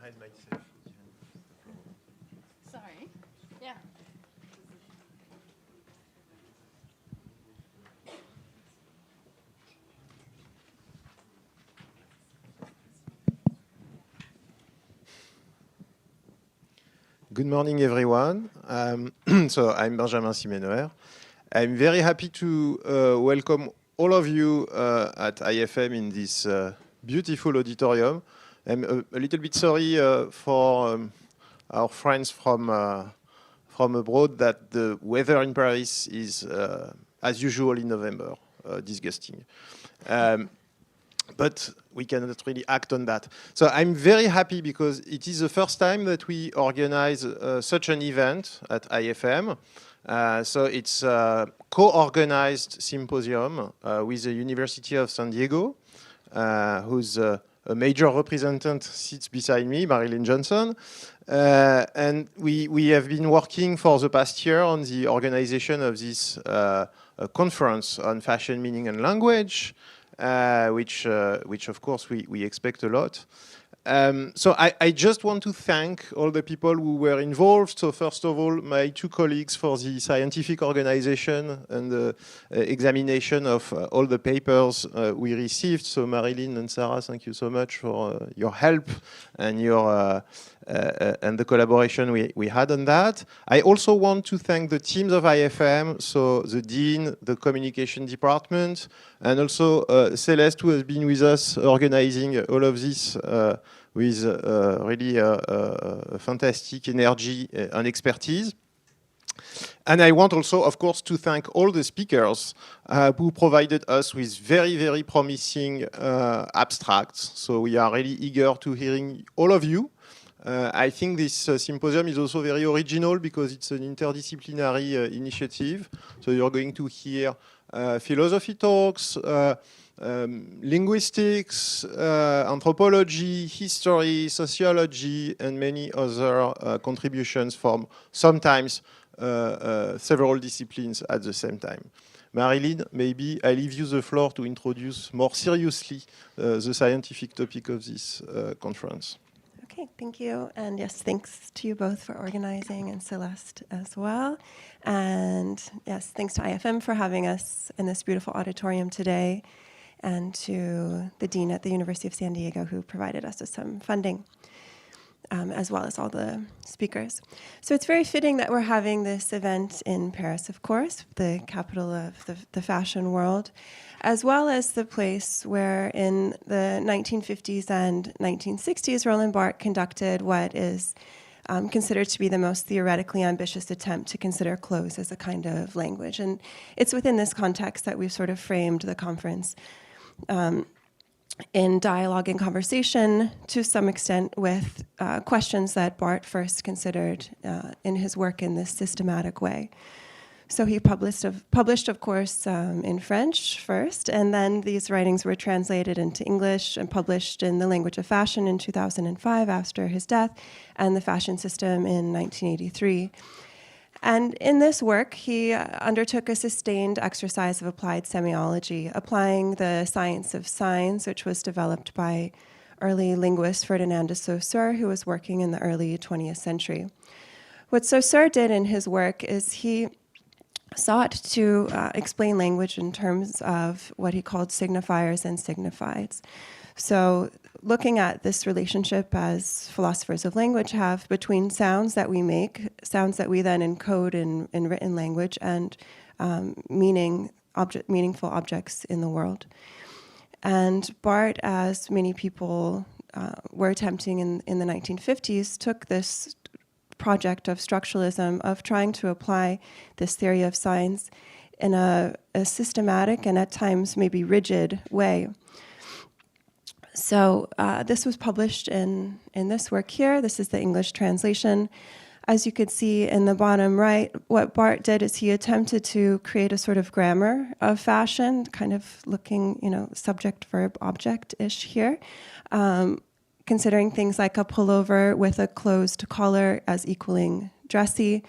hide myself. Sorry. Yeah. Good morning, everyone. So I'm Benjamin Simenoer. I'm very happy to welcome all of you at IFM in this beautiful auditorium. I'm a little bit sorry for our friends from abroad that the weather in Paris is, as usual in November, disgusting. But we cannot really act on that. So I'm very happy because it is the first time that we organize such an event at IFM. So it's a co-organized symposium with the University of San Diego, whose a major representative sits beside me, Marilyn Johnson. And we have been working for the past year on the organization of this conference on fashion, meaning, and language, which of course we expect a lot. So I just want to thank all the people who were involved. So first of all, my two colleagues for the scientific organization and the examination of all the papers we received. So Marilyn and Sarah, thank you so much for your help and your and the collaboration we had on that. I also want to thank the teams of IFM, so the Dean, the Communication Department, and also Celeste, who has been with us organizing all of this with really fantastic energy and expertise. And I want also, of course, to thank all the speakers who provided us with very, very promising abstracts. So we are really eager to hearing all of you. I think this symposium is also very original because it's an interdisciplinary initiative. So you're going to hear philosophy talks, linguistics, anthropology, history, sociology, and many other contributions from sometimes several disciplines at the same time. Marilyn, maybe I leave you the floor to introduce more seriously the scientific topic of this conference. Okay, thank you. And yes, thanks to you both for organizing and Celeste as well. And yes, thanks to IFM for having us in this beautiful auditorium today, and to the Dean at the University of San Diego who provided us with some funding, as well as all the speakers. So it's very fitting that we're having this event in Paris, of course, the capital of the fashion world, as well as the place where in the 1950s and 1960s, Roland Barthes conducted what is considered to be the most theoretically ambitious attempt to consider clothes as a kind of language. And it's within this context that we've sort of framed the conference in dialogue and conversation to some extent with questions that Barthes first considered in his work in this systematic way. So he published, of course, in French first, and then these writings were translated into English and published in The Language of Fashion in 2005 after his death, and The Fashion System in 1983. And in this work, he undertook a sustained exercise of applied semiology, applying the science of signs, which was developed by early linguist Ferdinand de Saussure, who was working in the early 20th century. What Saussure did in his work is he sought to explain language in terms of what he called signifiers and signifieds. So looking at this relationship as philosophers of language have between sounds that we make, sounds that we then encode in written language, and meaningful objects in the world. And Barthes, as many people were attempting in the 1950s, took this project of structuralism, of trying to apply this theory of signs in a systematic and at times maybe rigid way. So this was published in this work here. This is the English translation. As you could see in the bottom right, what Barthes did is he attempted to create a sort of grammar of fashion, kind of looking, subject, verb, object-ish here, considering things like a pullover with a closed collar as equaling dressy,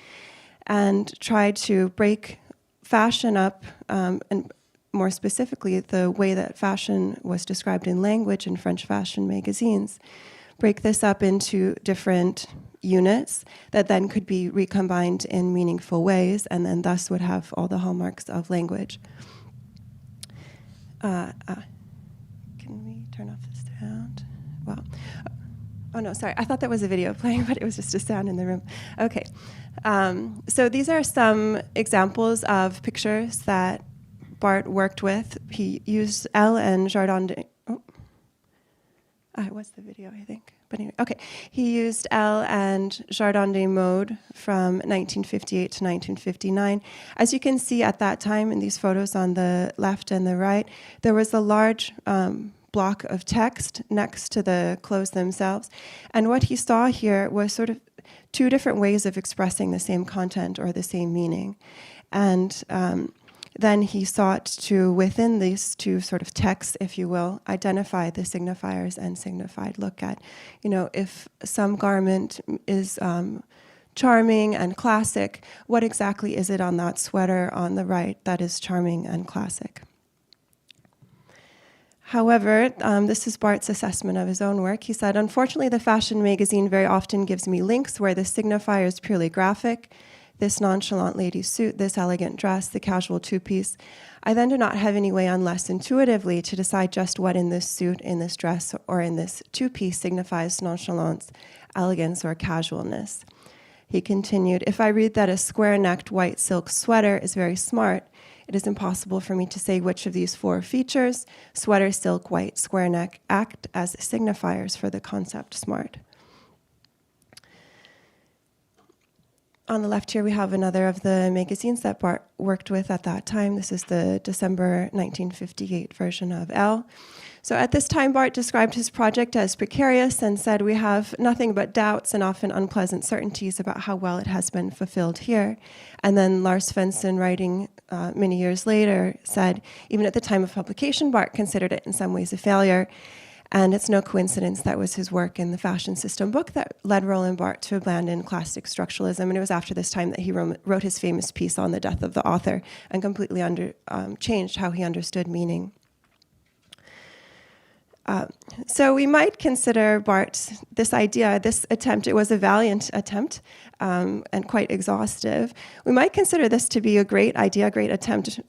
and tried to break fashion up, and more specifically, the way that fashion was described in language in French fashion magazines, break this up into different units that then could be recombined in meaningful ways, and then thus would have all the hallmarks of language. Can we turn off the sound? Well, oh no, sorry. I thought that was a video playing, but it was just a sound in the room. Okay. So these are some examples of pictures that Bart worked with. He used L and Jardin de... Oh. It was the video, I think. But anyway, okay. He used L and Jardin des Modes from 1958 to 1959. As you can see at that time in these photos on the left and the right, there was a large block of text next to the clothes themselves. And what he saw here was sort of two different ways of expressing the same content or the same meaning. And then he sought to, within these two sort of texts, if you will, identify the signifiers and signified. Look at, if some garment is charming and classic, what exactly is it on that sweater on the right that is charming and classic? However, this is Bart's assessment of his own work. He said, unfortunately, the fashion magazine very often gives me links where the signifier is purely graphic, this nonchalant lady's suit, this elegant dress, the casual two-piece. I then do not have any way unless intuitively to decide just what in this suit, in this dress, or in this two-piece signifies nonchalance, elegance, or casualness. He continued, if I read that a square-necked white silk sweater is very smart, it is impossible for me to say which of these four features, sweater, silk, white, square neck, act as signifiers for the concept smart. On the left here, we have another of the magazines that Bart worked with at that time. This is the December 1958 version of Elle. So at this time, Bart described his project as precarious and said, we have nothing but doubts and often unpleasant certainties about how well it has been fulfilled here. And then Lars Svensson, writing many years later, said, even at the time of publication, Bart considered it in some ways a failure. And it's no coincidence that was his work in the Fashion System book that led Roland Barthes to abandon classic structuralism. And it was after this time that he wrote his famous piece on the death of the author and completely changed how he understood meaning. So we might consider Barthes, this idea, this attempt, it was a valiant attempt and quite exhaustive. We might consider this to be a great idea, a great attempt,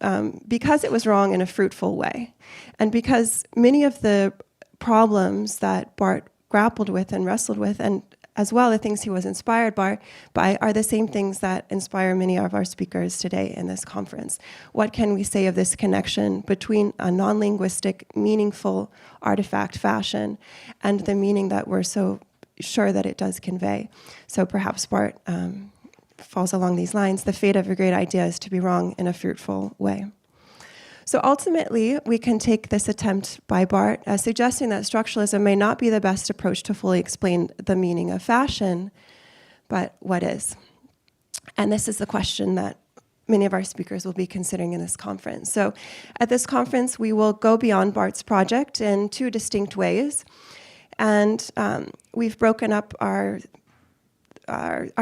because it was wrong in a fruitful way. And because many of the problems that Barthes grappled with and wrestled with, and as well the things he was inspired by are the same things that inspire many of our speakers today in this conference. What can we say of this connection between a non-linguistic, meaningful artifact fashion and the meaning that we're so sure that it does convey? So perhaps Barthes falls along these lines. The fate of a great idea is to be wrong in a fruitful way. So ultimately, we can take this attempt by Barthes as suggesting that structuralism may not be the best approach to fully explain the meaning of fashion, but what is? And this is the question that many of our speakers will be considering in this conference. So at this conference, we will go beyond Barthes' project in two distinct ways. And we've broken up our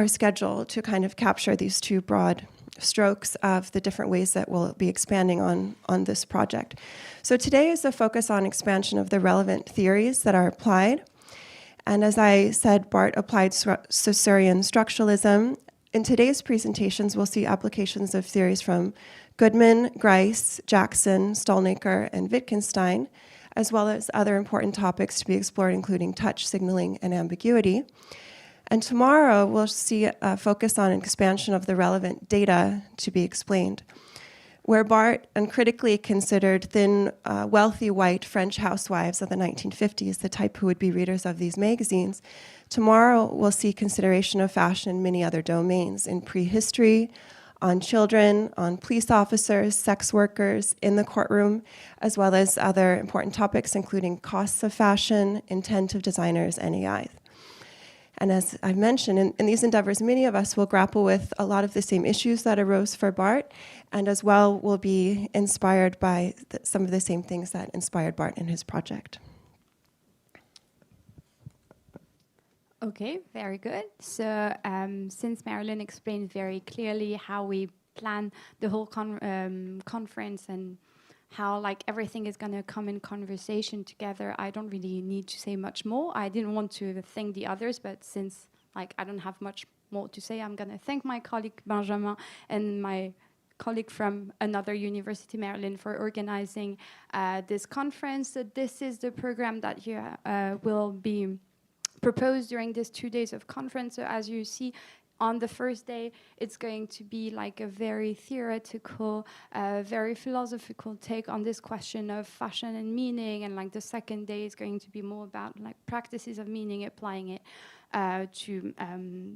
schedule to kind of capture these two broad strokes of the different ways that we'll be expanding on this project. So today is a focus on expansion of the relevant theories that are applied. And as I said, Barthes applied Saussurean structuralism. In today's presentations, we'll see applications of theories from Goodman, Grice, Jackson, Stolnaker, and Wittgenstein, as well as other important topics to be explored, including touch, signaling, and ambiguity. And tomorrow, we'll see a focus on expansion of the relevant data to be explained, where Barthes uncritically considered thin, wealthy white French housewives of the 1950s, the type who would be readers of these magazines. Tomorrow, we'll see consideration of fashion in many other domains, in prehistory, on children, on police officers, sex workers, in the courtroom, as well as other important topics, including costs of fashion, intent of designers, and AI. And as I've mentioned, in these endeavors, many of us will grapple with a lot of the same issues that arose for Barthes, and as well will be inspired by some of the same things that inspired Barthes in his project. Okay, very good. So since Marilyn explained very clearly how we plan the whole conference and how like everything is going to come in conversation together, I don't really need to say much more. I didn't want to thank the others, but since like I don't have much more to say, I'm going to thank my colleague Benjamin and my colleague from another university, Maryland, for organizing this conference. So this is the program that here will be proposed during these 2 days of conference. So as you see, on the first day, it's going to be like a very theoretical, very philosophical take on this question of fashion and meaning. And like the second day is going to be more about like practices of meaning, applying it to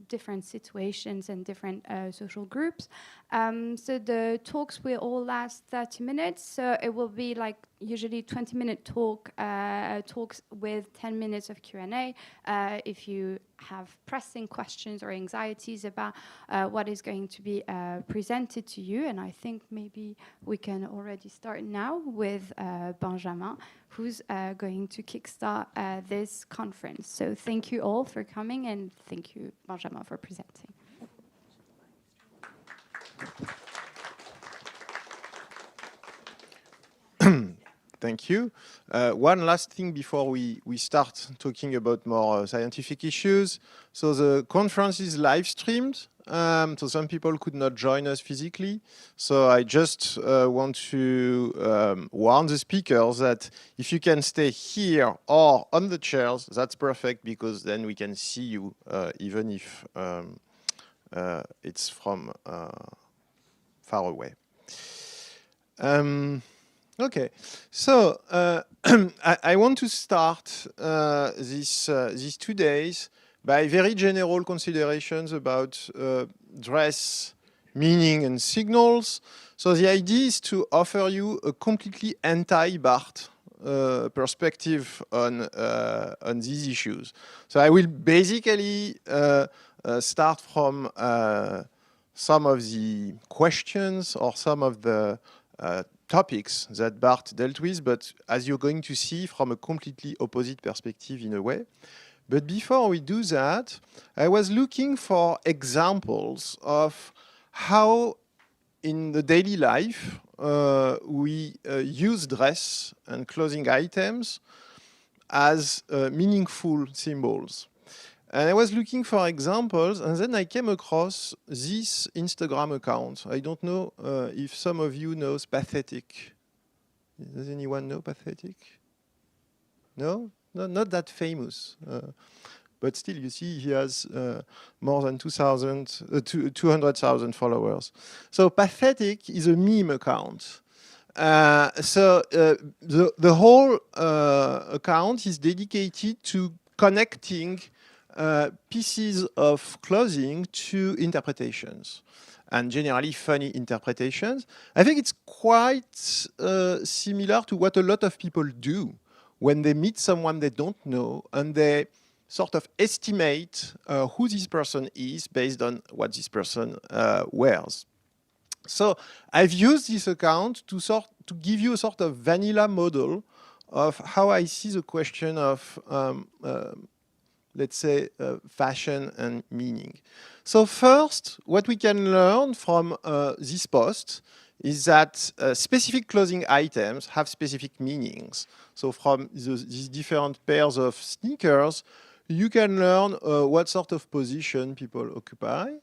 different situations and different social groups. So the talks will all last 30 minutes. So it will be like usually 20-minute talks with 10 minutes of Q&A. If you have pressing questions or anxieties about what is going to be presented to you, and I think maybe we can already start now with Benjamin, who's going to kickstart this conference. So thank you all for coming, and thank you, Benjamin, for presenting. Thank you. One last thing before we start talking about more scientific issues. So the conference is live streamed. So some people could not join us physically. So I just want to warn the speakers that if you can stay here or on the chairs, that's perfect, because then we can see you even if it's from far away. Okay, so I want to start these 2 days by very general considerations about dress, meaning, and signals. So the idea is to offer you a completely anti-Barthes perspective on these issues. So I will basically start from some of the questions or some of the topics that Barthes dealt with, but as you're going to see, from a completely opposite perspective in a way. But before we do that, I was looking for examples of how in the daily life we use dress and clothing items as meaningful symbols. And I was looking for examples, and then I came across this Instagram account. I don't know if some of you knows Pathetic. Does anyone know Pathetic? No? No, not that famous. But still, you see, he has more than 200,000 followers. So Pathetic is a meme account. The whole account is dedicated to connecting pieces of clothing to interpretations, and generally funny interpretations. I think it's quite similar to what a lot of people do when they meet someone they don't know, and they sort of estimate who this person is based on what this person wears. So I've used this account to give you a sort of vanilla model of how I see the question of let's say, fashion and meaning. So first, what we can learn from this post is that specific clothing items have specific meanings. So from these different pairs of sneakers, you can learn what sort of position people occupy.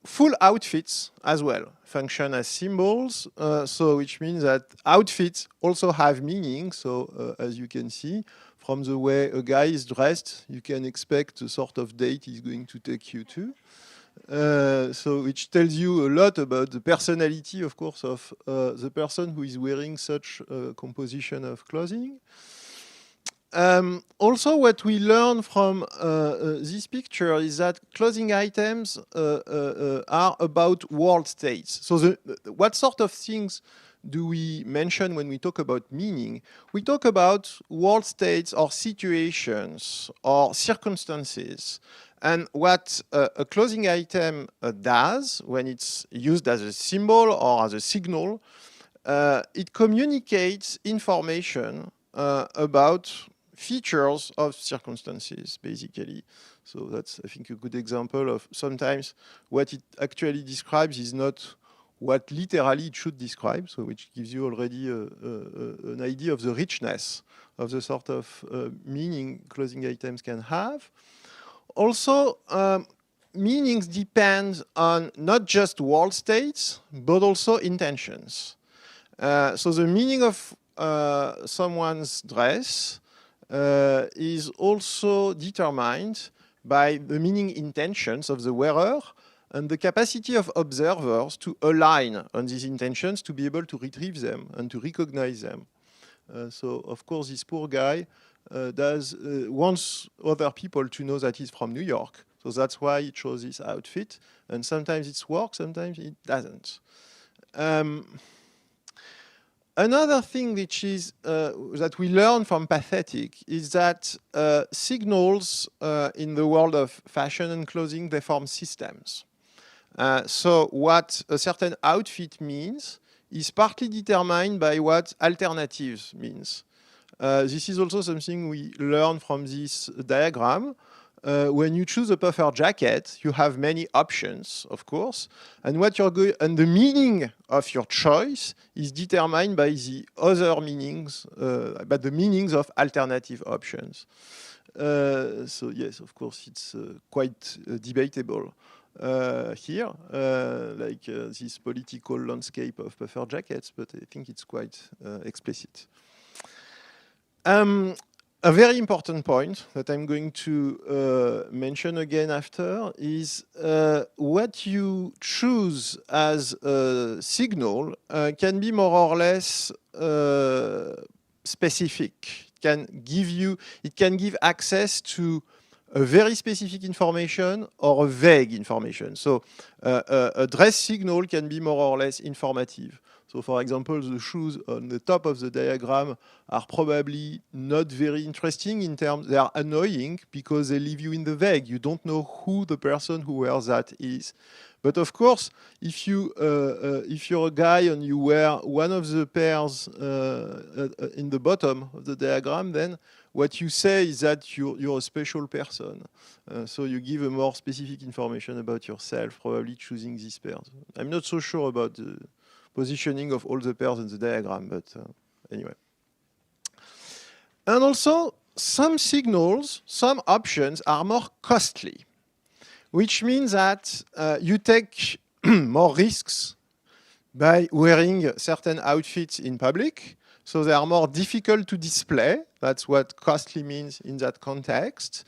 Full outfits as well function as symbols, so which means that outfits also have meaning. So as you can see, from the way a guy is dressed, you can expect the sort of date he's going to take you to. So which tells you a lot about the personality, of course, of the person who is wearing such a composition of clothing. Also, what we learn from this picture is that clothing items are about world states. So what sort of things do we mention when we talk about meaning? We talk about world states or situations or circumstances. And what a clothing item does when it's used as a symbol or as a signal, it communicates information about features of circumstances, basically. So that's, I think, a good example of sometimes what it actually describes is not what literally it should describe, so which gives you already an idea of the richness of the sort of meaning closing items can have. Also, meanings depend on not just world states, but also intentions. So the meaning of someone's dress is also determined by the meaning intentions of the wearer and the capacity of observers to align on these intentions to be able to retrieve them and to recognize them. So, of course, this poor guy wants other people to know that he's from New York. So that's why he chose this outfit. And sometimes it works, sometimes it doesn't. Another thing which is that we learn from Pathetic is that signals in the world of fashion and clothing, they form systems. So what a certain outfit means is partly determined by what alternatives means. This is also something we learn from this diagram. When you choose a puffer jacket, you have many options, of course, and the meaning of your choice is determined by the other meanings, by the meanings of alternative options. So yes, of course, it's quite debatable here, like this political landscape of puffer jackets, but I think it's quite explicit. A very important point that I'm going to mention again after is what you choose as a signal can be more or less specific. It can give access to a very specific information or a vague information. So a dress signal can be more or less informative. So for example, the shoes on the top of the diagram are probably not very interesting in terms, they are annoying because they leave you in the vague. You don't know who the person who wears that is. But of course, if you're a guy and you wear one of the pairs in the bottom of the diagram, then what you say is that you're a special person. So you give a more specific information about yourself, probably choosing these pairs. I'm not so sure about the positioning of all the pairs in the diagram, but anyway. And also, some signals, some options are more costly, which means that you take more risks by wearing certain outfits in public. So they are more difficult to display. That's what costly means in that context.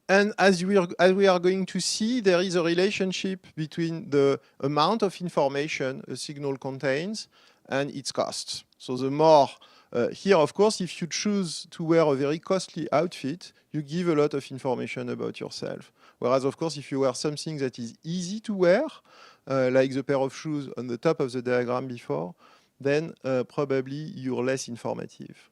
And as we are going to see, there is a relationship between the amount of information a signal contains and its cost. So the more, here of course, if you choose to wear a very costly outfit, you give a lot of information about yourself. Whereas of course, if you wear something that is easy to wear, like the pair of shoes on the top of the diagram before, then probably you're less informative.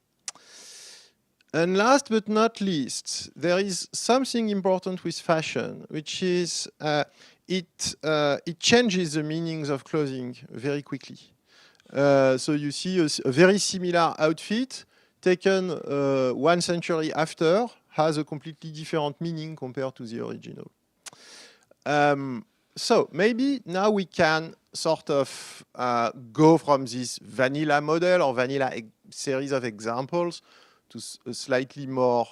And last but not least, there is something important with fashion, which is it changes the meanings of clothing very quickly. So you see a very similar outfit taken 1 century after has a completely different meaning compared to the original. So maybe now we can sort of go from this vanilla model or vanilla series of examples to a slightly more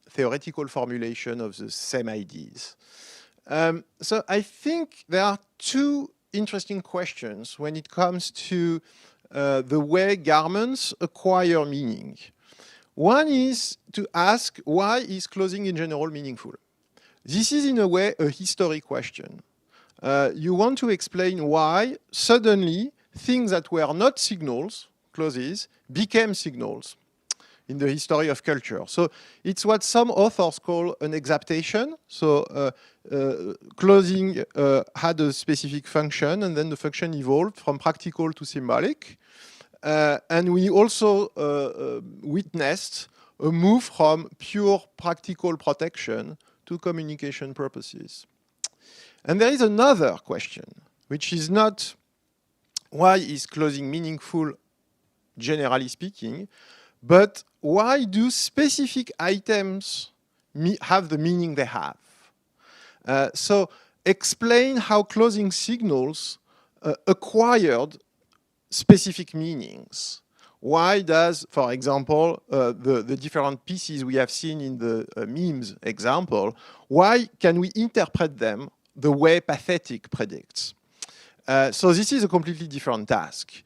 theoretical formulation of the same ideas. So I think there are two interesting questions when it comes to the way garments acquire meaning. One is to ask, why is clothing in general meaningful? This is in a way a history question. You want to explain why suddenly things that were not signals, clothes, became signals in the history of culture. So it's what some authors call an exaptation. So clothing had a specific function, and then the function evolved from practical to symbolic. And we also witnessed a move from pure practical protection to communication purposes. And there is another question, which is not why is clothing meaningful, generally speaking, but why do specific items have the meaning they have? So explain how clothing signals acquired specific meanings? Why does, for example, the different pieces we have seen in the memes example, why can we interpret them the way pathetic predicts? So this is a completely different task.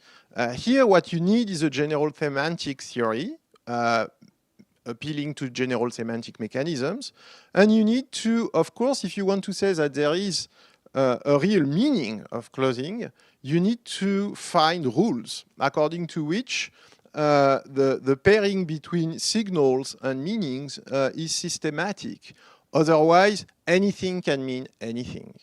Here, what you need is a general semantic theory, appealing to general semantic mechanisms. And you need to, of course, if you want to say that there is a real meaning of closing, you need to find rules according to which the pairing between signals and meanings is systematic. Otherwise, anything can mean anything.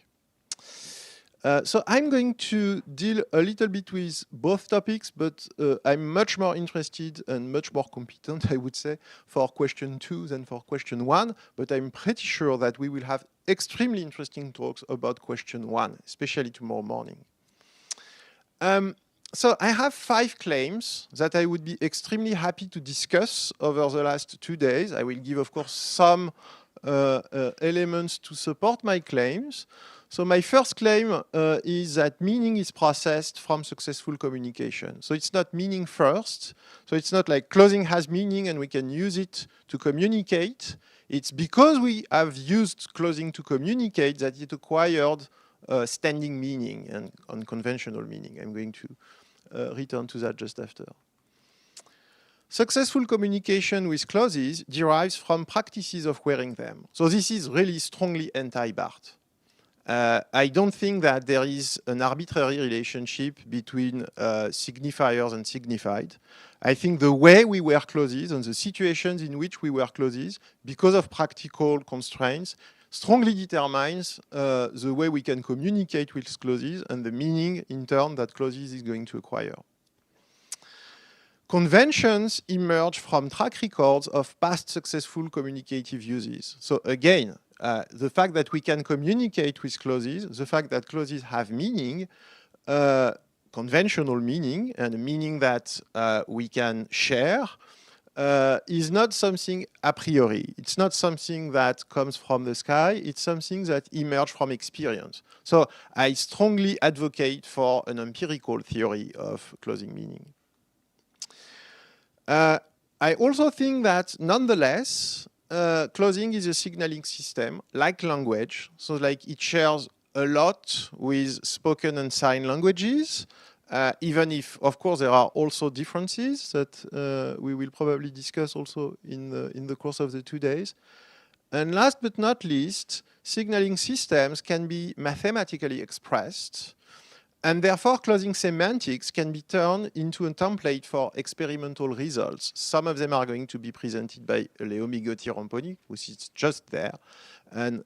So I'm going to deal a little bit with both topics, but I'm much more interested and much more competent, I would say, for question 2 than for question 1. But I'm pretty sure that we will have extremely interesting talks about question 1, especially tomorrow morning. So I have 5 claims that I would be extremely happy to discuss over the last 2 days. I will give, of course, some elements to support my claims. So my first claim is that meaning is processed from successful communication. So it's not meaning first. So it's not like closing has meaning and we can use it to communicate. It's because we have used closing to communicate that it acquired standing meaning and unconventional meaning. I'm going to return to that just after. Successful communication with clauses derives from practices of wearing them. So this is really strongly anti-BART. I don't think that there is an arbitrary relationship between signifiers and signified. I think the way we wear clauses and the situations in which we wear clauses, because of practical constraints, strongly determines the way we can communicate with clauses and the meaning in turn that clauses is going to acquire. Conventions emerge from track records of past successful communicative uses. So again, the fact that we can communicate with clauses, the fact that clauses have meaning, conventional meaning, and a meaning that we can share, is not something a priori. It's not something that comes from the sky. It's something that emerges from experience. So I strongly advocate for an empirical theory of closing meaning. I also think that nonetheless, closing is a signaling system like language. So like it shares a lot with spoken and sign languages, even if, of course, there are also differences that we will probably discuss also in the course of the 2 days. And last but not least, signaling systems can be mathematically expressed. And therefore, closing semantics can be turned into a template for experimental results. Some of them are going to be presented by Léo Migotti-Ramponi, who is just there, and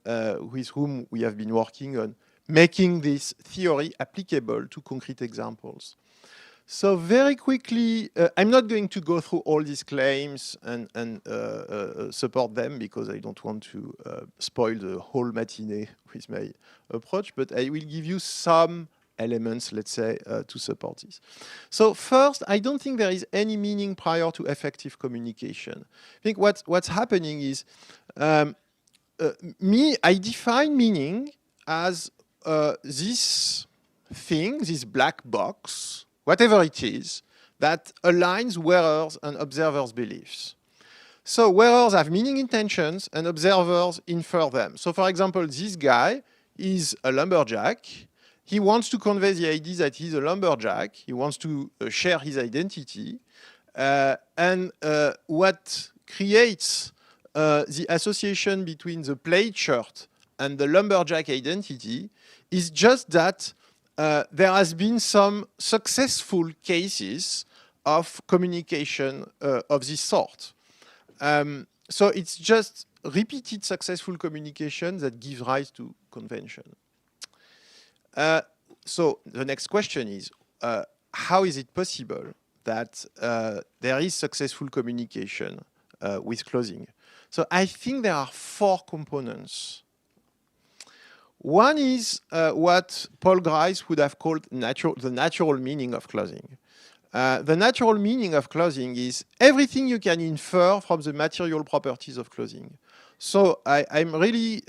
with whom we have been working on making this theory applicable to concrete examples. So very quickly, I'm not going to go through all these claims and support them because I don't want to spoil the whole matinee with my approach, but I will give you some elements, let's say, to support this. So first, I don't think there is any meaning prior to effective communication. I think what's happening is, I define meaning as this thing, this black box, whatever it is, that aligns wearers and observers' beliefs. So wearers have meaning intentions and observers infer them. So for example, this guy is a lumberjack. He wants to convey the idea that he's a lumberjack. He wants to share his identity. And what creates the association between the plaid shirt and the lumberjack identity is just that there has been some successful cases of communication of this sort. So it's just repeated successful communication that gives rise to convention. So the next question is, how is it possible that there is successful communication with closing? So I think there are 4 components. One is what Paul Grice would have called the natural meaning of closing. The natural meaning of closing is everything you can infer from the material properties of closing. So I'm really,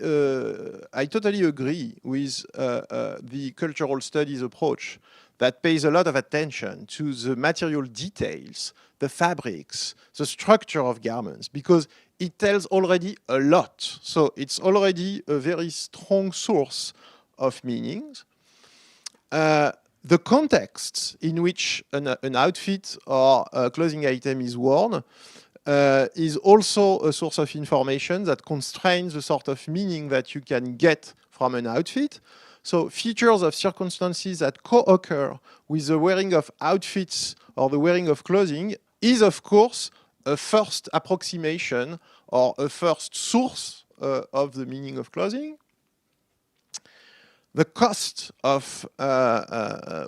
I totally agree with the cultural studies approach that pays a lot of attention to the material details, the fabrics, the structure of garments, because it tells already a lot. So it's already a very strong source of meanings. The context in which an outfit or a clothing item is worn is also a source of information that constrains the sort of meaning that you can get from an outfit. So features of circumstances that co-occur with the wearing of outfits or the wearing of clothing is, of course, a first approximation or a first source of the meaning of clothing. The cost of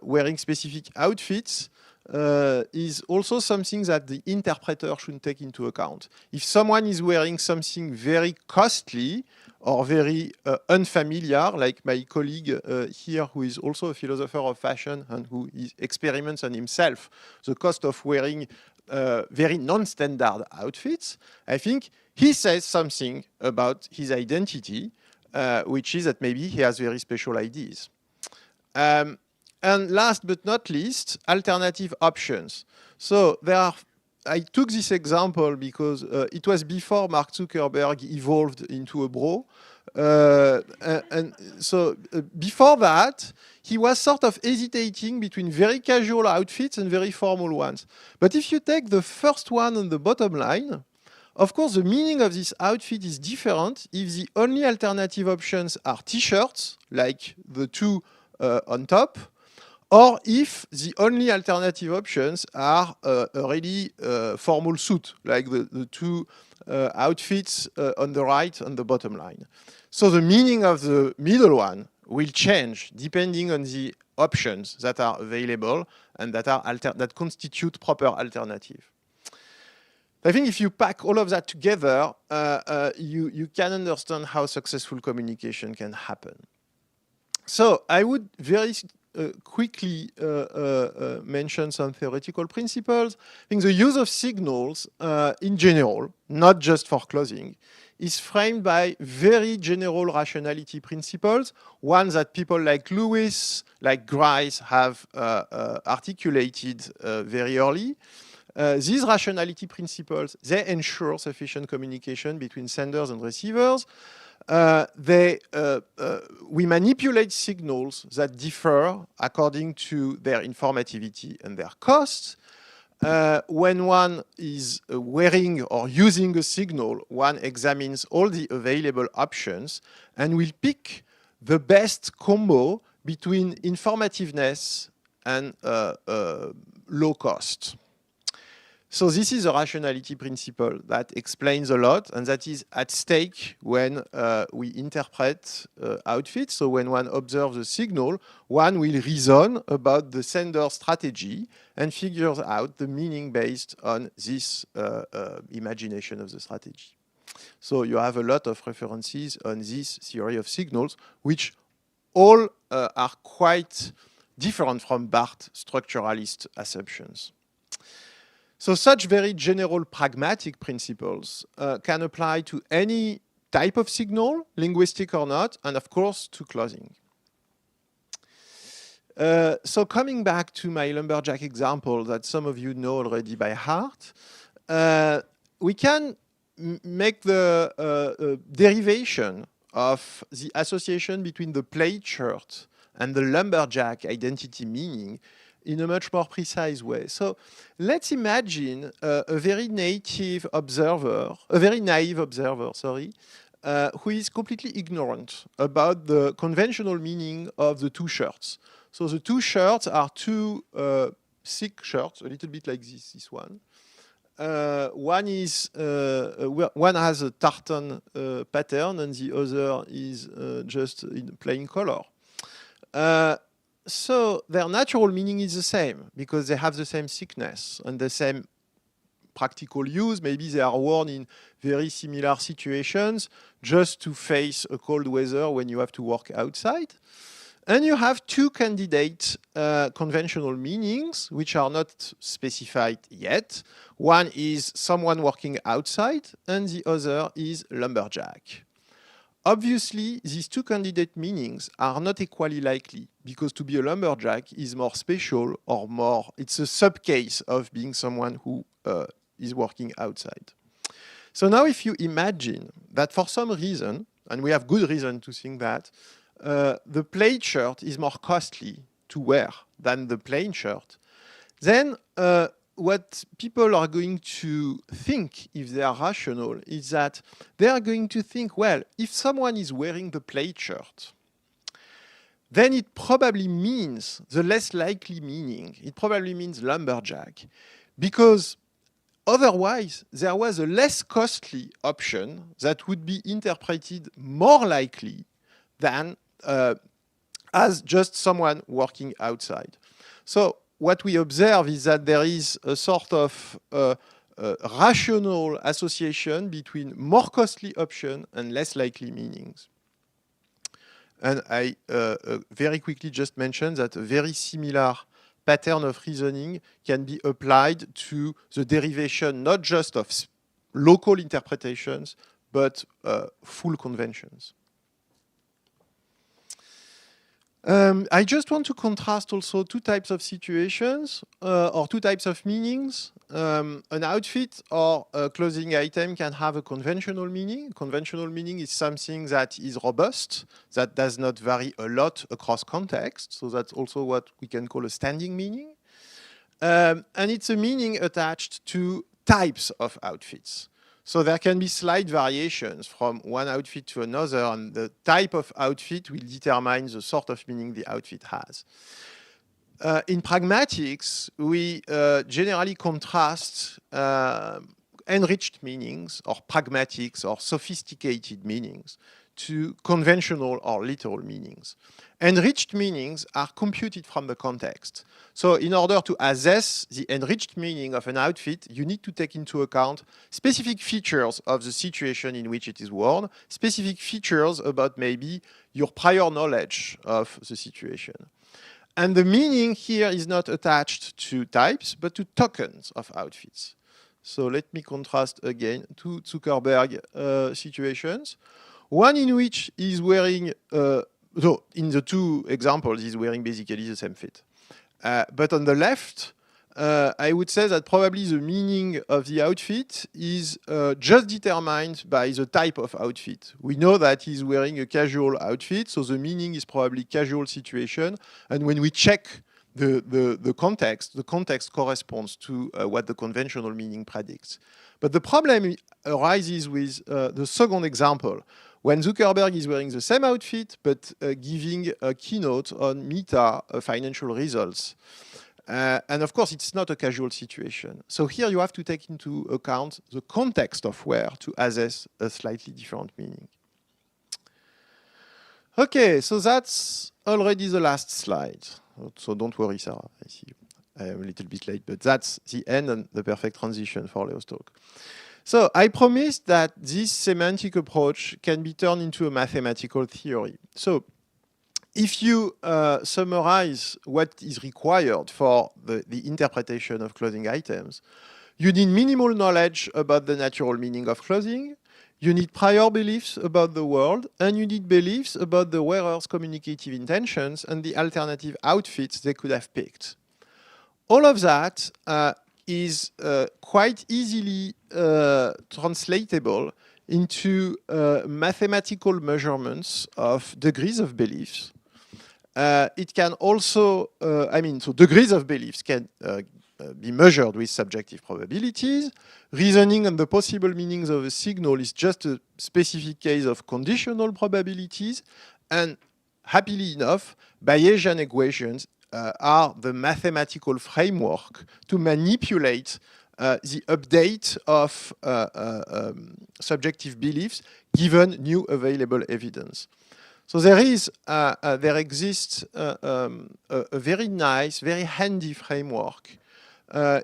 wearing specific outfits is also something that the interpreter should take into account. If someone is wearing something very costly or very unfamiliar, like my colleague here, who is also a philosopher of fashion and who experiments on himself the cost of wearing very non-standard outfits, I think he says something about his identity, which is that maybe he has very special ideas. And last but not least, alternative options. So there are, I took this example because it was before Mark Zuckerberg evolved into a bro. And so before that, he was sort of hesitating between very casual outfits and very formal ones. But if you take the first one on the bottom line, of course, the meaning of this outfit is different if the only alternative options are t-shirts, like the two on top, or if the only alternative options are a really formal suit, like the two outfits on the right on the bottom line. So the meaning of the middle one will change depending on the options that are available and that constitute proper alternative. I think if you pack all of that together, you can understand how successful communication can happen. So I would very quickly mention some theoretical principles. I think the use of signals in general, not just for clothing, is framed by very general rationality principles, ones that people like Lewis, like Grice have articulated very early. These rationality principles, they ensure sufficient communication between senders and receivers. We manipulate signals that differ according to their informativity and their costs. When one is wearing or using a signal, one examines all the available options and will pick the best combo between informativeness and low cost. So this is a rationality principle that explains a lot, and that is at stake when we interpret outfits. So when one observes a signal, one will reason about the sender's strategy and figures out the meaning based on this imagination of the strategy. So you have a lot of references on this theory of signals, which all are quite different from Barth's structuralist assumptions. So such very general pragmatic principles can apply to any type of signal, linguistic or not, and of course to clothing. So coming back to my lumberjack example that some of you know already by heart, we can make the derivation of the association between the plaid shirt and the lumberjack identity meaning in a much more precise way. So let's imagine a very naive observer, who is completely ignorant about the conventional meaning of the two shirts. So the two shirts are two thick shirts, a little bit like this one. One has a tartan pattern and the other is just in plain color. So their natural meaning is the same because they have the same thickness and the same practical use. Maybe they are worn in very similar situations just to face a cold weather when you have to work outside. And you have two candidate conventional meanings, which are not specified yet. One is someone working outside, and the other is lumberjack. Obviously, these two candidate meanings are not equally likely, because to be a lumberjack is more special or more, it's a subcase of being someone who is working outside. So now if you imagine that for some reason, and we have good reason to think that, the plaid shirt is more costly to wear than the plain shirt, then what people are going to think, if they are rational, is that they are going to think, well, if someone is wearing the plaid shirt, then it probably means the less likely meaning. It probably means lumberjack, because otherwise, there was a less costly option that would be interpreted more likely than as just someone working outside. So what we observe is that there is a sort of rational association between more costly option and less likely meanings. And I very quickly just mentioned that a very similar pattern of reasoning can be applied to the derivation not just of local interpretations, but full conventions. I just want to contrast also two types of situations or two types of meanings. An outfit or a clothing item can have a conventional meaning. Conventional meaning is something that is robust, that does not vary a lot across context. So that's also what we can call a standing meaning. And it's a meaning attached to types of outfits. So there can be slight variations from one outfit to another, and the type of outfit will determine the sort of meaning the outfit has. In pragmatics, we generally contrast enriched meanings or pragmatics or sophisticated meanings to conventional or literal meanings. Enriched meanings are computed from the context. So in order to assess the enriched meaning of an outfit, you need to take into account specific features of the situation in which it is worn, specific features about maybe your prior knowledge of the situation. And the meaning here is not attached to types, but to tokens of outfits. So let me contrast again two Zuckerberg situations. One in which he's wearing, so in the two examples, he's wearing basically the same fit. But on the left, I would say that probably the meaning of the outfit is just determined by the type of outfit. We know that he's wearing a casual outfit, so the meaning is probably casual situation. And when we check the context corresponds to what the conventional meaning predicts. But the problem arises with the second example, when Zuckerberg is wearing the same outfit, but giving a keynote on Meta financial results. And of course, it's not a casual situation. So here you have to take into account the context of wear to assess a slightly different meaning. Okay, so that's already the last slide. So don't worry, Sarah, I see you. I am a little bit late, but that's the end and the perfect transition for Leo's talk. So I promised that this semantic approach can be turned into a mathematical theory. So if you summarize what is required for the interpretation of clothing items, you need minimal knowledge about the natural meaning of clothing, you need prior beliefs about the world, and you need beliefs about the wearer's communicative intentions and the alternative outfits they could have picked. All of that is quite easily translatable into mathematical measurements of degrees of beliefs. It can also, so degrees of beliefs can be measured with subjective probabilities. Reasoning on the possible meanings of a signal is just a specific case of conditional probabilities. And happily enough, Bayesian equations are the mathematical framework to manipulate the update of subjective beliefs given new available evidence. So there exists a very nice, very handy framework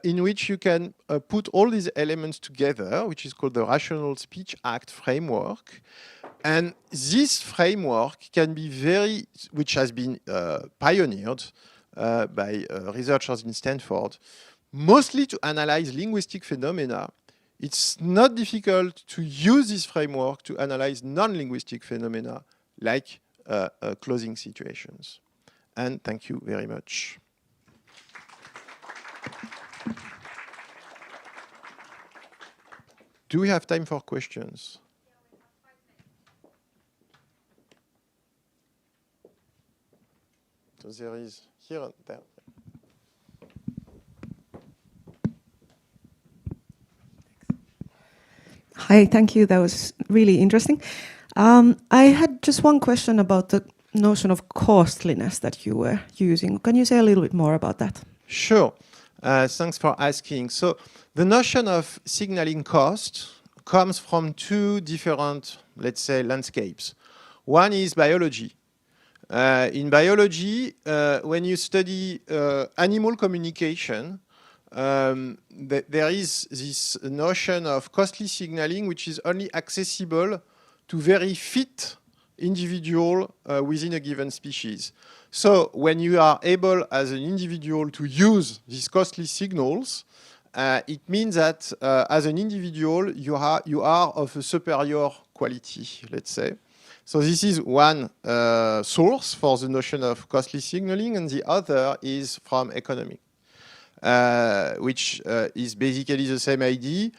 in which you can put all these elements together, which is called the Rational Speech Act framework. And this framework can be which has been pioneered by researchers in Stanford, mostly to analyze linguistic phenomena. It's not difficult to use this framework to analyze non-linguistic phenomena like closing situations. And thank you very much. Do we have time for questions? So there is here and there. Hi, thank you. That was really interesting. I had just one question about the notion of costliness that you were using. Can you say a little bit more about that? Sure. Thanks for asking. So the notion of signaling cost comes from two different, let's say, landscapes. One is biology. In biology, when you study animal communication, there is this notion of costly signaling which is only accessible to very fit individual within a given species. So when you are able as an individual to use these costly signals, it means that as an individual, you are of a superior quality, let's say. So this is one source for the notion of costly signaling, and the other is from economic, which is basically the same idea.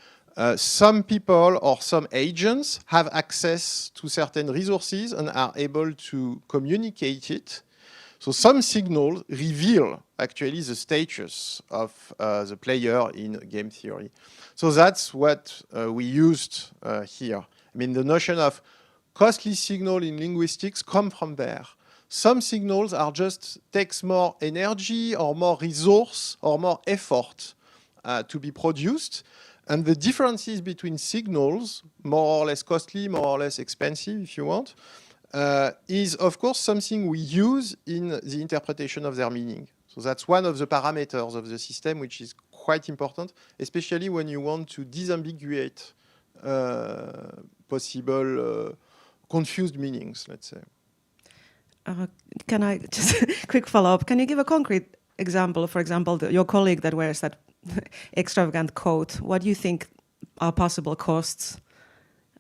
Some people or some agents have access to certain resources and are able to communicate it. So some signals reveal actually the status of the player in game theory. So that's what we used here. I mean, the notion of costly signal in linguistics come from there. Some signals are just takes more energy or more resource or more effort to be produced. And the differences between signals, more or less costly, more or less expensive, if you want, is of course something we use in the interpretation of their meaning. So that's one of the parameters of the system, which is quite important, especially when you want to disambiguate possible confused meanings, let's say. Can I just quick follow-up? Can you give a concrete example? For example, your colleague that wears that extravagant coat, what do you think are possible costs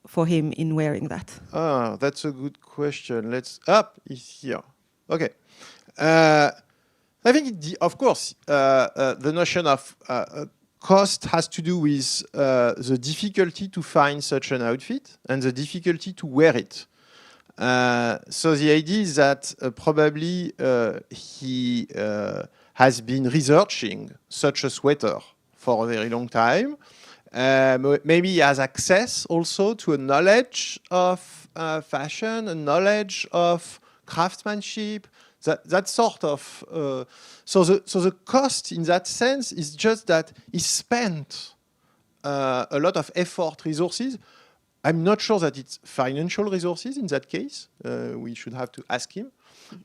for him in wearing that? Ah, that's a good question. Let's up is here. Okay. I think, of course, the notion of cost has to do with the difficulty to find such an outfit and the difficulty to wear it. So the idea is that probably he has been researching such a sweater for a very long time. Maybe he has access also to a knowledge of fashion, a knowledge of craftsmanship, that sort of. So the cost in that sense is just that he spent a lot of effort, resources. I'm not sure that it's financial resources in that case. We should have to ask him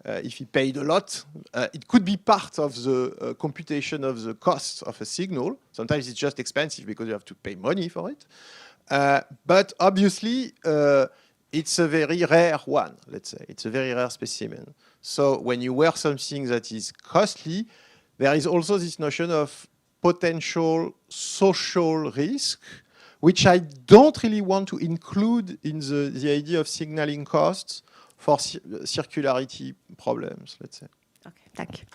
if he paid a lot. It could be part of the computation of the cost of a signal. Sometimes it's just expensive because you have to pay money for it. But obviously, it's a very rare one, let's say. It's a very rare specimen. So when you wear something that is costly, there is also this notion of potential social risk, which I don't really want to include in the idea of signaling costs for circularity problems, let's say. Okay, thank you.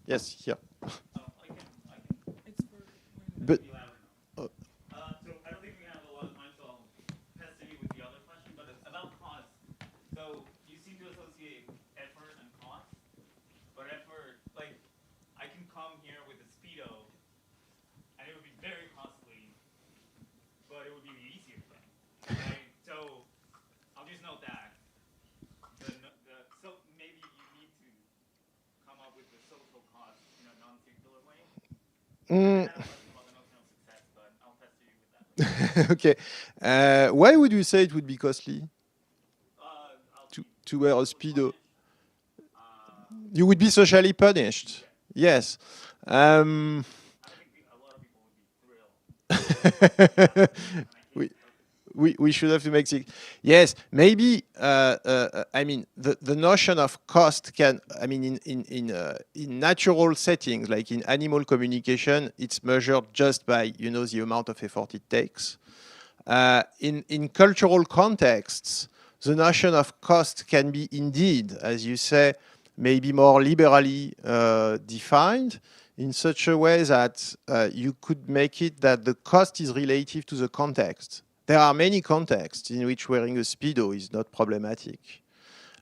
Yes, here. I can. But So I don't think we have a lot of time, so I'll pester you with the other question, but it's about cost. So you seem to associate effort and cost, but effort, like, I can come here with a Speedo, and it would be very costly, but it would be the easier thing, right? So I'll just note that. So maybe you need to come up with the social cost in a non-circular way. I don't know about the notion of success, but I'll pester you with that. okay. Why would you say it would be costly to wear a Speedo? You would be socially punished. Yes. I think a lot of people would be thrilled. we should have to make it. Yes, maybe. I mean, the notion of cost can. I mean, in natural settings like in animal communication, it's measured just by the amount of effort it takes. In cultural contexts, the notion of cost can be indeed, as you say, maybe more liberally defined in such a way that you could make it that the cost is relative to the context. There are many contexts in which wearing a Speedo is not problematic.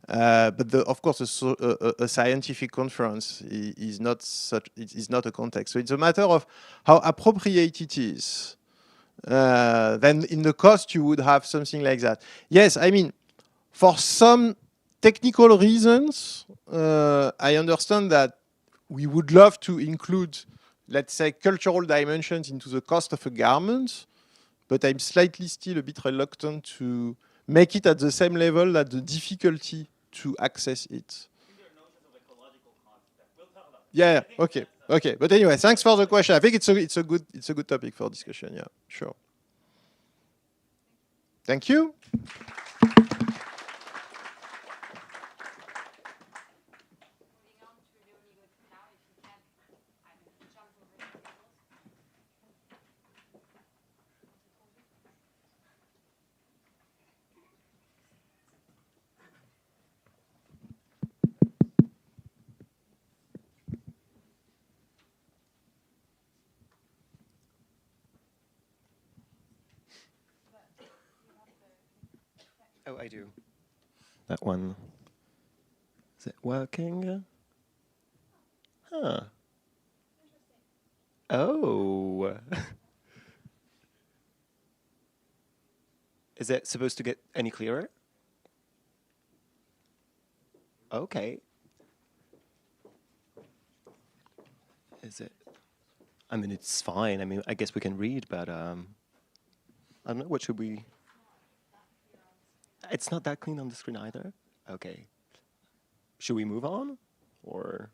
But of course, a scientific conference is not a context. So it's a matter of how appropriate it is. Then in the cost, you would have something like that. Yes, I mean, for some technical reasons, I understand that we would love to include, let's say, cultural dimensions into the cost of a garment, but I'm slightly still a bit reluctant to make it at the same level that the difficulty to access it. Yeah, okay. Okay, but anyway, thanks for the question. I think it's a good topic for discussion. Yeah, sure. Thank you. Oh, I do. That one. Is it working? Huh. Oh. Is it supposed to get any clearer? Okay. Is it? I mean, it's fine. I mean, I guess we can read, but I don't know. What should we? It's not that clean on the screen either. Okay. Should we move on, or?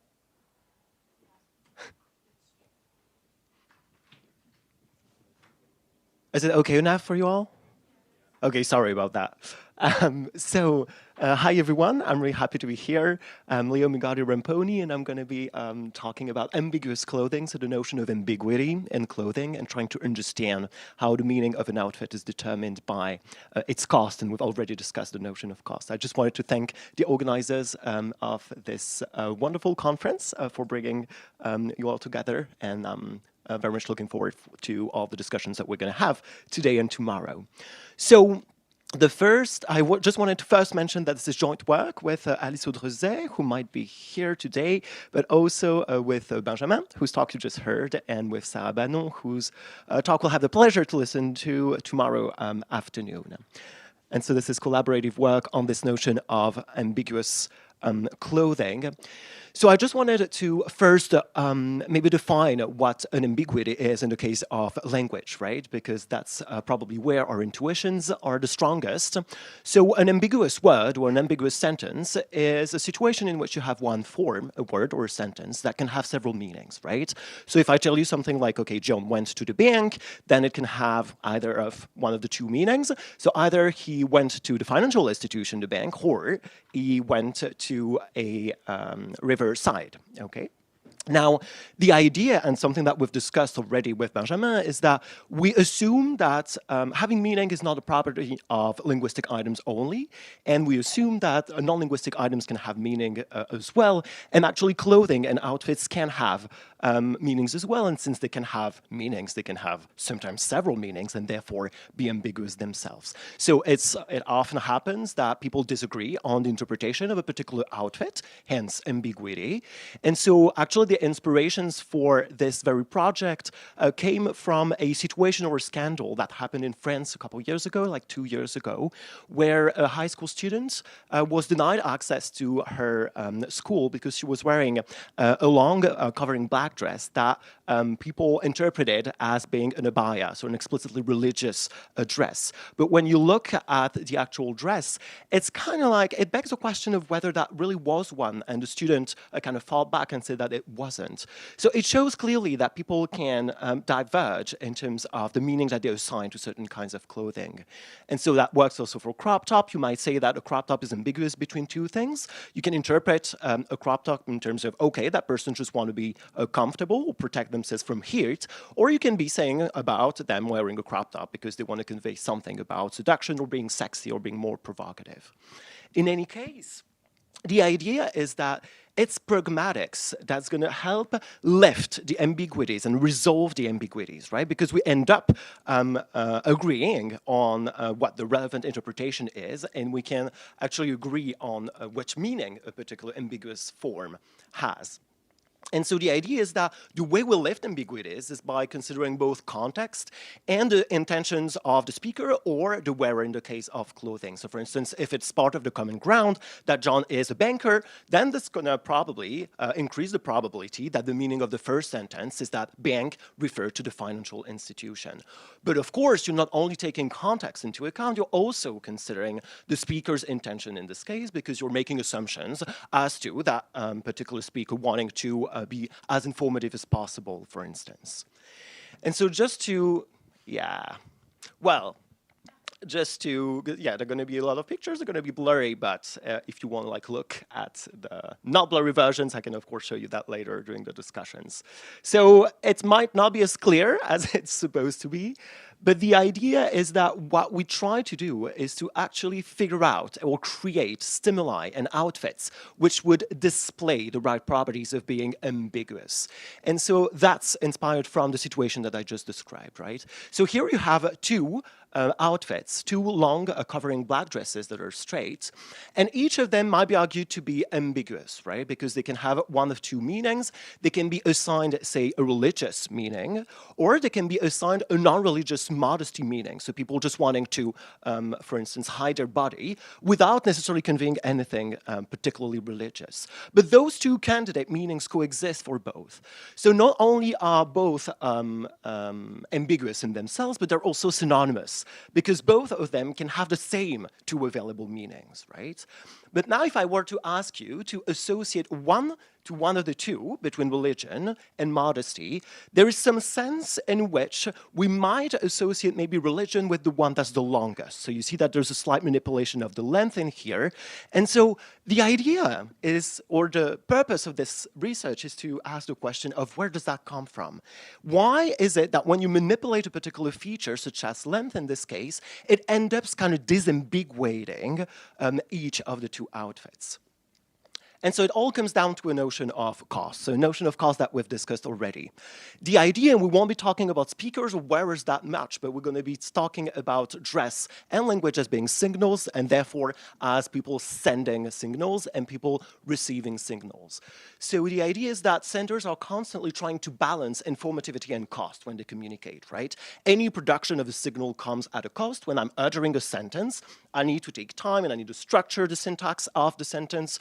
Is it okay enough for you all? Okay, sorry about that. Hi everyone. I'm really happy to be here. I'm Leo Migati Ramponi, and I'm going to be talking about ambiguous clothing, so the notion of ambiguity in clothing, and trying to understand how the meaning of an outfit is determined by its cost. And we've already discussed the notion of cost. I just wanted to thank the organizers of this wonderful conference for bringing you all together, and very much looking forward to all the discussions that we're going to have today and tomorrow. So the first, just wanted to first mention that this is joint work with Alice Audrezet, who might be here today, but also with Benjamin, whose talk you just heard, and with Sarah Bannon, whose talk we'll have the pleasure to listen to tomorrow afternoon. And so this is collaborative work on this notion of ambiguous clothing. So I just wanted to first maybe define what an ambiguity is in the case of language, right? Because that's probably where our intuitions are the strongest. So an ambiguous word or an ambiguous sentence is a situation in which you have one form, a word or a sentence, that can have several meanings, right? So if I tell you something like, okay, John went to the bank, then it can have either of one of the two meanings. So either he went to the financial institution, the bank, or he went to a river side, okay? Now, the idea, and something that we've discussed already with Benjamin, is that we assume that having meaning is not a property of linguistic items only, and we assume that non-linguistic items can have meaning as well, and actually clothing and outfits can have meanings as well, and since they can have meanings, they can have sometimes several meanings, and therefore be ambiguous themselves. So it often happens that people disagree on the interpretation of a particular outfit, hence ambiguity, and so actually the inspirations for this very project came from a situation or a scandal that happened in France a couple of years ago, like 2 years ago, where a high school student was denied access to her school because she was wearing a long covering black black dress that people interpreted as being an abaya, so an explicitly religious dress. But when you look at the actual dress, it's kind of like, it begs the question of whether that really was one, and the student kind of fought back and said that it wasn't. So it shows clearly that people can diverge in terms of the meaning that they assign to certain kinds of clothing. And so that works also for crop top. You might say that a crop top is ambiguous between two things. You can interpret a crop top in terms of, okay, that person just want to be comfortable or protect themselves from heat, or you can be saying about them wearing a crop top because they want to convey something about seduction or being sexy or being more provocative. In any case, the idea is that it's pragmatics that's going to help lift the ambiguities and resolve the ambiguities, right? Because we end up agreeing on what the relevant interpretation is, and we can actually agree on which meaning a particular ambiguous form has. And so the idea is that the way we lift ambiguities is by considering both context and the intentions of the speaker or the wearer in the case of clothing. So for instance, if it's part of the common ground that John is a banker, then that's going to probably increase the probability that the meaning of the first sentence is that bank referred to the financial institution. But of course, you're not only taking context into account, you're also considering the speaker's intention in this case, because you're making assumptions as to that particular speaker wanting to be as informative as possible, for instance. And so just to, there are going to be a lot of pictures, they're going to be blurry, but if you want to look at the not blurry versions, I can of course show you that later during the discussions. So it might not be as clear as it's supposed to be, but the idea is that what we try to do is to actually figure out or create stimuli and outfits which would display the right properties of being ambiguous. And so that's inspired from the situation that I just described, right? So here you have two outfits, two long covering black dresses that are straight, and each of them might be argued to be ambiguous, right? Because they can have one of two meanings. They can be assigned, say, a religious meaning, or they can be assigned a non-religious modesty meaning. So people just wanting to, for instance, hide their body without necessarily conveying anything particularly religious. But those two candidate meanings coexist for both. So not only are both ambiguous in themselves, but they're also synonymous, because both of them can have the same two available meanings, right? But now if I were to ask you to associate one to one of the two, between religion and modesty, there is some sense in which we might associate maybe religion with the one that's the longest. So you see that there's a slight manipulation of the length in here. And so the idea is, or the purpose of this research is to ask the question of where does that come from? Why is it that when you manipulate a particular feature, such as length in this case, it ends up kind of disambiguating each of the two outfits? And so it all comes down to a notion of cost, so a notion of cost that we've discussed already. The idea, and we won't be talking about speakers or wearers that much, but we're going to be talking about dress and language as being signals, and therefore as people sending signals and people receiving signals. So the idea is that senders are constantly trying to balance informativity and cost when they communicate, right? Any production of a signal comes at a cost. When I'm uttering a sentence, I need to take time and I need to structure the syntax of the sentence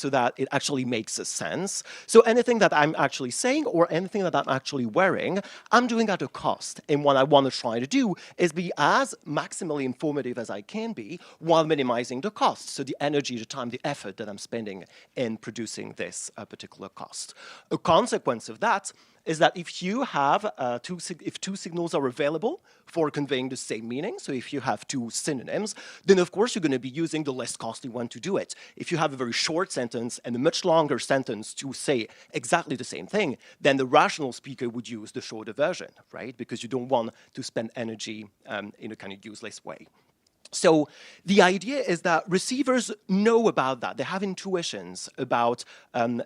so that it actually makes a sense. So anything that I'm actually saying or anything that I'm actually wearing, I'm doing at a cost. And what I want to try to do is be as maximally informative as I can be while minimizing the cost. So the energy, the time, the effort that I'm spending in producing this particular cost. A consequence of that is that if you have if two signals are available for conveying the same meaning, so if you have two synonyms, then of course you're going to be using the less costly one to do it. If you have a very short sentence and a much longer sentence to say exactly the same thing, then the rational speaker would use the shorter version, right? Because you don't want to spend energy in a kind of useless way. So the idea is that receivers know about that. They have intuitions about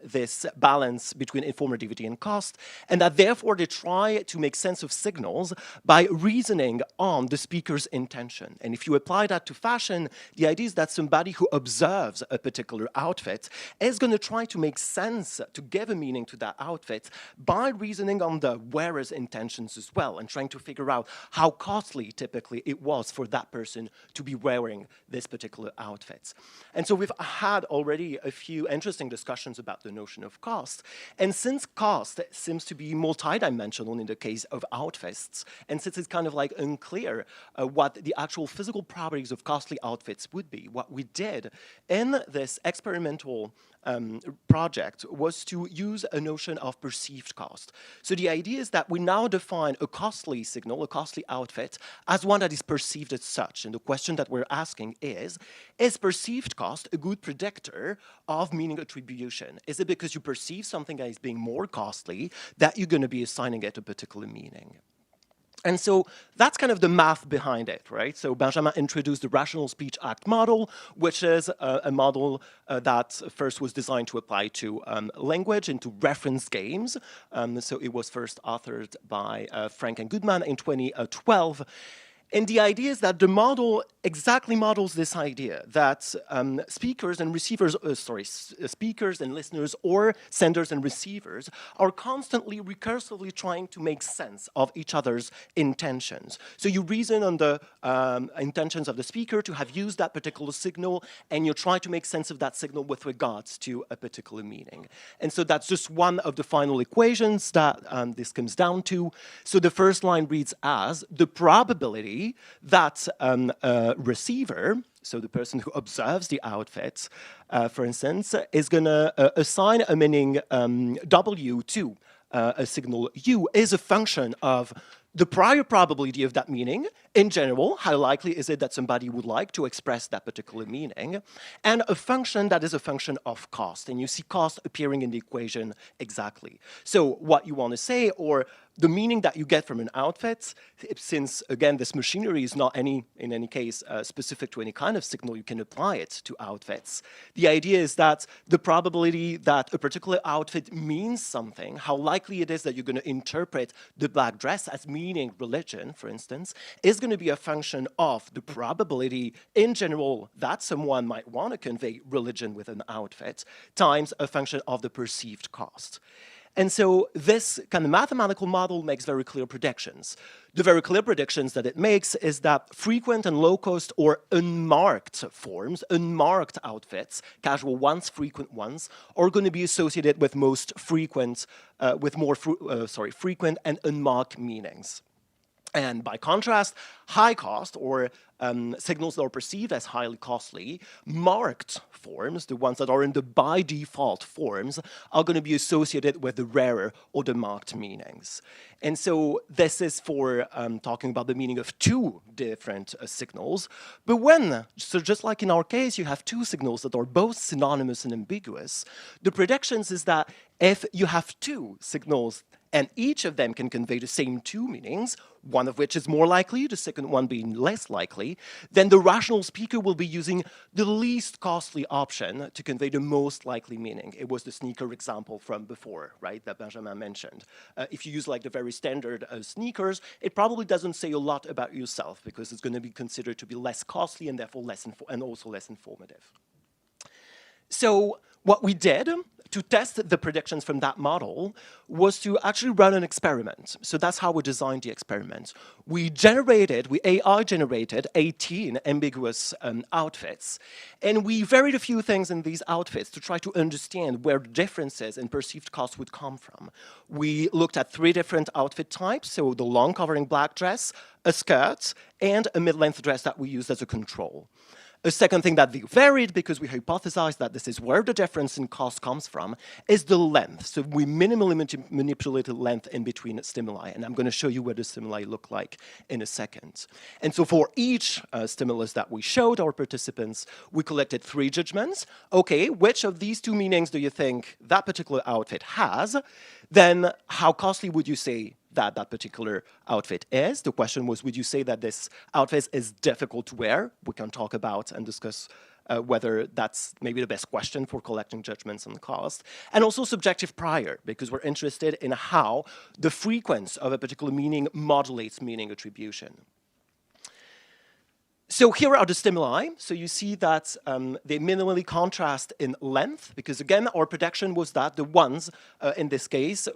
this balance between informativity and cost, and that therefore they try to make sense of signals by reasoning on the speaker's intention. And if you apply that to fashion, the idea is that somebody who observes a particular outfit is going to try to make sense, to give a meaning to that outfit by reasoning on the wearer's intentions as well, and trying to figure out how costly typically it was for that person to be wearing this particular outfit. And so we've had already a few interesting discussions about the notion of cost. And since cost seems to be multidimensional in the case of outfits, and since it's kind of like unclear what the actual physical properties of costly outfits would be, what we did in this experimental project was to use a notion of perceived cost. So the idea is that we now define a costly signal, a costly outfit, as one that is perceived as such. And the question that we're asking is perceived cost a good predictor of meaning attribution? Is it because you perceive something as being more costly that you're going to be assigning it a particular meaning? And so that's kind of the math behind it, right? So Benjamin introduced the Rational Speech Act model, which is a model that first was designed to apply to language and to reference games. So it was first authored by Frank and Goodman in 2012. And the idea is that the model exactly models this idea that speakers and receivers, speakers and listeners, or senders and receivers, are constantly recursively trying to make sense of each other's intentions. So you reason on the intentions of the speaker to have used that particular signal, and you try to make sense of that signal with regards to a particular meaning. And so that's just one of the final equations that this comes down to. So the first line reads as the probability that a receiver, so the person who observes the outfit, for instance, is going to assign a meaning W to a signal U is a function of the prior probability of that meaning, in general, how likely is it that somebody would like to express that particular meaning, and a function that is a function of cost. And you see cost appearing in the equation exactly. So what you want to say, or the meaning that you get from an outfit, since, again, this machinery is not in any case, specific to any kind of signal, you can apply it to outfits. The idea is that the probability that a particular outfit means something, how likely it is that you're going to interpret the black dress as meaning religion, for instance, is going to be a function of the probability in general that someone might want to convey religion with an outfit times a function of the perceived cost. And so this kind of mathematical model makes very clear predictions. The very clear predictions that it makes is that frequent and low-cost or unmarked forms, unmarked outfits, casual ones, frequent ones, are going to be associated with most frequent, frequent and unmarked meanings. And by contrast, high cost, or signals that are perceived as highly costly, marked forms, the ones that are in the by default forms, are going to be associated with the rarer or the marked meanings. And so this is for talking about the meaning of two different signals. But so just like in our case, you have two signals that are both synonymous and ambiguous, the predictions is that if you have two signals and each of them can convey the same two meanings, one of which is more likely, the second one being less likely, then the rational speaker will be using the least costly option to convey the most likely meaning. It was the sneaker example from before, right, that Benjamin mentioned. If you use like the very standard sneakers, it probably doesn't say a lot about yourself because it's going to be considered to be less costly and therefore and also less informative. So what we did to test the predictions from that model was to actually run an experiment. So that's how we designed the experiment. We AI generated 18 ambiguous outfits, and we varied a few things in these outfits to try to understand where the differences in perceived cost would come from. We looked at 3 different outfit types, so the long covering black dress, a skirt, and a mid-length dress that we used as a control. A second thing that varied, because we hypothesized that this is where the difference in cost comes from, is the length. So we minimally manipulated length in between stimuli, and I'm going to show you what the stimuli look like in a second. And so for each stimulus that we showed our participants, we collected 3 judgments. Okay, which of these 2 meanings do you think that particular outfit has? Then how costly would you say that particular outfit is? The question was, would you say that this outfit is difficult to wear? We can talk about and discuss whether that's maybe the best question for collecting judgments on cost. And also subjective prior, because we're interested in how the frequency of a particular meaning modulates meaning attribution. So here are the stimuli. So you see that they minimally contrast in length, because again, our prediction was that the ones, in this case,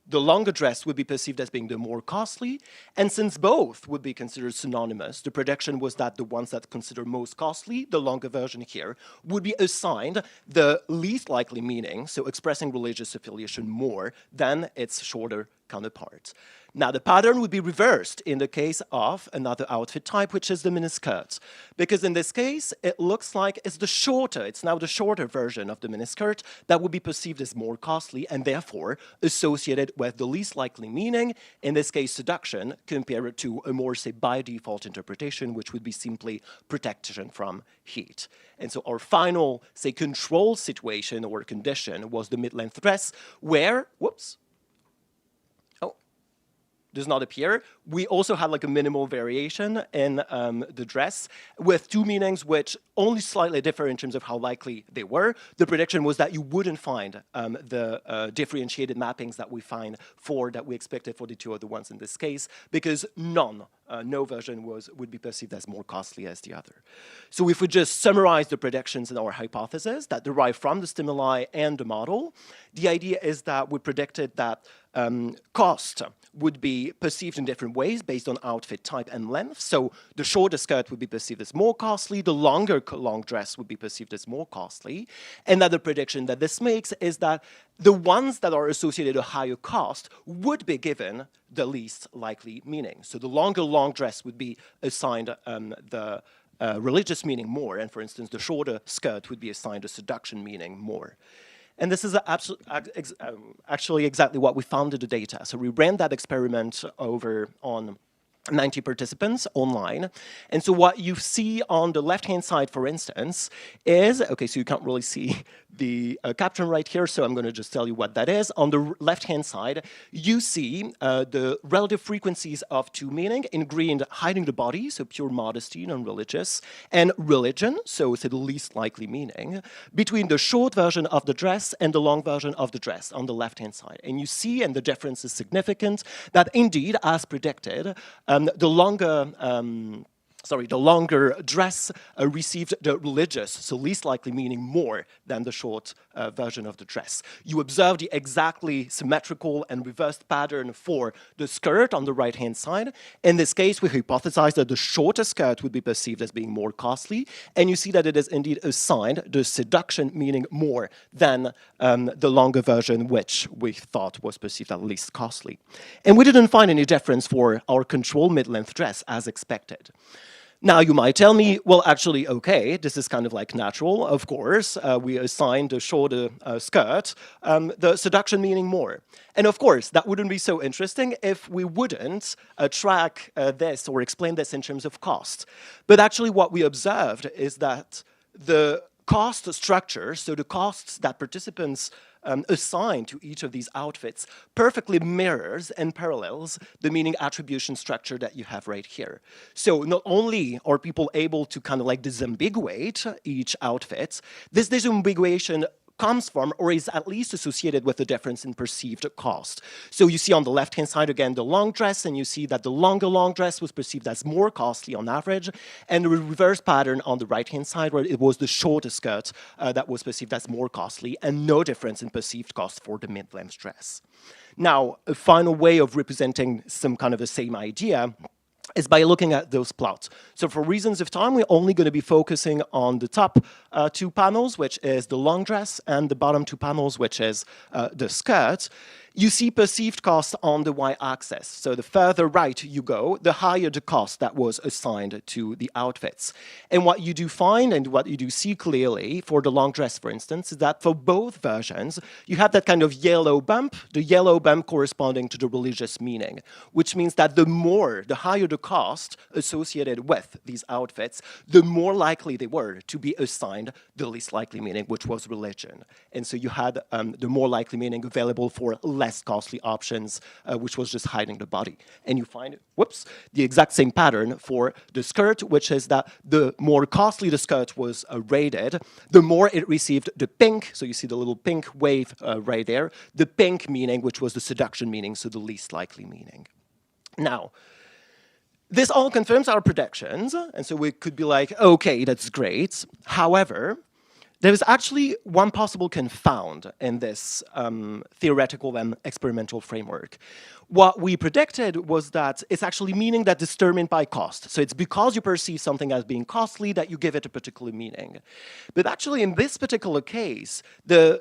the longer dress would be perceived as being the more costly. And since both would be considered synonymous, the prediction was that the ones that consider most costly, the longer version here, would be assigned the least likely meaning, so expressing religious affiliation more than its shorter counterparts. Now, the pattern would be reversed in the case of another outfit type, which is the miniskirt. Because in this case, it looks like it's now the shorter version of the miniskirt that would be perceived as more costly and therefore associated with the least likely meaning, in this case, seduction, compared to a more, say, by default interpretation, which would be simply protection from heat. And so our final, say, control situation or condition was the mid-length dress, where, does not appear. We also had like a minimal variation in the dress with two meanings which only slightly differ in terms of how likely they were. The prediction was that you wouldn't find the differentiated mappings that we expected for the two other ones in this case, because no version would be perceived as more costly as the other. So if we just summarize the predictions in our hypothesis that derive from the stimuli and the model, the idea is that we predicted that cost would be perceived in different ways based on outfit type and length. So the shorter skirt would be perceived as more costly, the longer long dress would be perceived as more costly. Another prediction that this makes is that the ones that are associated with a higher cost would be given the least likely meaning. So the longer long dress would be assigned the religious meaning more, and for instance, the shorter skirt would be assigned a seduction meaning more. And this is actually exactly what we found in the data. So we ran that experiment over on 90 participants online. And so what you see on the left-hand side, for instance, is, okay, so you can't really see the caption right here, so I'm going to just tell you what that is. On the left-hand side, you see the relative frequencies of two meaning. In green, hiding the body, so pure modesty, non-religious, and religion, so it's the least likely meaning, between the short version of the dress and the long version of the dress on the left-hand side. And you see, and the difference is significant, that indeed, as predicted, the longer dress received the religious, so least likely meaning more than the short version of the dress. You observe the exactly symmetrical and reversed pattern for the skirt on the right-hand side. In this case, we hypothesized that the shorter skirt would be perceived as being more costly, and you see that it is indeed assigned the seduction meaning more than the longer version, which we thought was perceived as least costly. And we didn't find any difference for our control mid-length dress as expected. Now, you might tell me, well, actually, okay, this is kind of like natural. Of course, we assigned a shorter skirt, the seduction meaning more. And of course, that wouldn't be so interesting if we wouldn't track this or explain this in terms of cost. But actually, what we observed is that the cost structure, so the costs that participants assigned to each of these outfits, perfectly mirrors and parallels the meaning attribution structure that you have right here. So not only are people able to kind of like disambiguate each outfit, this disambiguation comes from or is at least associated with the difference in perceived cost. So you see on the left-hand side again the long dress, and you see that the longer long dress was perceived as more costly on average, and the reverse pattern on the right-hand side where it was the shorter skirt that was perceived as more costly, and no difference in perceived cost for the mid-length dress. Now, a final way of representing some kind of the same idea is by looking at those plots. So for reasons of time, we're only going to be focusing on the top two panels, which is the long dress, and the bottom two panels, which is the skirt. You see perceived cost on the y-axis. So the further right you go, the higher the cost that was assigned to the outfits. And what you do find, and what you do see clearly for the long dress, for instance, is that for both versions, you have that kind of yellow bump, the yellow bump corresponding to the religious meaning, which means that the higher the cost associated with these outfits, the more likely they were to be assigned the least likely meaning, which was religion. And so you had the more likely meaning available for less costly options, which was just hiding the body. And you find, the exact same pattern for the skirt, which is that the more costly the skirt was rated, the more it received the pink, so you see the little pink wave right there, the pink meaning, which was the seduction meaning, so the least likely meaning. Now, this all confirms our predictions, and so we could be like, okay, that's great. However, There is actually one possible confound in this theoretical and experimental framework. What we predicted was that it's actually meaning that's determined by cost. So it's because you perceive something as being costly that you give it a particular meaning. But actually in this particular case, the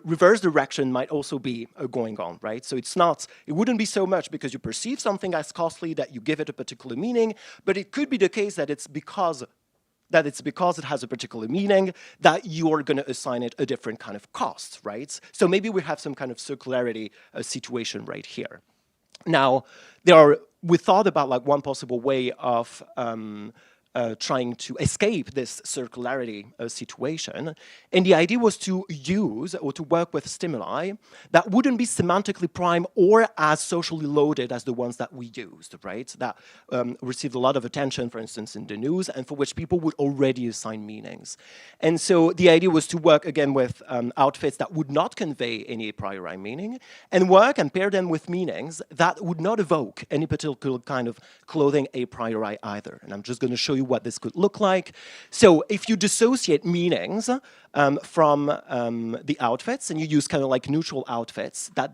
reverse direction might also be going on, right? So it wouldn't be so much because you perceive something as costly that you give it a particular meaning, but it could be the case that it's because it has a particular meaning that you are going to assign it a different kind of cost, right? So maybe we have some kind of circularity situation right here. Now, we thought about like one possible way of trying to escape this circularity situation. And the idea was to use or to work with stimuli that wouldn't be semantically prime or as socially loaded as the ones that we used, right? That received a lot of attention, for instance, in the news, and for which people would already assign meanings. And so the idea was to work again with outfits that would not convey any a priori meaning, and work and pair them with meanings that would not evoke any particular kind of clothing a priori either. And I'm just going to show you what this could look like. So if you dissociate meanings from the outfits and you use kind of like neutral outfits that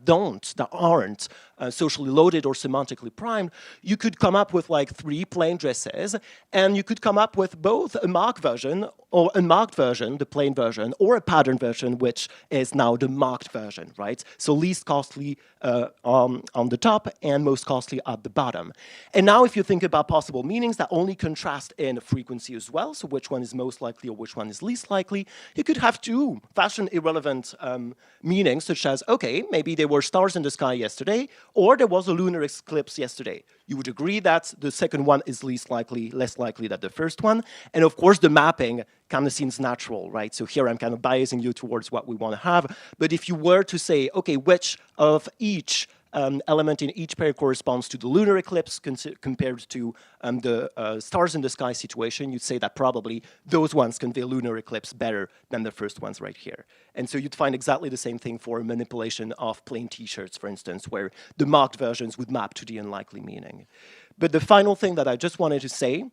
aren't socially loaded or semantically primed, you could come up with like 3 plain dresses, and you could come up with both a marked version or unmarked version, the plain version, or a pattern version, which is now the marked version, right? So least costly on the top and most costly at the bottom. And now if you think about possible meanings that only contrast in frequency as well, so which one is most likely or which one is least likely, you could have 2 fashion irrelevant meanings, such as, okay, maybe there were stars in the sky yesterday, or there was a lunar eclipse yesterday. You would agree that the second one is less likely than the first one. And of course, the mapping kind of seems natural, right? So here I'm kind of biasing you towards what we want to have. But if you were to say, okay, which of each element in each pair corresponds to the lunar eclipse compared to the stars in the sky situation, you'd say that probably those ones convey lunar eclipse better than the first ones right here. And so you'd find exactly the same thing for manipulation of plain t-shirts, for instance, where the marked versions would map to the unlikely meaning. But the final thing that I just wanted to say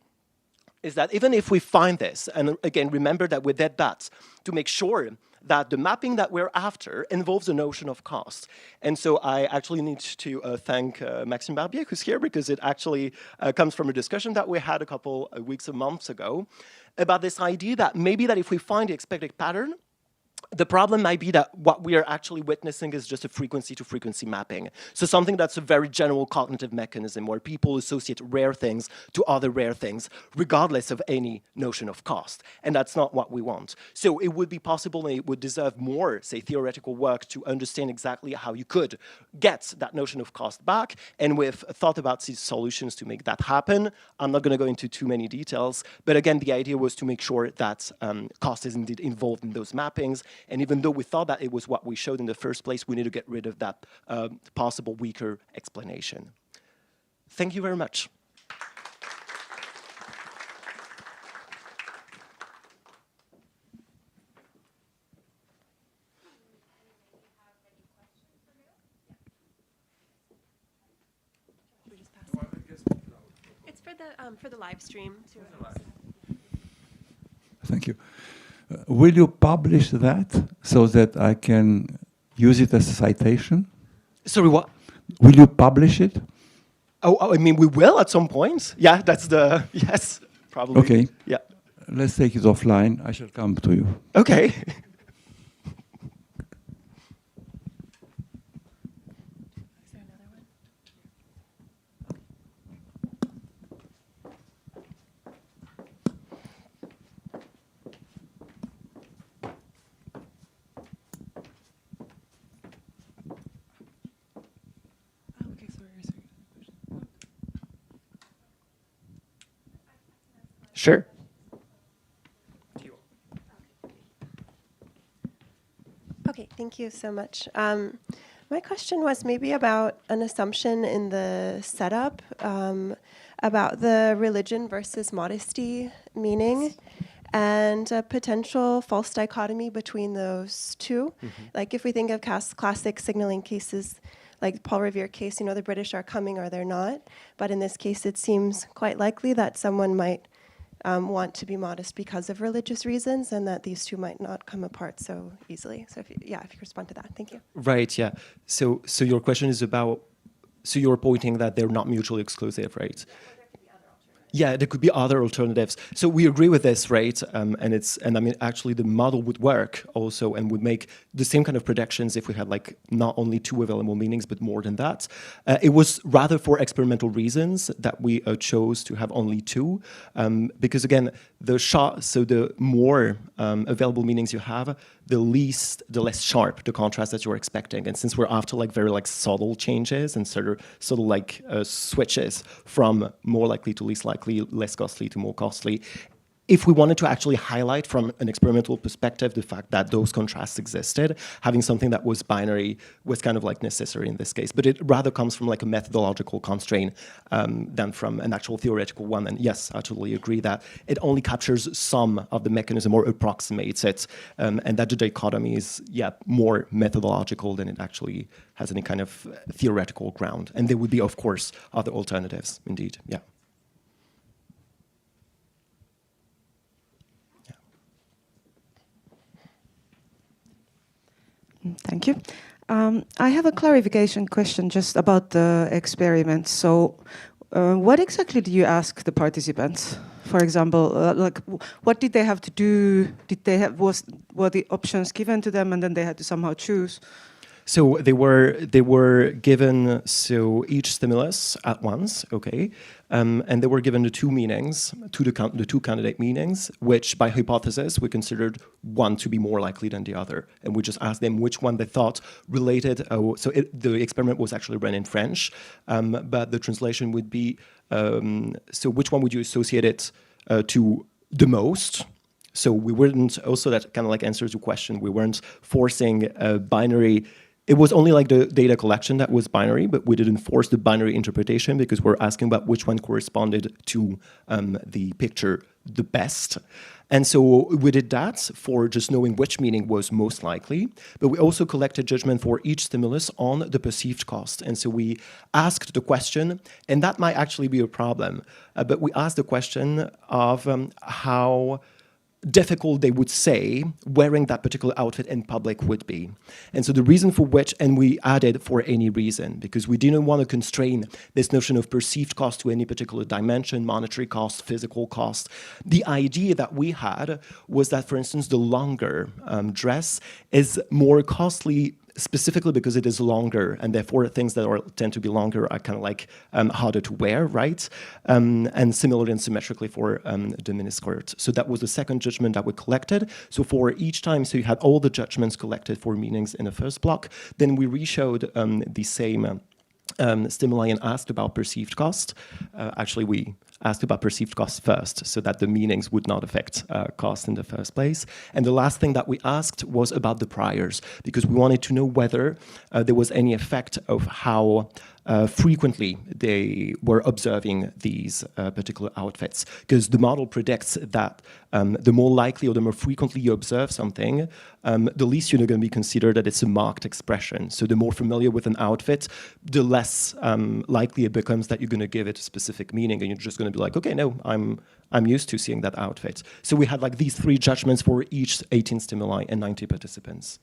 is that even if we find this, and again, remember that we did that to make sure that the mapping that we're after involves a notion of cost. And so I actually need to thank Maxime Barbier, who's here, because it actually comes from a discussion that we had a couple of weeks or months ago about this idea that maybe that if we find the expected pattern, the problem might be that what we are actually witnessing is just a frequency-to-frequency mapping. So something that's a very general cognitive mechanism where people associate rare things to other rare things, regardless of any notion of cost. And that's not what we want. So it would be possible, and it would deserve more, say, theoretical work to understand exactly how you could get that notion of cost back. And we've thought about these solutions to make that happen. I'm not going to go into too many details. But again, the idea was to make sure that cost is indeed involved in those mappings. And even though we thought that it was what we showed in the first place, we need to get rid of that possible weaker explanation. Thank you very much. It's for the live stream too. Thank you. Will you publish that so that I can use it as a citation? Sorry, what? Will you publish it? Oh, I mean, we will at some point. Yeah, that's the, yes, probably. Okay. Yeah. Let's take it offline. I shall come to you. Okay. Sure. Okay, thank you so much. My question was maybe about an assumption in the setup about the religion versus modesty meaning and a potential false dichotomy between those two. Mm-hmm. Like if we think of classic signaling cases, like Paul Revere case, you know, the British are coming or they're not. But in this case, it seems quite likely that someone might want to be modest because of religious reasons, and that these two might not come apart so easily. So if you respond to that, thank you. Right, yeah. So your question is about, so you're pointing that they're not mutually exclusive, right? Yeah, there could be other alternatives. So we agree with this, right? And I mean, actually, the model would work also, and would make the same kind of predictions if we had like not only two available meanings, but more than that. It was rather for experimental reasons that we chose to have only two, because again, the more available meanings you have, the less sharp the contrast that you're expecting. And since we're after like very like subtle changes and sort of like switches from more likely to least likely, less costly to more costly, if we wanted to actually highlight from an experimental perspective the fact that those contrasts existed, having something that was binary was kind of like necessary in this case. But it rather comes from like a methodological constraint than from an actual theoretical one. And yes, I totally agree that it only captures some of the mechanism or approximates it, and that the dichotomy is, more methodological than it actually has any kind of theoretical ground. And there would be, of course, other alternatives, indeed, yeah. Thank you. I have a clarification question just about the experiment. So what exactly do you ask the participants? For example, what did they have to do? Were the options given to them and then they had to somehow choose? So they were given each stimulus at once, okay, and they were given the two meanings, the two candidate meanings, which by hypothesis we considered one to be more likely than the other, and we just asked them which one they thought related. The experiment was actually run in French, but the translation would be so which one would you associate it to the most? So we weren't, also that kind of like answers your question, we weren't forcing a binary. It was only like the data collection that was binary, but we didn't force the binary interpretation because we're asking about which one corresponded to the picture the best. And so we did that for just knowing which meaning was most likely, but we also collected judgment for each stimulus on the perceived cost. And so we asked the question, and that might actually be a problem, but we asked the question of how difficult they would say wearing that particular outfit in public would be. And so the reason for which, and we added for any reason, because we didn't want to constrain this notion of perceived cost to any particular dimension, monetary cost, physical cost. The idea that we had was that, for instance, the longer dress is more costly specifically because it is longer, and therefore things that tend to be longer are kind of like harder to wear, right? And similarly and symmetrically for the miniskirt. So that was the second judgment that we collected. So for each time, so you had all the judgments collected for meanings in the first block, then we re-showed the same stimuli and asked about perceived cost. Actually, we asked about perceived cost first, so that the meanings would not affect cost in the first place. And the last thing that we asked was about the priors, because we wanted to know whether there was any effect of how frequently they were observing these particular outfits. Because the model predicts that the more likely or the more frequently you observe something, the least you're going to be considered that it's a marked expression. So the more familiar with an outfit, the less likely it becomes that you're going to give it a specific meaning, and you're just going to be like, okay, no, I'm used to seeing that outfit. So we had like these three judgments for each 18 stimuli and 90 participants.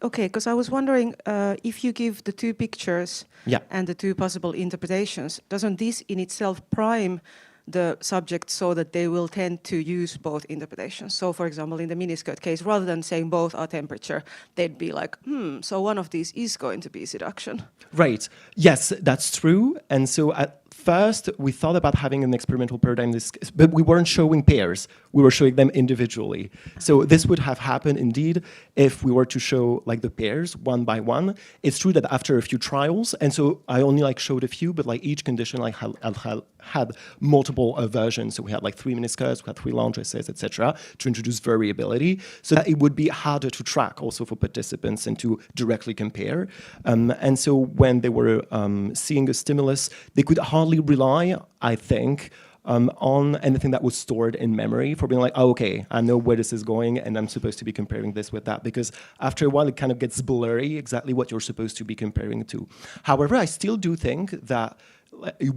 Okay, because I was wondering if you give the two pictures and the two possible interpretations, doesn't this in itself prime the subject so that they will tend to use both interpretations? So, for example, in the miniskirt case, rather than saying both are temperature, they'd be like, so one of these is going to be seduction. Right. Yes, that's true. And so at first, we thought about having an experimental paradigm, but we weren't showing pairs. We were showing them individually. So this would have happened, indeed, if we were to show like the pairs one by one. It's true that after a few trials, and so I only like showed a few, but like each condition like had multiple versions. So we had like 3 miniskirts, we had 3 long dresses, etc., to introduce variability, so that it would be harder to track also for participants and to directly compare. And so when they were seeing a stimulus, they could hardly rely, I think, on anything that was stored in memory for being like, oh, okay, I know where this is going and I'm supposed to be comparing this with that, because after a while it kind of gets blurry exactly what you're supposed to be comparing to. However, I still do think that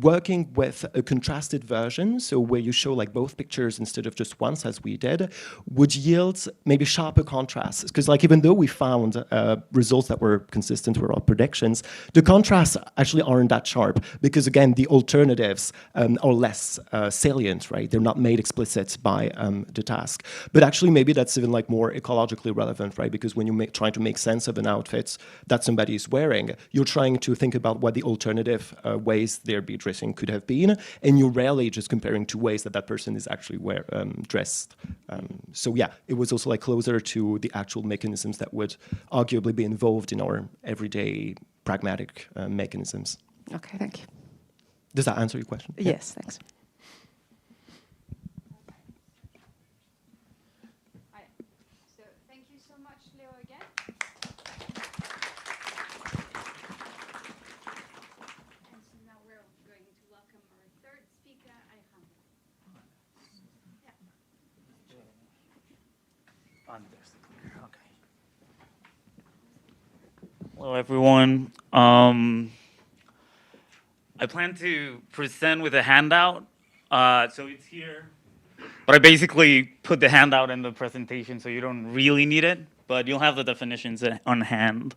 working with a contrasted version, so where you show like both pictures instead of just once as we did, would yield maybe sharper contrasts. Because like even though we found results that were consistent with our predictions, the contrasts actually aren't that sharp because again, the alternatives are less salient, right? They're not made explicit by the task. But actually maybe that's even like more ecologically relevant, right? Because when you try to make sense of an outfit that somebody is wearing, you're trying to think about what the alternative ways their be dressing could have been, and you're rarely just comparing two ways that that person is actually dressed. So yeah, it was also like closer to the actual mechanisms that would arguably be involved in our everyday pragmatic mechanisms. Okay, thank you. Does that answer your question? Yes, thanks. So thank you so much, Leo, again. And so now we're going to welcome our third speaker, Alejandro. Okay. Hello, everyone. I plan to present with a handout. So it's here. But I basically put the handout in the presentation, so you don't really need it, but you'll have the definitions on hand.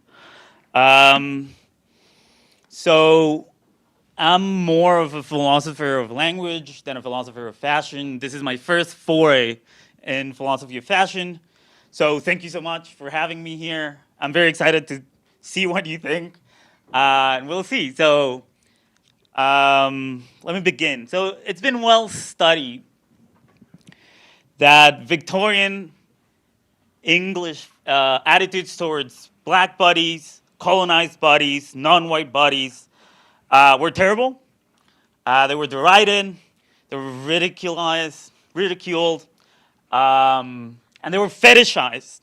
So I'm more of a philosopher of language than a philosopher of fashion. This is my first foray in philosophy of fashion. So thank you so much for having me here. I'm very excited to see what you think. And we'll see. So let me begin. So it's been well studied that Victorian English attitudes towards black bodies, colonized bodies, non-white bodies were terrible. They were derided, they were ridiculed, and they were fetishized,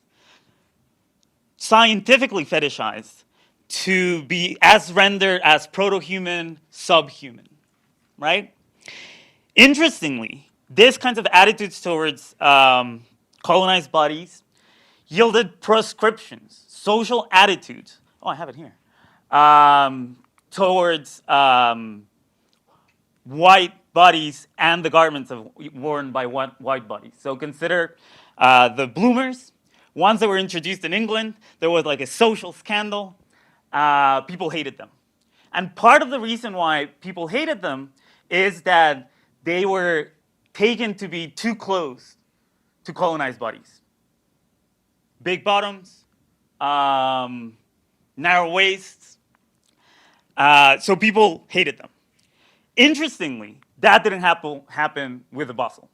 scientifically fetishized, to be as rendered as proto-human, subhuman, right? Interestingly, these kinds of attitudes towards colonized bodies yielded prescriptions, social attitudes. Oh, I have it here. Towards white bodies and the garments worn by white bodies. So consider the bloomers. Once they were introduced in England, there was like a social scandal. People hated them. And part of the reason why people hated them is that they were taken to be too close to colonized bodies. Big bottoms, narrow waists. So people hated them. Interestingly, that didn't happen with the bustle.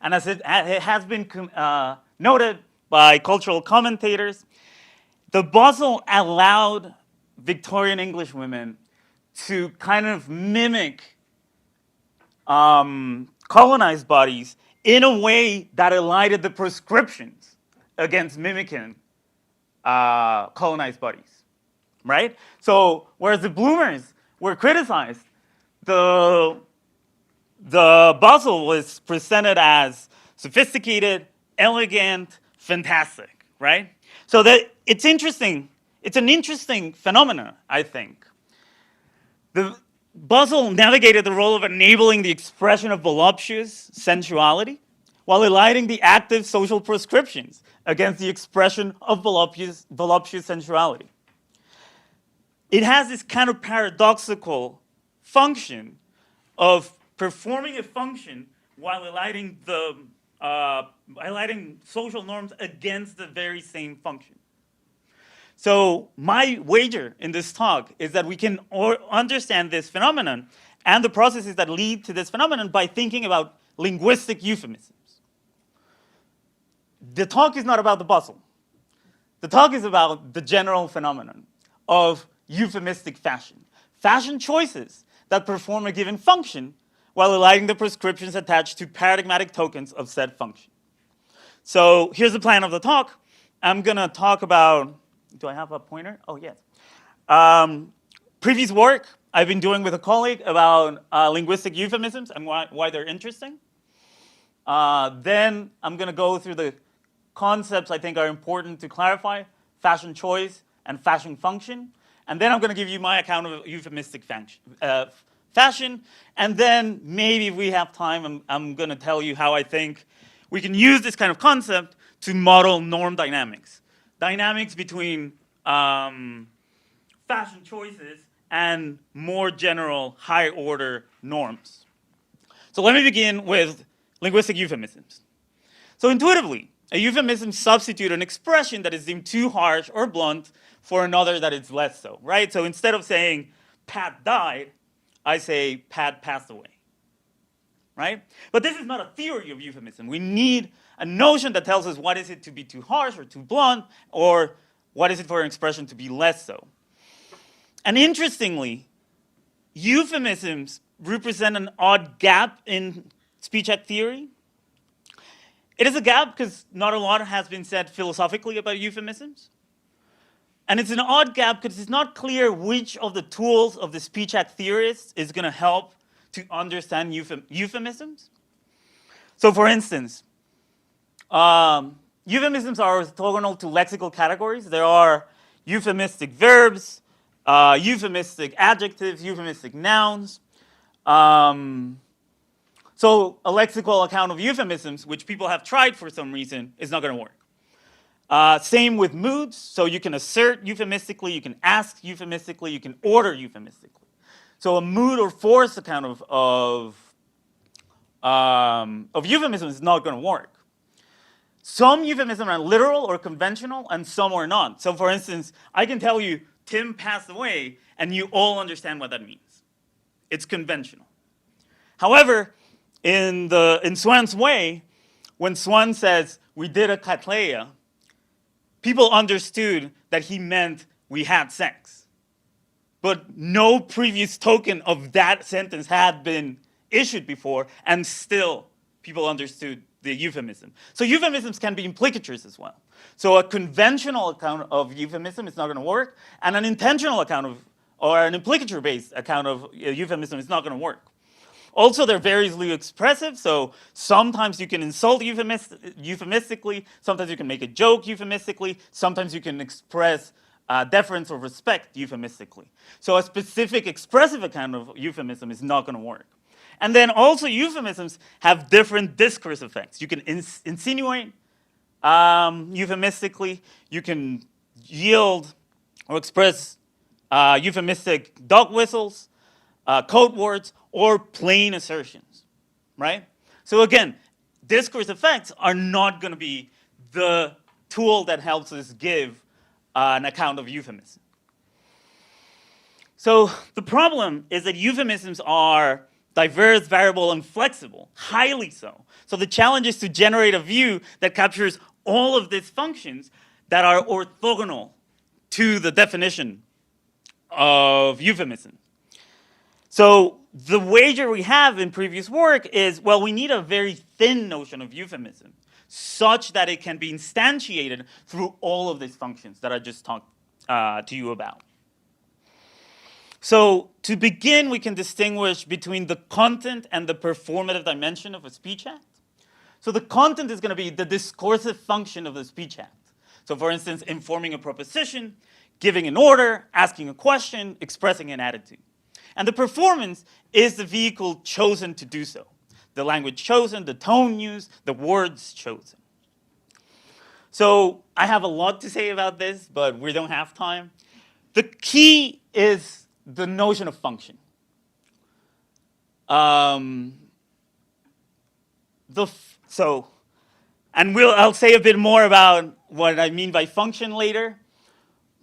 And as it has been noted by cultural commentators, the bustle allowed Victorian English women to kind of mimic colonized bodies in a way that elided the prescriptions against mimicking colonized bodies, right? So whereas the bloomers were criticized, the bustle was presented as sophisticated, elegant, fantastic, right? So that it's interesting. It's an interesting phenomenon, I think. The bustle navigated the role of enabling the expression of voluptuous sensuality while eliding the active social prescriptions against the expression of voluptuous sensuality. It has this kind of paradoxical function of performing a function while eliding social norms against the very same function. So my wager in this talk is that we can understand this phenomenon and the processes that lead to this phenomenon by thinking about linguistic euphemisms. The talk is not about the bustle. The talk is about the general phenomenon of euphemistic fashion. Fashion choices that perform a given function while eliding the prescriptions attached to paradigmatic tokens of said function. So here's the plan of the talk. I'm going to talk about, do I have a pointer? Oh, yes. Previous work I've been doing with a colleague about linguistic euphemisms and why they're interesting. Then I'm going to go through the concepts I think are important to clarify, fashion choice and fashion function. And then I'm going to give you my account of euphemistic fashion. And then maybe if we have time, I'm going to tell you how I think we can use this kind of concept to model norm dynamics. Dynamics between fashion choices and more general high order norms. So let me begin with linguistic euphemisms. So intuitively, a euphemism substitutes an expression that is deemed too harsh or blunt for another that is less so, right? So instead of saying Pat died, I say Pat passed away, right? But this is not a theory of euphemism. We need a notion that tells us what is it to be too harsh or too blunt, or what is it for an expression to be less so. And interestingly, euphemisms represent an odd gap in speech act theory. It is a gap because not a lot has been said philosophically about euphemisms. And it's an odd gap because it's not clear which of the tools of the speech act theorists is going to help to understand euphemisms. So for instance, euphemisms are orthogonal to lexical categories. There are euphemistic verbs, euphemistic adjectives, euphemistic nouns. So a lexical account of euphemisms, which people have tried for some reason, is not going to work. Same with moods. So you can assert euphemistically, you can ask euphemistically, you can order euphemistically. So a mood or force account of euphemisms is not going to work. Some euphemisms are literal or conventional, and some are not. So for instance, I can tell you, Tim passed away, and you all understand what that means. It's conventional. However, in Swan's way, when Swan says, we did a katleya, people understood that he meant we had sex. But no previous token of that sentence had been issued before, and still people understood the euphemism. So euphemisms can be implicatures as well. So a conventional account of euphemism is not going to work, and an intentional account of, or an implicature-based account of euphemism is not going to work. Also, they're variously expressive, so sometimes you can insult euphemistically, sometimes you can make a joke euphemistically, sometimes you can express deference or respect euphemistically. So a specific expressive account of euphemism is not going to work. And then also euphemisms have different discourse effects. You can insinuate euphemistically, you can yield or express euphemistic dog whistles, code words, or plain assertions, right? So again, discourse effects are not going to be the tool that helps us give an account of euphemism. So the problem is that euphemisms are diverse, variable, and flexible, highly so. So the challenge is to generate a view that captures all of these functions that are orthogonal to the definition of euphemism. So the wager we have in previous work is, well, we need a very thin notion of euphemism such that it can be instantiated through all of these functions that I just talked to you about. So to begin, we can distinguish between the content and the performative dimension of a speech act. So the content is going to be the discursive function of the speech act. So for instance, informing a proposition, giving an order, asking a question, expressing an attitude. And the performance is the vehicle chosen to do so. The language chosen, the tone used, the words chosen. So I have a lot to say about this, but we don't have time. The key is the notion of function. I'll say a bit more about what I mean by function later.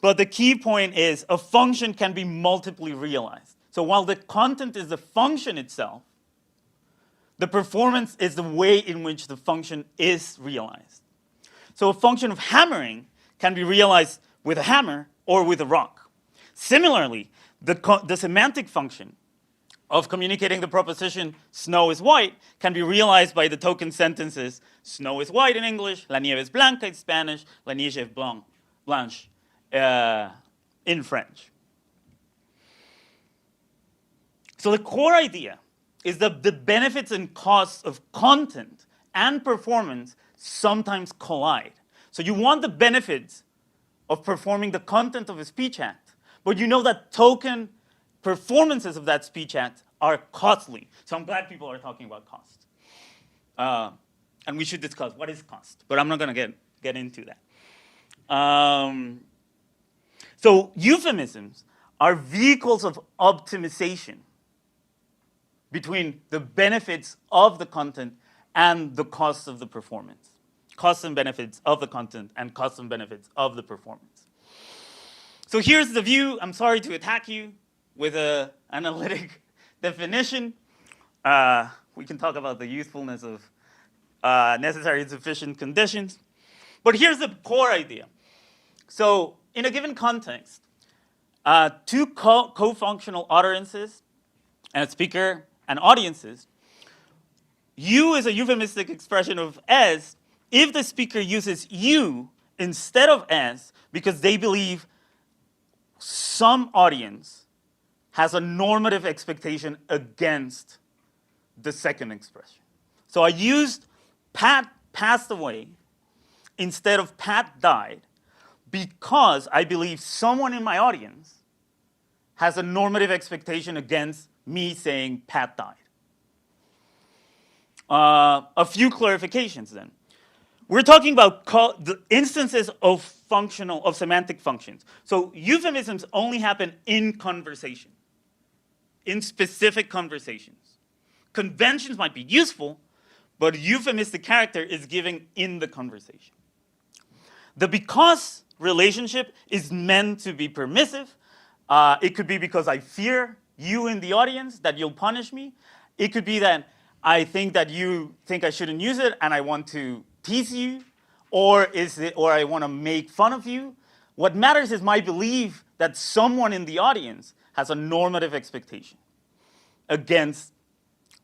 But the key point is a function can be multiply realized. So while the content is the function itself, the performance is the way in which the function is realized. So a function of hammering can be realized with a hammer or with a rock. Similarly, the semantic function of communicating the proposition snow is white can be realized by the token sentences snow is white in English, la nieve es blanca in Spanish, la neige est blanche in French. So the core idea is that the benefits and costs of content and performance sometimes collide. So you want the benefits of performing the content of a speech act, but you know that token performances of that speech act are costly. So I'm glad people are talking about cost. And we should discuss what is cost, but I'm not going to get into that. So euphemisms are vehicles of optimization between the benefits of the content and the costs of the performance. Costs and benefits of the content and costs and benefits of the performance. So here's the view. I'm sorry to attack you with an analytic definition. We can talk about the usefulness of necessary and sufficient conditions. But here's the core idea. So in a given context, two co-functional utterances, and a speaker and audiences, you is a euphemistic expression of as if the speaker uses you instead of as because they believe some audience has a normative expectation against the second expression. So I used Pat passed away instead of Pat died because I believe someone in my audience has a normative expectation against me saying Pat died. A few clarifications then. We're talking about the instances of semantic functions. So euphemisms only happen in conversation, in specific conversations. Conventions might be useful, but euphemistic character is given in the conversation. The because relationship is meant to be permissive. It could be because I fear you in the audience that you'll punish me. It could be that I think that you think I shouldn't use it and I want to tease you, or I want to make fun of you. What matters is my belief that someone in the audience has a normative expectation against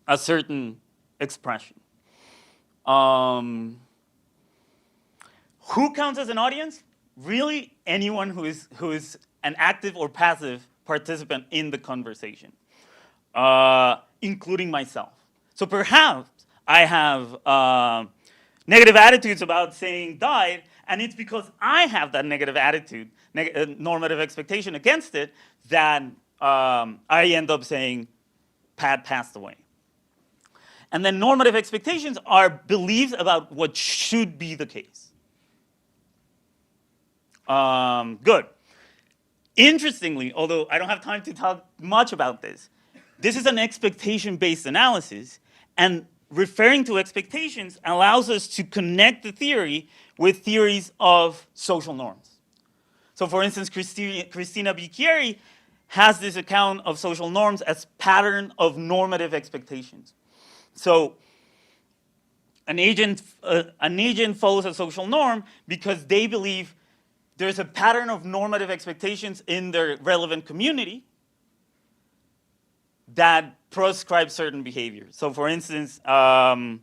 a certain expression. Who counts as an audience? Really, anyone who is an active or passive participant in the conversation, including myself. So perhaps I have negative attitudes about saying died, and it's because I have that negative attitude, normative expectation against it, that I end up saying Pat passed away. And then normative expectations are beliefs about what should be the case. Good. Interestingly, although I don't have time to talk much about this, this is an expectation-based analysis, and referring to expectations allows us to connect the theory with theories of social norms. So for instance, Cristina Bicchieri has this account of social norms as pattern of normative expectations. So an agent follows a social norm because they believe there's a pattern of normative expectations in their relevant community that prescribe certain behavior. So for instance, the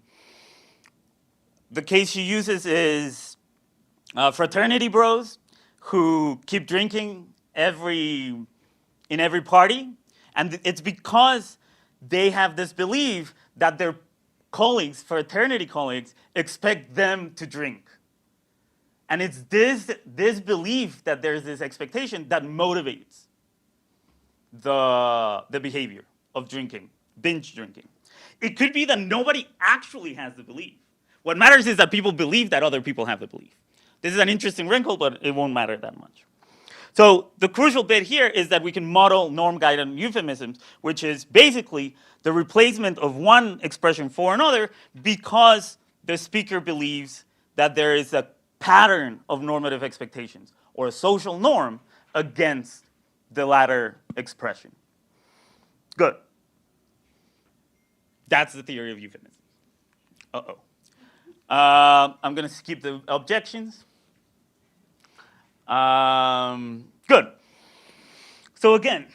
case she uses is fraternity bros who keep drinking in every party. And it's because they have this belief that their colleagues, fraternity colleagues, expect them to drink. And it's this belief that there's this expectation that motivates the behavior of drinking, binge drinking. It could be that nobody actually has the belief. What matters is that people believe that other people have the belief. This is an interesting wrinkle, but it won't matter that much. So the crucial bit here is that we can model norm-guided euphemisms, which is basically the replacement of one expression for another because the speaker believes that there is a pattern of normative expectations or a social norm against the latter expression. Good. That's the theory of euphemism. I'm going to skip the objections. Good. So again,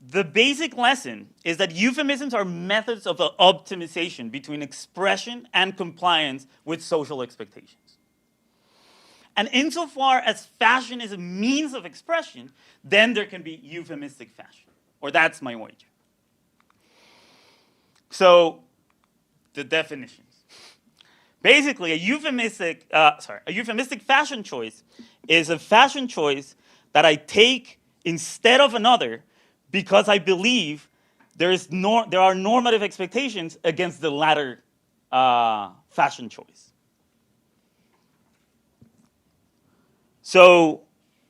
the basic lesson is that euphemisms are methods of optimization between expression and compliance with social expectations. And insofar as fashion is a means of expression, then there can be euphemistic fashion, or that's my wager. So the definitions. Basically, a euphemistic fashion choice is a fashion choice that I take instead of another because I believe there are normative expectations against the latter fashion choice. So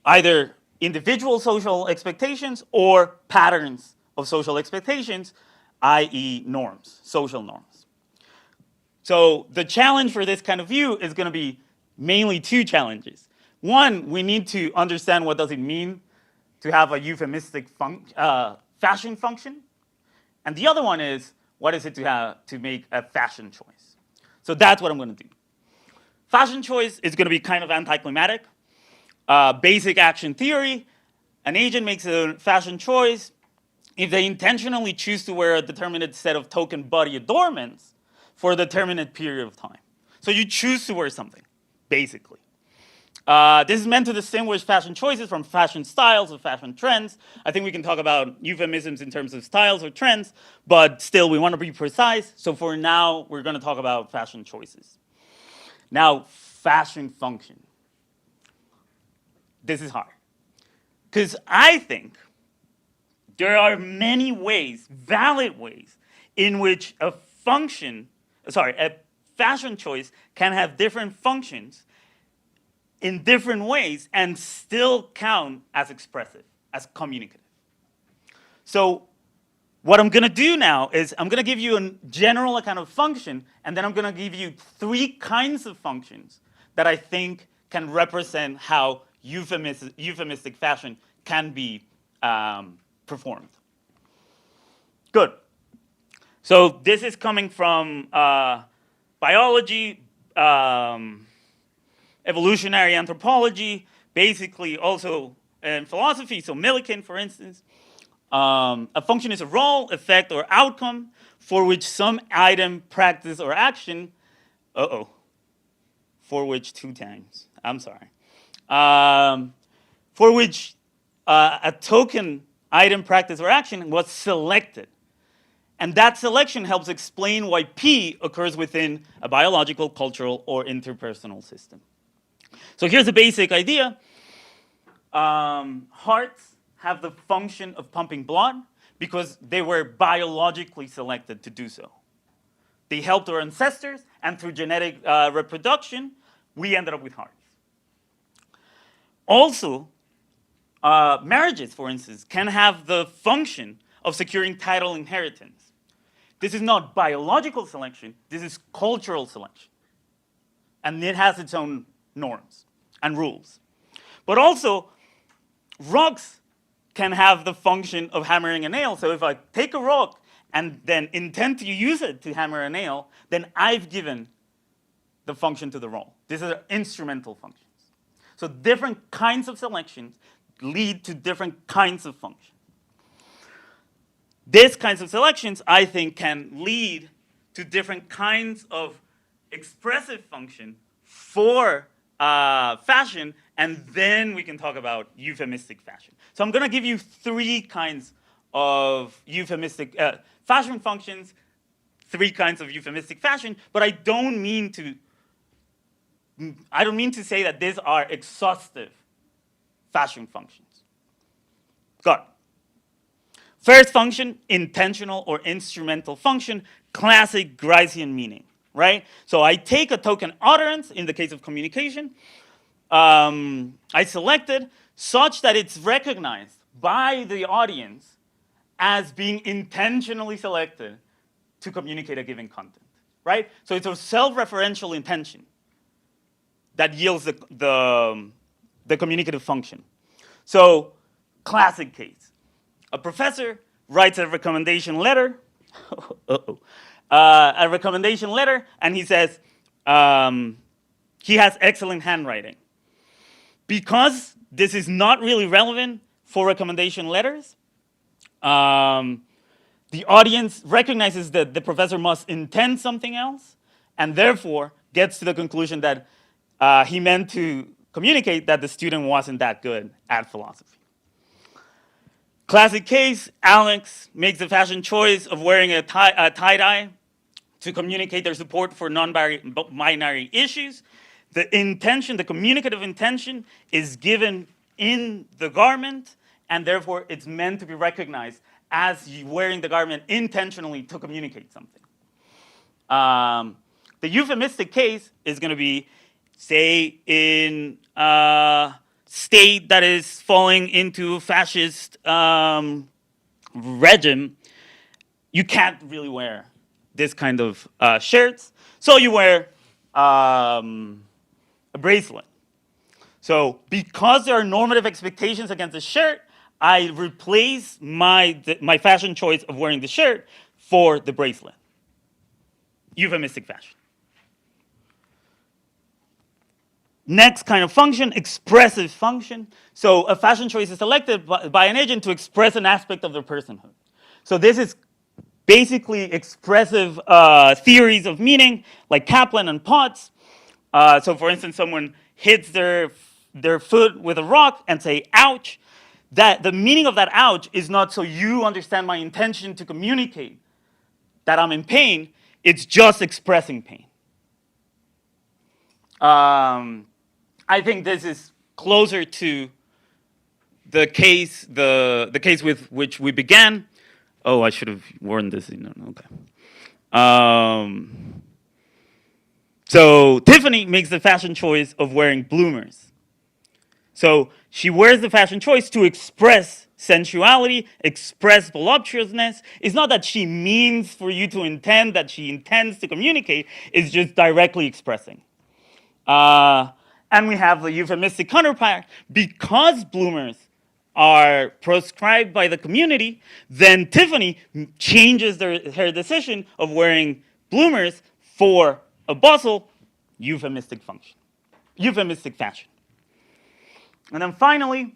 either individual social expectations or patterns of social expectations, i.e. norms, social norms. So the challenge for this kind of view is going to be mainly two challenges. One, we need to understand what does it mean to have a euphemistic fashion function. And the other one is, what is it to make a fashion choice? So that's what I'm going to do. Fashion choice is going to be kind of anticlimactic. Basic action theory, an agent makes a fashion choice if they intentionally choose to wear a determinate set of token body adornments for a determinate period of time. So you choose to wear something, basically. This is meant to distinguish fashion choices from fashion styles or fashion trends. I think we can talk about euphemisms in terms of styles or trends, but still we want to be precise. So for now, we're going to talk about fashion choices. Now, fashion function. This is hard. Because I think there are many ways, valid ways, in which a fashion choice can have different functions in different ways and still count as expressive, as communicative. So what I'm going to do now is I'm going to give you a general kind of function, and then I'm going to give you three kinds of functions that I think can represent how euphemistic fashion can be performed. Good. So this is coming from biology, evolutionary anthropology, basically also in philosophy. So Millikan, for instance, a function is a role, effect, or outcome for which some item, practice, or action, for which two times, I'm sorry, for which a token, item, practice, or action was selected. And that selection helps explain why P occurs within a biological, cultural, or interpersonal system. So here's the basic idea. Hearts have the function of pumping blood because they were biologically selected to do so. They helped our ancestors, and through genetic reproduction, we ended up with hearts. Also, marriages, for instance, can have the function of securing title inheritance. This is not biological selection, this is cultural selection. And it has its own norms and rules. But also, rocks can have the function of hammering a nail. So if I take a rock and then intend to use it to hammer a nail, then I've given the function to the rock. These are instrumental functions. So different kinds of selections lead to different kinds of functions. These kinds of selections, I think, can lead to different kinds of expressive function for fashion, and then we can talk about euphemistic fashion. So I'm going to give you three kinds of euphemistic fashion functions, three kinds of euphemistic fashion, but I don't mean to say that these are exhaustive fashion functions. Got it. First function, intentional or instrumental function, classic Gricean meaning, right? So I take a token utterance, in the case of communication, I select it such that it's recognized by the audience as being intentionally selected to communicate a given content, right? So it's a self-referential intention that yields the communicative function. So, classic case. A professor writes a recommendation letter, a recommendation letter, and he says he has excellent handwriting. Because this is not really relevant for recommendation letters, the audience recognizes that the professor must intend something else, and therefore gets to the conclusion that he meant to communicate that the student wasn't that good at philosophy. Classic case, Alex makes the fashion choice of wearing a tie-dye to communicate their support for non-binary issues. The intention, the communicative intention, is given in the garment, and therefore it's meant to be recognized as you wearing the garment intentionally to communicate something. The euphemistic case is going to be, say, in a state that is falling into fascist regime, you can't really wear this kind of shirts, so you wear a bracelet. So because there are normative expectations against the shirt, I replace my fashion choice of wearing the shirt for the bracelet. Euphemistic fashion. Next kind of function, expressive function. So a fashion choice is selected by an agent to express an aspect of their personhood. So this is basically expressive theories of meaning, like Kaplan and Potts. So for instance, someone hits their foot with a rock and say, ouch. That the meaning of that ouch is not so you understand my intention to communicate that I'm in pain, it's just expressing pain. I think this is closer to the case with which we began. Oh, I should have worn this. No, okay. So Tiffany makes the fashion choice of wearing bloomers. So she wears the fashion choice to express sensuality, express voluptuousness. It's not that she means for you to intend, that she intends to communicate. It's just directly expressing. And we have the euphemistic counterpart. Because bloomers are proscribed by the community, then Tiffany changes her decision of wearing bloomers for a bustle, euphemistic function, euphemistic fashion. And then finally,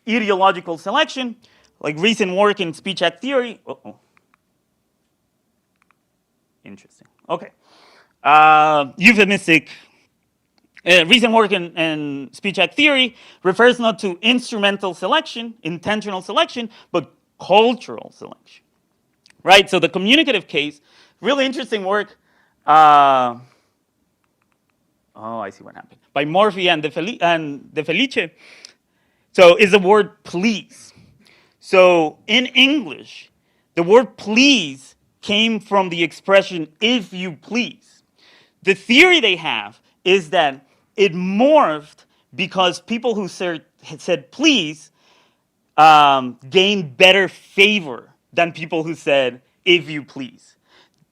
ideological selection, like recent work in speech act theory. Interesting. Okay. Euphemistic. Recent work in speech act theory refers not to instrumental selection, intentional selection, but cultural selection. Right? So the communicative case, really interesting work. I see what happened. By Morphy and De Felice. So is the word please. So in English, the word please came from the expression if you please. The theory they have is that it morphed because people who said please gained better favor than people who said if you please.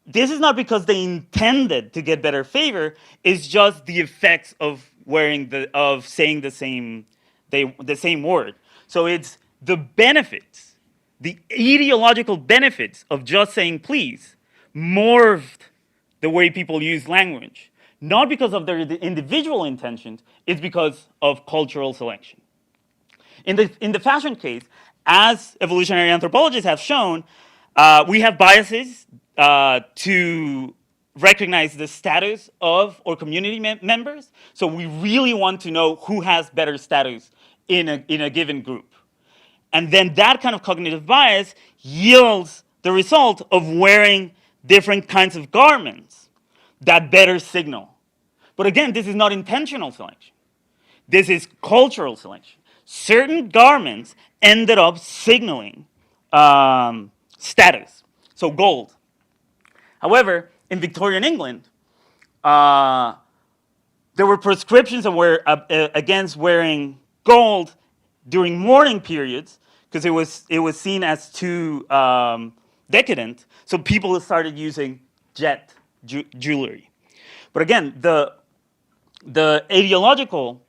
This is not because they intended to get better favor, it's just the effects of saying the same word. So it's the benefits, the ideological benefits of just saying please morphed the way people use language. Not because of their individual intentions, it's because of cultural selection. In the fashion case, as evolutionary anthropologists have shown, we have biases to recognize the status of our community members. So we really want to know who has better status in a given group. And then that kind of cognitive bias yields the result of wearing different kinds of garments that better signal. But again, this is not intentional selection. This is cultural selection. Certain garments ended up signaling status. So gold. However, in Victorian England, there were prescriptions against wearing gold during mourning periods because it was seen as too decadent. So people started using jet jewelry. But again, the ideological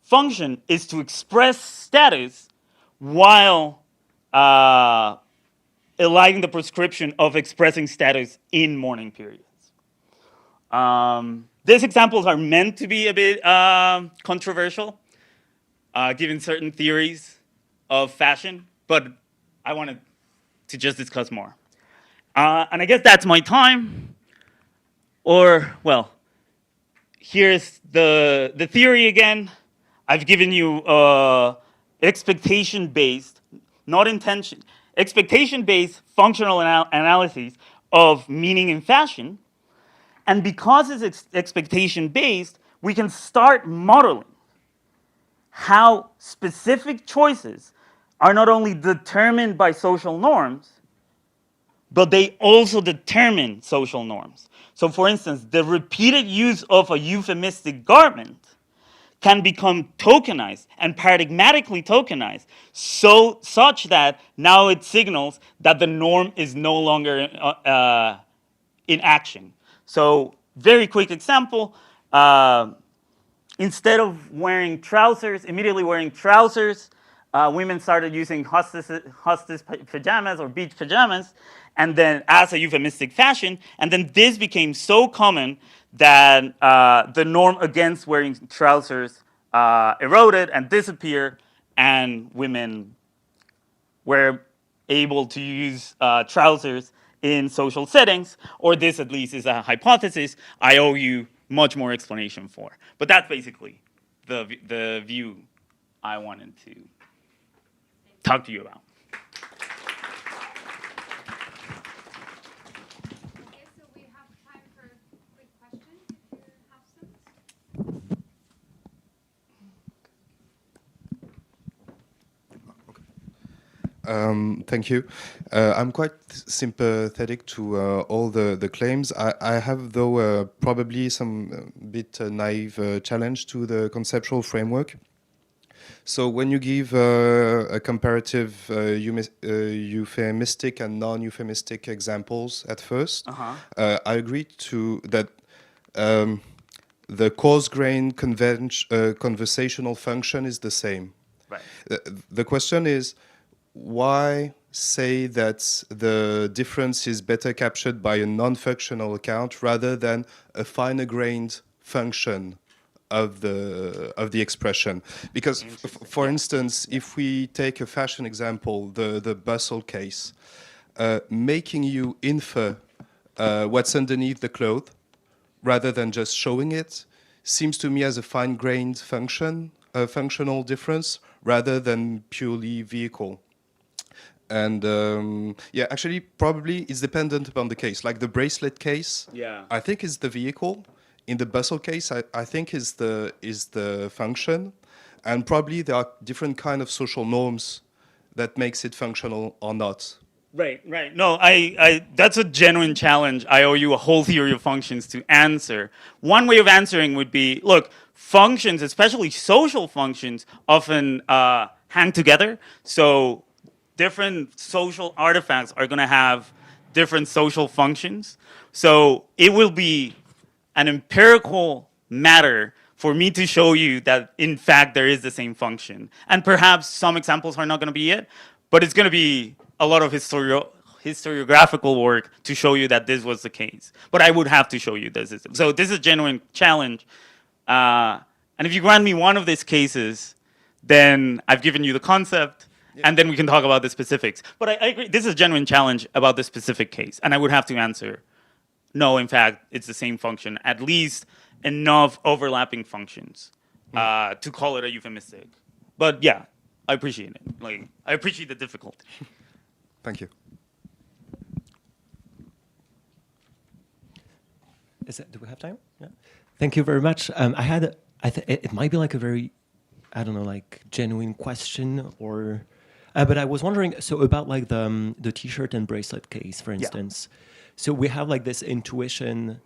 function is to express status while eliding the prescription of expressing status in mourning periods. These examples are meant to be a bit controversial, given certain theories of fashion, but I wanted to just discuss more. And I guess that's my time. Or, well, here's the theory again. I've given you expectation-based, not intention, expectation-based functional analyses of meaning in fashion. And because it's expectation-based, we can start modeling how specific choices are not only determined by social norms, but they also determine social norms. So for instance, the repeated use of a euphemistic garment can become tokenized and paradigmatically tokenized, such that now it signals that the norm is no longer in action. So very quick example, instead of wearing trousers, immediately wearing trousers, women started using hostess pajamas or beach pajamas, and then as a euphemistic fashion, and then this became so common that the norm against wearing trousers eroded and disappeared, and women were able to use trousers in social settings, or this at least is a hypothesis I owe you much more explanation for. But that's basically the view I wanted to talk to you about. Okay, so we have time for quick questions if you have some. Thank you. I'm quite sympathetic to all the claims. I have, though, probably some bit naive challenge to the conceptual framework. So when you give a comparative euphemistic and non-euphemistic examples at first, I agree to that the coarse-grained conversational function is the same. Right. The question is, why say that the difference is better captured by a non-functional account rather than a finer-grained function of the expression? Because, for instance, if we take a fashion example, the bustle case, making you infer what's underneath the cloth rather than just showing it seems to me as a fine-grained functional difference rather than purely vehicle. And yeah, actually, probably it's dependent upon the case. Like the bracelet case, I think is the vehicle. In the bustle case, I think is the function, and probably there are different kind of social norms that makes it functional or not. Right, right. No, I that's a genuine challenge. I owe you a whole theory of functions to answer. One way of answering would be, look, functions, especially social functions, often hang together. So different social artifacts are going to have different social functions. So it will be an empirical matter for me to show you that, in fact, there is the same function. And perhaps some examples are not going to be it, but it's going to be a lot of historiographical work to show you that this was the case. But I would have to show you this. So this is a genuine challenge. And if you grant me one of these cases, then I've given you the concept, and then we can talk about the specifics. But I agree, this is a genuine challenge about the specific case, and I would have to answer, no, in fact, it's the same function, at least enough overlapping functions to call it a euphemistic. But yeah, I appreciate it. Like, I appreciate the difficulty. Thank you. Do we have time? Yeah. Thank you very much. It might be like a very, I don't know, like genuine question or, but I was wondering, so about like the T-shirt and bracelet case, for instance. Yeah. So we have like this intuition,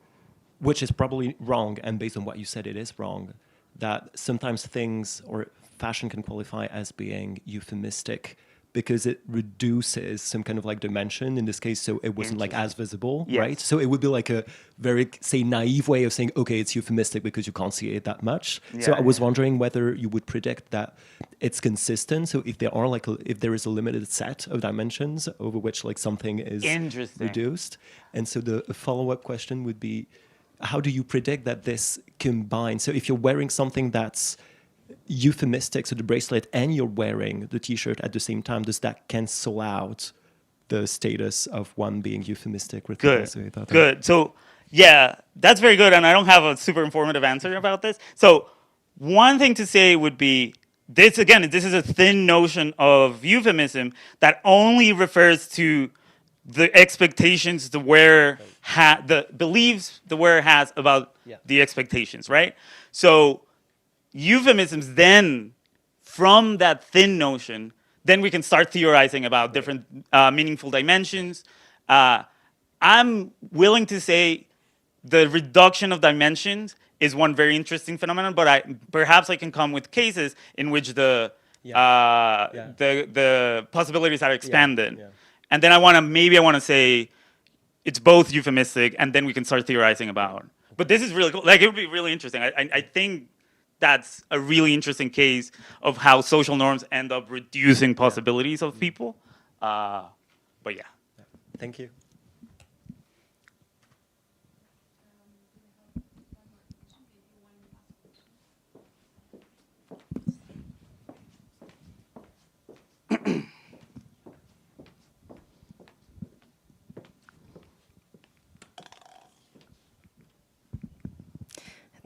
which is probably wrong, and based on what you said, it is wrong, that sometimes things or fashion can qualify as being euphemistic because it reduces some kind of like dimension in this case, so it wasn't like as visible, right? So it would be like a very, say, naive way of saying, okay, it's euphemistic because you can't see it that much. Yeah, so I was wondering whether you would predict that it's consistent. So if there are like, if there is a limited set of dimensions over which like something is reduced. And so the follow-up question would be, how do you predict that this combines? So if you're wearing something that's euphemistic, so the bracelet, and you're wearing the T-shirt at the same time, does that cancel out the status of one being euphemistic? Good. So yeah, that's very good, and I don't have a super informative answer about this. So one thing to say would be, this is a thin notion of euphemism that only refers to the expectations the wearer the beliefs the wearer has about the expectations, right? So euphemisms then, from that thin notion, then we can start theorizing about different meaningful dimensions, I'm willing to say the reduction of dimensions is one very interesting phenomenon, but perhaps I can come with cases in which the possibilities are expanded. And then I want to say it's both euphemistic, and then we can start theorizing about. But this is really cool. Like, it would be really interesting. I think that's a really interesting case of how social norms end up reducing possibilities of people. But yeah. Thank you.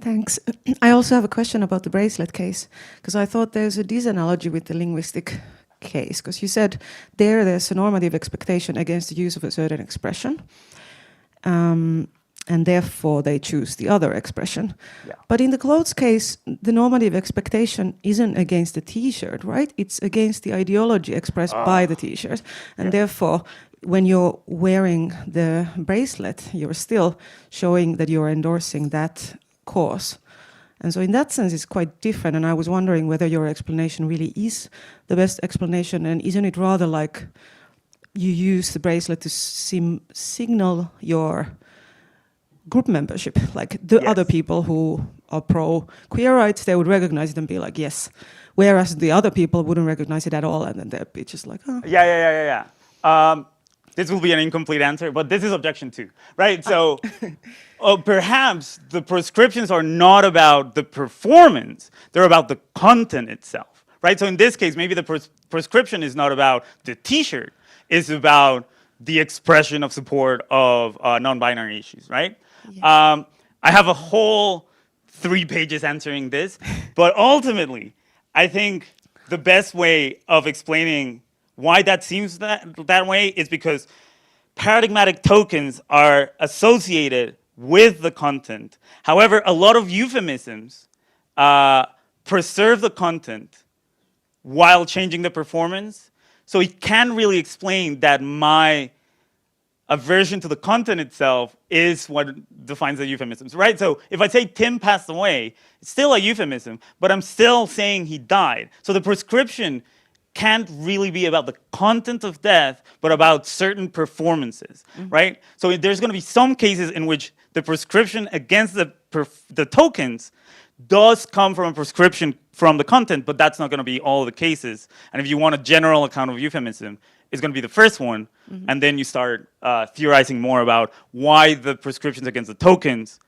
Thanks. I also have a question about the bracelet case, because I thought there's a disanalogy with the linguistic case, because you said there's a normative expectation against the use of a certain expression, and therefore they choose the other expression. Yeah. But in the clothes case, the normative expectation isn't against the T-shirt, right? It's against the ideology expressed by the T-shirt, and therefore, when you're wearing the bracelet, you're still showing that you're endorsing that cause. And so in that sense, it's quite different. And I was wondering whether your explanation really is the best explanation, and isn't it rather like you use the bracelet to signal your group membership, like the other people who are pro queer rights, they would recognize it and be like, yes, whereas the other people wouldn't recognize it at all, and then they'd be just like, oh. Yeah. This will be an incomplete answer, but this is objection 2, right? So perhaps the prescriptions are not about the performance, they're about the content itself, right? So in this case, maybe the prescription is not about the T-shirt, it's about the expression of support of non-binary issues, right? Yeah. I have a whole 3 pages answering this, but ultimately, I think the best way of explaining why that seems that way is because paradigmatic tokens are associated with the content. However, a lot of euphemisms preserve the content while changing the performance. So it can really explain that my aversion to the content itself is what defines the euphemisms, right? So if I say Tim passed away, it's still a euphemism, but I'm still saying he died. So the prescription can't really be about the content of death, but about certain performances, right? So there's going to be some cases in which the prescription against the tokens does come from a prescription from the content, but that's not going to be all the cases. And if you want a general account of euphemism, it's going to be the first one, and then you start theorizing more about why the prescriptions against the tokens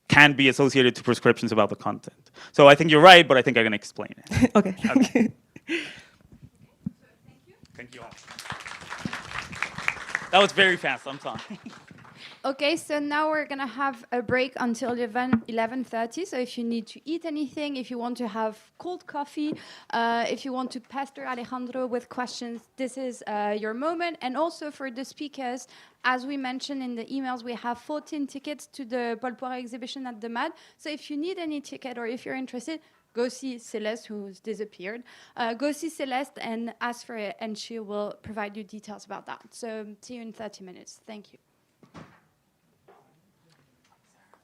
can be associated to prescriptions about the content. So I think you're right, but I think I can explain it. Okay, thank you. Thank you all. That was very fast, I'm sorry. Okay, so now we're gonna have a break until 11:30. So if you need to eat anything, if you want to have cold coffee, if you want to pester Alejandro with questions, this is your moment. And also for the speakers, as we mentioned in the emails, we have 14 tickets to the Paul Poiret exhibition at the MAD. So if you need any ticket or if you're interested, go see Celeste, who's disappeared. Go see Celeste and ask for it, and she will provide you details about that. So see you in 30 minutes. Thank you.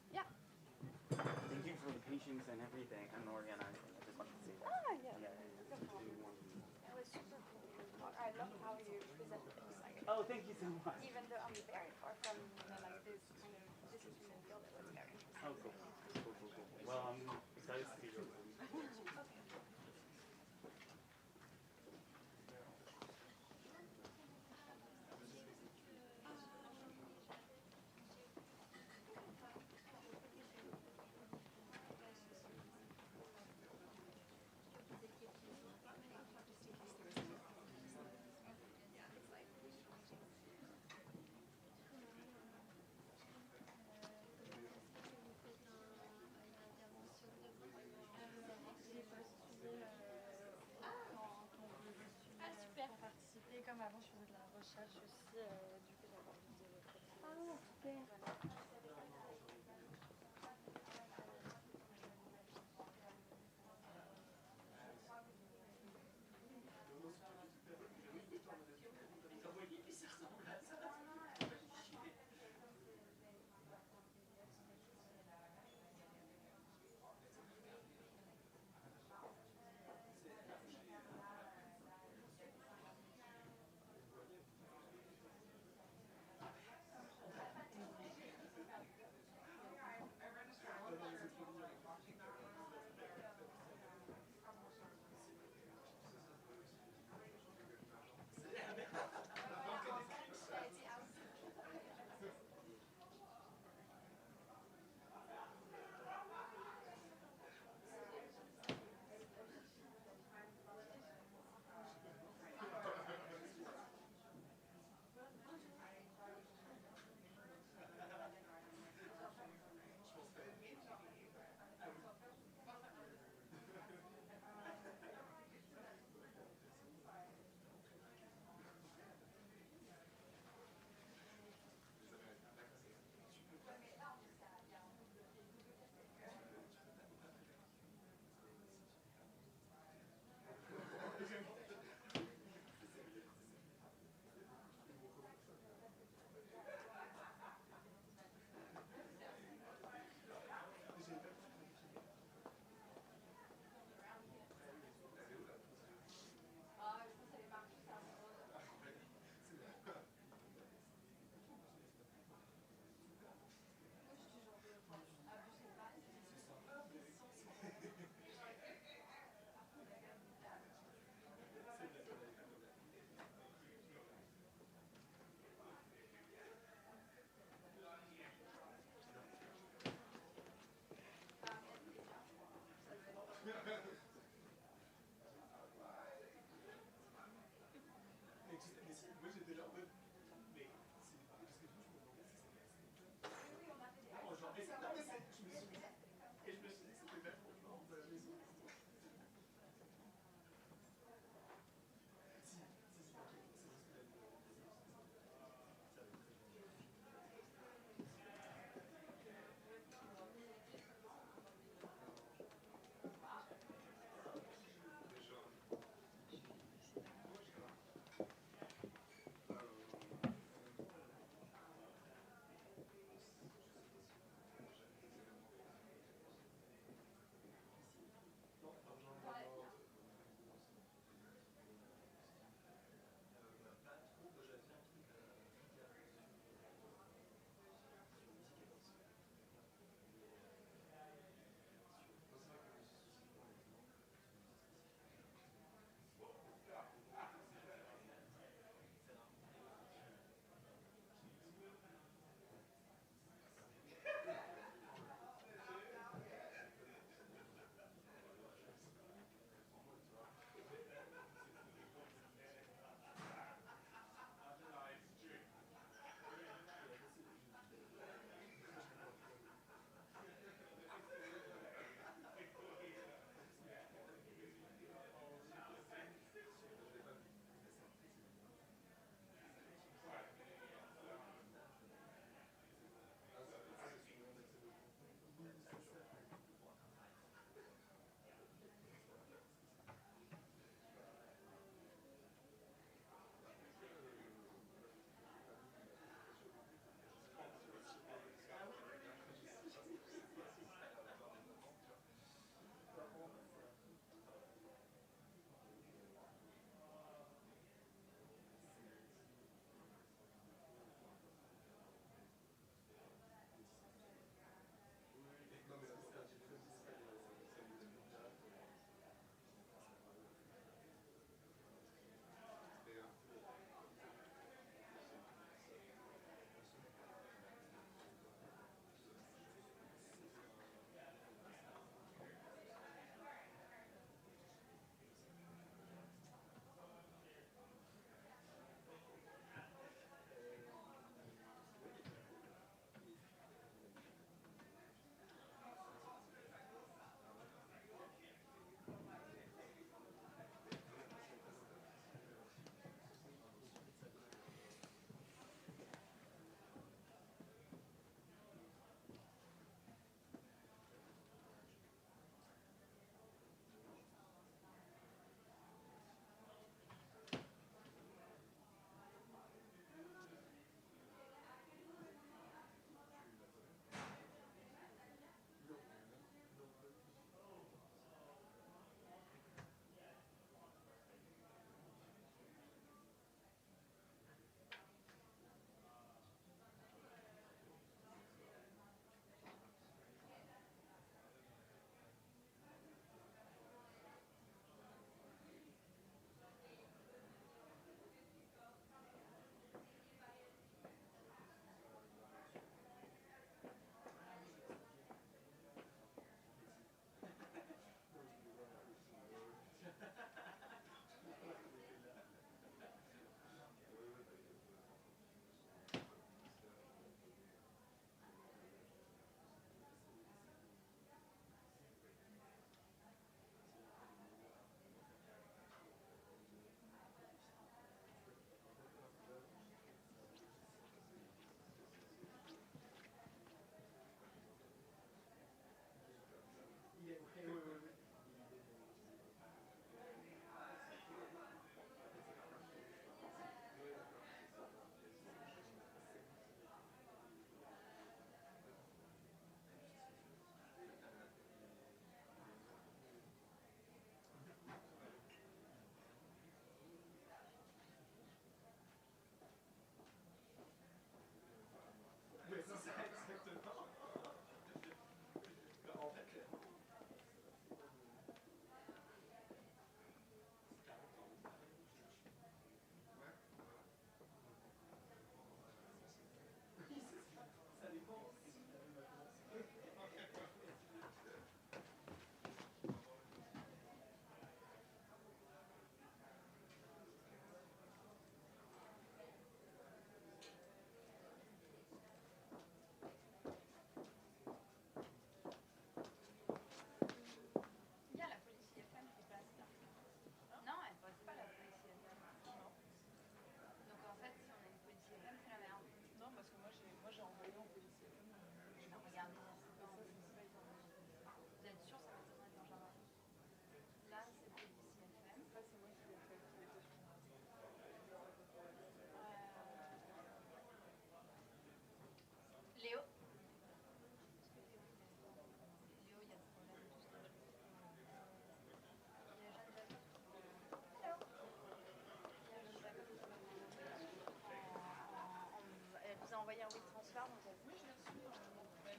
Yeah. Thank you for the patience and everything and organizing. I just want to say that. That was super cool. I love how you presented it. Oh, thank you so much. Even though I'm very far from this kind of discipline field, it was very interesting. Oh, cool. Well, I'm excited to see you. Comme avant, je faisais de la recherche aussi, du coup, j'avais envie de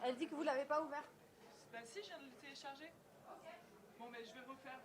Elle dit que vous l'avez pas ouvert. Bah si, je viens de le télécharger. Bon, mais je vais refaire.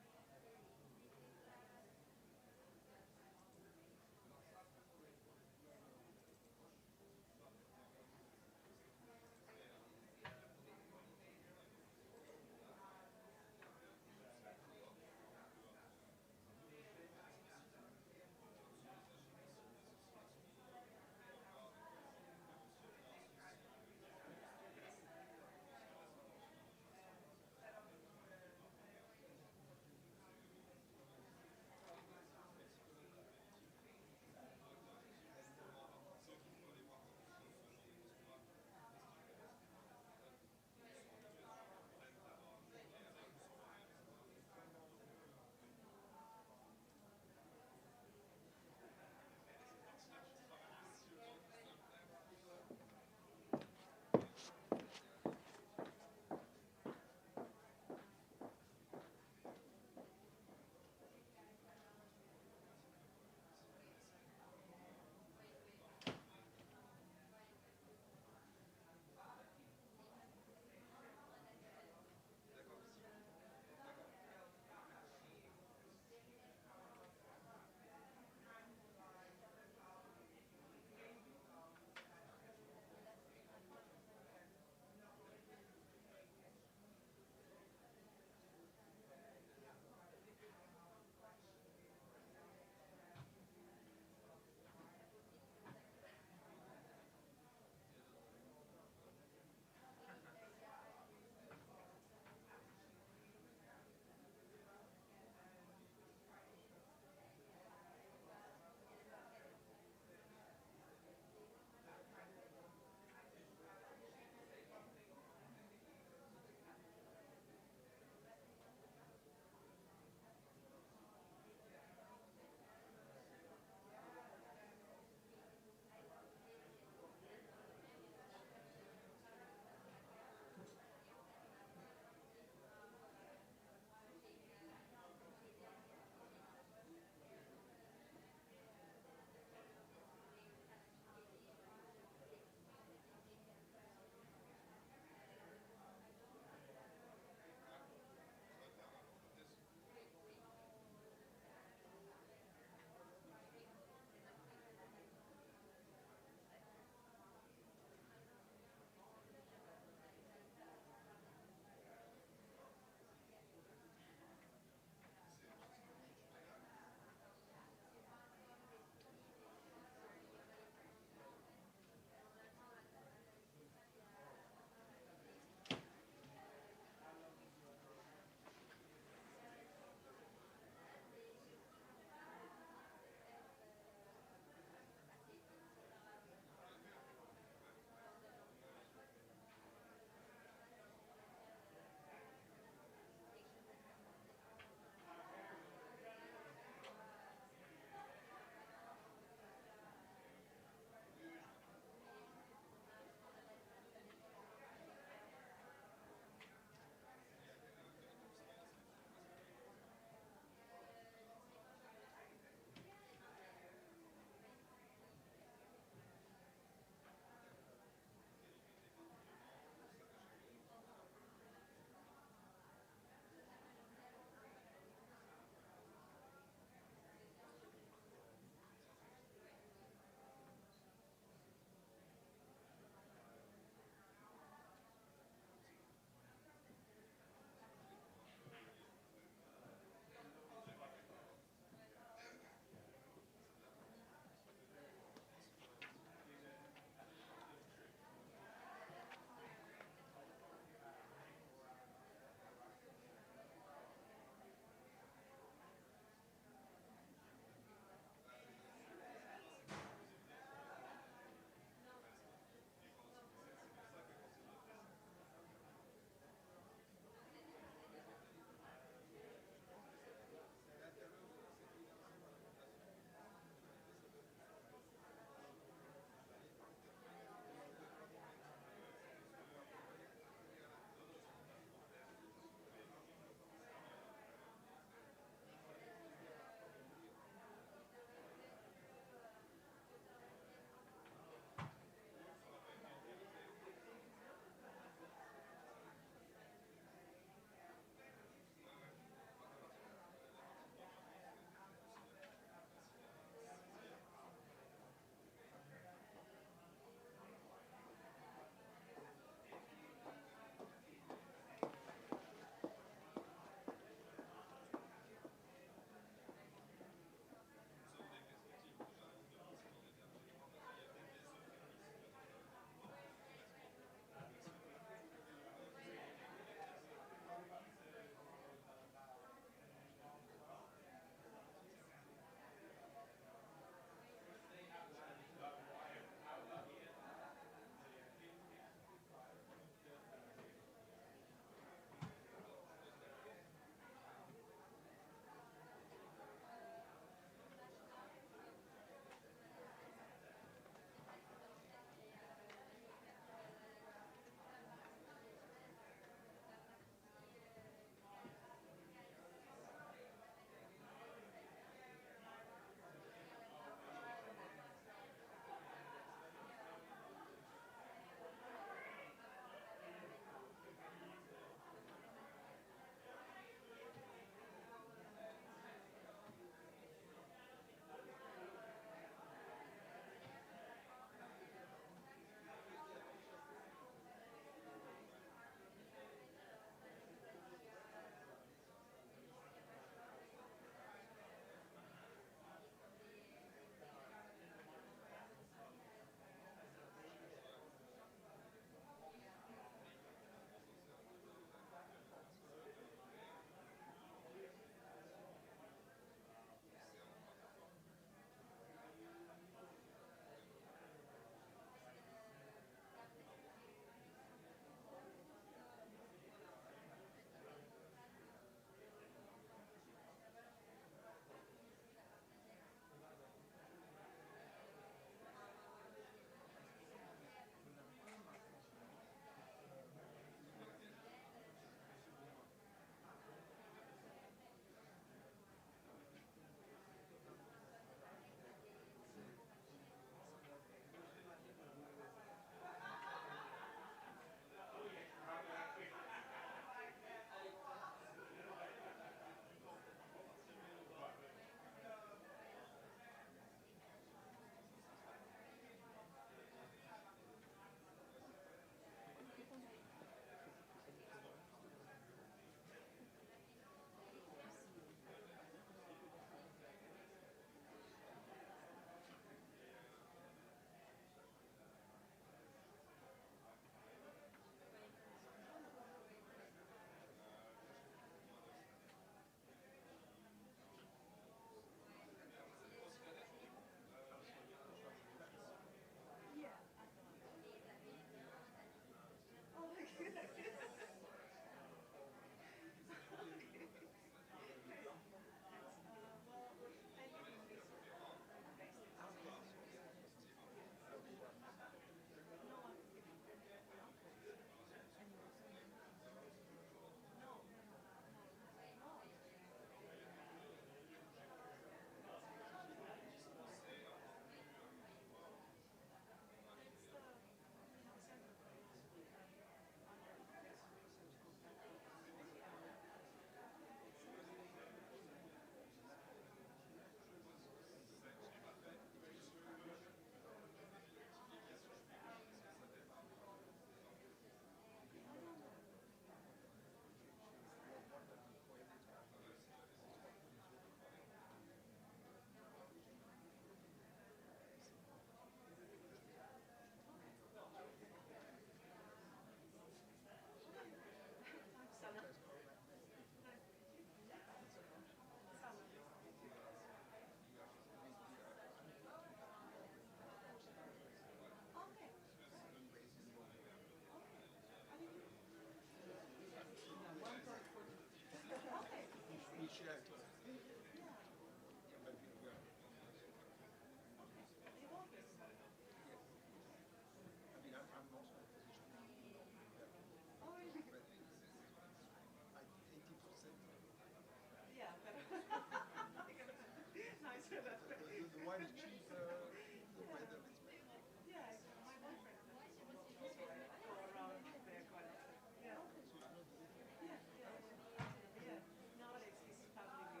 Nowadays he's traveling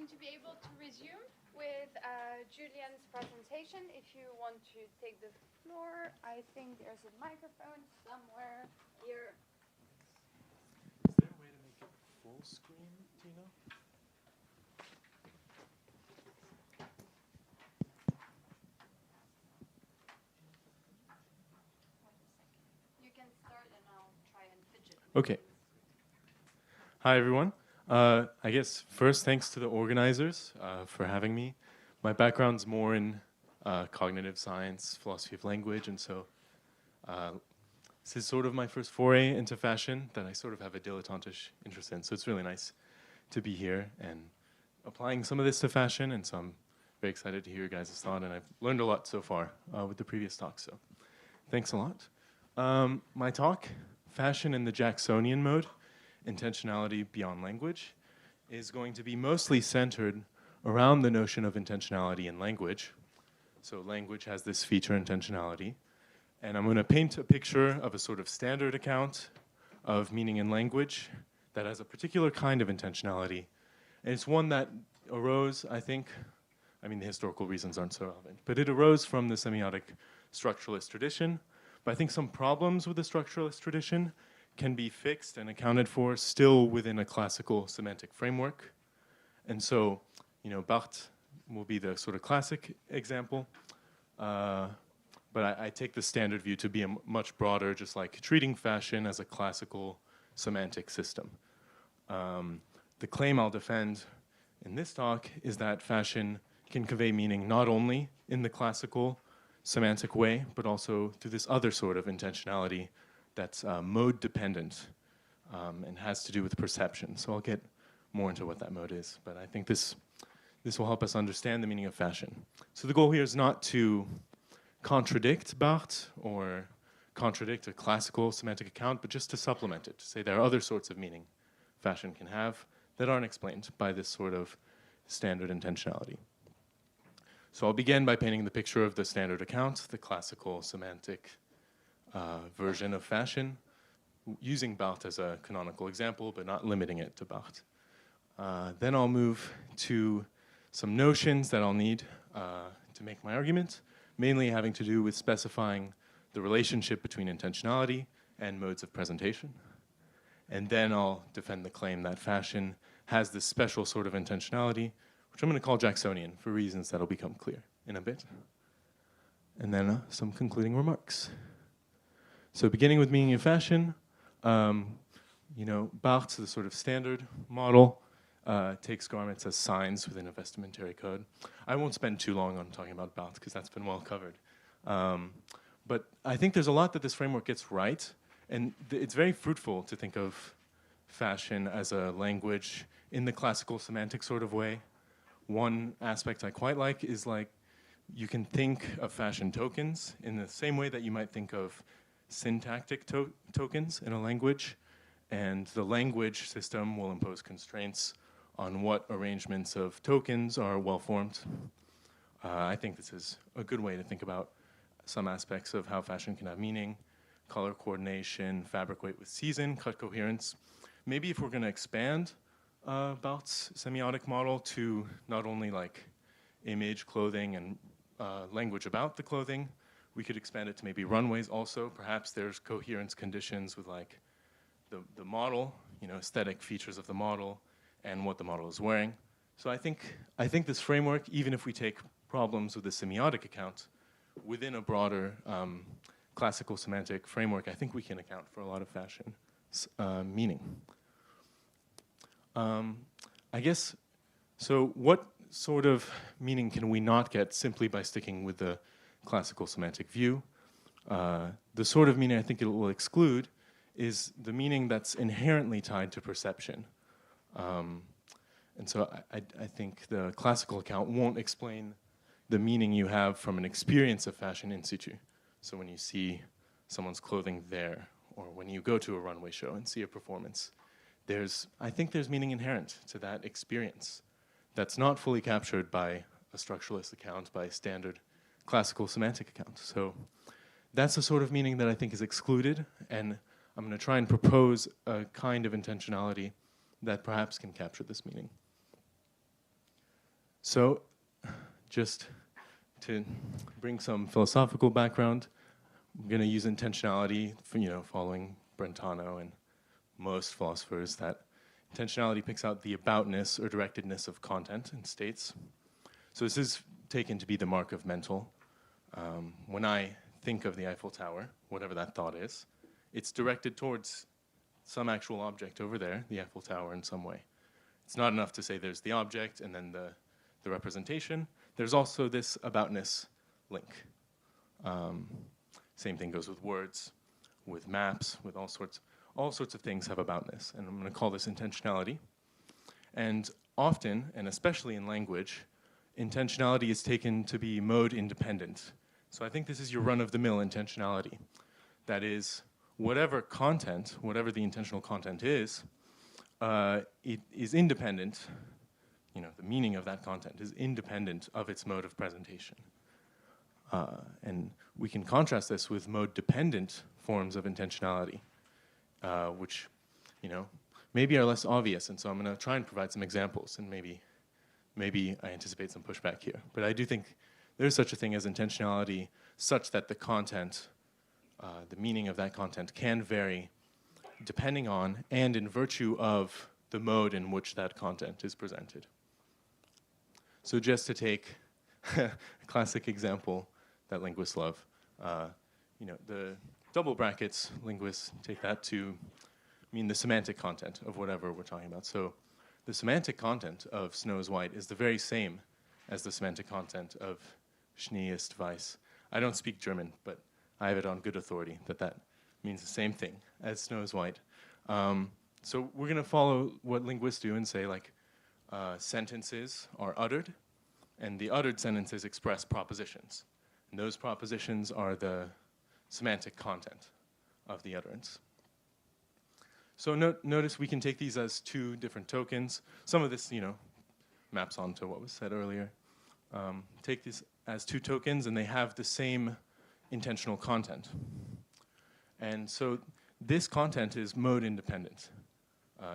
going to be able to resume with Julian's presentation. If you want to take the floor, I think there's a microphone somewhere here. Is there a way to make it full screen, Tina? You can start and I'll try and fidget. Okay. Hi, everyone. I guess first, thanks to the organizers for having me. My background's more in cognitive science, philosophy of language, and so this is sort of my first foray into fashion that I sort of have a dilettantish interest in. So it's really nice to be here and applying some of this to fashion, and so I'm very excited to hear your guys' thought, and I've learned a lot so far with the previous talk, so thanks a lot. My talk, Fashion in the Jacksonian Mode, Intentionality Beyond Language, is going to be mostly centered around the notion of intentionality in language. So language has this feature, intentionality, and I'm going to paint a picture of a sort of standard account of meaning in language that has a particular kind of intentionality. And it's one that arose, I think, I mean, the historical reasons aren't so relevant, but it arose from the semiotic structuralist tradition. But I think some problems with the structuralist tradition can be fixed and accounted for still within a classical semantic framework. And so, you know, Barthes will be the sort of classic example. But I take the standard view to be a much broader, just like treating fashion as a classical semantic system. The claim I'll defend in this talk is that fashion can convey meaning not only in the classical semantic way, but also through this other sort of intentionality that's mode dependent and has to do with perception. So I'll get more into what that mode is, but I think this will help us understand the meaning of fashion. So the goal here is not to contradict Barthes or contradict a classical semantic account, but just to supplement it, to say there are other sorts of meaning fashion can have that aren't explained by this sort of standard intentionality. So I'll begin by painting the picture of the standard account, the classical semantic version of fashion, using Barthes as a canonical example, but not limiting it to Barthes. Then I'll move to some notions that I'll need to make my argument, mainly having to do with specifying the relationship between intentionality and modes of presentation. And then I'll defend the claim that fashion has this special sort of intentionality, which I'm going to call Jacksonian for reasons that'll become clear in a bit. And then some concluding remarks. So beginning with meaning of fashion, you know, Barthes, the sort of standard model, takes garments as signs within a vestimentary code. I won't spend too long on talking about Barthes because that's been well covered. But I think there's a lot that this framework gets right, and it's very fruitful to think of fashion as a language in the classical semantic sort of way. One aspect I quite like is like you can think of fashion tokens in the same way that you might think of syntactic tokens in a language, and the language system will impose constraints on what arrangements of tokens are well-formed. I think this is a good way to think about some aspects of how fashion can have meaning: color coordination, fabric weight with season, cut coherence. Maybe if we're going to expand Barthes' semiotic model to not only like image, clothing, and language about the clothing, we could expand it to maybe runways also. Perhaps there's coherence conditions with like the model, you know, aesthetic features of the model and what the model is wearing. So I think this framework, even if we take problems with the semiotic account within a broader classical semantic framework, I think we can account for a lot of fashion meaning. I guess, so what sort of meaning can we not get simply by sticking with the classical semantic view? The sort of meaning I think it will exclude is the meaning that's inherently tied to perception. And so I think the classical account won't explain the meaning you have from an experience of fashion in situ. So when you see someone's clothing there, or when you go to a runway show and see a performance, I think there's meaning inherent to that experience that's not fully captured by a structuralist account, by a standard classical semantic account. So that's the sort of meaning that I think is excluded, and I'm going to try and propose a kind of intentionality that perhaps can capture this meaning. So, just to bring some philosophical background, I'm going to use intentionality for, following Brentano and most philosophers, that intentionality picks out the aboutness or directedness of content and states. So this is taken to be the mark of mental. When I think of the Eiffel Tower, whatever that thought is, it's directed towards some actual object over there, the Eiffel Tower in some way. It's not enough to say there's the object and then the representation. There's also this aboutness link. Same thing goes with words, with maps, with all sorts of things have aboutness. And I'm going to call this intentionality. And often, and especially in language, intentionality is taken to be mode independent. So I think this is your run-of-the-mill intentionality. That is, whatever content, whatever the intentional content is, it is independent, the meaning of that content is independent of its mode of presentation. And we can contrast this with mode-dependent forms of intentionality, which, maybe are less obvious. And so I'm going to try and provide some examples, and maybe I anticipate some pushback here. But I do think there's such a thing as intentionality such that the content, the meaning of that content can vary depending on and in virtue of the mode in which that content is presented. So just to take a classic example that linguists love, the double brackets, linguists take that to mean the semantic content of whatever we're talking about. So the semantic content of Snow is White is the very same as the semantic content of Schnee ist weiß. I don't speak German, but I have it on good authority that means the same thing as Snow is White. So we're going to follow what linguists do and say, sentences are uttered, and the uttered sentences express propositions. And those propositions are the semantic content of the utterance. So notice we can take these as two different tokens. Some of this, maps onto what was said earlier. Take these as two tokens, and they have the same intentional content. And so this content is mode independent.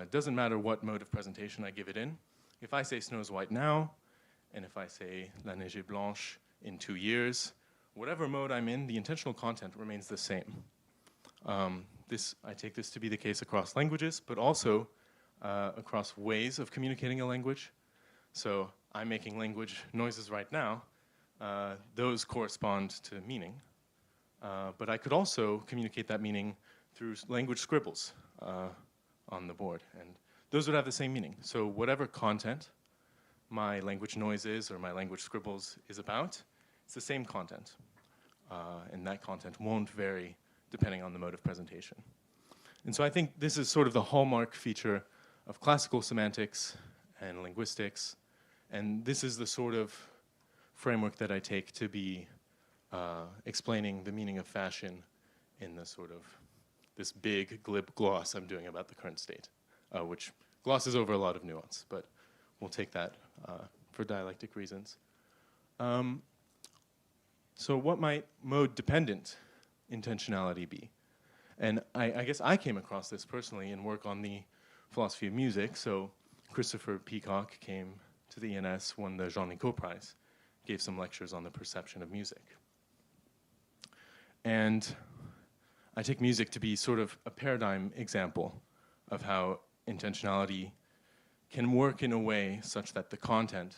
It doesn't matter what mode of presentation I give it in. If I say Snow is White now, and if I say La Neige est blanche in 2 years, whatever mode I'm in, the intentional content remains the same. I take this to be the case across languages, but also across ways of communicating a language. So I'm making language noises right now. Those correspond to meaning. But I could also communicate that meaning through language scribbles on the board. And those would have the same meaning. So whatever content my language noises or my language scribbles is about, it's the same content. And that content won't vary depending on the mode of presentation. And so I think this is sort of the hallmark feature of classical semantics and linguistics. And this is the sort of framework that I take to be explaining the meaning of fashion in the sort of this big glib gloss I'm doing about the current state, which glosses over a lot of nuance, but we'll take that for dialectic reasons. So what might mode-dependent intentionality be? And I guess I came across this personally in work on the philosophy of music. So Christopher Peacock came to the ENS, won the Jean Nicot Prize, gave some lectures on the perception of music. And I take music to be sort of a paradigm example of how intentionality can work in a way such that the content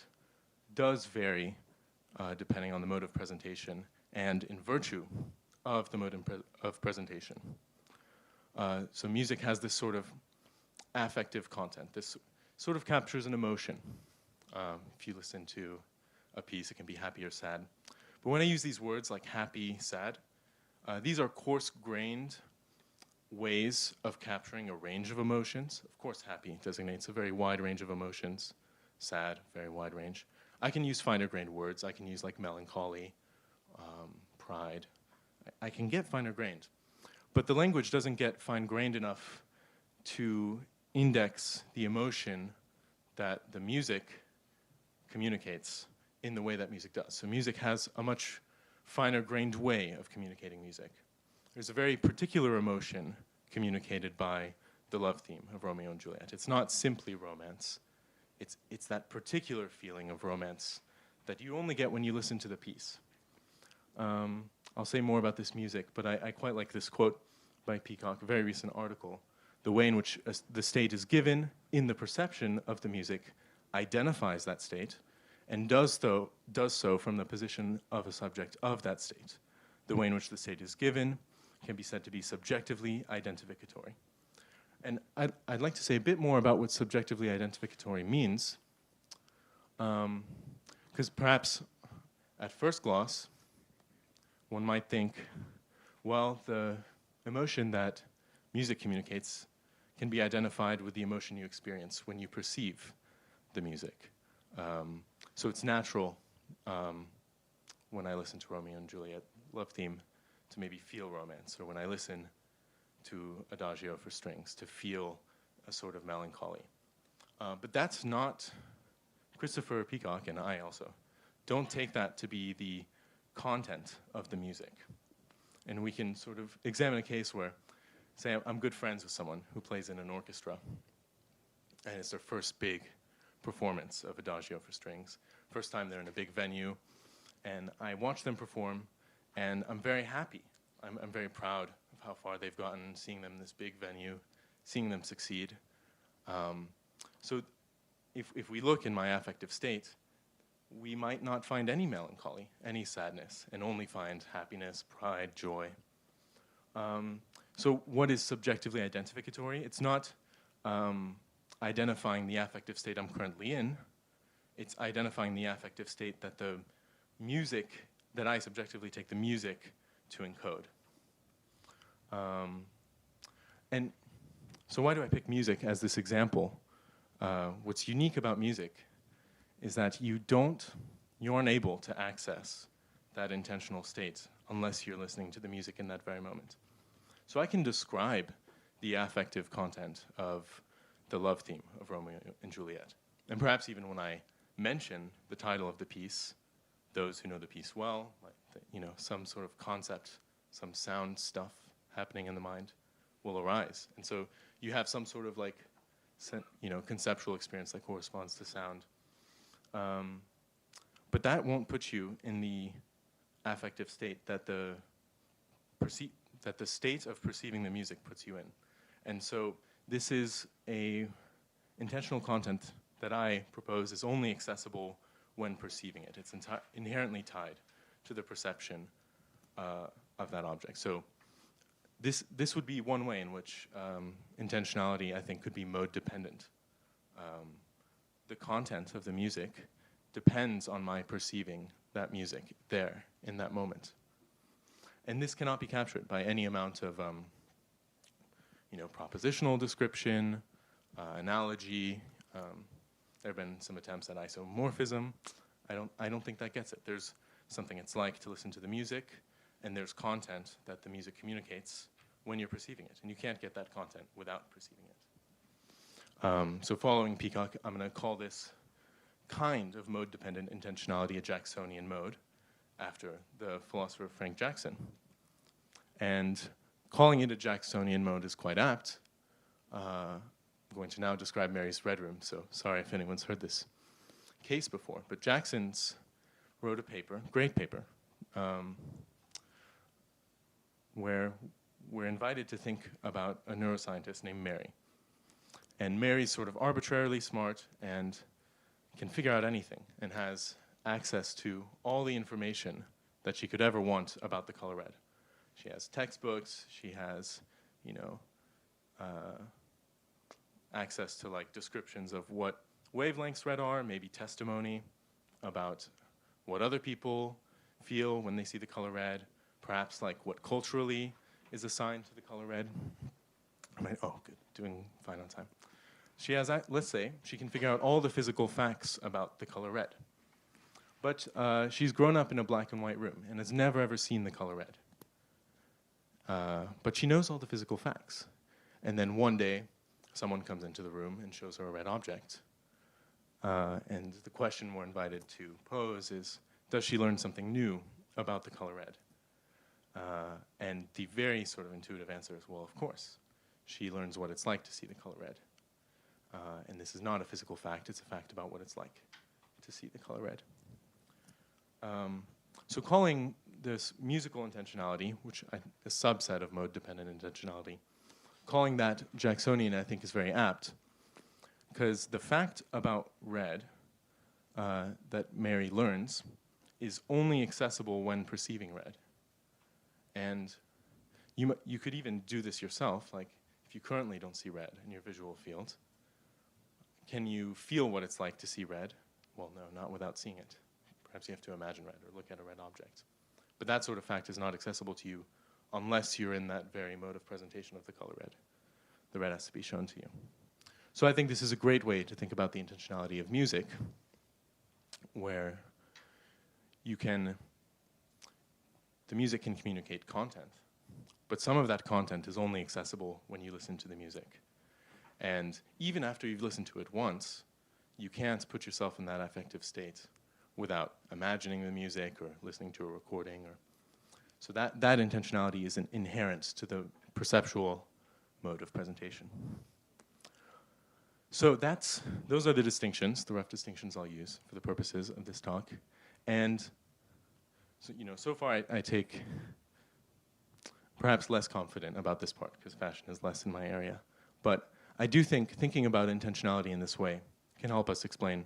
does vary depending on the mode of presentation and in virtue of the mode of presentation. So music has this sort of affective content. This sort of captures an emotion. If you listen to a piece, it can be happy or sad. But when I use these words like happy, sad, these are coarse-grained ways of capturing a range of emotions. Of course, happy designates a very wide range of emotions. Sad, very wide range. I can use finer-grained words. I can use like melancholy, pride. I can get finer-grained. But the language doesn't get fine-grained enough to index the emotion that the music communicates in the way that music does. So music has a much finer-grained way of communicating music. There's a very particular emotion communicated by the love theme of Romeo and Juliet. It's not simply romance. It's that particular feeling of romance that you only get when you listen to the piece. I'll say more about this music, but I quite like this quote by Peacock, a very recent article. The way in which the state is given in the perception of the music identifies that state and does so from the position of a subject of that state. The way in which the state is given can be said to be subjectively identificatory. And I'd like to say a bit more about what subjectively identificatory means, because perhaps at first gloss, one might think, well, the emotion that music communicates can be identified with the emotion you experience when you perceive the music. So it's natural when I listen to Romeo and Juliet love theme to maybe feel romance, or when I listen to Adagio for strings to feel a sort of melancholy. But that's not, Christopher Peacock and I also don't take that to be the content of the music. And we can sort of examine a case where, say I'm good friends with someone who plays in an orchestra, and it's their first big performance of Adagio for strings. First time they're in a big venue, and I watch them perform, and I'm very happy. I'm very proud of how far they've gotten, seeing them in this big venue, seeing them succeed. So if we look in my affective state, we might not find any melancholy, any sadness, and only find happiness, pride, joy. So what is subjectively identificatory? It's not identifying the affective state I'm currently in. It's identifying the affective state that the music, that I subjectively take the music to encode. And so why do I pick music as this example? What's unique about music is that you aren't able to access that intentional state unless you're listening to the music in that very moment. So I can describe the affective content of the love theme of Romeo and Juliet. And perhaps even when I mention the title of the piece, those who know the piece well, like some sort of concept, some sound stuff happening in the mind will arise. And so you have some sort of conceptual experience that corresponds to sound. But that won't put you in the affective state that the state of perceiving the music puts you in. And so this is a intentional content that I propose is only accessible when perceiving it. It's inherently tied to the perception of that object. So this would be one way in which intentionality, I think, could be mode dependent. The content of the music depends on my perceiving that music there in that moment. And this cannot be captured by any amount of propositional description, analogy. There have been some attempts at isomorphism. I don't think that gets it. There's something it's like to listen to the music, and there's content that the music communicates when you're perceiving it. And you can't get that content without perceiving it. So following Peacock, I'm going to call this kind of mode-dependent intentionality a Jacksonian mode, after the philosopher Frank Jackson. And calling it a Jacksonian mode is quite apt. I'm going to now describe Mary's Red Room, so sorry if anyone's heard this case before. But Jackson's wrote a paper, great paper, where we're invited to think about a neuroscientist named Mary. And Mary's sort of arbitrarily smart and can figure out anything and has access to all the information that she could ever want about the color red. She has textbooks, she has, access to descriptions of what wavelengths red are, maybe testimony about what other people feel when they see the color red, perhaps what culturally is assigned to the color red. Oh, good, doing fine on time. She has, let's say, she can figure out all the physical facts about the color red. But she's grown up in a black and white room and has never ever seen the color red. But she knows all the physical facts. And then one day, someone comes into the room and shows her a red object. And the question we're invited to pose is, does she learn something new about the color red? And the very sort of intuitive answer is, well, of course. She learns what it's like to see the color red. And this is not a physical fact, it's a fact about what it's like to see the color red. So calling this musical intentionality, which a subset of mode-dependent intentionality, calling that Jacksonian, I think, is very apt, because the fact about red that Mary learns is only accessible when perceiving red. And you could even do this yourself, like if you currently don't see red in your visual field, can you feel what it's like to see red? Well, no, not without seeing it. Perhaps you have to imagine red or look at a red object. But that sort of fact is not accessible to you unless you're in that very mode of presentation of the color red. The red has to be shown to you. So I think this is a great way to think about the intentionality of music, where the music can communicate content, but some of that content is only accessible when you listen to the music. And even after you've listened to it once, you can't put yourself in that affective state without imagining the music or listening to a recording. So that intentionality is inherent to the perceptual mode of presentation. So those are the distinctions, the rough distinctions I'll use for the purposes of this talk. And so, so far I take perhaps less confident about this part because fashion is less in my area. But I do think thinking about intentionality in this way can help us explain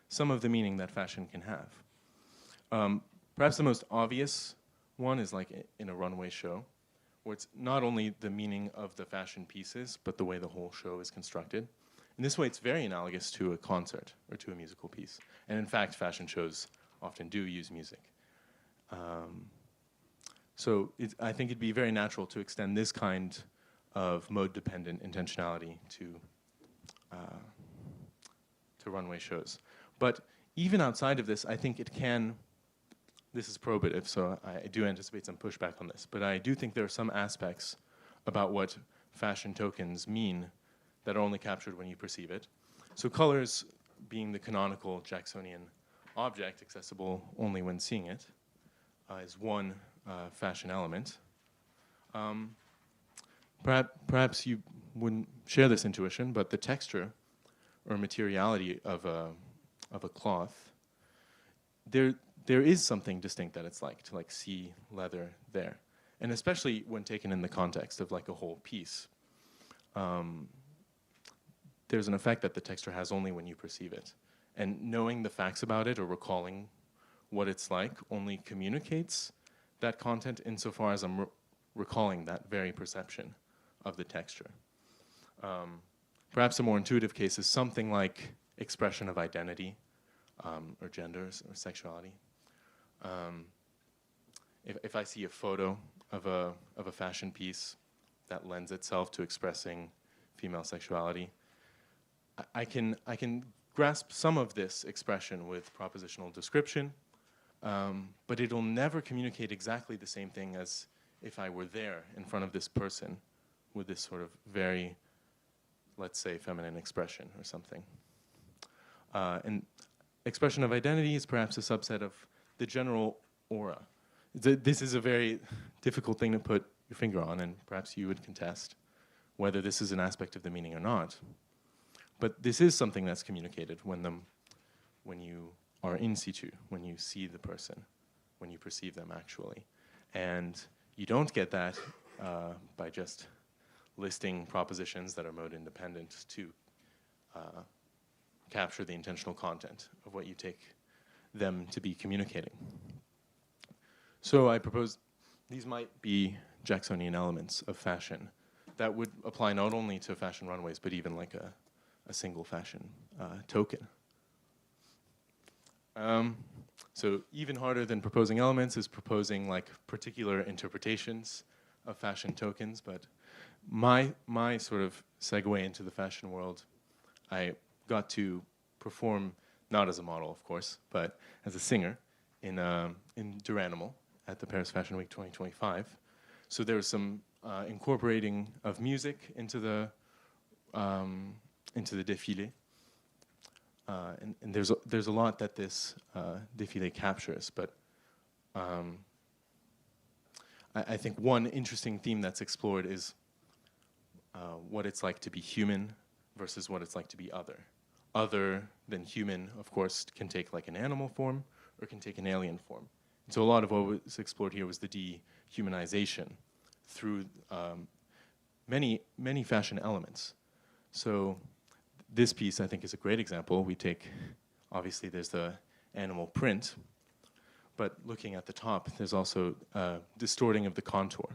some of the meaning that fashion can have. Perhaps the most obvious one is like in a runway show, where it's not only the meaning of the fashion pieces, but the way the whole show is constructed. In this way, it's very analogous to a concert or to a musical piece. And in fact, fashion shows often do use music. So I think it'd be very natural to extend this kind of mode-dependent intentionality to runway shows. But even outside of this, I think it can, this is probative, so I do anticipate some pushback on this, but I do think there are some aspects about what fashion tokens mean that are only captured when you perceive it. So colors being the canonical Jacksonian object, accessible only when seeing it, is one fashion element. Perhaps you wouldn't share this intuition, but the texture or materiality of a cloth, there is something distinct that it's like to see leather there. And especially when taken in the context of like a whole piece. There's an effect that the texture has only when you perceive it. And knowing the facts about it or recalling what it's like only communicates that content insofar as I'm recalling that very perception of the texture. Perhaps a more intuitive case is something like expression of identity or gender or sexuality. If I see a photo of a fashion piece that lends itself to expressing female sexuality, I can grasp some of this expression with propositional description, but it'll never communicate exactly the same thing as if I were there in front of this person with this sort of very, let's say, feminine expression or something. And expression of identity is perhaps a subset of the general aura. This is a very difficult thing to put your finger on, and perhaps you would contest whether this is an aspect of the meaning or not. But this is something that's communicated when you are in situ, when you see the person, when you perceive them actually. And you don't get that by just listing propositions that are mode independent to capture the intentional content of what you take them to be communicating. So I propose these might be Jacksonian elements of fashion that would apply not only to fashion runways, but even like a single fashion token. So even harder than proposing elements is proposing like particular interpretations of fashion tokens, but my sort of segue into the fashion world, I got to perform, not as a model, of course, but as a singer in Duranimal at the Paris Fashion Week 2025. So there was some incorporating of music into the défilé. And there's a lot that this défilé captures, but I think one interesting theme that's explored is what it's like to be human versus what it's like to be other. Other than human, of course, can take like an animal form or can take an alien form. And so a lot of what was explored here was the dehumanization through many fashion elements. So this piece, I think, is a great example. We take, obviously, there's the animal print, but looking at the top, there's also distorting of the contour,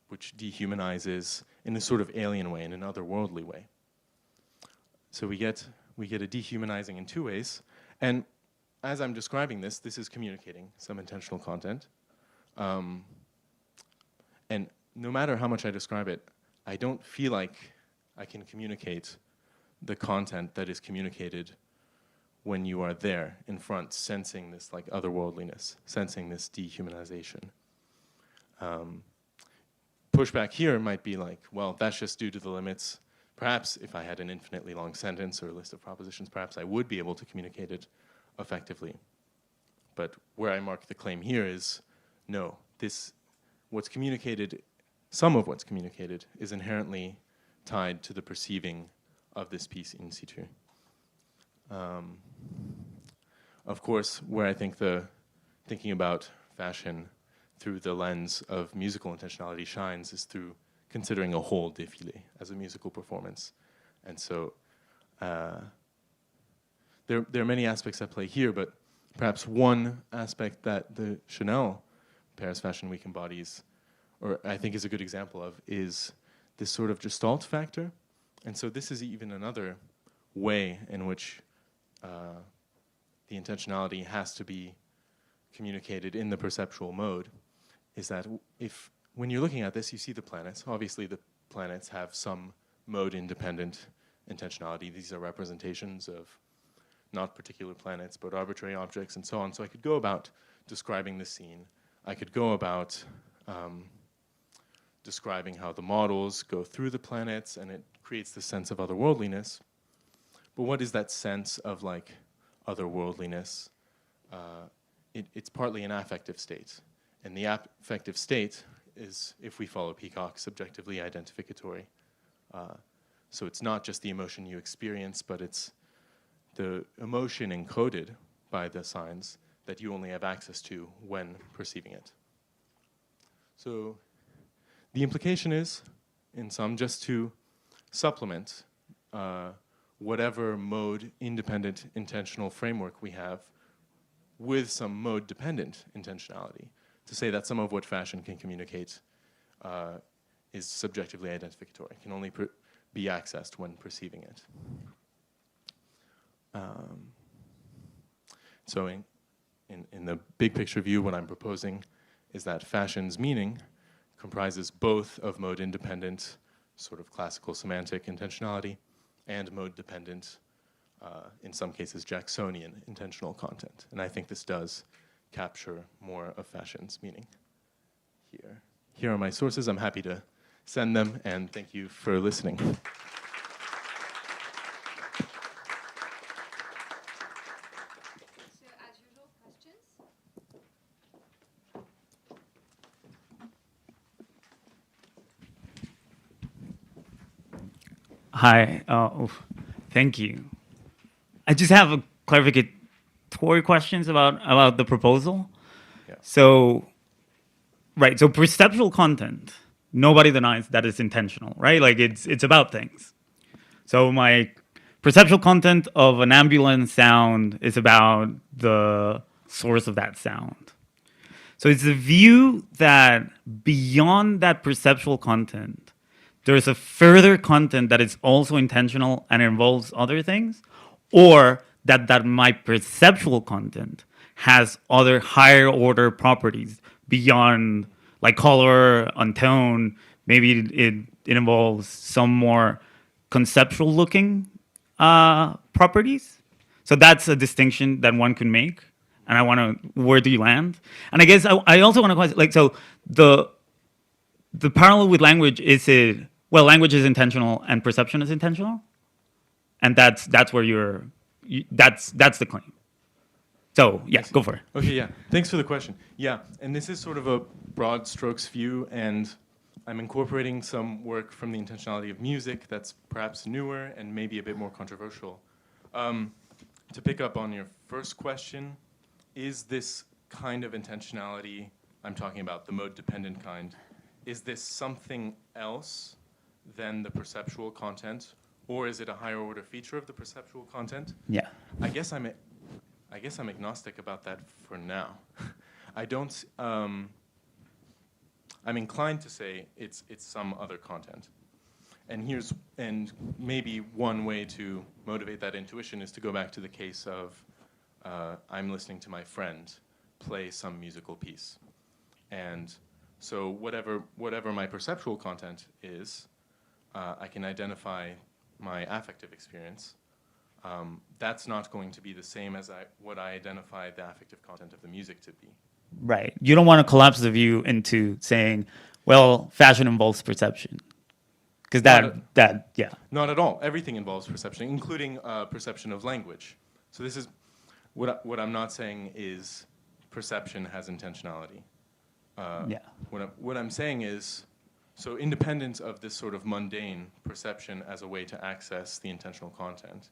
which dehumanizes in a sort of alien way, in an otherworldly way. So we get a dehumanizing in two ways. And as I'm describing this is communicating some intentional content. And no matter how much I describe it, I don't feel like I can communicate the content that is communicated when you are there in front, sensing this like otherworldliness, sensing this dehumanization. Pushback here might be like, well, that's just due to the limits. Perhaps if I had an infinitely long sentence or a list of propositions, perhaps I would be able to communicate it effectively. But where I mark the claim here is, no, what's communicated, some of what's communicated is inherently tied to the perceiving of this piece in situ. Of course, where I think thinking about fashion through the lens of musical intentionality shines is through considering a whole défilé as a musical performance. And so there are many aspects at play here, but perhaps one aspect that the Chanel Paris Fashion Week embodies, or I think is a good example of, is this sort of gestalt factor. And so this is even another way in which the intentionality has to be communicated in the perceptual mode, is that when you're looking at this, you see the planets. Obviously, the planets have some mode-independent intentionality. These are representations of not particular planets, but arbitrary objects and so on. So I could go about describing the scene. I could go about describing how the models go through the planets, and it creates the sense of otherworldliness. But what is that sense of like otherworldliness? It's partly an affective state. And the affective state is, if we follow Peacock, subjectively identificatory. So it's not just the emotion you experience, but it's the emotion encoded by the signs that you only have access to when perceiving it. So the implication is, in sum, just to supplement whatever mode-independent intentional framework we have with some mode-dependent intentionality, to say that some of what fashion can communicate is subjectively identificatory, can only be accessed when perceiving it. So in the big picture view, what I'm proposing is that fashion's meaning comprises both of mode-independent, sort of classical semantic intentionality, and mode-dependent, in some cases Jacksonian intentional content. And I think this does capture more of fashion's meaning here. Here are my sources. I'm happy to send them, and thank you for listening. So as usual, questions? Hi, thank you. I just have a clarificatory questions about the proposal. Yeah. So, right, so perceptual content, nobody denies that it's intentional, right? Like it's about things. So my perceptual content of an ambulance sound is about the source of that sound. So it's the view that beyond that perceptual content, there's a further content that is also intentional and involves other things, or that my perceptual content has other higher order properties beyond like color and tone. Maybe it involves some more conceptual looking properties. So that's a distinction that one can make. And I want to, where do you land? And I guess I also want to question, like, so the parallel with language is language is intentional and perception is intentional, and that's where that's the claim. So yeah, go for it. Okay, yeah. Thanks for the question. Yeah, and this is sort of a broad strokes view, and I'm incorporating some work from the intentionality of music that's perhaps newer and maybe a bit more controversial. To pick up on your first question, is this kind of intentionality, I'm talking about the mode-dependent kind, is this something else than the perceptual content, or is it a higher order feature of the perceptual content? Yeah. I guess I'm agnostic about that for now. I don't. I'm inclined to say it's some other content. And maybe one way to motivate that intuition is to go back to the case of I'm listening to my friend play some musical piece. And so whatever my perceptual content is, I can identify my affective experience. That's not going to be the same as what I identify the affective content of the music to be. Right. You don't want to collapse the view into saying, well, fashion involves perception. Because yeah. Not at all. Everything involves perception, including perception of language. So this is, what I'm not saying is perception has intentionality. Yeah. What I'm saying is, so independent of this sort of mundane perception as a way to access the intentional content,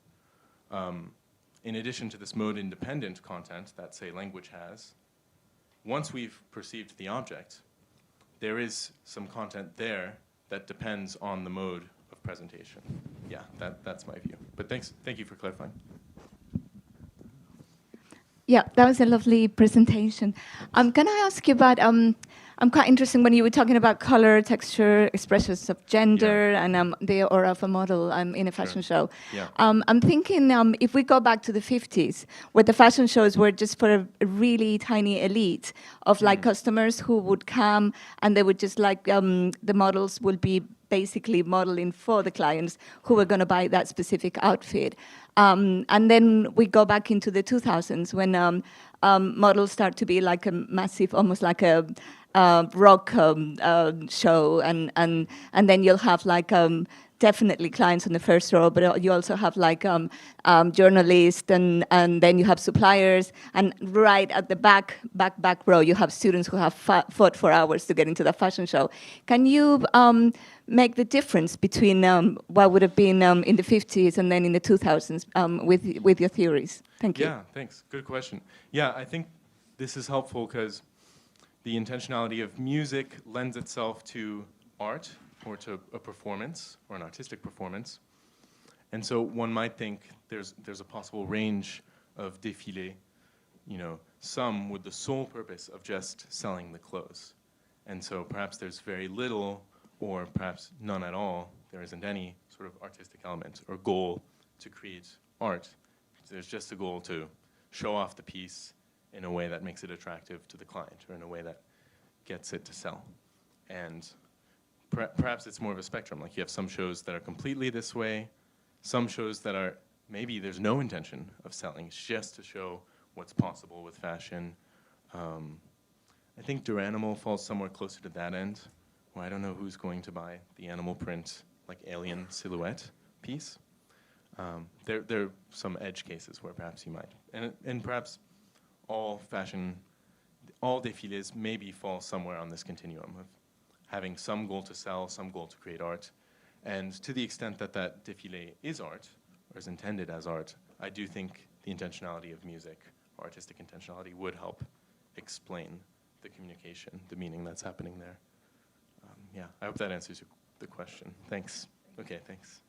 in addition to this mode-independent content that, say, language has, once we've perceived the object, there is some content there that depends on the mode of presentation. Yeah, that's my view. But thank you for clarifying. Yeah, that was a lovely presentation. Can I ask you about, I'm quite interested when you were talking about color, texture, expressions of gender, and the aura of a model in a fashion show. Yeah. I'm thinking if we go back to the 50s, where the fashion shows were just for a really tiny elite of like customers who would come and they would just like, the models would be basically modeling for the clients who were going to buy that specific outfit. And then we go back into the 2000s when models start to be like a massive, almost like a rock show, and then you'll have like definitely clients on the first row, but you also have like journalists, and then you have suppliers, and right at the back row you have students who have fought for hours to get into the fashion show. Can you make the difference between what would have been in the 50s and then in the 2000s with your theories? Thank you. Yeah, thanks. Good question. Yeah, I think this is helpful because the intentionality of music lends itself to art or to a performance or an artistic performance. And so one might think there's a possible range of défilés, some with the sole purpose of just selling the clothes. And so perhaps there's very little, or perhaps none at all, there isn't any sort of artistic element or goal to create art. There's just a goal to show off the piece in a way that makes it attractive to the client, or in a way that gets it to sell. And perhaps it's more of a spectrum. Like you have some shows that are completely this way, some shows that are, maybe there's no intention of selling, it's just to show what's possible with fashion. I think Duranimal falls somewhere closer to that end, where I don't know who's going to buy the animal print, like alien silhouette piece. There are some edge cases where perhaps you might. And perhaps all défilés maybe fall somewhere on this continuum of having some goal to sell, some goal to create art. And to the extent that that défilé is art, or is intended as art, I do think the intentionality of music, or artistic intentionality, would help explain the communication, the meaning that's happening there. Yeah, I hope that answers the question. Thanks. Okay, thanks.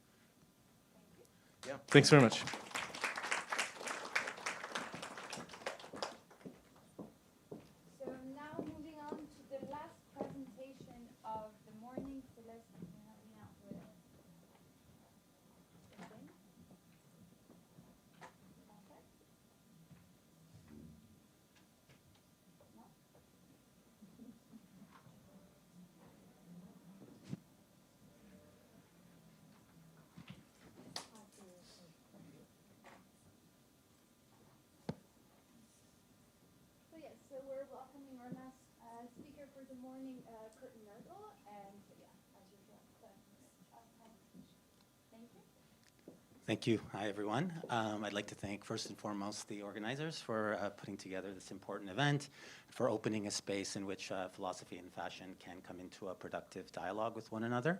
Yeah, thanks very much. So now moving on to the last presentation of the morning. Celeste, can you help me out with it? So we're welcoming our last speaker for the morning, Kurt Nerdl, and as usual, thank you. Thank you. Hi, everyone. I'd like to thank first and foremost the organizers for putting together this important event, for opening a space in which philosophy and fashion can come into a productive dialogue with one another.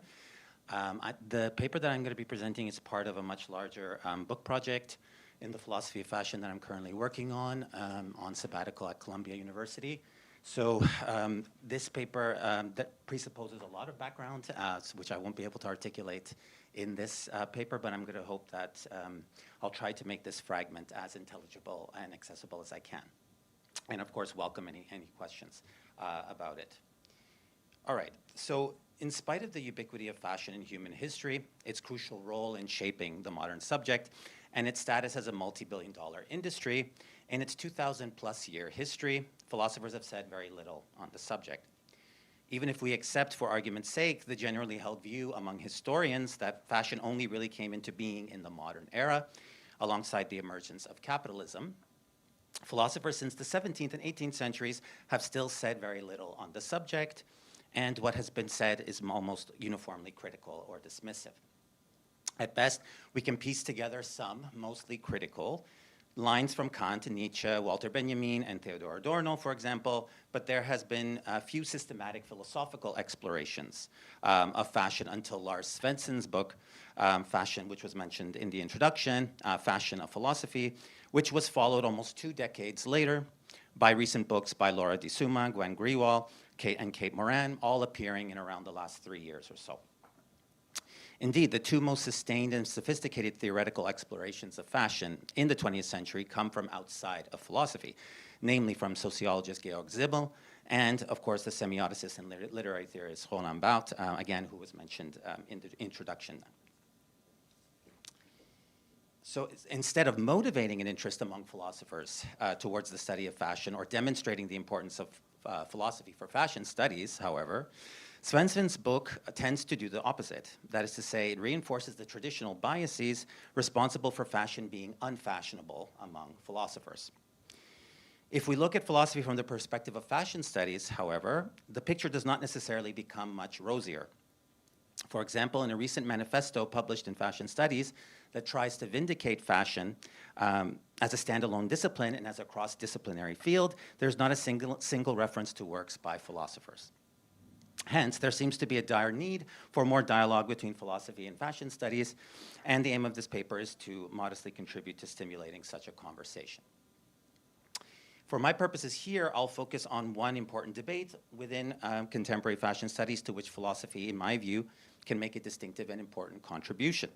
The paper that I'm going to be presenting is part of a much larger book project in the philosophy of fashion that I'm currently working on sabbatical at Columbia University. So this paper that presupposes a lot of background, which I won't be able to articulate in this paper, but I'm going to hope that I'll try to make this fragment as intelligible and accessible as I can. And of course, welcome any questions about it. All right, so in spite of the ubiquity of fashion in human history, its crucial role in shaping the modern subject, and its status as a multi-billion-dollar industry, in its 2,000-plus-year history, philosophers have said very little on the subject. Even if we accept, for argument's sake, the generally held view among historians that fashion only really came into being in the modern era, alongside the emergence of capitalism, philosophers since the 17th and 18th centuries have still said very little on the subject, and what has been said is almost uniformly critical or dismissive. At best, we can piece together some, mostly critical, lines from Kant, Nietzsche, Walter Benjamin, and Theodor Adorno, for example, but there has been a few systematic philosophical explorations of fashion until Lars Svensson's book, Fashion, which was mentioned in the introduction, Fashion of Philosophy, which was followed almost 2 decades later by recent books by Laura Di Summa, Gwen Grewal, and Kate Moran, all appearing in around the last 3 years or so. Indeed, the 2 most sustained and sophisticated theoretical explorations of fashion in the 20th century come from outside of philosophy, namely from sociologist Georg Simmel and, of course, the semioticist and literary theorist Roland Barthes, again, who was mentioned in the introduction. So instead of motivating an interest among philosophers towards the study of fashion or demonstrating the importance of philosophy for fashion studies, however, Svensson's book tends to do the opposite. That is to say, it reinforces the traditional biases responsible for fashion being unfashionable among philosophers. If we look at philosophy from the perspective of fashion studies, however, the picture does not necessarily become much rosier. For example, in a recent manifesto published in Fashion Studies that tries to vindicate fashion as a standalone discipline and as a cross-disciplinary field, there's not a single reference to works by philosophers. Hence, there seems to be a dire need for more dialogue between philosophy and fashion studies, and the aim of this paper is to modestly contribute to stimulating such a conversation. For my purposes here, I'll focus on one important debate within contemporary fashion studies to which philosophy, in my view, can make a distinctive and important contribution,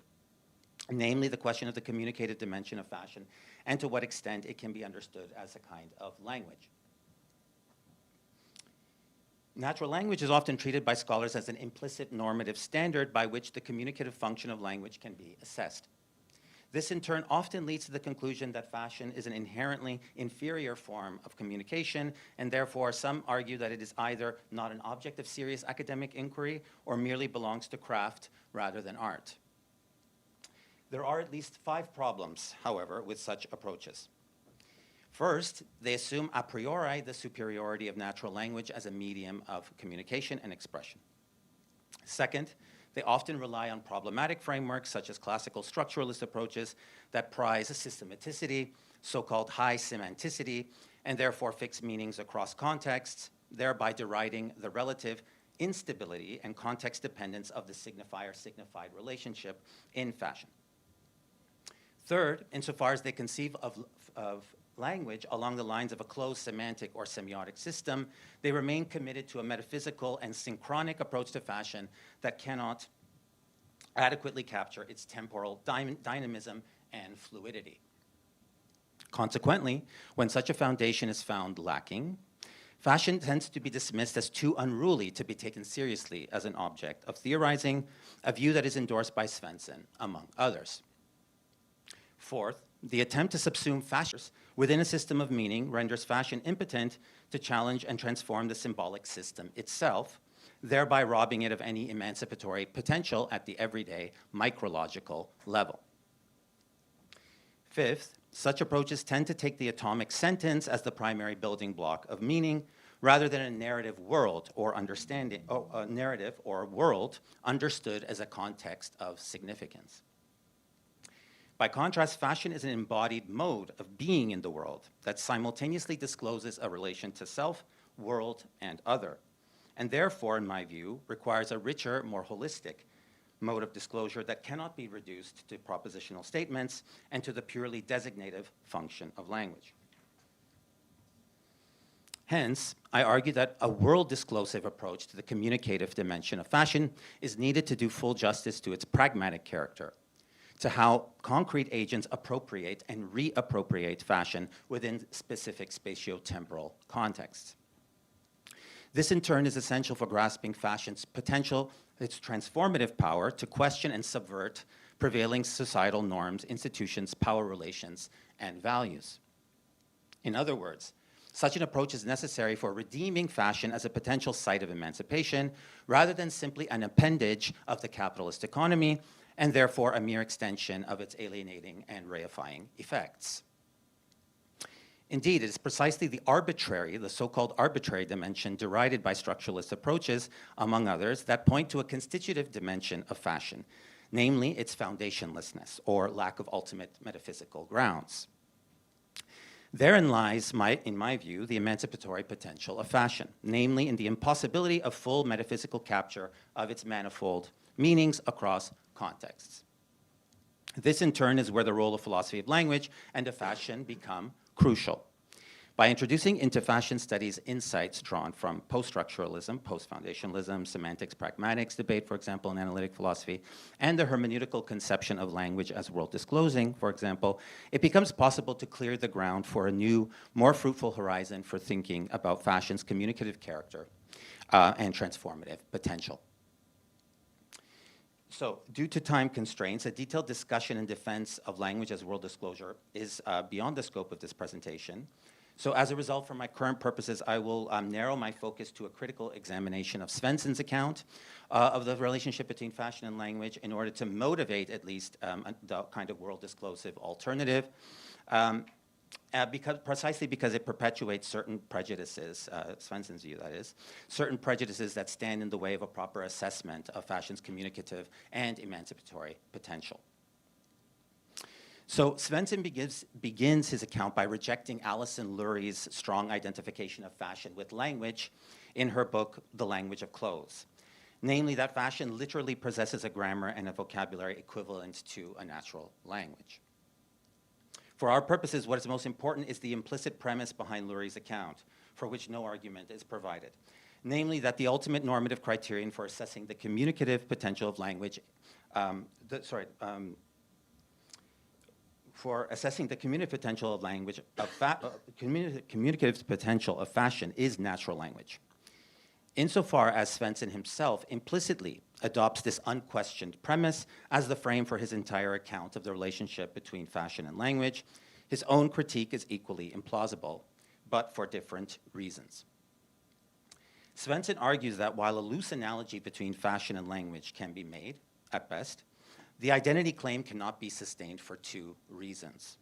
namely the question of the communicative dimension of fashion and to what extent it can be understood as a kind of language. Natural language is often treated by scholars as an implicit normative standard by which the communicative function of language can be assessed. This, in turn, often leads to the conclusion that fashion is an inherently inferior form of communication, and therefore some argue that it is either not an object of serious academic inquiry or merely belongs to craft rather than art. There are at least 5 problems, however, with such approaches. First, they assume a priori the superiority of natural language as a medium of communication and expression. Second, they often rely on problematic frameworks such as classical structuralist approaches that prize systematicity, so-called high semanticity, and therefore fix meanings across contexts, thereby deriding the relative instability and context dependence of the signifier-signified relationship in fashion. Third, insofar as they conceive of language along the lines of a closed semantic or semiotic system, they remain committed to a metaphysical and synchronic approach to fashion that cannot adequately capture its temporal dynamism and fluidity. Consequently, when such a foundation is found lacking, fashion tends to be dismissed as too unruly to be taken seriously as an object of theorizing, a view that is endorsed by Svensson, among others. Fourth, the attempt to subsume fashion within a system of meaning renders fashion impotent to challenge and transform the symbolic system itself, thereby robbing it of any emancipatory potential at the everyday micrological level. Fifth, such approaches tend to take the atomic sentence as the primary building block of meaning, rather than a narrative world or understanding, a narrative or world understood as a context of significance. By contrast, fashion is an embodied mode of being in the world that simultaneously discloses a relation to self, world, and other, and therefore, in my view, requires a richer, more holistic mode of disclosure that cannot be reduced to propositional statements and to the purely designative function of language. Hence, I argue that a world-disclosive approach to the communicative dimension of fashion is needed to do full justice to its pragmatic character, to how concrete agents appropriate and reappropriate fashion within specific spatio-temporal contexts. This, in turn, is essential for grasping fashion's potential, its transformative power to question and subvert prevailing societal norms, institutions, power relations, and values. In other words, such an approach is necessary for redeeming fashion as a potential site of emancipation, rather than simply an appendage of the capitalist economy, and therefore a mere extension of its alienating and reifying effects. Indeed, it is precisely the arbitrary, the so-called arbitrary dimension derided by structuralist approaches, among others, that point to a constitutive dimension of fashion, namely its foundationlessness, or lack of ultimate metaphysical grounds. Therein lies, in my view, the emancipatory potential of fashion, namely in the impossibility of full metaphysical capture of its manifold meanings across contexts. This, in turn, is where the role of philosophy of language and of fashion become crucial. By introducing into fashion studies insights drawn from post-structuralism, post-foundationalism, semantics, pragmatics debate, for example, in analytic philosophy, and the hermeneutical conception of language as world-disclosing, for example, it becomes possible to clear the ground for a new, more fruitful horizon for thinking about fashion's communicative character and transformative potential. So, due to time constraints, a detailed discussion and defense of language as world disclosure is beyond the scope of this presentation. So as a result, for my current purposes, I will narrow my focus to a critical examination of Svensson's account of the relationship between fashion and language in order to motivate at least the kind of world disclosive alternative, precisely because it perpetuates certain prejudices, Svensson's view that is, certain prejudices that stand in the way of a proper assessment of fashion's communicative and emancipatory potential. So Svensson begins his account by rejecting Alison Lurie's strong identification of fashion with language in her book, The Language of Clothes. Namely, that fashion literally possesses a grammar and a vocabulary equivalent to a natural language. For our purposes, what is most important is the implicit premise behind Lurie's account, for which no argument is provided. Namely, that the ultimate normative criterion for assessing the communicative potential of language, for assessing the communicative potential of language, communicative potential of fashion is natural language. Insofar as Svensson himself implicitly adopts this unquestioned premise as the frame for his entire account of the relationship between fashion and language, his own critique is equally implausible, but for different reasons. Svensson argues that while a loose analogy between fashion and language can be made, at best, the identity claim cannot be sustained for two reasons.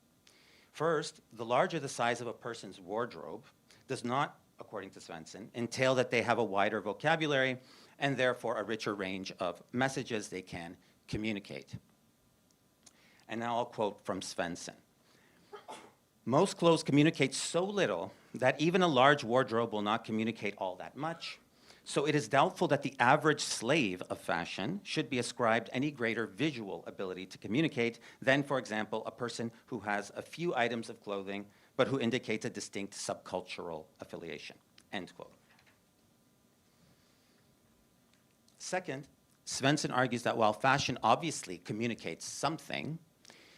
First, the larger the size of a person's wardrobe does not, according to Svensson, entail that they have a wider vocabulary and therefore a richer range of messages they can communicate. And now I'll quote from Svensson. Most clothes communicate so little that even a large wardrobe will not communicate all that much. So it is doubtful that the average slave of fashion should be ascribed any greater visual ability to communicate than, for example, a person who has a few items of clothing but who indicates a distinct subcultural affiliation, end quote. Second, Svensson argues that while fashion obviously communicates something,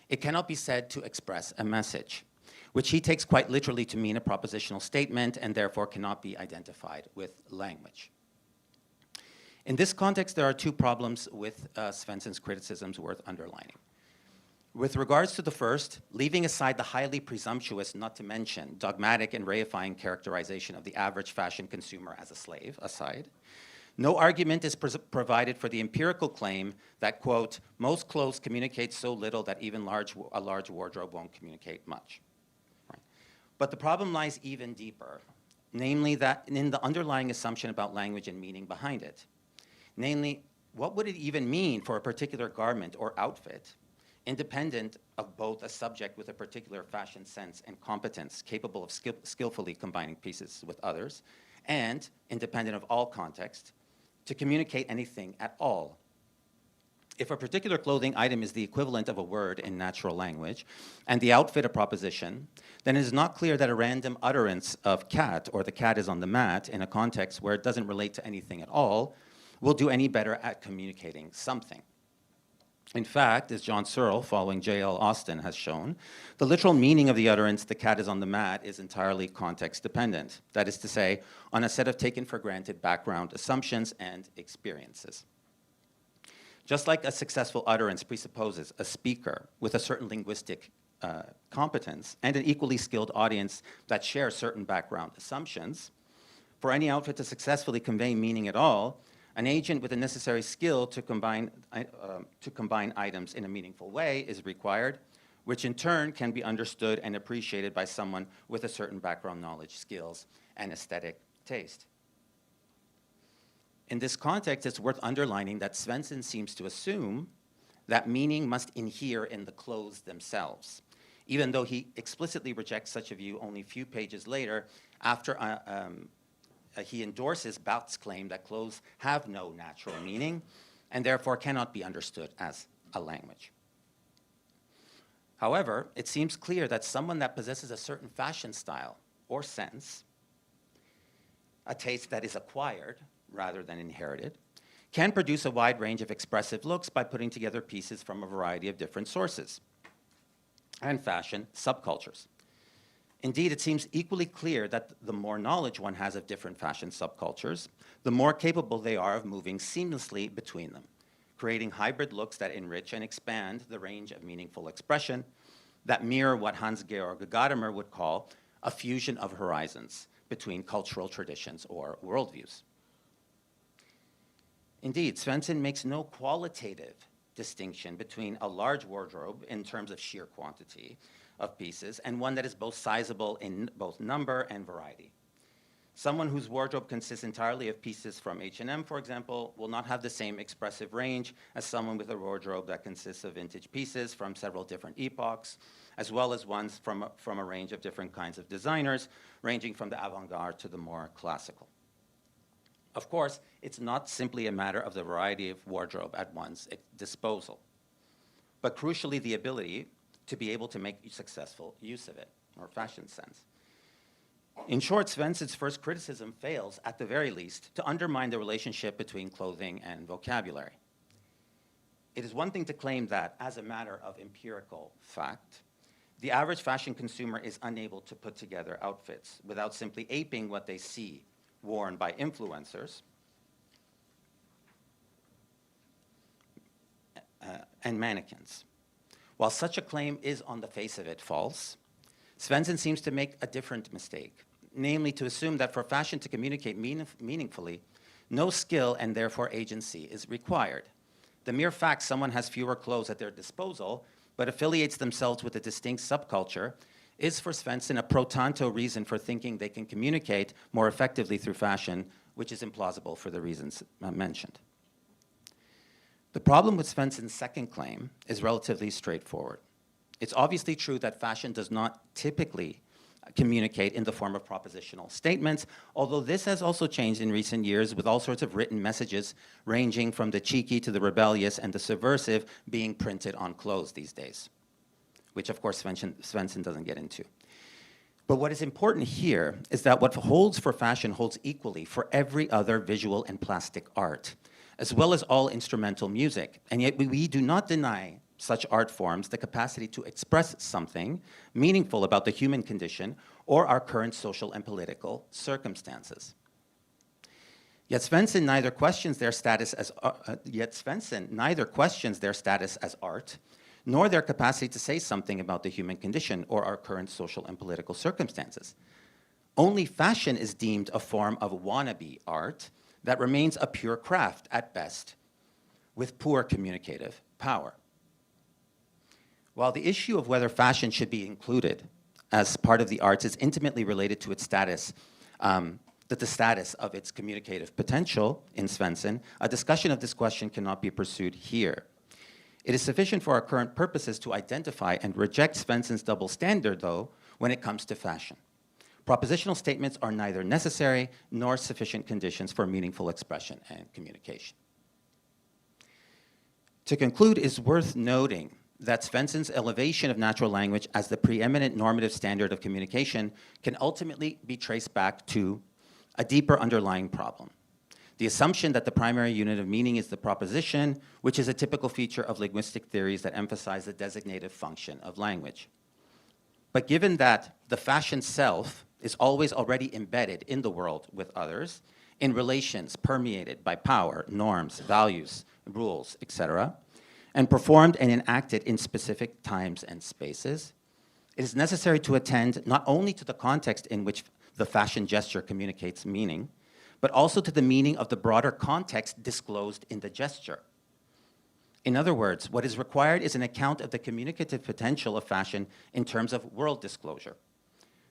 it cannot be said to express a message, which he takes quite literally to mean a propositional statement and therefore cannot be identified with language. In this context, there are two problems with Svensson's criticisms worth underlining. With regards to the first, leaving aside the highly presumptuous, not to mention dogmatic and reifying characterization of the average fashion consumer as a slave aside, no argument is provided for the empirical claim that, quote, most clothes communicate so little that even a large wardrobe won't communicate much. Right. But the problem lies even deeper, namely that in the underlying assumption about language and meaning behind it. Namely, what would it even mean for a particular garment or outfit independent of both a subject with a particular fashion sense and competence, capable of skillfully combining pieces with others, and independent of all context, to communicate anything at all. If a particular clothing item is the equivalent of a word in natural language, and the outfit a proposition, then it is not clear that a random utterance of cat, or the cat is on the mat, in a context where it doesn't relate to anything at all, will do any better at communicating something. In fact, as John Searle, following J.L. Austin, has shown, the literal meaning of the utterance, the cat is on the mat, is entirely context dependent. That is to say, on a set of taken for granted background assumptions and experiences. Just like a successful utterance presupposes a speaker with a certain linguistic competence and an equally skilled audience that share certain background assumptions, for any outfit to successfully convey meaning at all, an agent with the necessary skill to combine items in a meaningful way is required, which in turn can be understood and appreciated by someone with a certain background knowledge, skills, and aesthetic taste. In this context, it's worth underlining that Svensson seems to assume that meaning must inhere in the clothes themselves, even though he explicitly rejects such a view only a few pages later after he endorses Barthes's claim that clothes have no natural meaning and therefore cannot be understood as a language. However, it seems clear that someone that possesses a certain fashion style or sense, a taste that is acquired rather than inherited, can produce a wide range of expressive looks by putting together pieces from a variety of different sources and fashion subcultures. Indeed, it seems equally clear that the more knowledge one has of different fashion subcultures, the more capable they are of moving seamlessly between them, creating hybrid looks that enrich and expand the range of meaningful expression that mirror what Hans-Georg Gadamer would call a fusion of horizons between cultural traditions or worldviews. Indeed, Svensson makes no qualitative distinction between a large wardrobe in terms of sheer quantity of pieces and one that is both sizable in both number and variety. Someone whose wardrobe consists entirely of pieces from H&M, for example, will not have the same expressive range as someone with a wardrobe that consists of vintage pieces from several different epochs, as well as ones from a range of different kinds of designers, ranging from the avant-garde to the more classical. Of course, it's not simply a matter of the variety of wardrobe at one's disposal, but crucially the ability to be able to make successful use of it, or fashion sense. In short, Svensson's first criticism fails, at the very least, to undermine the relationship between clothing and vocabulary. It is one thing to claim that, as a matter of empirical fact, the average fashion consumer is unable to put together outfits without simply aping what they see worn by influencers and mannequins. While such a claim is on the face of it false, Svensson seems to make a different mistake, namely to assume that for fashion to communicate meaningfully, no skill and therefore agency is required. The mere fact someone has fewer clothes at their disposal but affiliates themselves with a distinct subculture is for Svensson a pro tanto reason for thinking they can communicate more effectively through fashion, which is implausible for the reasons mentioned. The problem with Svensson's second claim is relatively straightforward. It's obviously true that fashion does not typically communicate in the form of propositional statements, although this has also changed in recent years with all sorts of written messages ranging from the cheeky to the rebellious and the subversive being printed on clothes these days, which of course Svensson doesn't get into. But what is important here is that what holds for fashion holds equally for every other visual and plastic art, as well as all instrumental music. And yet we do not deny such art forms the capacity to express something meaningful about the human condition or our current social and political circumstances. Yet Svensson neither questions their status as art, nor their capacity to say something about the human condition or our current social and political circumstances. Only fashion is deemed a form of wannabe art that remains a pure craft at best, with poor communicative power. While the issue of whether fashion should be included as part of the arts is intimately related to its status, the status of its communicative potential in Svensson, a discussion of this question cannot be pursued here. It is sufficient for our current purposes to identify and reject Svensson's double standard, though, when it comes to fashion. Propositional statements are neither necessary nor sufficient conditions for meaningful expression and communication. To conclude, it is worth noting that Svensson's elevation of natural language as the preeminent normative standard of communication can ultimately be traced back to a deeper underlying problem. The assumption that the primary unit of meaning is the proposition, which is a typical feature of linguistic theories that emphasize the designative function of language. But given that the fashion self is always already embedded in the world with others, in relations permeated by power, norms, values, rules, etc., and performed and enacted in specific times and spaces, it is necessary to attend not only to the context in which the fashion gesture communicates meaning, but also to the meaning of the broader context disclosed in the gesture. In other words, what is required is an account of the communicative potential of fashion in terms of world disclosure.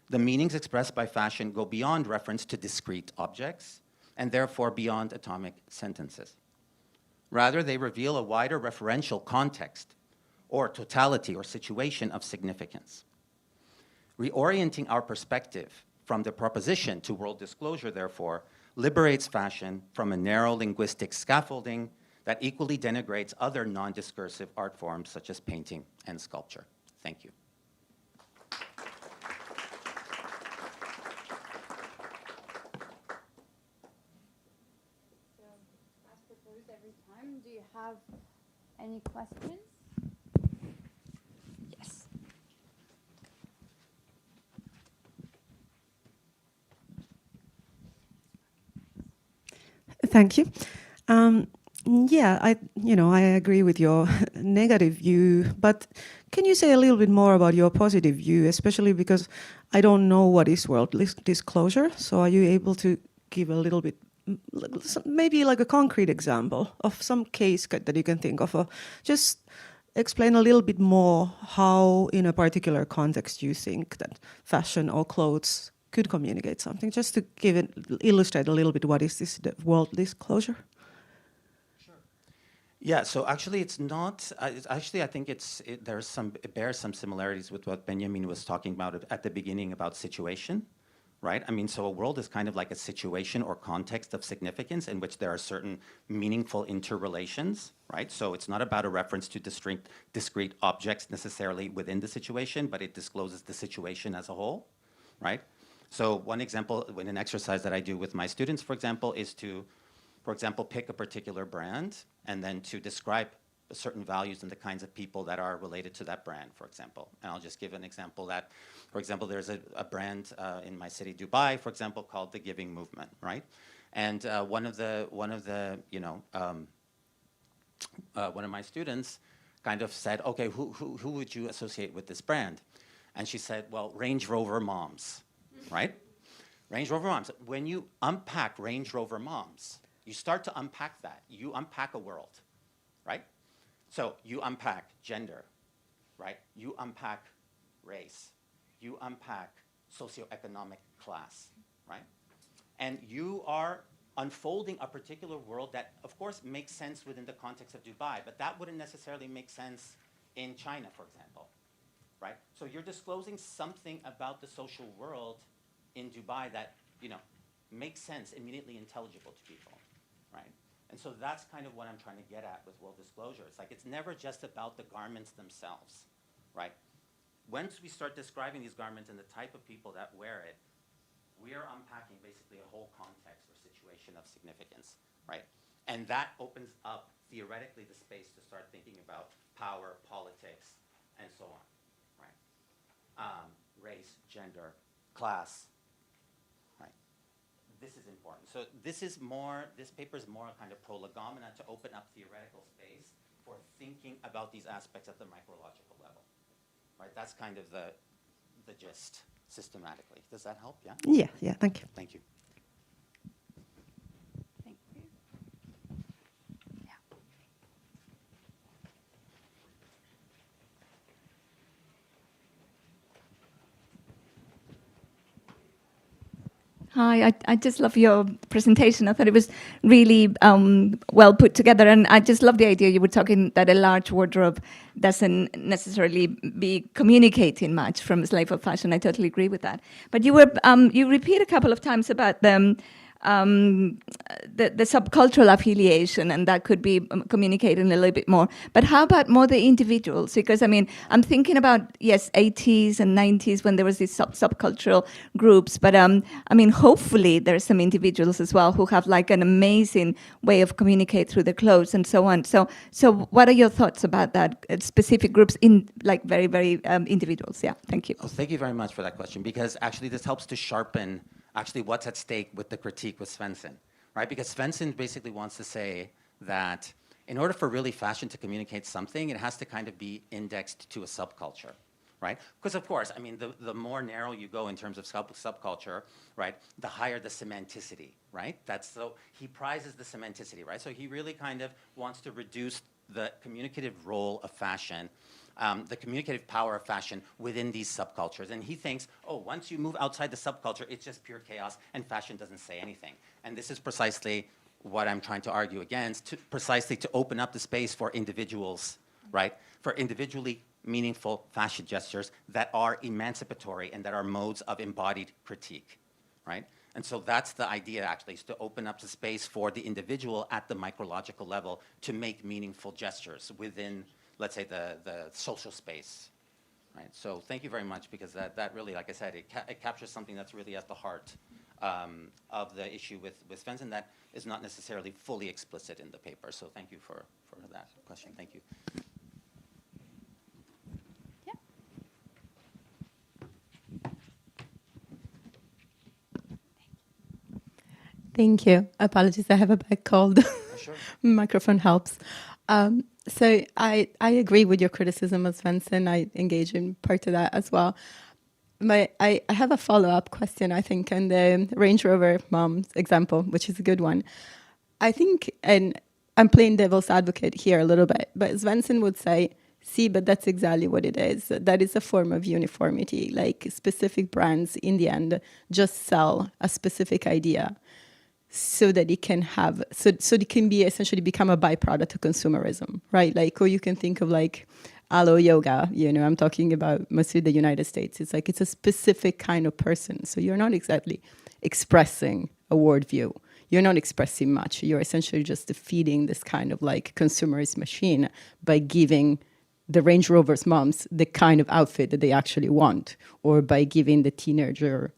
The meanings expressed by fashion go beyond reference to discrete objects, and therefore beyond atomic sentences. Rather, they reveal a wider referential context, or totality or situation of significance. Reorienting our perspective from the proposition to world disclosure, therefore, liberates fashion from a narrow linguistic scaffolding that equally denigrates other non-discursive art forms such as painting and sculpture. Thank you. So, as proposed every time, do you have any questions? Yes. Thank you. Yeah, I agree with your negative view, but can you say a little bit more about your positive view, especially because I don't know what is world disclosure, so are you able to give a little bit, maybe like a concrete example of some case that you can think of, or just explain a little bit more how in a particular context you think that fashion or clothes could communicate something, just to illustrate a little bit what is this world disclosure? Yeah, so actually it's not, actually I think it bears some similarities with what Benjamin was talking about at the beginning about situation, right? I mean, so a world is kind of like a situation or context of significance in which there are certain meaningful interrelations, right? So it's not about a reference to discrete objects necessarily within the situation, but it discloses the situation as a whole, right? So one example, in an exercise that I do with my students, for example, is to, for example, pick a particular brand and then to describe certain values and the kinds of people that are related to that brand, for example. And I'll just give an example that, for example, there's a brand in my city, Dubai, for example, called the Giving Movement, right? And one of my students kind of said, okay, who would you associate with this brand? And she said, well, Range Rover moms, right? Range Rover moms. When you unpack Range Rover moms, you start to unpack that. You unpack a world, right? So you unpack gender, right? You unpack race. You unpack socioeconomic class, right? And you are unfolding a particular world that, of course, makes sense within the context of Dubai, but that wouldn't necessarily make sense in China, for example, right? So you're disclosing something about the social world in Dubai that, makes sense, immediately intelligible to people. Right? And so that's kind of what I'm trying to get at with world disclosure. It's like it's never just about the garments themselves, right? Once we start describing these garments and the type of people that wear it, we are unpacking basically a whole context or situation of significance, right? And that opens up theoretically the space to start thinking about power, politics, and so on, right? Race, gender, class. This is important. So this paper is more kind of prolegomena to open up theoretical space for thinking about these aspects at the micrological level, right? That's kind of the gist systematically. Does that help? Yeah? Yeah, thank you. Thank you. Thank you. Hi, I just love your presentation. I thought it was really well put together, and I just love the idea you were talking that a large wardrobe doesn't necessarily be communicating much from slave of fashion. I totally agree with that. But you repeat a couple of times about the subcultural affiliation, and that could be communicating a little bit more. But how about more the individuals? Because I mean, I'm thinking about, yes, 80s and 90s when there was these subcultural groups, but I mean, hopefully there's some individuals as well who have like an amazing way of communicate through the clothes and so on. So what are your thoughts about that? Specific groups in like very, very individuals? Yeah, thank you. Oh, thank you very much for that question, because actually this helps to sharpen actually what's at stake with the critique with Svensson, right? Because Svensson basically wants to say that in order for really fashion to communicate something, it has to kind of be indexed to a subculture, right? Because of course, I mean, the more narrow you go in terms of subculture, right, the higher the semanticity, right? So he prizes the semanticity, right? So he really kind of wants to reduce the communicative role of fashion, the communicative power of fashion within these subcultures. And he thinks, oh, once you move outside the subculture, it's just pure chaos and fashion doesn't say anything. And this is precisely what I'm trying to argue against, precisely to open up the space for individuals, right? For individually meaningful fashion gestures that are emancipatory and that are modes of embodied critique, right? And so that's the idea, actually, is to open up the space for the individual at the micrological level to make meaningful gestures within, let's say, the social space, right? So thank you very much, because that really, like I said, it captures something that's really at the heart of the issue with Svensson that is not necessarily fully explicit in the paper. So thank you for that question. Thank you. Thank you. Apologies, I have a bad cold. Sure. Microphone helps. So I agree with your criticism of Svensson. I engage in part of that as well. But I have a follow-up question, I think, on the Range Rover mom's example, which is a good one. I think, and I'm playing devil's advocate here a little bit, but Svensson would say, see, but that's exactly what it is. That is a form of uniformity. Like specific brands, in the end, just sell a specific idea so that it can have, so it can be essentially become a byproduct of consumerism, right? Like, or you can think of like Alo Yoga, I'm talking about mostly the United States. It's like, it's a specific kind of person. So you're not exactly expressing a worldview. You're not expressing much. You're essentially just feeding this kind of like consumerist machine by giving the Range Rover's moms the kind of outfit that they actually want, or by giving the teenager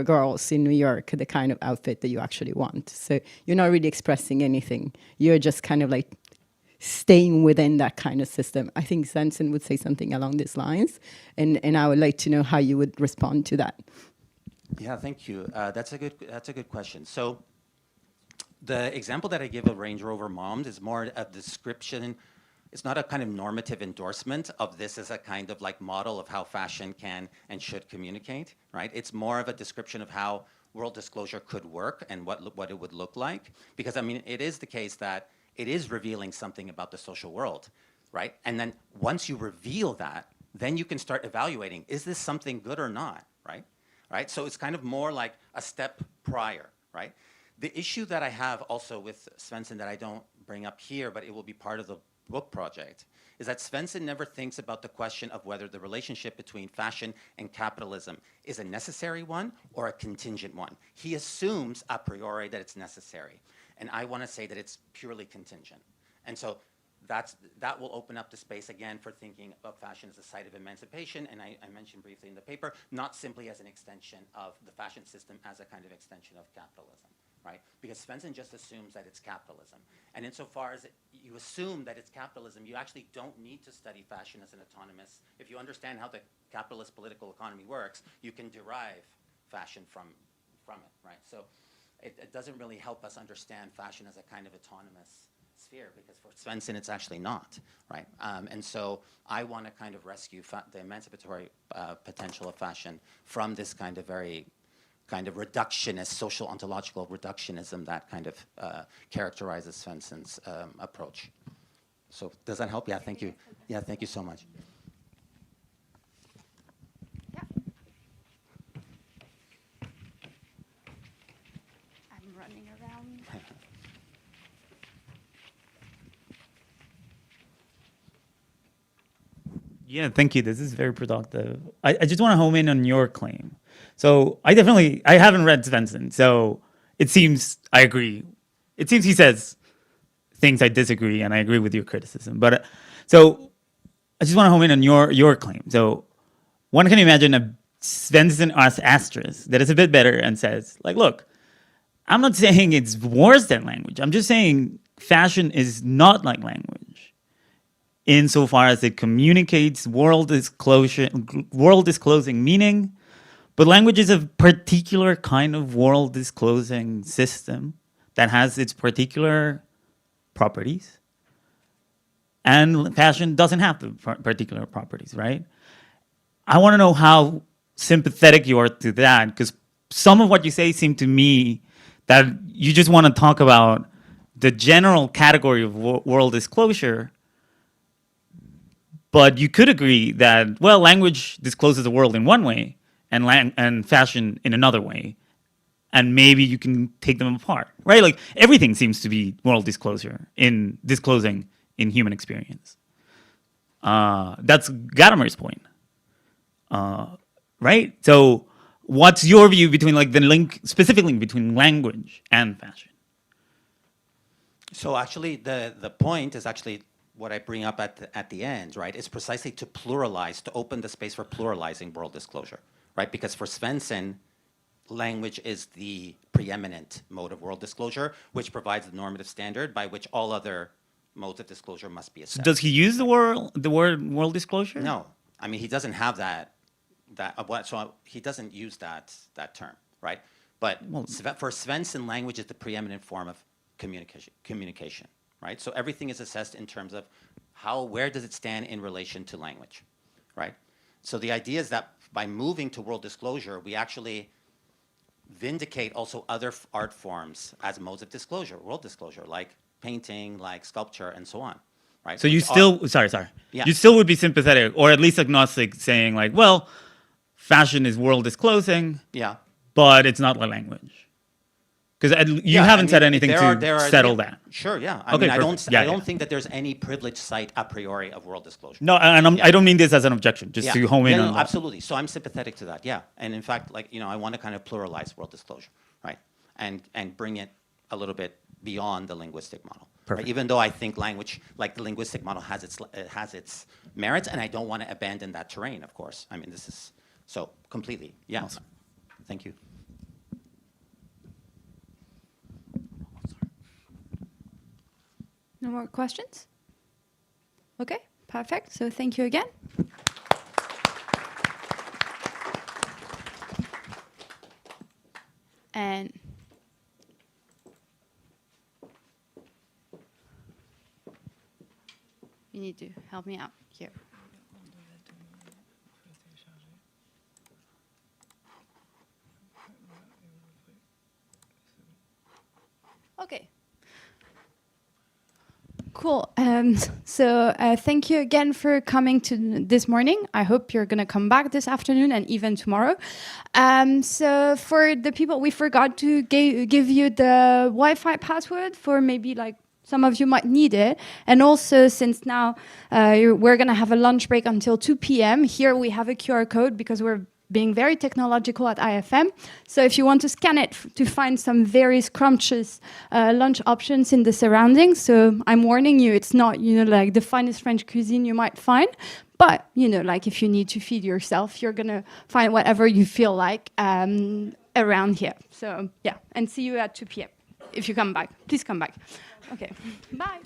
girls in New York the kind of outfit that you actually want. So you're not really expressing anything. You're just kind of like staying within that kind of system. I think Svensson would say something along these lines, and I would like to know how you would respond to that. Yeah, thank you. That's a good question. So the example that I give of Range Rover moms is more a description. It's not a kind of normative endorsement of this as a kind of like model of how fashion can and should communicate, right? It's more of a description of how world disclosure could work and what it would look like. Because I mean, it is the case that it is revealing something about the social world, right? And then once you reveal that, then you can start evaluating, is this something good or not, right? Right? So it's kind of more like a step prior, right? The issue that I have also with Svensson that I don't bring up here, but it will be part of the book project, is that Svensson never thinks about the question of whether the relationship between fashion and capitalism is a necessary one or a contingent one. He assumes a priori that it's necessary. And I want to say that it's purely contingent. And so that will open up the space again for thinking about fashion as a site of emancipation, and I mentioned briefly in the paper, not simply as an extension of the fashion system as a kind of extension of capitalism, right? Because Svensson just assumes that it's capitalism. And insofar as you assume that it's capitalism, you actually don't need to study fashion as an autonomous. If you understand how the capitalist political economy works, you can derive fashion from it, right? So it doesn't really help us understand fashion as a kind of autonomous sphere, because for Svensson it's actually not, right? And so I want to kind of rescue the emancipatory potential of fashion from this kind of very kind of reductionist, social ontological reductionism that kind of characterizes Svensson's approach. So does that help? Yeah, thank you. Yeah, thank you so much. Yeah, thank you. This is very productive. I just want to home in on your claim. So I haven't read Svensson, so it seems I agree. It seems he says things I disagree, and I agree with your criticism. But so I just want to home in on your claim. So one can imagine a Svensson asterisk that is a bit better and says, like, look, I'm not saying it's worse than language. I'm just saying fashion is not like language insofar as it communicates world disclosing meaning, but language is a particular kind of world disclosing system that has its particular properties, and fashion doesn't have the particular properties, right? I want to know how sympathetic you are to that, because some of what you say seem to me that you just want to talk about the general category of world disclosure, but you could agree that, well, language discloses the world in one way and fashion in another way, and maybe you can take them apart, right? Like everything seems to be world disclosure in disclosing in human experience. That's Gadamer's point, right? So what's your view between like the link, specifically between language and fashion? So actually, the point is actually what I bring up at the end, right? Is precisely to pluralize, to open the space for pluralizing world disclosure, right? Because for Svensson, language is the preeminent mode of world disclosure, which provides the normative standard by which all other modes of disclosure must be assessed. Does he use the word world disclosure? No, I mean he doesn't have that. So he doesn't use that term, right? But for Svensson, language is the preeminent form of communication, right? So everything is assessed in terms of where does it stand in relation to language, right? So the idea is that by moving to world disclosure, we actually vindicate also other art forms as modes of disclosure, world disclosure, like painting, like sculpture, and so on, right? So you still, sorry. Yeah. You still would be sympathetic, or at least agnostic, saying like, well, fashion is world disclosing, yeah, but it's not like language. Because you haven't said anything to settle that. Sure, yeah. Okay, I don't yeah. think that there's any privileged site a priori of world disclosure. No, and I don't mean this as an objection, just to home in on that. Absolutely. So I'm sympathetic to that, yeah. And in fact, like, I want to kind of pluralize world disclosure, right? And bring it a little bit beyond the linguistic model. Perfect. Right? Even though I think language, like the linguistic model, has its merits, and I don't want to abandon that terrain, of course. I mean, this is so completely, yeah. Awesome. Thank you. No more questions? Okay, perfect. So thank you again. And you need to help me out here. Okay. Cool. So thank you again for coming to this morning. I hope you're going to come back this afternoon and even tomorrow. So for the people, we forgot to give you the Wi-Fi password for maybe like some of you might need it. And also, since now we're going to have a lunch break until 2 p.m., here we have a QR code because we're being very technological at IFM. So if you want to scan it to find some very scrumptious lunch options in the surroundings, so I'm warning you, it's not, like the finest French cuisine you might find, but, like if you need to feed yourself, you're going to find whatever you feel like around here. So yeah, and see you at 2 p.m. If you come back. Please come back. Okay, bye.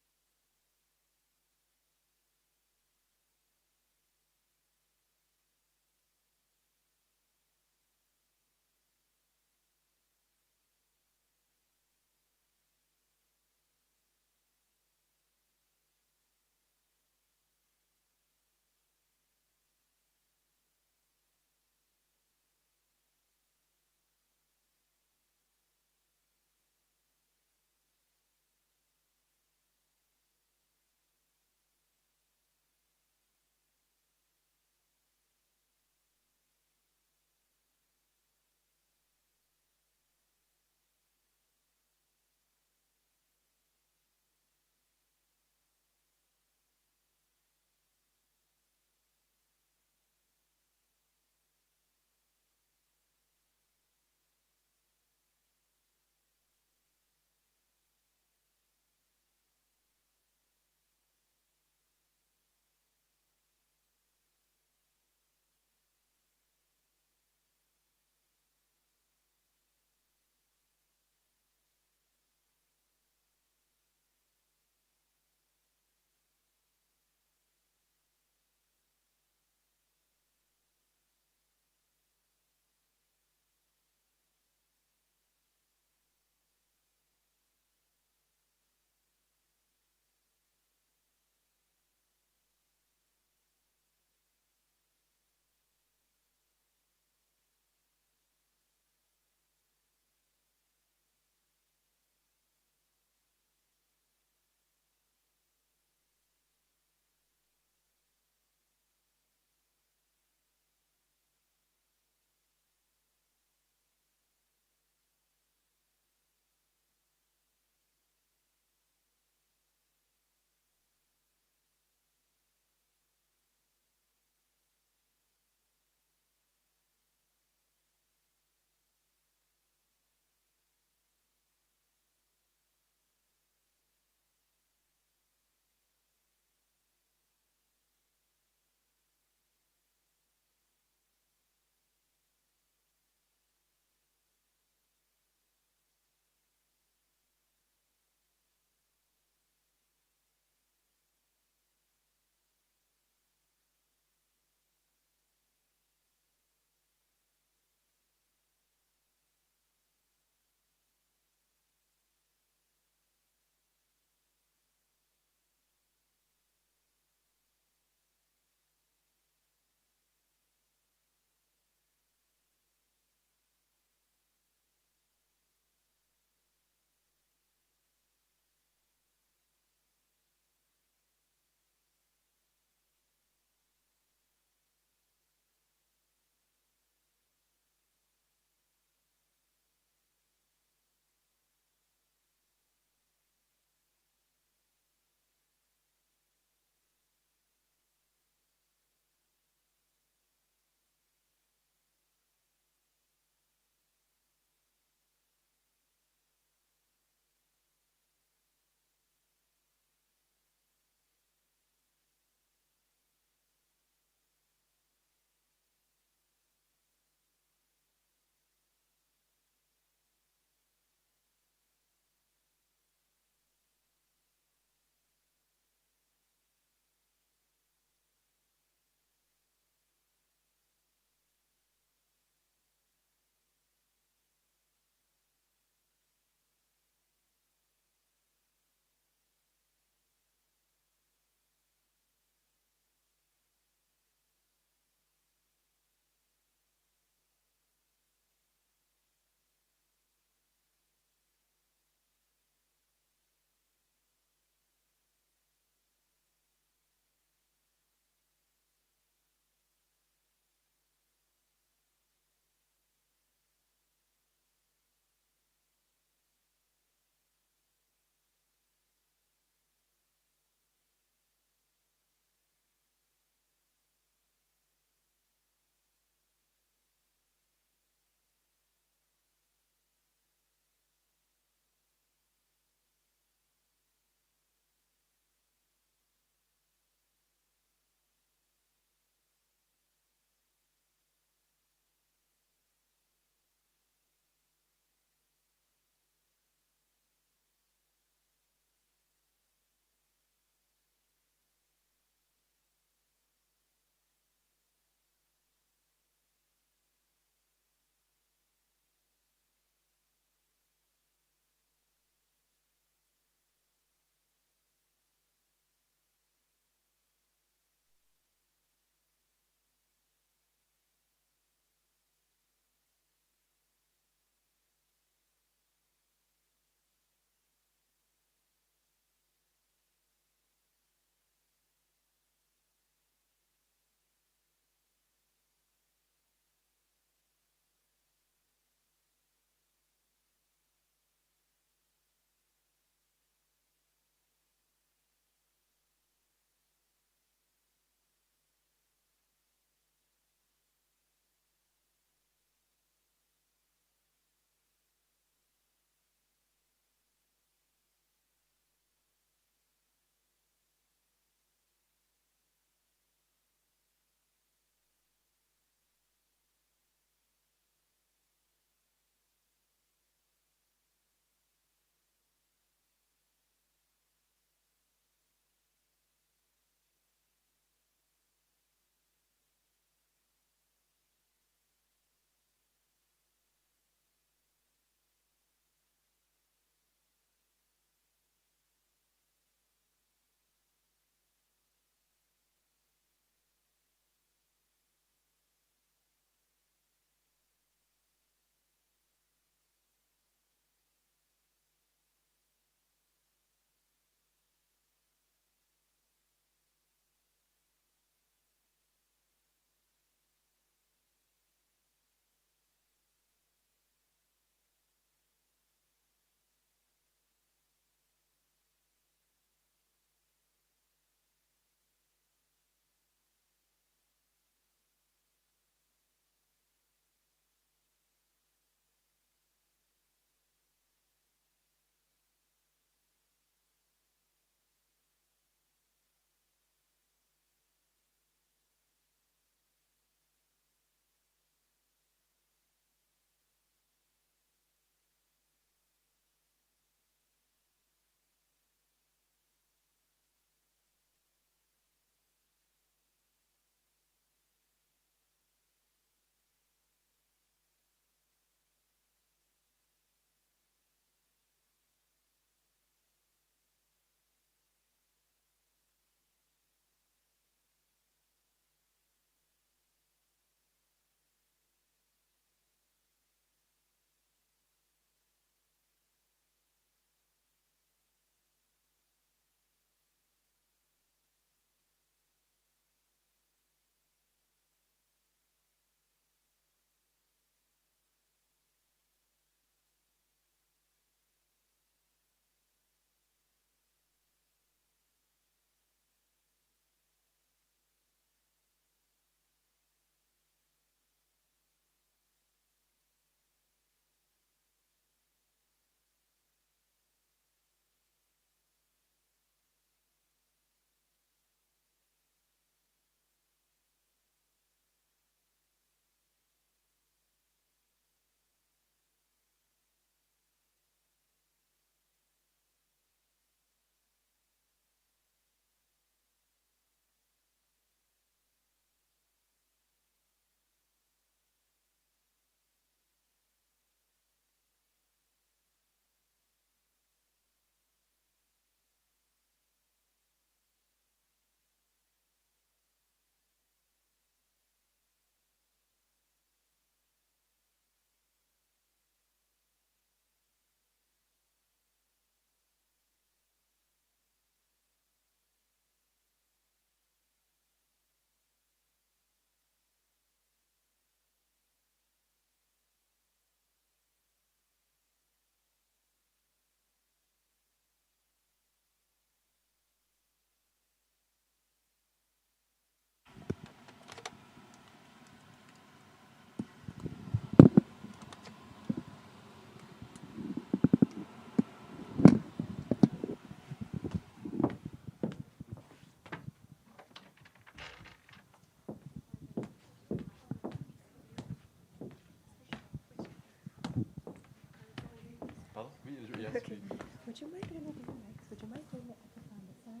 Okay. Would you mind moving the mics? Would you mind doing it on the side?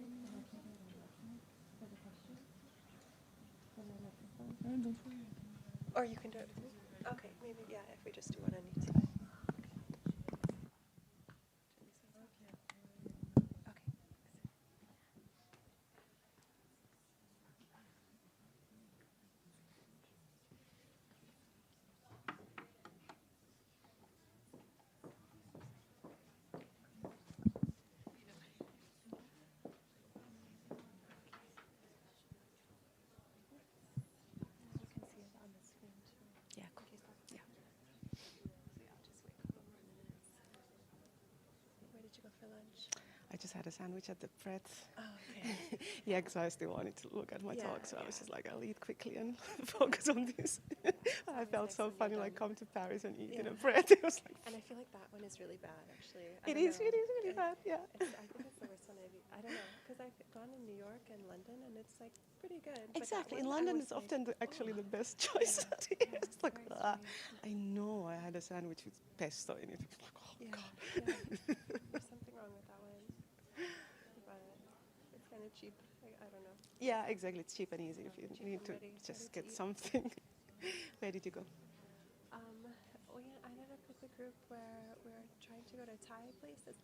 For the question? Or you can do it. Okay, maybe, yeah, if we just do one on each side. Yeah, cool. Yeah. Where did you go for lunch? I just had a sandwich at the Pret. Oh, okay. Yeah, because I still wanted to look at my Yeah, talk, so I was yeah. just like, I'll eat quickly and focus on this. I felt nice so when you're funny, like done. come to Paris and eat in Yeah. a Pret. It was like, And I feel like that one is really bad, actually. it is really bad, yeah. I think it's the worst one I don't know, because I've gone in New York and London, and it's like pretty good. But that Exactly. In one, I London, was it's like, often actually the best choice. Yeah, It's like, very strange. I know. I had a sandwich with pesto in it. It was like, oh Yeah, God. there's something wrong with that one. But it's kind of cheap. I don't know. Yeah, exactly. It's cheap and easy if you Cheap need and to ready just to get eat. something. Where did you go? I ended up with a group where we were trying to go to a Thai place that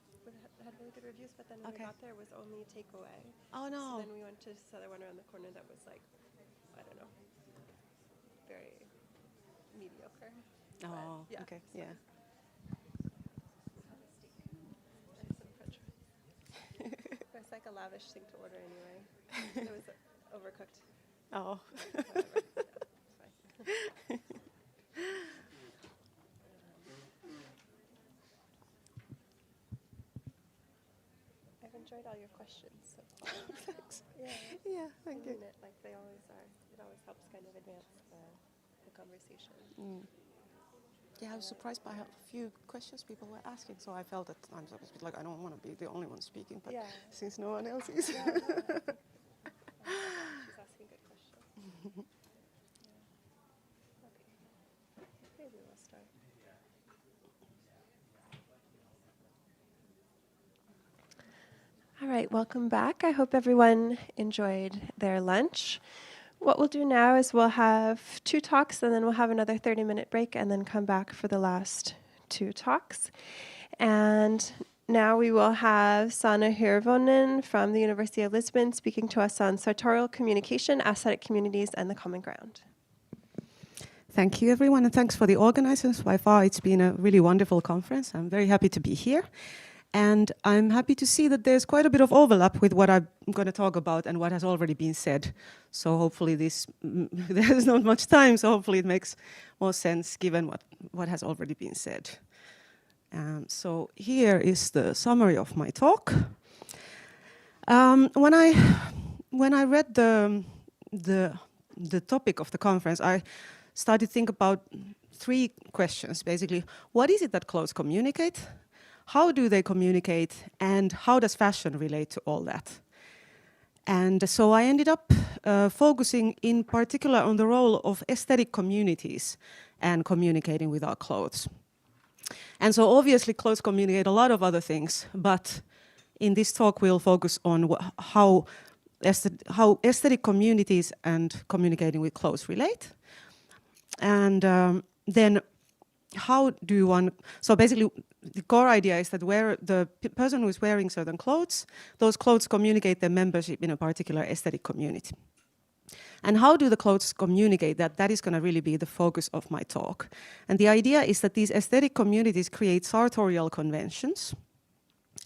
had really good reviews, but then when we got there, it was only takeaway. Oh, no. So then we went to this other one around the corner that was like, I don't know, very mediocre. Oh, But, okay, so yeah. and some french fries. It was like a lavish thing to order anyway. It was overcooked. Oh. Whatever. Yeah, it's fine. I've enjoyed all your questions so far. Thanks. Yeah. Yeah, thank you. I mean it, like they always are. It always helps kind of advance the conversation. Yeah, I was surprised by how few questions people were asking, so I felt at times I was a bit like, I don't want to be the only one speaking, but Yeah. since no one else is. Yeah, no, I think she's asking good questions. Yeah. Okay. Maybe we'll start. All right, welcome back. I hope everyone enjoyed their lunch. What we'll do now is we'll have 2 talks, and then we'll have another 30-minute break, and then come back for the last 2 talks. And now we will have Sanna Hirvonen from the University of Lisbon speaking to us on sartorial communication, aesthetic communities, and the common ground. Thank you, everyone, and thanks for the organizers. By far, it's been a really wonderful conference. I'm very happy to be here. And I'm happy to see that there's quite a bit of overlap with what I'm going to talk about and what has already been said. So hopefully there's not much time, so hopefully it makes more sense given what has already been said. So here is the summary of my talk. When I read the topic of the conference, I started to think about 3 questions, basically. What is it that clothes communicate? How do they communicate, and how does fashion relate to all that? And so I ended up focusing in particular on the role of aesthetic communities and communicating with our clothes. And so obviously clothes communicate a lot of other things, but in this talk we'll focus on how aesthetic communities and communicating with clothes relate. And then how do one, so basically the core idea is that where the person who is wearing certain clothes, those clothes communicate their membership in a particular aesthetic community. And how do the clothes communicate that? That is going to really be the focus of my talk. And the idea is that these aesthetic communities create sartorial conventions.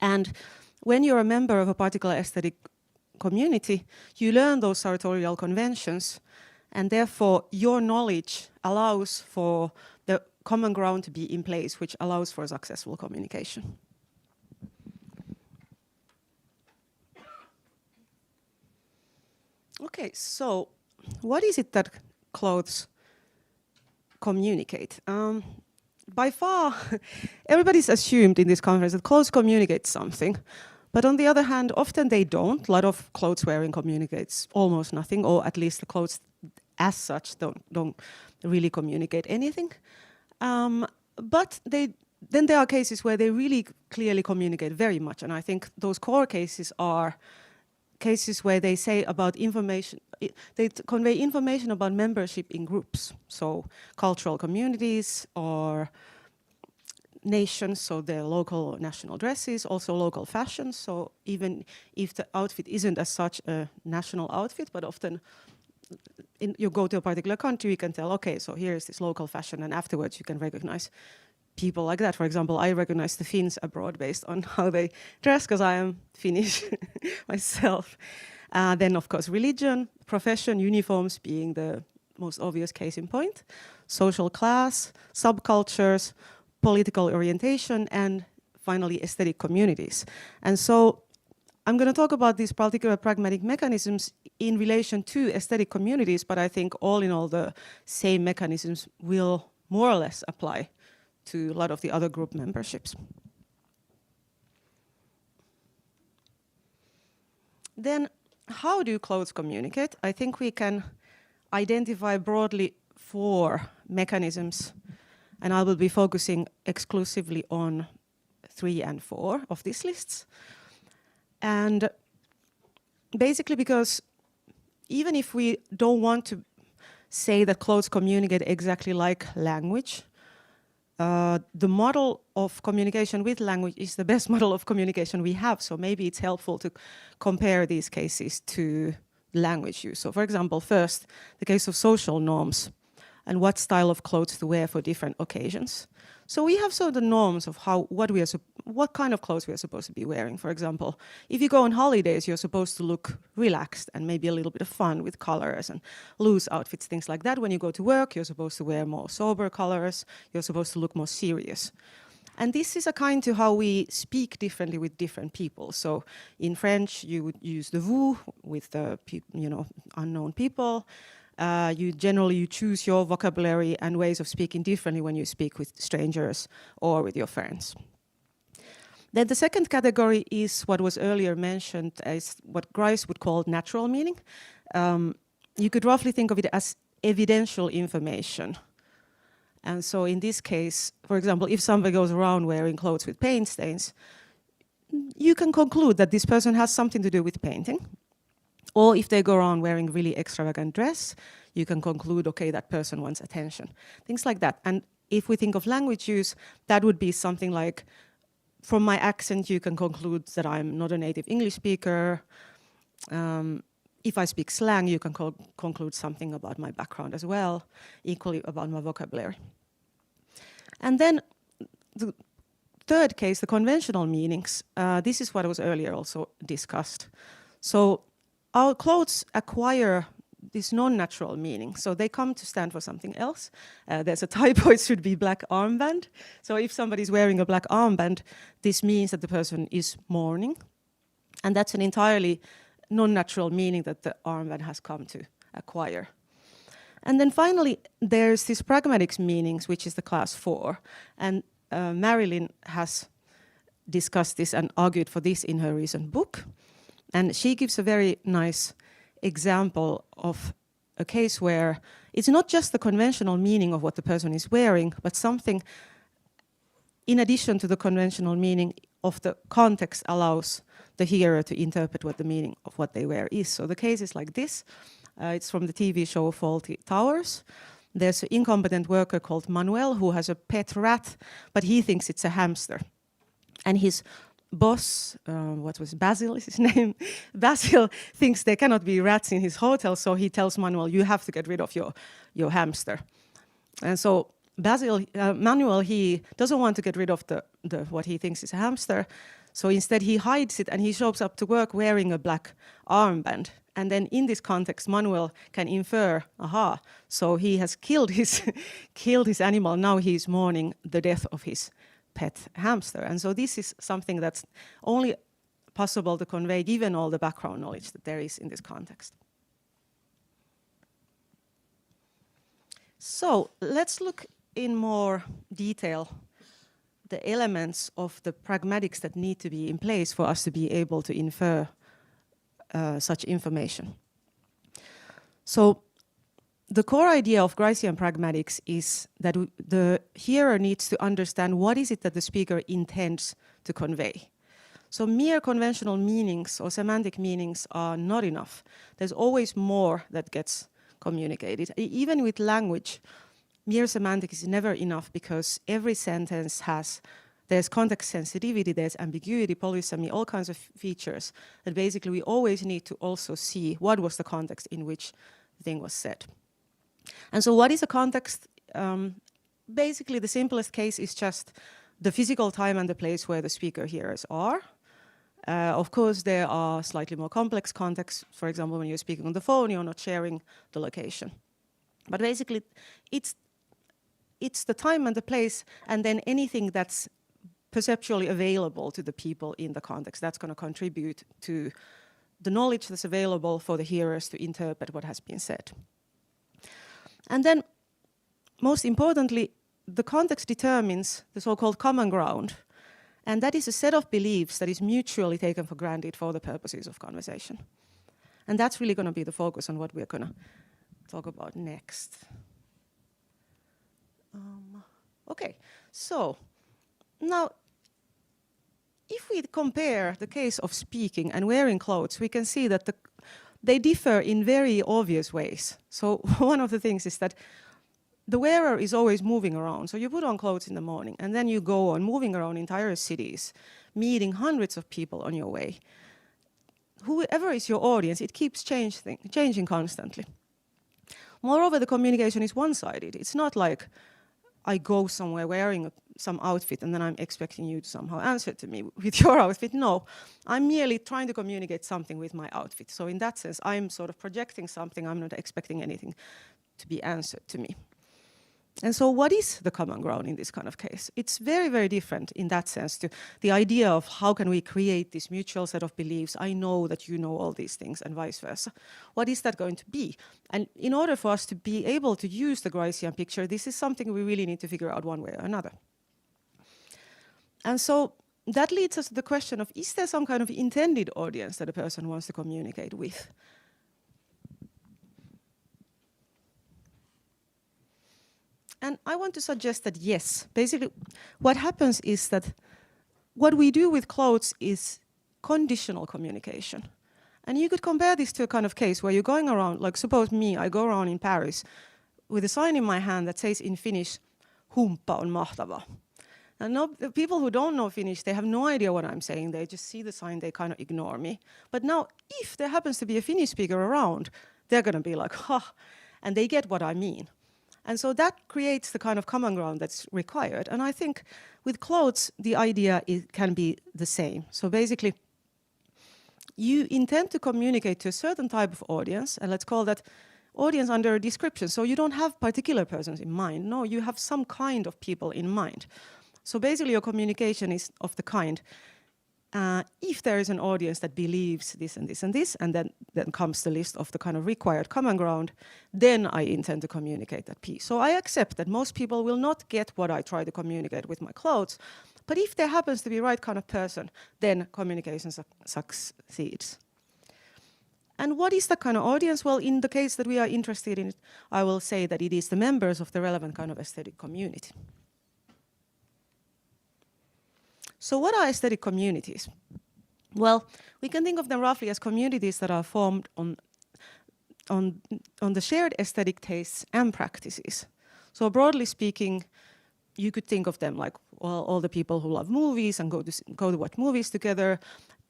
And when you're a member of a particular aesthetic community, you learn those sartorial conventions, and therefore your knowledge allows for the common ground to be in place, which allows for successful communication. Okay, so what is it that clothes communicate? By far, everybody's assumed in this conference that clothes communicate something. But on the other hand, often they don't. A lot of clothes wearing communicates almost nothing, or at least the clothes as such don't really communicate anything. But then there are cases where they really clearly communicate very much, and I think those core cases are cases where they say about information, they convey information about membership in groups, so cultural communities or nations, so their local national dresses, also local fashion, so even if the outfit isn't as such a national outfit, but often you go to a particular country, you can tell, okay, so here is this local fashion, and afterwards you can recognize people like that. For example, I recognize the Finns abroad based on how they dress, because I am Finnish myself. Then, of course, religion, profession, uniforms being the most obvious case in point, social class, subcultures, political orientation, and finally, aesthetic communities. And so I'm going to talk about these particular pragmatic mechanisms in relation to aesthetic communities, but I think all in all, the same mechanisms will more or less apply to a lot of the other group memberships. Then, how do clothes communicate? I think we can identify broadly 4 mechanisms, and I will be focusing exclusively on 3 and 4 of these lists. And basically because even if we don't want to say that clothes communicate exactly like language, the model of communication with language is the best model of communication we have, so maybe it's helpful to compare these cases to language use. So for example, first, the case of social norms and what style of clothes to wear for different occasions. So we have sort of norms of what kind of clothes we are supposed to be wearing. For example, if you go on holidays, you're supposed to look relaxed and maybe a little bit of fun with colors and loose outfits, things like that. When you go to work, you're supposed to wear more sober colors. You're supposed to look more serious. And this is a kind to how we speak differently with different people. So in French, you would use the vous with the unknown people. You choose your vocabulary and ways of speaking differently when you speak with strangers or with your friends. Then the second category is what was earlier mentioned as what Grice would call natural meaning. You could roughly think of it as evidential information. And so in this case, for example, if somebody goes around wearing clothes with paint stains, you can conclude that this person has something to do with painting. Or if they go around wearing really extravagant dress, you can conclude, okay, that person wants attention. Things like that. And if we think of language use, that would be something like, from my accent, you can conclude that I'm not a native English speaker. If I speak slang, you can conclude something about my background as well, equally about my vocabulary. And then the third case, the conventional meanings, this is what was earlier also discussed. So our clothes acquire this non-natural meaning. So they come to stand for something else. There's a typo, it should be black armband. So if somebody's wearing a black armband, this means that the person is mourning. And that's an entirely non-natural meaning that the armband has come to acquire. And then finally, there's this pragmatics meanings, which is the class 4. And Marilyn has discussed this and argued for this in her recent book. And she gives a very nice example of a case where it's not just the conventional meaning of what the person is wearing, but something in addition to the conventional meaning of the context allows the hearer to interpret what the meaning of what they wear is. So the case is like this. It's from the TV show Fawlty Towers. There's an incompetent worker called Manuel who has a pet rat, but he thinks it's a hamster. And his boss, Basil is his name, Basil thinks there cannot be rats in his hotel, so he tells Manuel, you have to get rid of your hamster. And so Manuel, he doesn't want to get rid of the what he thinks is a hamster, so instead he hides it and he shows up to work wearing a black armband. And then in this context, Manuel can infer, so he has killed his animal, now he's mourning the death of his pet hamster. And so this is something that's only possible to convey given all the background knowledge that there is in this context. So let's look in more detail the elements of the pragmatics that need to be in place for us to be able to infer such information. So the core idea of Gricean pragmatics is that the hearer needs to understand what is it that the speaker intends to convey. So mere conventional meanings or semantic meanings are not enough. There's always more that gets communicated. Even with language, mere semantics is never enough because every sentence there's context sensitivity, there's ambiguity, polysemy, all kinds of features that basically we always need to also see what was the context in which the thing was said. And so what is a context? Basically the simplest case is just the physical time and the place where the speaker hearers are. Of course, there are slightly more complex contexts. For example, when you're speaking on the phone, you're not sharing the location. But basically, it's the time and the place, and then anything that's perceptually available to the people in the context. That's going to contribute to the knowledge that's available for the hearers to interpret what has been said. And then, most importantly, the context determines the so-called common ground. And that is a set of beliefs that is mutually taken for granted for the purposes of conversation. And that's really going to be the focus on what we're going to talk about next. Okay, so now, if we compare the case of speaking and wearing clothes, we can see that they differ in very obvious ways. So one of the things is that the wearer is always moving around. So you put on clothes in the morning and then you go on moving around entire cities, meeting hundreds of people on your way. Whoever is your audience, it keeps changing constantly. Moreover, the communication is one-sided. It's not like I go somewhere wearing some outfit and then I'm expecting you to somehow answer to me with your outfit. No, I'm merely trying to communicate something with my outfit. So in that sense, I'm sort of projecting something. I'm not expecting anything to be answered to me. And so what is the common ground in this kind of case? It's very, very different in that sense to the idea of how can we create this mutual set of beliefs. I know that you know all these things and vice versa. What is that going to be? And in order for us to be able to use the Gricean picture, this is something we really need to figure out one way or another. And so that leads us to the question of, is there some kind of intended audience that a person wants to communicate with? And I want to suggest that yes, basically what happens is that what we do with clothes is conditional communication. And you could compare this to a kind of case where you're going around, like suppose me, I go around in Paris with a sign in my hand that says in Finnish, "Humppa on mahtava." And the people who don't know Finnish, they have no idea what I'm saying. They just see the sign, they kind of ignore me. But now, if there happens to be a Finnish speaker around, they're going to be like, ha, and they get what I mean. And so that creates the kind of common ground that's required. And I think with clothes, the idea can be the same. So basically, you intend to communicate to a certain type of audience, and let's call that audience under a description. So you don't have particular persons in mind. No, you have some kind of people in mind. So basically, your communication is of the kind, if there is an audience that believes this and this and this, and then comes the list of the kind of required common ground, then I intend to communicate that piece. So I accept that most people will not get what I try to communicate with my clothes, but if there happens to be right kind of person, then communication succeeds. And what is that kind of audience? Well, in the case that we are interested in, I will say that it is the members of the relevant kind of aesthetic community. So what are aesthetic communities? Well, we can think of them roughly as communities that are formed on the shared aesthetic tastes and practices. So broadly speaking, you could think of them like all the people who love movies and go to watch movies together.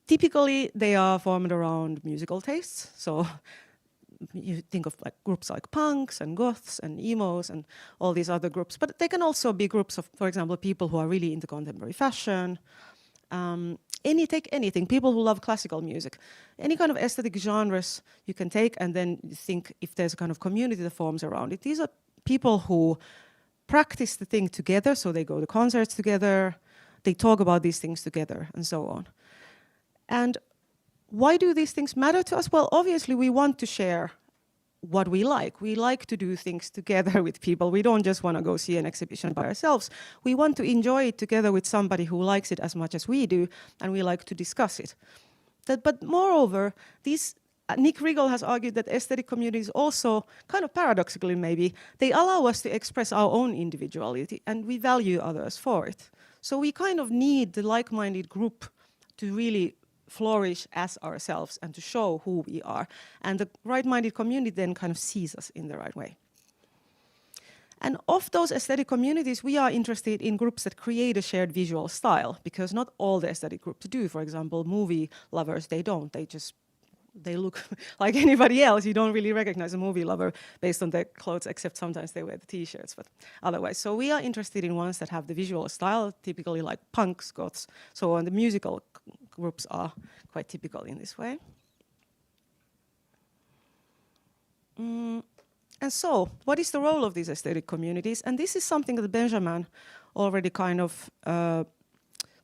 Typically, they are formed around musical tastes. So you think of like groups like punks and goths and emos and all these other groups. But they can also be groups of, for example, people who are really into contemporary fashion. Take anything, people who love classical music. Any kind of aesthetic genres you can take and then think if there's a kind of community that forms around it. These are people who practice the thing together, so they go to concerts together, they talk about these things together, and so on. And why do these things matter to us? Well, obviously we want to share what we like. We like to do things together with people. We don't just want to go see an exhibition by ourselves. We want to enjoy it together with somebody who likes it as much as we do, and we like to discuss it. But moreover, these Nick Riegel has argued that aesthetic communities also, kind of paradoxically maybe, they allow us to express our own individuality and we value others for it. So we kind of need the like-minded group to really flourish as ourselves and to show who we are. And the right-minded community then kind of sees us in the right way. And of those aesthetic communities, we are interested in groups that create a shared visual style, because not all the aesthetic groups do. For example, movie lovers, they don't. They look like anybody else. You don't really recognize a movie lover based on their clothes, except sometimes they wear the t-shirts, but otherwise. So we are interested in ones that have the visual style, typically like punks, goths, so on. The musical groups are quite typical in this way. And so, what is the role of these aesthetic communities? And this is something that Benjamin already kind of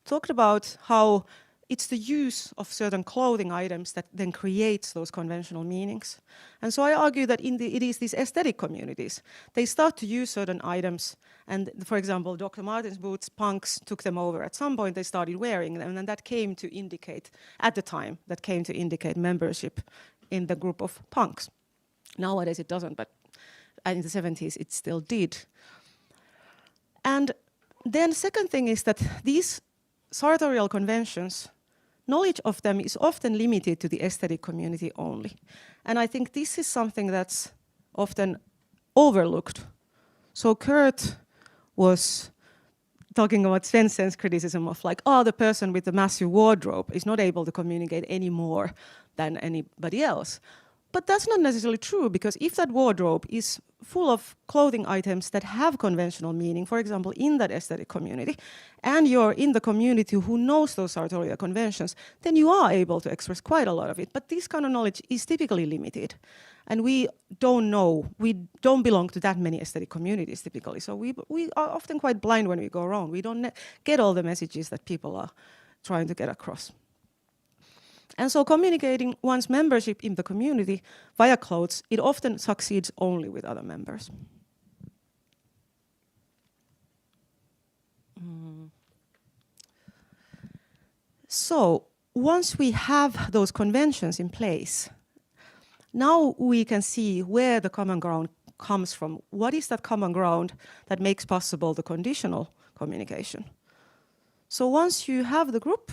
talked about, how it's the use of certain clothing items that then creates those conventional meanings. And so I argue that it is these aesthetic communities. They start to use certain items, and for example, Dr. Martens boots, punks took them over. At some point they started wearing them, and that came to indicate, at the time, that came to indicate membership in the group of punks. Nowadays it doesn't, but in the 70s it still did. And then second thing is that these sartorial conventions, knowledge of them is often limited to the aesthetic community only. And I think this is something that's often overlooked. So Kurt was talking about Svensson's criticism of like, oh, the person with the massive wardrobe is not able to communicate any more than anybody else. But that's not necessarily true, because if that wardrobe is full of clothing items that have conventional meaning, for example, in that aesthetic community, and you're in the community who knows those sartorial conventions, then you are able to express quite a lot of it. But this kind of knowledge is typically limited. And we don't know, we don't belong to that many aesthetic communities typically. So we are often quite blind when we go around. We don't get all the messages that people are trying to get across. And so communicating one's membership in the community via clothes, it often succeeds only with other members. So once we have those conventions in place, now we can see where the common ground comes from. What is that common ground that makes possible the conditional communication? So once you have the group,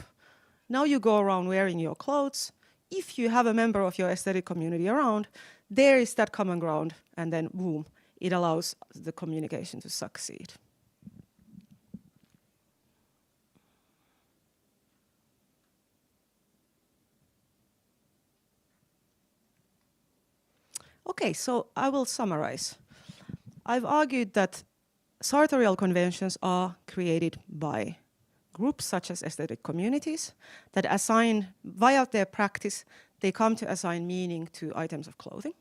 now you go around wearing your clothes. If you have a member of your aesthetic community around, there is that common ground, and then boom, it allows the communication to succeed. Okay, so I will summarize. I've argued that sartorial conventions are created by groups such as aesthetic communities that assign, via their practice, they come to assign meaning to items of clothing.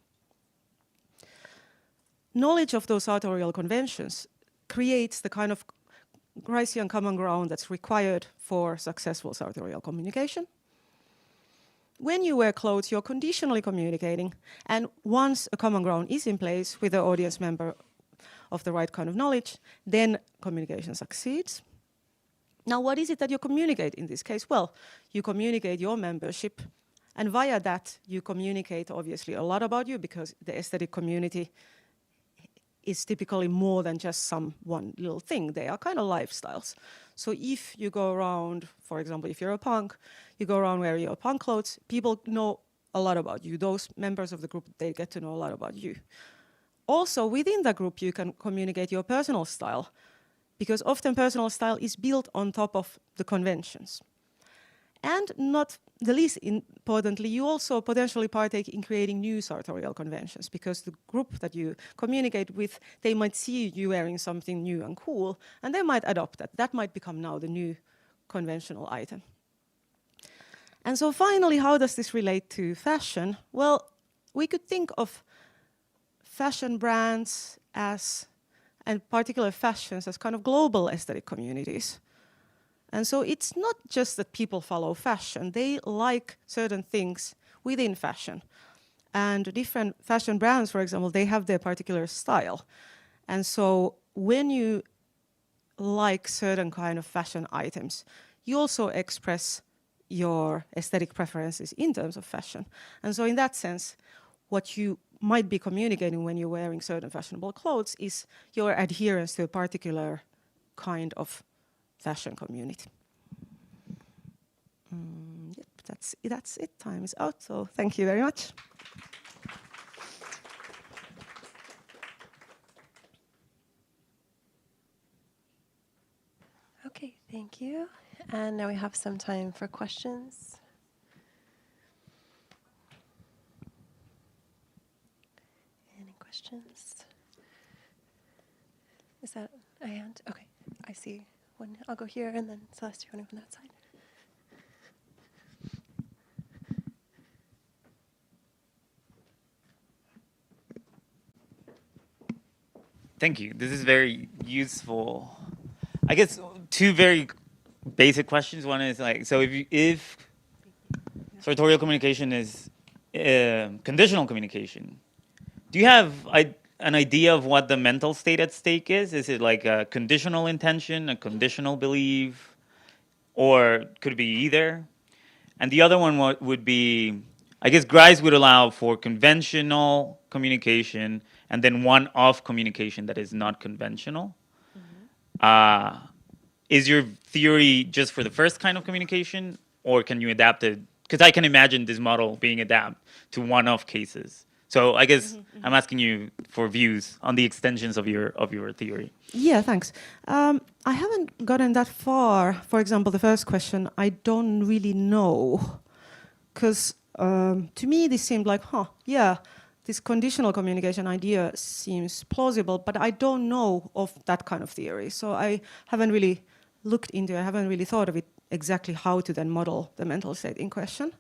Knowledge of those sartorial conventions creates the kind of Gricean common ground that's required for successful sartorial communication. When you wear clothes, you're conditionally communicating, and once a common ground is in place with the audience member of the right kind of knowledge, then communication succeeds. Now, what is it that you communicate in this case? Well, you communicate your membership, and via that, you communicate obviously a lot about you, because the aesthetic community is typically more than just some one little thing. They are kind of lifestyles. So if you go around, for example, if you're a punk, you go around wearing your punk clothes, people know a lot about you. Those members of the group, they get to know a lot about you. Also, within the group, you can communicate your personal style, because often personal style is built on top of the conventions. And not the least importantly, you also potentially partake in creating new sartorial conventions, because the group that you communicate with, they might see you wearing something new and cool, and they might adopt that. That might become now the new conventional item. And so finally, how does this relate to fashion? Well, we could think of fashion brands as, and particular fashions as kind of global aesthetic communities. And so it's not just that people follow fashion, they like certain things within fashion. And different fashion brands, for example, they have their particular style. And so when you like certain kind of fashion items, you also express your aesthetic preferences in terms of fashion. And so in that sense, what you might be communicating when you're wearing certain fashionable clothes is your adherence to a particular kind of fashion community. Yep, that's it. Time is out, so thank you very much. Okay, thank you. And now we have some time for questions. Any questions? Is that a hand? Okay, I see one. I'll go here, and then Celeste, you want to go on that side? Thank you. This is very useful. I guess two very basic questions. One is like, so if sartorial communication is conditional communication, do you have an idea of what the mental state at stake is? Is it like a conditional intention, a conditional belief, or could it be either? And the other one would be, I guess Grice would allow for conventional communication and then one-off communication that is not conventional. Is your theory just for the first kind of communication, or can you adapt it? Because I can imagine this model being adapted to one-off cases. So I guess I'm asking you for views on the extensions of your theory. Yeah, thanks. I haven't gotten that far. For example, the first question, I don't really know. Because to me, this seemed like, this conditional communication idea seems plausible, but I don't know of that kind of theory. So I haven't really looked into it. I haven't really thought of it exactly how to then model the mental state in question.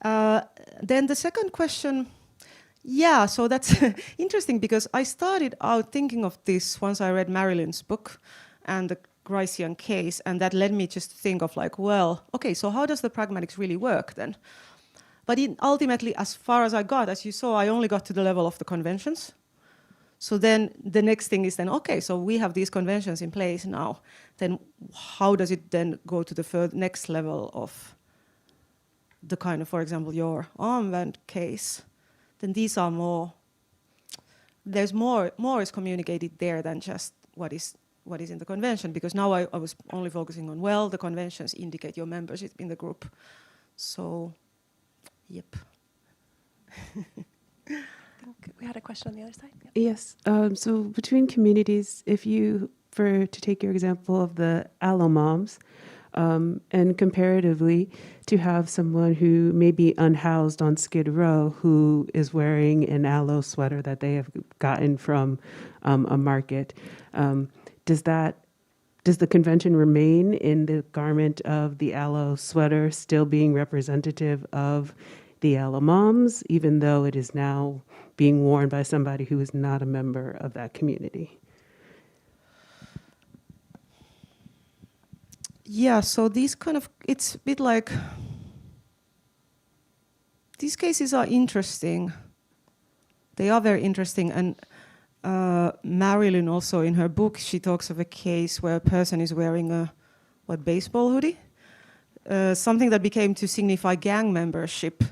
Then the second question, yeah, so that's interesting because I started out thinking of this once I read Marilyn's book and the Gricean case, and that led me just to think of like, well, okay, so how does the pragmatics really work then? But ultimately, as far as I got, as you saw, I only got to the level of the conventions. So then the next thing is then, okay, so we have these conventions in place now. Then how does it then go to the next level of the kind of, for example, your armband case? Then these are more, there's more is communicated there than just what is in the convention, because now I was only focusing on, well, the conventions indicate your membership in the group. So, yep. We had a question on the other side. Yep. Yes. So between communities, to take your example of the Allo Moms, and comparatively, to have someone who may be unhoused on Skid Row who is wearing an Allo sweater that they have gotten from a market, does the convention remain in the garment of the Allo sweater still being representative of the Allo Moms, even though it is now being worn by somebody who is not a member of that community? Yeah, so these kind of, it's a bit like, these cases are interesting. They are very interesting. And Marilyn also in her book, she talks of a case where a person is wearing a, baseball hoodie? Something that became to signify gang membership.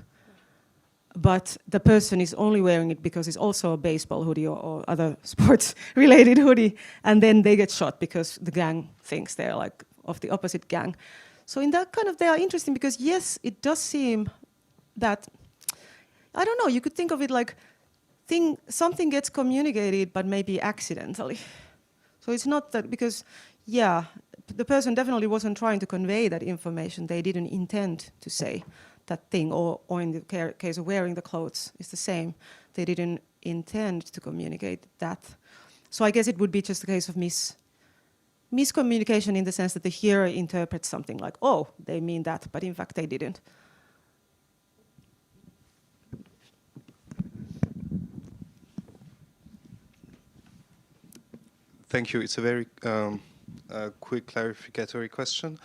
But the person is only wearing it because it's also a baseball hoodie or other sports-related hoodie. And then they get shot because the gang thinks they're like of the opposite gang. So in that kind of, they are interesting because yes, it does seem that, I don't know, you could think of it like something gets communicated but maybe accidentally. So it's not that because, yeah, the person definitely wasn't trying to convey that information. They didn't intend to say that thing, or in the case of wearing the clothes, it's the same. They didn't intend to communicate that. So I guess it would be just a case of miscommunication in the sense that the hearer interprets something like, oh, they mean that, but in fact they didn't. Thank you. It's a very quick clarificatory question.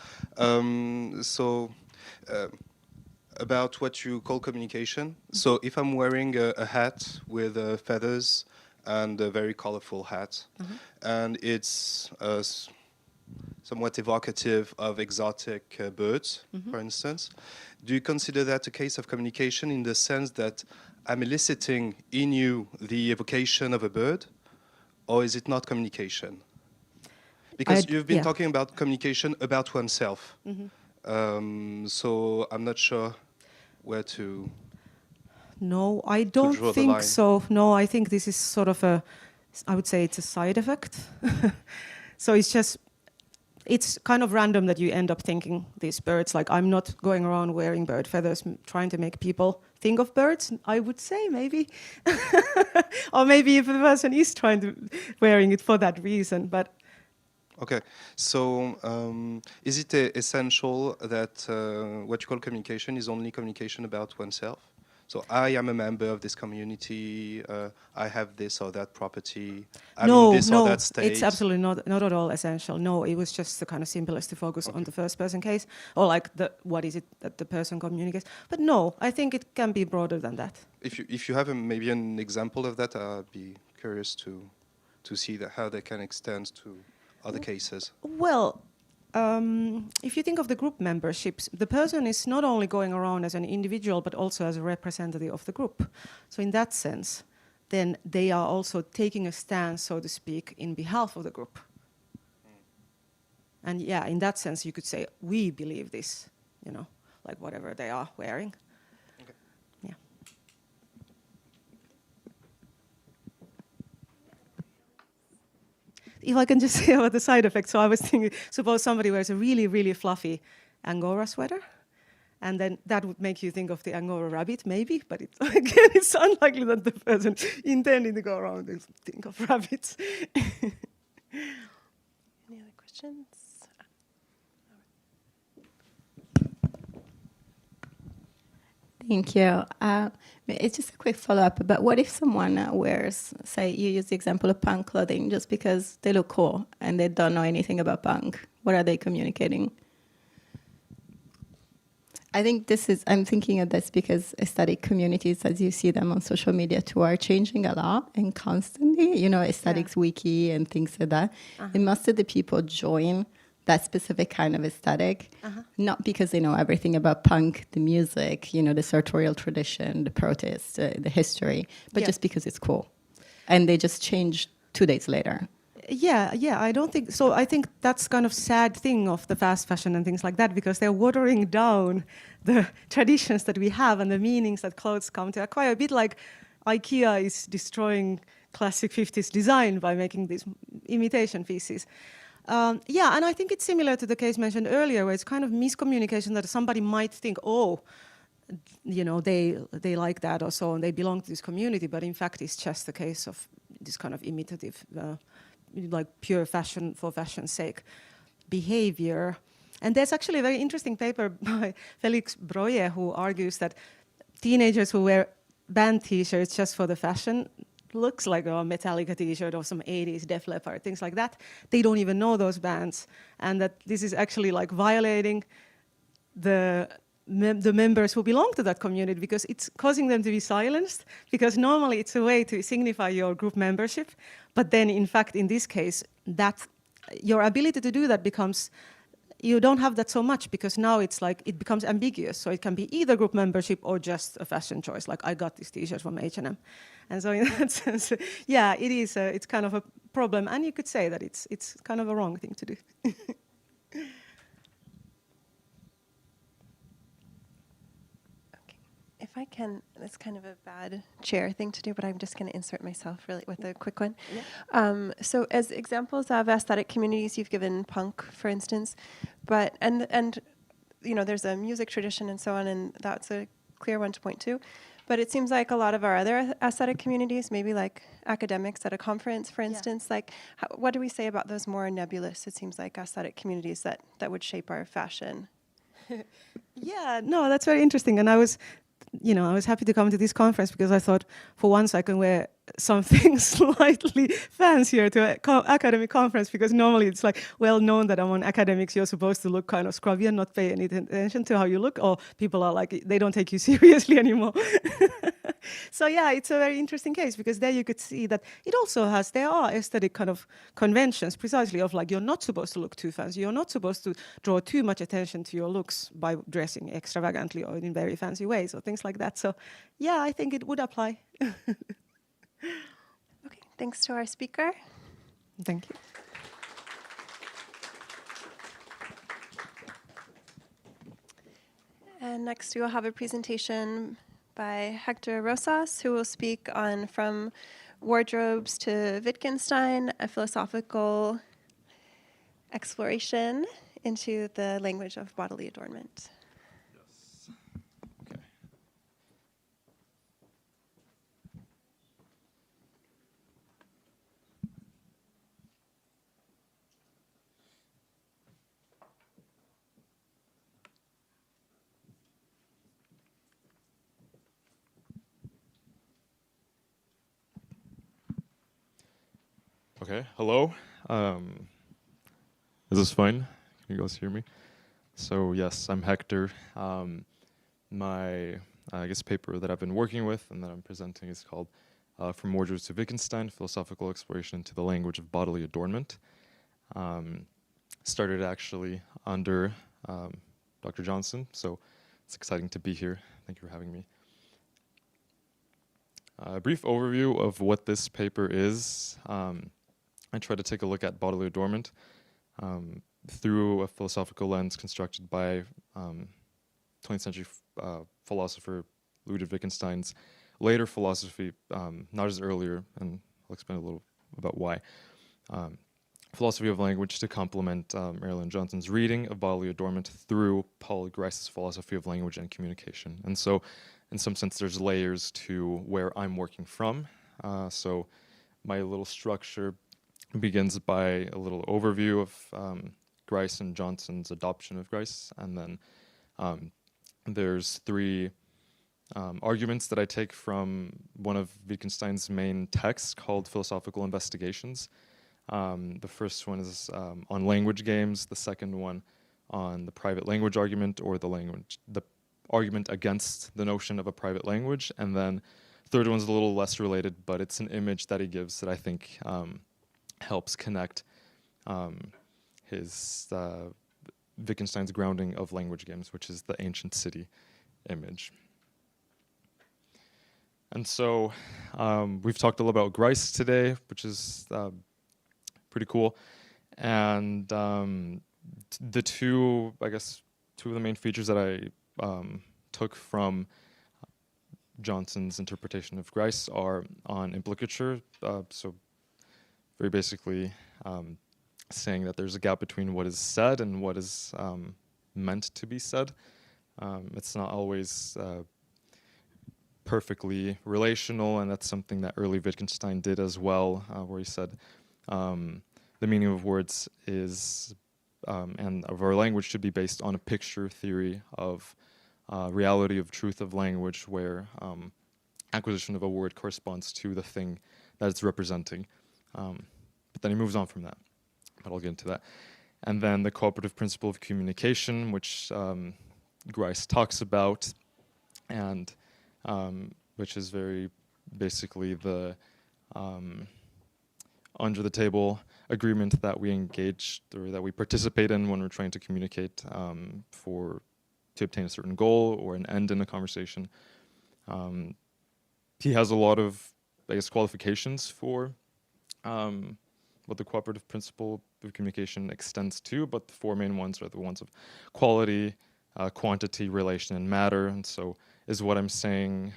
About what you call communication. So if I'm wearing a hat with feathers and a very colorful hat, and it's somewhat evocative of exotic birds, for instance. Do you consider that a case of communication in the sense that I'm eliciting in you the evocation of a bird, or is it not communication? Because you've been talking about communication about oneself. So I'm not sure where to. No, I don't think so. No, I think this is sort of I would say it's a side effect. So it's kind of random that you end up thinking these birds. Like, I'm not going around wearing bird feathers, trying to make people think of birds, I would say, maybe. Or maybe if the person is wearing it for that reason, but. Okay, so is it essential that what you call communication is only communication about oneself? So I am a member of this community, I have this or that property, I'm in this or that state. It's absolutely not at all essential. No, it was just the kind of simplest to focus on the first person case, or like what is it that the person communicates. But no, I think it can be broader than that. If you have maybe an example of that, I'd be curious to see how they can extend to other cases. Well, if you think of the group memberships, the person is not only going around as an individual, but also as a representative of the group. So in that sense, then they are also taking a stance, so to speak, in behalf of the group. And yeah, in that sense, you could say, we believe this, like whatever they are wearing. Okay. Yeah. If I can just say about the side effects, so I was thinking, suppose somebody wears a really, really fluffy Angora sweater, and then that would make you think of the Angora rabbit, maybe, but again, it's unlikely that the person intending to go around and think of rabbits. Any other questions? Thank you. It's just a quick follow-up, but what if someone wears, say, you use the example of punk clothing just because they look cool and they don't know anything about punk? What are they communicating? I think I'm thinking of this because aesthetic communities, as you see them on social media too, are changing a lot and constantly, aesthetics wiki and things like that. And most of the people join that specific kind of aesthetic, not because they know everything about punk, the music, the sartorial tradition, the protest, the history, but just because it's cool. And they just change 2 days later. Yeah, I don't think so. I think that's kind of sad thing of the fast fashion and things like that, because they're watering down the traditions that we have and the meanings that clothes come to acquire. A bit like IKEA is destroying classic 50s design by making these imitation pieces. And I think it's similar to the case mentioned earlier, where it's kind of miscommunication that somebody might think, they like that or so, and they belong to this community, but in fact it's just the case of this kind of imitative, like pure fashion for fashion's sake behavior. And there's actually a very interesting paper by Felix Breuer who argues that teenagers who wear band t-shirts just for the fashion, looks like a Metallica t-shirt or some 80s Def Leppard, things like that. They don't even know those bands, and that this is actually like violating the members who belong to that community, because it's causing them to be silenced, because normally it's a way to signify your group membership, but then in fact in this case that your ability to do that becomes, you don't have that so much, because now it's like it becomes ambiguous, so it can be either group membership or just a fashion choice, like I got this t-shirt from H&M. And so in that sense, it is it's kind of a problem, and you could say that it's kind of a wrong thing to do. If I can, that's kind of a bad chair thing to do, but I'm just going to insert myself really with a quick one. Yeah. So as examples of aesthetic communities, you've given punk, for instance, but and there's a music tradition and so on, and that's a clear one to point to. But it seems like a lot of our other aesthetic communities, maybe like academics at a conference, for instance, what do we say about those more nebulous, it seems like, aesthetic communities that would shape our fashion? Yeah, no, that's very interesting. And I was happy to come to this conference because I thought for once I can wear something slightly fancier to an academic conference, because normally it's like well known that among academics you're supposed to look kind of scrubby and not pay any attention to how you look, or people are like, they don't take you seriously anymore. So yeah, it's a very interesting case because there you could see that it also has, there are aesthetic kind of conventions precisely of like, you're not supposed to look too fancy. You're not supposed to draw too much attention to your looks by dressing extravagantly or in very fancy ways or things like that. So yeah, I think it would apply. Okay, thanks to our speaker. Thank you. And next we will have a presentation by Hector Rosas, who will speak on From Wardrobes to Wittgenstein, a philosophical exploration into the language of bodily adornment. Okay, hello. Is this fine? Can you guys hear me? So yes, I'm Hector. My, I guess, paper that I've been working with and that I'm presenting is called From Wardrobes to Wittgenstein, Philosophical Exploration into the Language of Bodily Adornment. Started actually under Dr. Johnson, so it's exciting to be here. Thank you for having me. A brief overview of what this paper is. I try to take a look at bodily adornment through a philosophical lens constructed by 20th century philosopher Ludwig Wittgenstein's later philosophy, not as earlier, and I'll explain a little about why. Philosophy of language to complement Marilyn Johnson's reading of bodily adornment through Paul Grice's philosophy of language and communication. And so, in some sense, there's layers to where I'm working from. So my little structure begins by a little overview of Grice and Johnson's adoption of Grice, and then there's three arguments that I take from one of Wittgenstein's main texts called Philosophical Investigations. The first one is on language games, the second one on the private language argument, or the argument against the notion of a private language, and then third one's a little less related, but it's an image that he gives that I think helps connect his Wittgenstein's grounding of language games, which is the ancient city image. And so we've talked a little about Grice today, which is pretty cool. And the two of the main features that I took from Johnson's interpretation of Grice are on implicature, so very basically saying that there's a gap between what is said and what is meant to be said. It's not always perfectly relational, and that's something that early Wittgenstein did as well, where he said the meaning of words is, and of our language should be based on a picture theory of reality of truth of language, where acquisition of a word corresponds to the thing that it's representing. But then he moves on from that, but I'll get into that. And then the cooperative principle of communication, which Grice talks about, and which is very basically the under the table agreement that we engage or that we participate in when we're trying to communicate to obtain a certain goal or an end in a conversation. He has a lot of, qualifications for what the cooperative principle of communication extends to, but the four main ones are the ones of quality, quantity, relation, and matter. And so is what I'm saying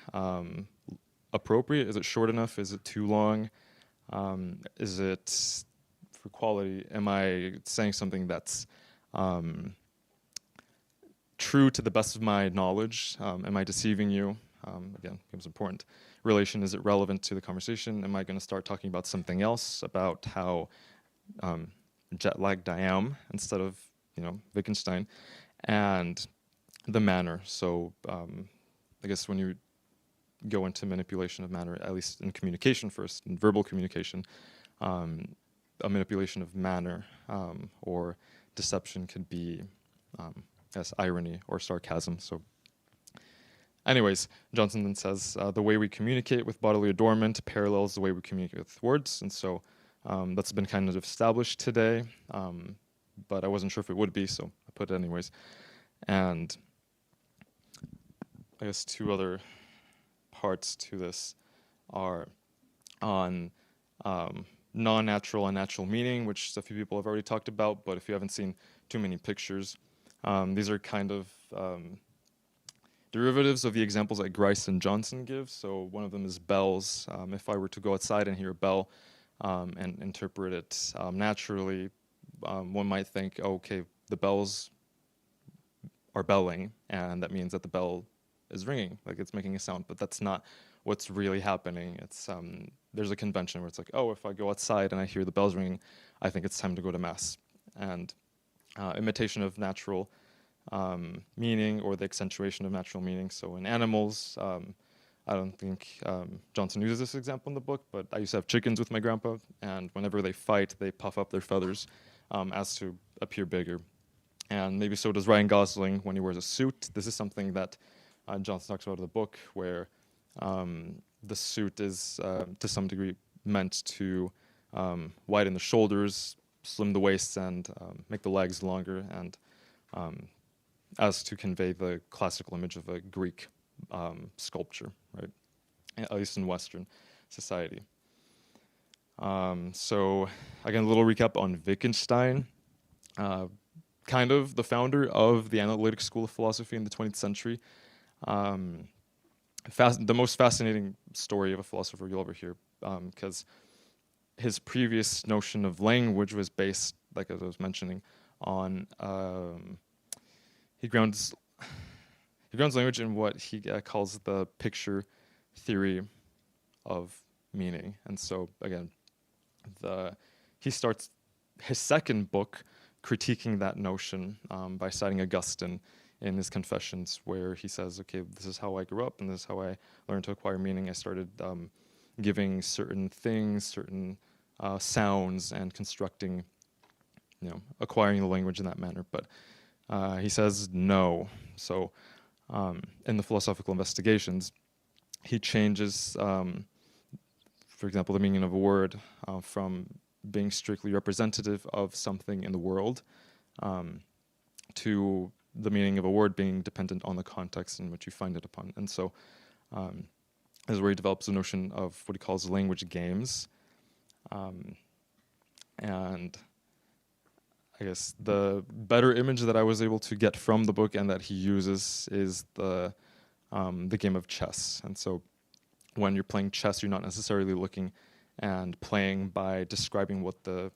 appropriate? Is it short enough? Is it too long? Is it, for quality, am I saying something that's true to the best of my knowledge? Am I deceiving you? Again, becomes important. Relation, is it relevant to the conversation? Am I going to start talking about something else, about how jet-lagged I am, instead of, Wittgenstein? And the manner. So I guess when you go into manipulation of manner, at least in communication first, in verbal communication, a manipulation of manner or deception could be as irony or sarcasm. So anyways, Johnson then says, the way we communicate with bodily adornment parallels the way we communicate with words. And so that's been kind of established today, but I wasn't sure if it would be, so I put it anyways. And I guess two other parts to this are on non-natural and natural meaning, which a few people have already talked about, but if you haven't seen too many pictures, these are kind of derivatives of the examples that Grice and Johnson give. So one of them is bells. If I were to go outside and hear a bell and interpret it naturally, one might think, oh, okay, the bells are belling, and that means that the bell is ringing, like it's making a sound, but that's not what's really happening. It's there's a convention where it's like, oh, if I go outside and I hear the bells ringing, I think it's time to go to mass. And imitation of natural meaning, or the accentuation of natural meaning. So in animals, I don't think Johnson uses this example in the book, but I used to have chickens with my grandpa, and whenever they fight, they puff up their feathers as to appear bigger. And maybe so does Ryan Gosling when he wears a suit. This is something that Johnson talks about in the book, where the suit is to some degree meant to widen the shoulders, slim the waist, and make the legs longer, and as to convey the classical image of a Greek sculpture, right? At least in Western society. So again, a little recap on Wittgenstein. Kind of the founder of the analytic school of philosophy in the 20th century. The most fascinating story of a philosopher you'll ever hear, because his previous notion of language was based, like as I was mentioning, on he grounds language in what he calls the picture theory of meaning. And so again, he starts his second book critiquing that notion by citing Augustine in his Confessions, where he says, okay, this is how I grew up and this is how I learned to acquire meaning. I started giving certain things, certain sounds, and constructing, acquiring the language in that manner. But he says no. So in the Philosophical Investigations, he changes, for example, the meaning of a word from being strictly representative of something in the world to the meaning of a word being dependent on the context in which you find it upon. And so this is where he develops the notion of what he calls language games. And I guess the better image that I was able to get from the book and that he uses is the game of chess. And so when you're playing chess, you're not necessarily looking and playing by describing what the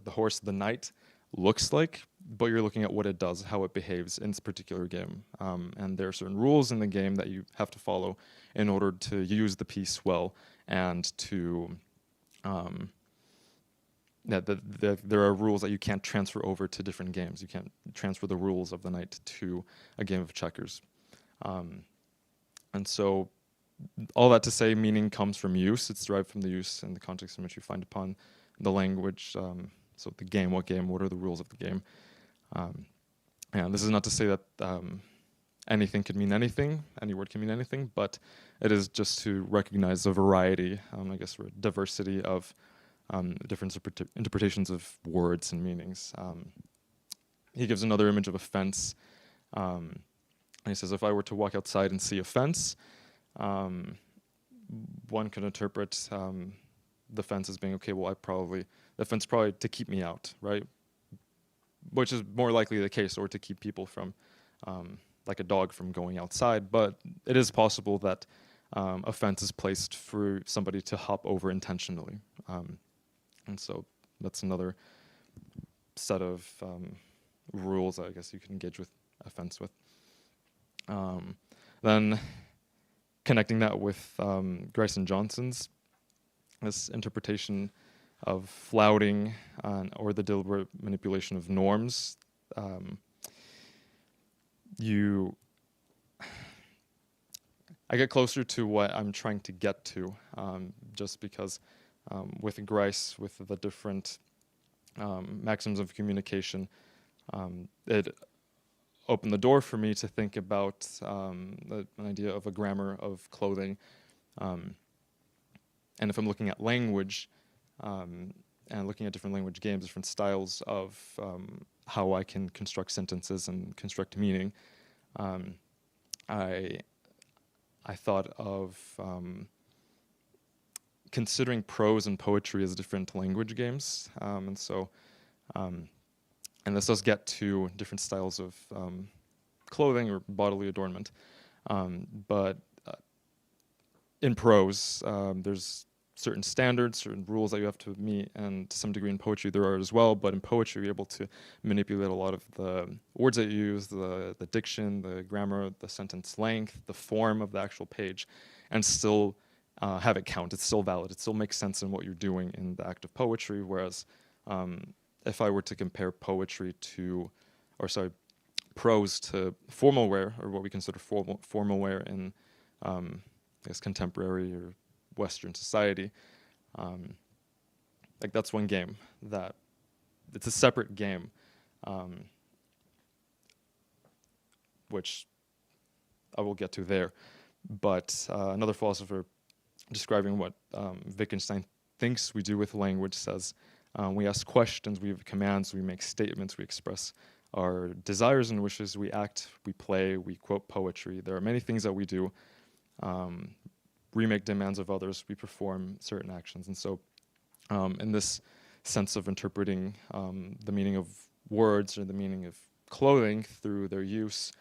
horse, the knight, looks like, but you're looking at what it does, how it behaves in this particular game. And there are certain rules in the game that you have to follow in order to use the piece well, and to there are rules that you can't transfer over to different games. You can't transfer the rules of the knight to a game of checkers. And so all that to say, meaning comes from use. It's derived from the use and the context in which you find upon the language. So the game, what are the rules of the game? And this is not to say that anything could mean anything, any word can mean anything, but it is just to recognize the variety, I guess, diversity of different interpretations of words and meanings. He gives another image of a fence. And he says, if I were to walk outside and see a fence, one could interpret the fence as being, okay, well, the fence probably to keep me out, right? Which is more likely the case, or to keep people from, like a dog, from going outside. But it is possible that a fence is placed for somebody to hop over intentionally. And so that's another set of rules, I guess, you can engage with a fence with. Then connecting that with Grice and Johnson's, this interpretation of flouting or the deliberate manipulation of norms. I get closer to what I'm trying to get to, just because with Grice, with the different maxims of communication, it opened the door for me to think about an idea of a grammar of clothing. And if I'm looking at language and looking at different language games, different styles of how I can construct sentences and construct meaning, I thought of considering prose and poetry as different language games, and this does get to different styles of clothing or bodily adornment, but in prose, there's certain standards, certain rules that you have to meet, and to some degree in poetry there are as well, but in poetry you're able to manipulate a lot of the words that you use, the diction, the grammar, the sentence length, the form of the actual page, and still have it count. It's still valid. It still makes sense in what you're doing in the act of poetry, whereas if I were to compare prose to formal wear, or what we consider formal wear in I guess contemporary or Western society, like that's one game that it's a separate game, which I will get to there. But another philosopher describing what Wittgenstein thinks we do with language says, we ask questions, we have commands, we make statements, we express our desires and wishes, we act, we play, we quote poetry. There are many things that we do. We make demands of others, we perform certain actions. And so in this sense of interpreting the meaning of words or the meaning of clothing through their use,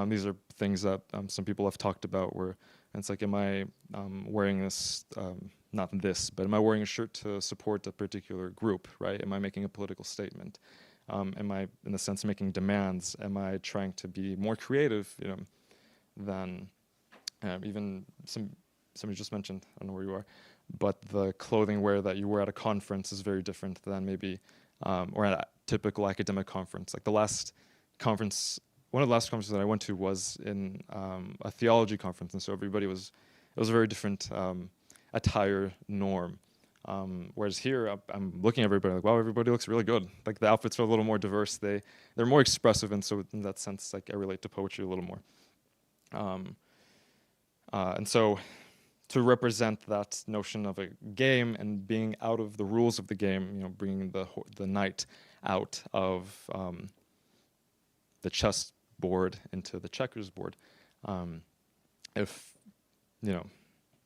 these are things that some people have talked about where it's like, am I wearing this, not this, but am I wearing a shirt to support a particular group, right? Am I making a political statement? Am I, in a sense, making demands? Am I trying to be more creative, than even somebody just mentioned, I don't know where you are, but the clothing wear that you wear at a conference is very different than maybe, or at a typical academic conference. Like the last conference, one of the last conferences that I went to was in a theology conference, and so it was a very different attire norm. Whereas here, I'm looking at everybody like, wow, everybody looks really good. Like the outfits are a little more diverse. They're more expressive, and so in that sense, like I relate to poetry a little more. And so to represent that notion of a game and being out of the rules of the game, bringing the knight out of the chess board into the checkers board. If,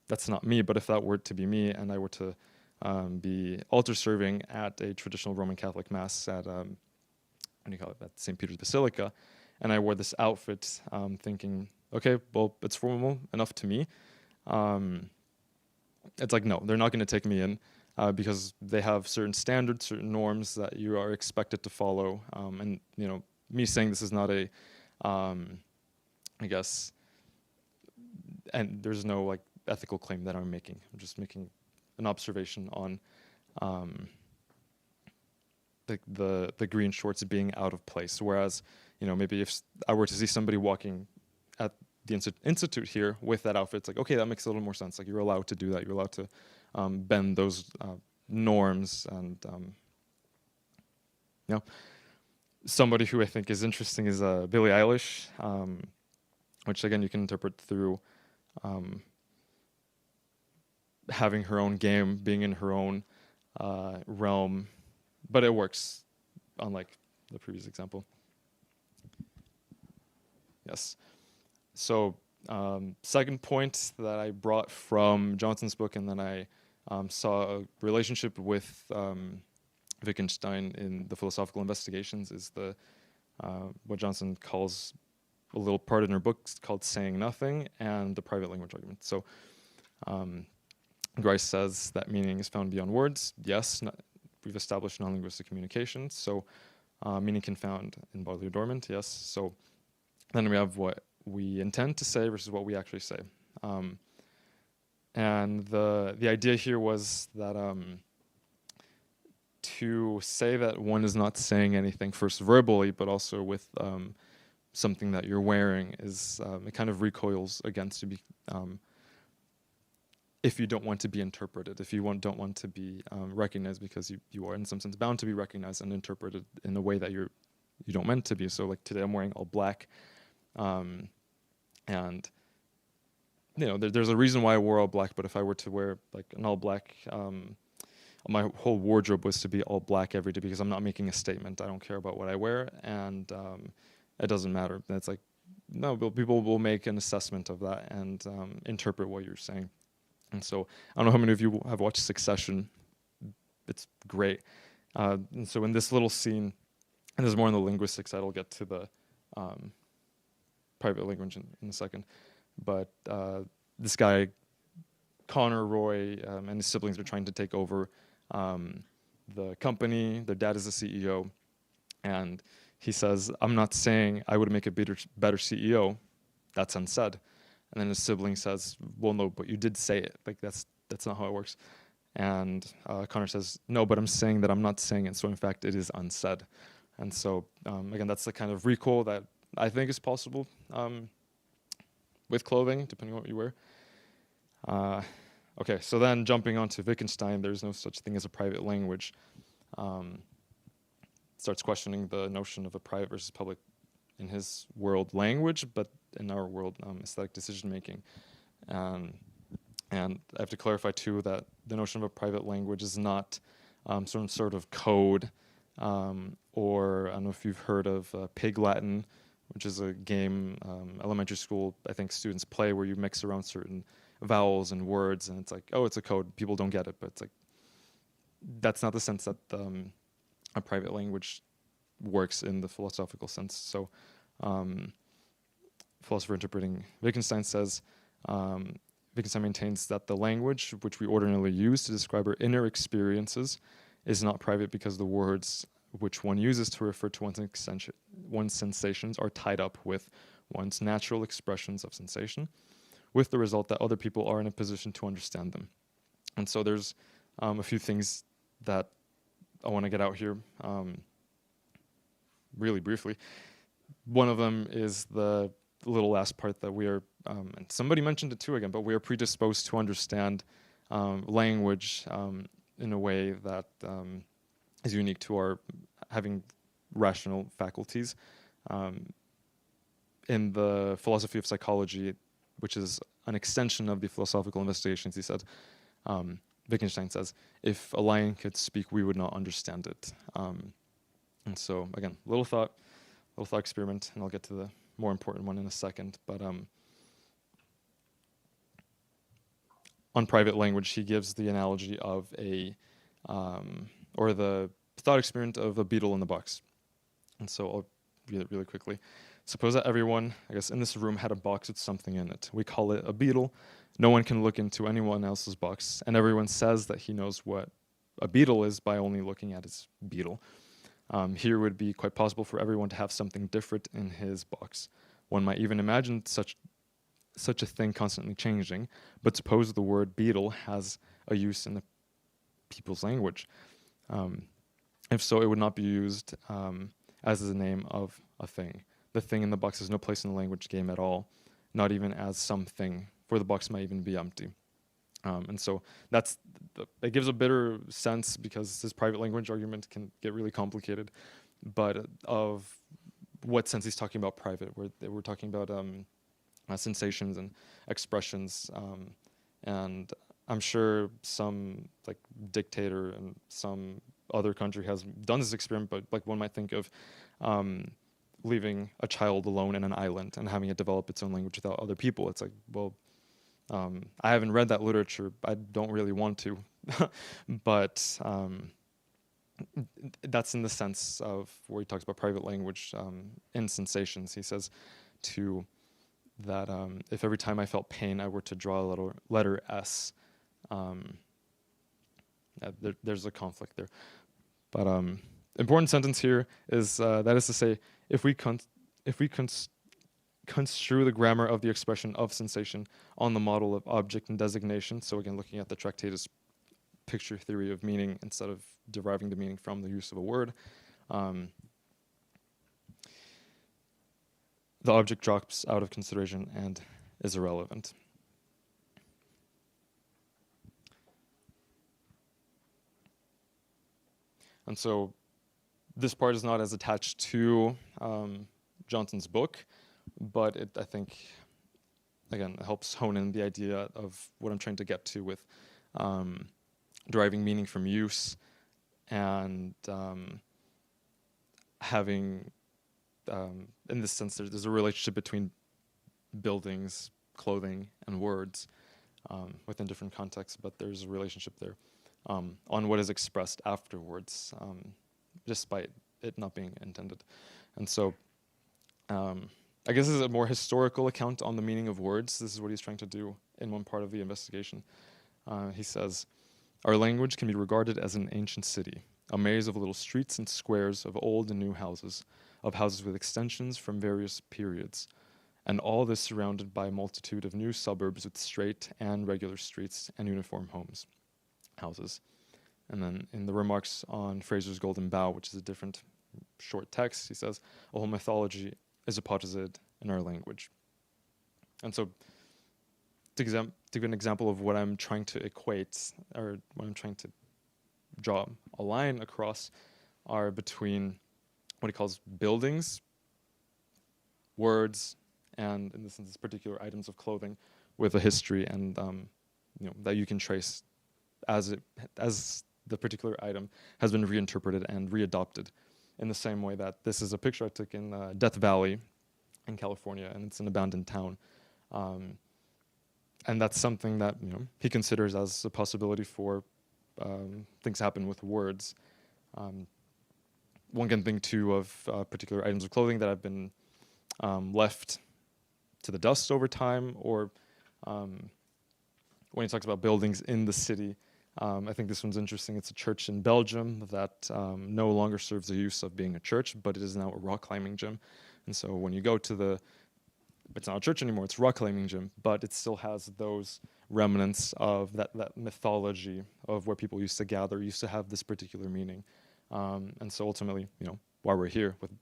that's not me, but if that were to be me and I were to be altar serving at a traditional Roman Catholic Mass at, at St. Peter's Basilica, and I wore this outfit thinking, okay, well, it's formal enough to me. It's like, no, they're not going to take me in because they have certain standards, certain norms that you are expected to follow. And, me saying this is not a, I guess, and there's no like ethical claim that I'm making. I'm just making an observation on the green shorts being out of place. Whereas, maybe if I were to see somebody walking at the institute here with that outfit, it's like, okay, that makes a little more sense. Like you're allowed to do that. You're allowed to bend those norms. And, somebody who I think is interesting is Billie Eilish, which again, you can interpret through having her own game, being in her own realm, but it works, unlike the previous example. Yes. So second point that I brought from Johnson's book, and then I saw a relationship with Wittgenstein in the Philosophical Investigations, is the what Johnson calls a little part in her book called Saying Nothing and the Private Language Argument. So Grice says that meaning is found beyond words. Yes, we've established non-linguistic communication, so meaning can found in bodily adornment, yes. So then we have what we intend to say versus what we actually say. And the idea here was that to say that one is not saying anything first verbally, but also with something that you're wearing is, it kind of recoils against to be, if you don't want to be interpreted, if you don't want to be recognized, because you are in some sense bound to be recognized and interpreted in a way that you're you don't meant to be. So like today I'm wearing all black, and you know there's a reason why I wore all black. But if I were to wear like an all black, my whole wardrobe was to be all black every day because I'm not making a statement. I don't care about what I wear, and it doesn't matter. That's like no, but people will make an assessment of that and interpret what you're saying. And so I don't know how many of you have watched Succession. It's great. And so in this little scene, and there's more on the linguistics side, I'll get to the private language in a second. But this guy, Connor Roy, and his siblings are trying to take over the company. Their dad is the CEO. And he says, I'm not saying I would make a better CEO. That's unsaid. And then his sibling says, well, no, but you did say it. Like, that's not how it works. And Connor says, no, but I'm saying that I'm not saying it. So, in fact, it is unsaid. And so, again, that's the kind of recall that I think is possible with clothing, depending on what you wear. Okay, so then jumping on to Wittgenstein, there's no such thing as a private language. Starts questioning the notion of a private versus public in his world language, but in our world aesthetic decision making. And I have to clarify too that the notion of a private language is not some sort of code, or I don't know if you've heard of Pig Latin, which is a game elementary school I think students play where you mix around certain vowels and words, and it's like, oh, it's a code. People don't get it, but it's like that's not the sense that a private language works in the philosophical sense. So, philosopher interpreting Wittgenstein says, Wittgenstein maintains that the language which we ordinarily use to describe our inner experiences is not private because the words which one uses to refer to one's sensations are tied up with one's natural expressions of sensation, with the result that other people are in a position to understand them. And so there's a few things that I want to get out here really briefly. One of them is the little last part that we are, and somebody mentioned it too again, but we are predisposed to understand language in a way that is unique to our having rational faculties. In the philosophy of psychology, which is an extension of the philosophical investigations, he said, Wittgenstein says, if a lion could speak, we would not understand it. And so, again, little thought experiment, and I'll get to the more important one in a second. But on private language, he gives the analogy of or the thought experiment of a beetle in the box. And so I'll read it really quickly. Suppose that everyone, I guess, in this room had a box with something in it. We call it a beetle. No one can look into anyone else's box, and everyone says that he knows what a beetle is by only looking at his beetle. Here it would be quite possible for everyone to have something different in his box. One might even imagine such a thing constantly changing, but suppose the word beetle has a use in the people's language. If so, it would not be used as the name of a thing. The thing in the box has no place in the language game at all, not even as something, for the box might even be empty. And so it gives a better sense, because this private language argument can get really complicated, but of what sense he's talking about private, where we're talking about sensations and expressions, and I'm sure some like dictator in some other country has done this experiment, but like one might think of leaving a child alone in an island and having it develop its own language without other people. It's like, well, I haven't read that literature. I don't really want to, but that's in the sense of where he talks about private language in sensations. He says that if every time I felt pain I were to draw a letter S, there's a conflict there. But important sentence here is that is to say, if we construe the grammar of the expression of sensation on the model of object and designation, so again looking at the Tractatus picture theory of meaning instead of deriving the meaning from the use of a word, the object drops out of consideration and is irrelevant. And so this part is not as attached to Johnson's book, but I think, again, it helps hone in the idea of what I'm trying to get to with deriving meaning from use and having, in this sense, there's a relationship between buildings, clothing, and words within different contexts, but there's a relationship there on what is expressed afterwards, despite it not being intended. And so I guess this is a more historical account on the meaning of words. This is what he's trying to do in one part of the investigation. He says, "Our language can be regarded as an ancient city, a maze of little streets and squares of old and new houses, of houses with extensions from various periods, and all this surrounded by a multitude of new suburbs with straight and regular streets and uniform houses." And then in the remarks on Fraser's Golden Bough, which is a different short text, he says, "A whole mythology is deposited in our language." And so to give an example of what I'm trying to equate, or what I'm trying to draw a line across, are between what he calls buildings, words, and in this instance, particular items of clothing with a history, and that you can trace as the particular item has been reinterpreted and readopted, in the same way that this is a picture I took in Death Valley in California, and it's an abandoned town. And that's something that he considers as a possibility for things happen with words. One can think too of particular items of clothing that have been left to the dust over time, or when he talks about buildings in the city, I think this one's interesting. It's a church in Belgium that no longer serves the use of being a church, but it is now a rock climbing gym. And so when you go to it's not a church anymore, it's a rock climbing gym, but it still has those remnants of that mythology of where people used to gather, used to have this particular meaning. And so ultimately, while we're here with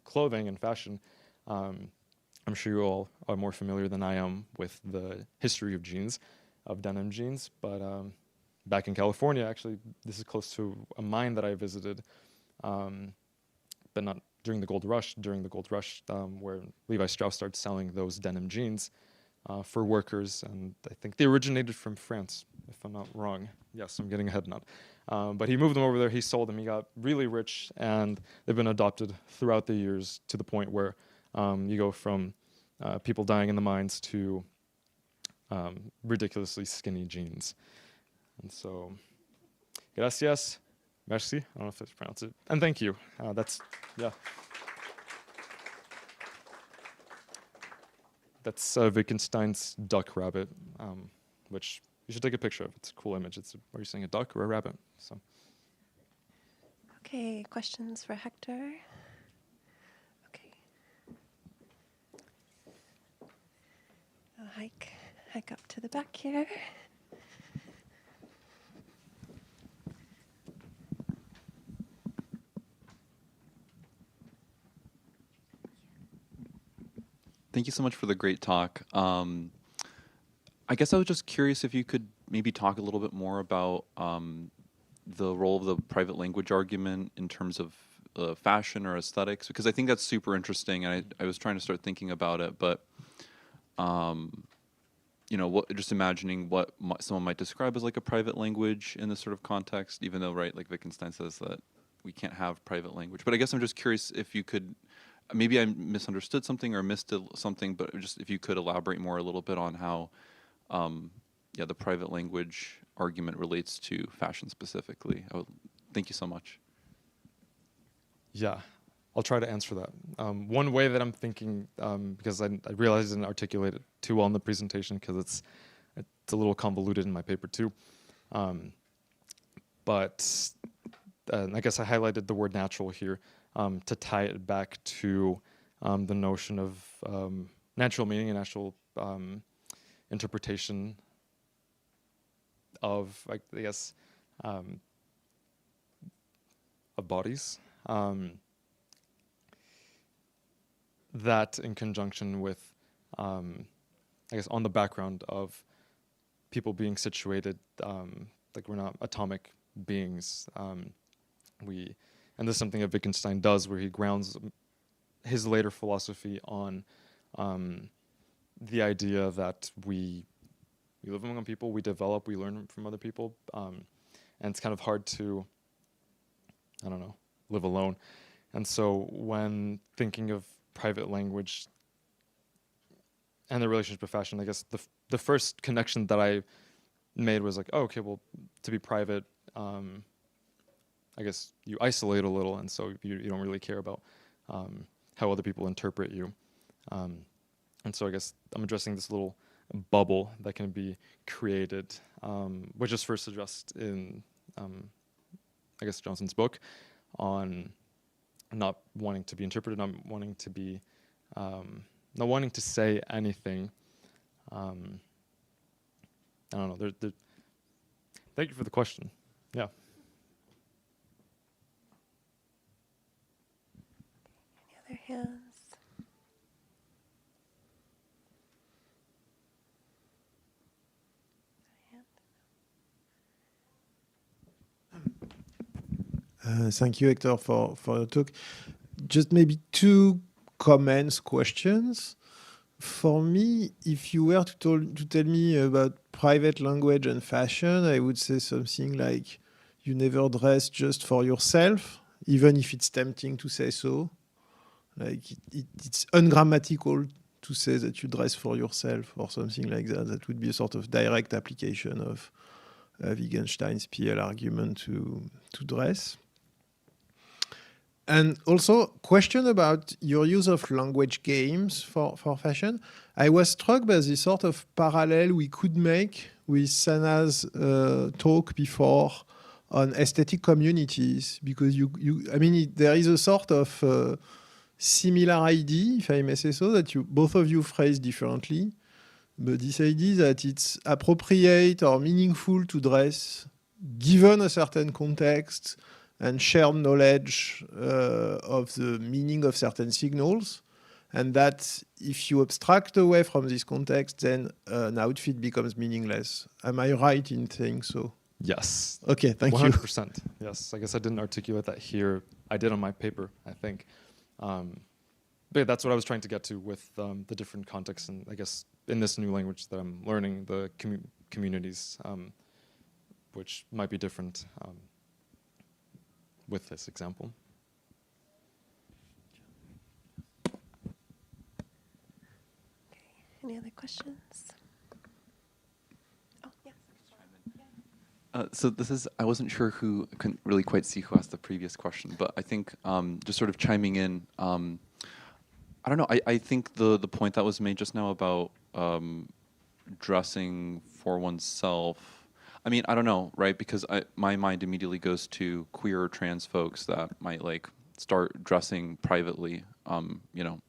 clothing and fashion, I'm sure you all are more familiar than I am with the history of jeans, of denim jeans, but back in California, actually, this is close to a mine that I visited, but not during the gold rush, where Levi Strauss started selling those denim jeans for workers, and I think they originated from France, if I'm not wrong. Yes, I'm getting ahead now. But he moved them over there, he sold them, he got really rich, and they've been adopted throughout the years to the point where you go from people dying in the mines to ridiculously skinny jeans. And so, gracias, merci, I don't know if I pronounce it, and thank you. That's Wittgenstein's duck rabbit, which you should take a picture of. It's a cool image. Are you saying a duck or a rabbit? So. Okay, questions for Hector? Okay. I'll hike up to the back here. Thank you so much for the great talk. I guess I was just curious if you could maybe talk a little bit more about the role of the private language argument in terms of fashion or aesthetics, because I think that's super interesting, and I was trying to start thinking about it, but just imagining what someone might describe as like a private language in this sort of context, even though, right, like Wittgenstein says that we can't have private language. But I guess I'm just curious if you could, maybe I misunderstood something or missed something, but just if you could elaborate more a little bit on how, the private language argument relates to fashion specifically. Thank you so much. Yeah, I'll try to answer that. One way that I'm thinking, because I realized I didn't articulate it too well in the presentation because it's a little convoluted in my paper too. But I guess I highlighted the word natural here to tie it back to the notion of natural meaning and natural interpretation of, I guess, of bodies. That in conjunction with, I guess, on the background of people being situated, like we're not atomic beings. We and this is something that Wittgenstein does, where he grounds his later philosophy on the idea that we live among people, we develop, we learn from other people, and it's kind of hard to, I don't know, live alone. And so when thinking of private language and the relationship with fashion, I guess the first connection that I made was like, oh, okay, well, to be private, I guess you isolate a little, and so you don't really care about how other people interpret you. And so I guess I'm addressing this little bubble that can be created, which is first addressed in, I guess, Johnson's book on not wanting to be interpreted, not wanting to be, not wanting to say anything. I don't know. Thank you for the question. Yeah. Any other hands? Thank you, Hector, for the talk. Just maybe two comments, questions. For me, if you were to tell me about private language and fashion, I would say something like you never dress just for yourself, even if it's tempting to say so. Like it's ungrammatical to say that you dress for yourself or something like that. That would be a sort of direct application of Wittgenstein's PL argument to dress. And also, question about your use of language games for fashion. I was struck by the sort of parallel we could make with Sana's talk before on aesthetic communities, because there is a sort of similar idea, if I may say so, that both of you phrase differently. But this idea that it's appropriate or meaningful to dress given a certain context and shared knowledge of the meaning of certain signals, and that if you abstract away from this context, then an outfit becomes meaningless. Am I right in saying so? Yes. Okay, thank you. 100%. Yes. I guess I didn't articulate that here. I did on my paper, I think. But that's what I was trying to get to with the different contexts, and I guess in this new language that I'm learning, the communities, which might be different with this example. Any other questions? Oh, yes. So this is, I wasn't sure who, I couldn't really quite see who asked the previous question, but I think just sort of chiming in, I don't know, I think the point that was made just now about dressing for oneself, I mean, I don't know, right? Because my mind immediately goes to queer or trans folks that might like start dressing privately,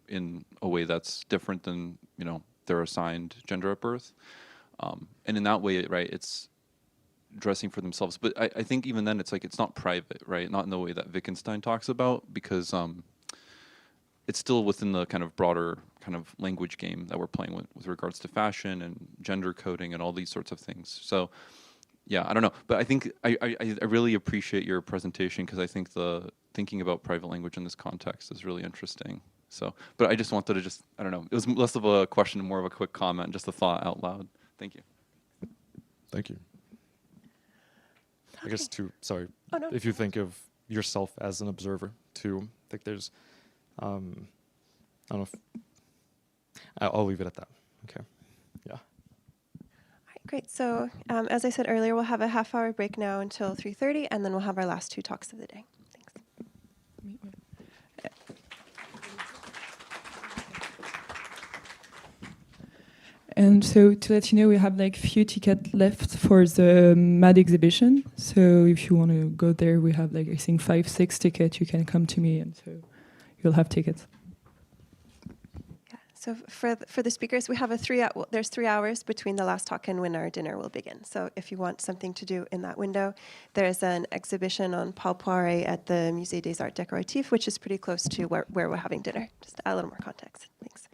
in a way that's different than, their assigned gender at birth. And in that way, right, it's dressing for themselves. But I think even then it's like, it's not private, right? Not in the way that Wittgenstein talks about, because it's still within the kind of broader kind of language game that we're playing with regards to fashion and gender coding and all these sorts of things. So yeah, I don't know. But I think I really appreciate your presentation, because I think the thinking about private language in this context is really interesting. So, but I just wanted to I don't know, it was less of a question, more of a quick comment, just a thought out loud. Thank you. Thank you. I guess sorry, Oh, no. if you think of yourself as an observer too, I think there's, I don't know if, I'll leave it at that. Okay, yeah. All right, great. So as I said earlier, we'll have a half-hour break now until 3:30, and then we'll have our last two talks of the day. Thanks. And so to let you know, we have like few tickets left for the MAD exhibition. So if you want to go there, we have like, I think 5-6 tickets. You can come to me, and so you'll have tickets. Yeah. So for the speakers, we have there's 3 hours between the last talk and when our dinner will begin. So if you want something to do in that window, there's an exhibition on Paul Poiret at the Musée des Arts Décoratifs, which is pretty close to where we're having dinner. Just a little more context. Thanks.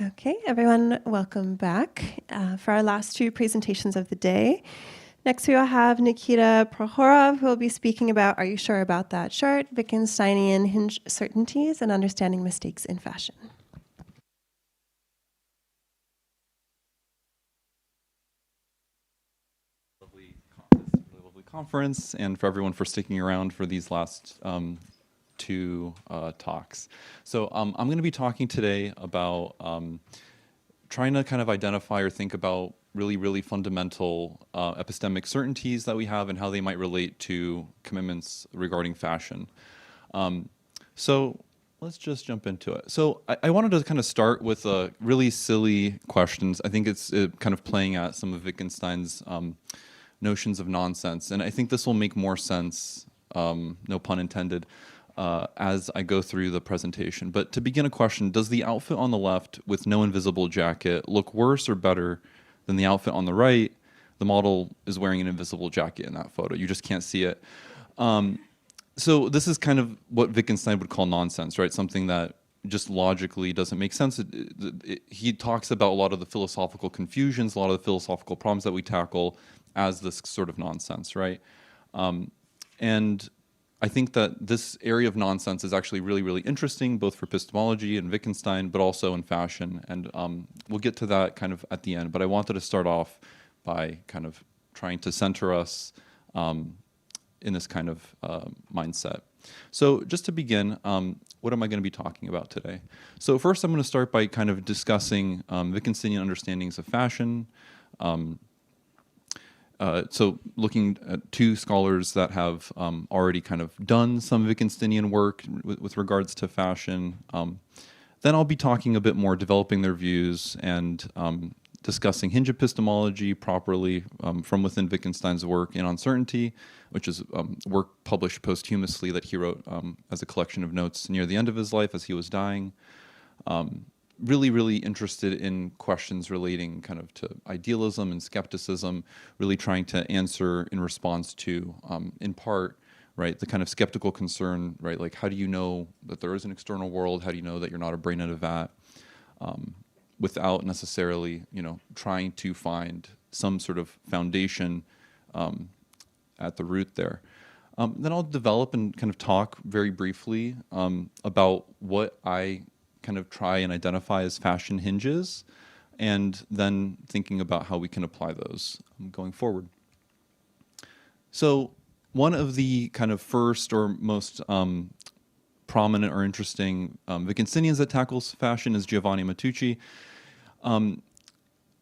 Okay, everyone, welcome back for our last two presentations of the day. Next, we will have Nikita Prohorov, who will be speaking about Are You Sure About That Shirt? Wittgensteinian Hinge Certainties and Understanding Mistakes in Fashion. Lovely conference, and for everyone for sticking around for these last two talks. So I'm going to be talking today about trying to kind of identify or think about really fundamental epistemic certainties that we have and how they might relate to commitments regarding fashion. So let's just jump into it. So I wanted to kind of start with really silly questions. I think it's kind of playing at some of Wittgenstein's notions of nonsense. And I think this will make more sense, no pun intended, as I go through the presentation. But to begin a question, does the outfit on the left with no invisible jacket look worse or better than the outfit on the right? The model is wearing an invisible jacket in that photo. You just can't see it. So this is kind of what Wittgenstein would call nonsense, right? Something that just logically doesn't make sense. He talks about a lot of the philosophical confusions, a lot of the philosophical problems that we tackle as this sort of nonsense, right? And I think that this area of nonsense is actually really interesting, both for epistemology and Wittgenstein, but also in fashion. And we'll get to that kind of at the end. But I wanted to start off by kind of trying to center us in this kind of mindset. So just to begin, what am I going to be talking about today? So first I'm going to start by kind of discussing Wittgensteinian understandings of fashion. So looking at two scholars that have already kind of done some Wittgensteinian work with regards to fashion. Then I'll be talking a bit more, developing their views and discussing hinge epistemology properly from within Wittgenstein's work in Uncertainty, which is work published posthumously that he wrote as a collection of notes near the end of his life as he was dying. Really interested in questions relating kind of to idealism and skepticism, really trying to answer in response to, in part, right, the kind of skeptical concern, right, like how do you know that there is an external world? How do you know that you're not a brain in a vat? Without necessarily, trying to find some sort of foundation at the root there. Then I'll develop and kind of talk very briefly about what I kind of try and identify as fashion hinges, and then thinking about how we can apply those going forward. So one of the kind of first or most prominent or interesting Wittgensteinians that tackles fashion is Giovanni Matucci.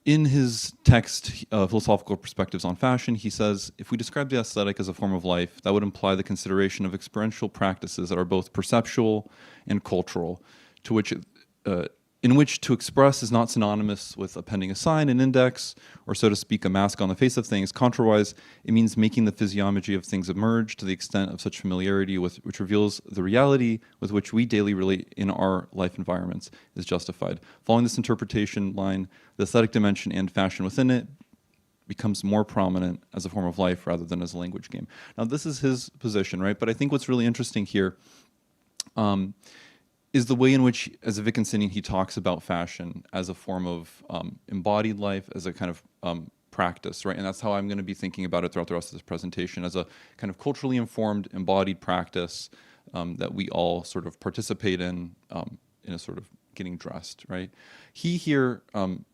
In his text, Philosophical Perspectives on Fashion, he says, if we describe the aesthetic as a form of life, that would imply the consideration of experiential practices that are both perceptual and cultural, to which in which to express is not synonymous with appending a sign, an index, or so to speak, a mask on the face of things. Contrariwise, it means making the physiology of things emerge to the extent of such familiarity which reveals the reality with which we daily relate in our life environments is justified. Following this interpretation line, the aesthetic dimension and fashion within it becomes more prominent as a form of life rather than as a language game. Now, this is his position, right? But I think what's really interesting here is the way in which, as a Wittgensteinian, he talks about fashion as a form of embodied life, as a kind of practice, right? And that's how I'm going to be thinking about it throughout the rest of this presentation, as a kind of culturally informed, embodied practice that we all sort of participate in a sort of getting dressed, right? He here kind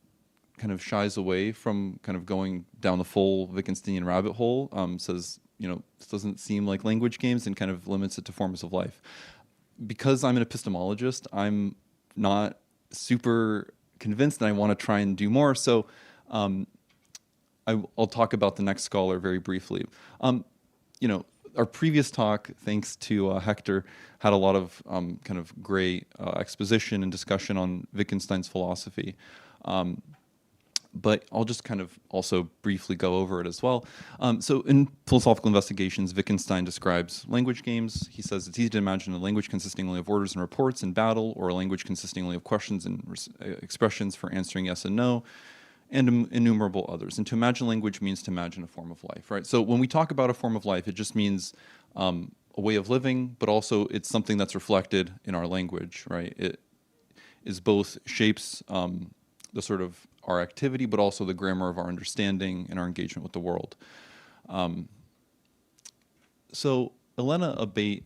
of shies away from kind of going down the full Wittgensteinian rabbit hole, says, this doesn't seem like language games, and kind of limits it to forms of life. Because I'm an epistemologist, I'm not super convinced, and I want to try and do more. So I'll talk about the next scholar very briefly. Our previous talk, thanks to Hector, had a lot of kind of great exposition and discussion on Wittgenstein's philosophy. But I'll just kind of also briefly go over it as well. So in Philosophical Investigations, Wittgenstein describes language games. He says it's easy to imagine a language consisting only of orders and reports in battle, or a language consisting only of questions and expressions for answering yes and no, and innumerable others. And to imagine language means to imagine a form of life, right? So when we talk about a form of life, it just means a way of living, but also it's something that's reflected in our language, right? is both shapes the sort of our activity, but also the grammar of our understanding and our engagement with the world. So Elena Abate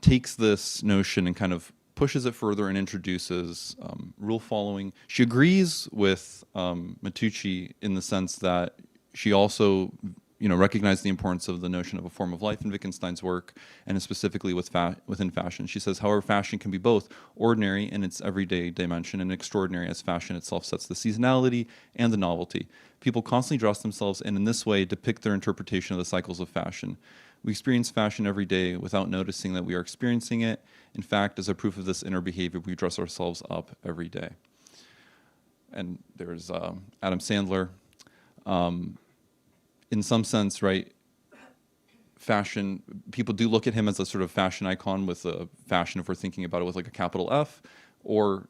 takes this notion and kind of pushes it further and introduces rule following. She agrees with Matteucci in the sense that she also recognized the importance of the notion of a form of life in Wittgenstein's work, and specifically within fashion. She says, however, fashion can be both ordinary in its everyday dimension and extraordinary as fashion itself sets the seasonality and the novelty. People constantly dress themselves and in this way depict their interpretation of the cycles of fashion. We experience fashion every day without noticing that we are experiencing it. In fact, as a proof of this inner behavior, we dress ourselves up every day. And there's Adam Sandler. In some sense, right, fashion, people do look at him as a sort of fashion icon with a fashion, if we're thinking about it with like a capital F, or,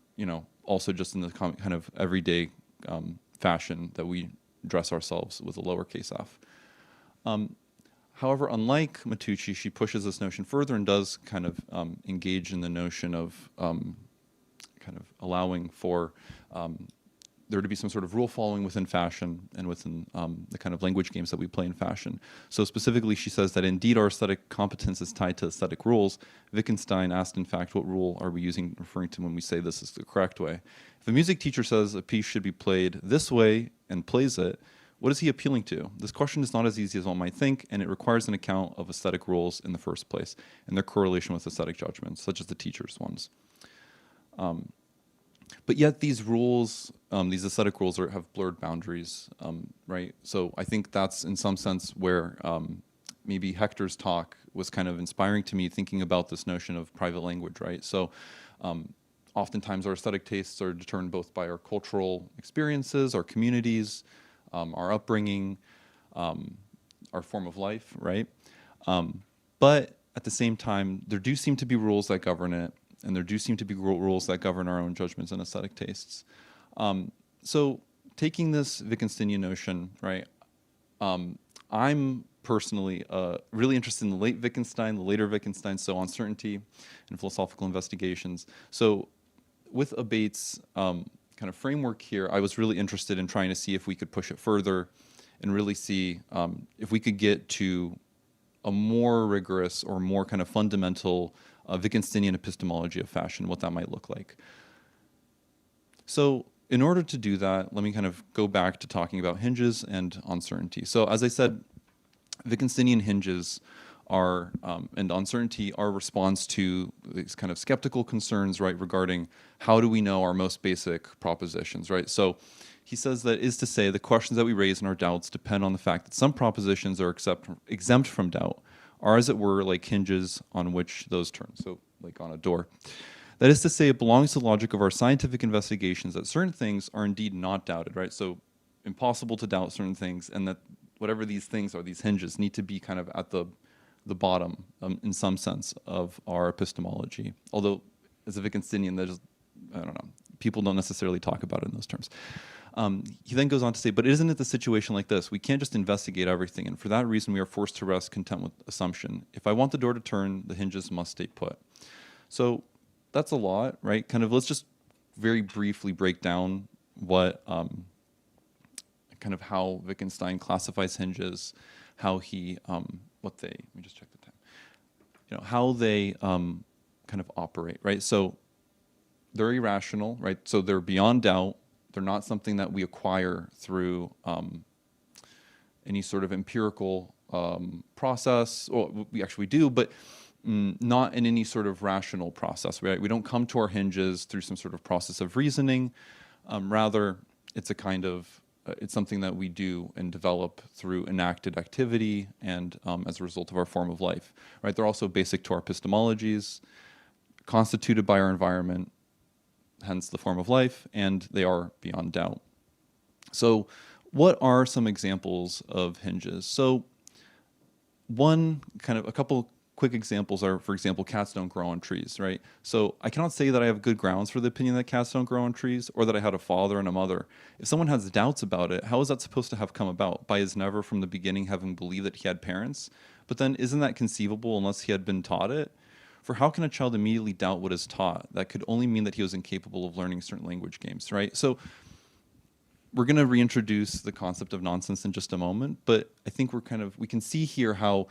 also just in the kind of everyday fashion that we dress ourselves with a lowercase f. However, unlike Matteucci, she pushes this notion further and does kind of engage in the notion of kind of allowing for there to be some sort of rule following within fashion and within the kind of language games that we play in fashion. So specifically, she says that indeed our aesthetic competence is tied to aesthetic rules. Wittgenstein asked, in fact, what rule are we using, referring to when we say this is the correct way? If a music teacher says a piece should be played this way and plays it, what is he appealing to? This question is not as easy as one might think, and it requires an account of aesthetic rules in the first place and their correlation with aesthetic judgments, such as the teacher's ones. But yet these rules, these aesthetic rules have blurred boundaries, right? So I think that's in some sense where maybe Hector's talk was kind of inspiring to me, thinking about this notion of private language, right? So oftentimes our aesthetic tastes are determined both by our cultural experiences, our communities, our upbringing, our form of life, right? But at the same time, there do seem to be rules that govern it, and there do seem to be rules that govern our own judgments and aesthetic tastes. So taking this Wittgensteinian notion, right, I'm personally really interested in the late Wittgenstein, the later Wittgenstein, so uncertainty and philosophical investigations. So with Abate's kind of framework here, I was really interested in trying to see if we could push it further and really see if we could get to a more rigorous or more kind of fundamental Wittgensteinian epistemology of fashion, what that might look like. So in order to do that, let me kind of go back to talking about hinges and uncertainty. So as I said, Wittgensteinian hinges are, and uncertainty are a response to these kind of skeptical concerns, right, regarding how do we know our most basic propositions, right? So he says that is to say the questions that we raise in our doubts depend on the fact that some propositions are exempt from doubt, are as it were like hinges on which those turn, so like on a door. That is to say, it belongs to the logic of our scientific investigations that certain things are indeed not doubted, right? So impossible to doubt certain things, and that whatever these things are, these hinges, need to be kind of at the bottom, in some sense, of our epistemology. Although, as a Wittgensteinian, there's, I don't know, people don't necessarily talk about it in those terms. He then goes on to say, but isn't it the situation like this? We can't just investigate everything, and for that reason we are forced to rest content with assumption. If I want the door to turn, the hinges must stay put. So that's a lot, right? Kind of, let's just very briefly break down what, kind of how Wittgenstein classifies hinges, how he, let me just check the time, how they kind of operate, right? So they're irrational, right? So they're beyond doubt. They're not something that we acquire through any sort of empirical process, or we actually do, but not in any sort of rational process, right? We don't come to our hinges through some sort of process of reasoning. Rather, it's a kind of, it's something that we do and develop through enacted activity and as a result of our form of life, right? They're also basic to our epistemologies, constituted by our environment, hence the form of life, and they are beyond doubt. So what are some examples of hinges? So a couple quick examples are, for example, cats don't grow on trees, right? So I cannot say that I have good grounds for the opinion that cats don't grow on trees, or that I had a father and a mother. If someone has doubts about it, how is that supposed to have come about? By his never from the beginning having believed that he had parents? But then isn't that conceivable unless he had been taught it? for how can a child immediately doubt what is taught? That could only mean that he was incapable of learning certain language games, right? So we're going to reintroduce the concept of nonsense in just a moment, but I think we can see here how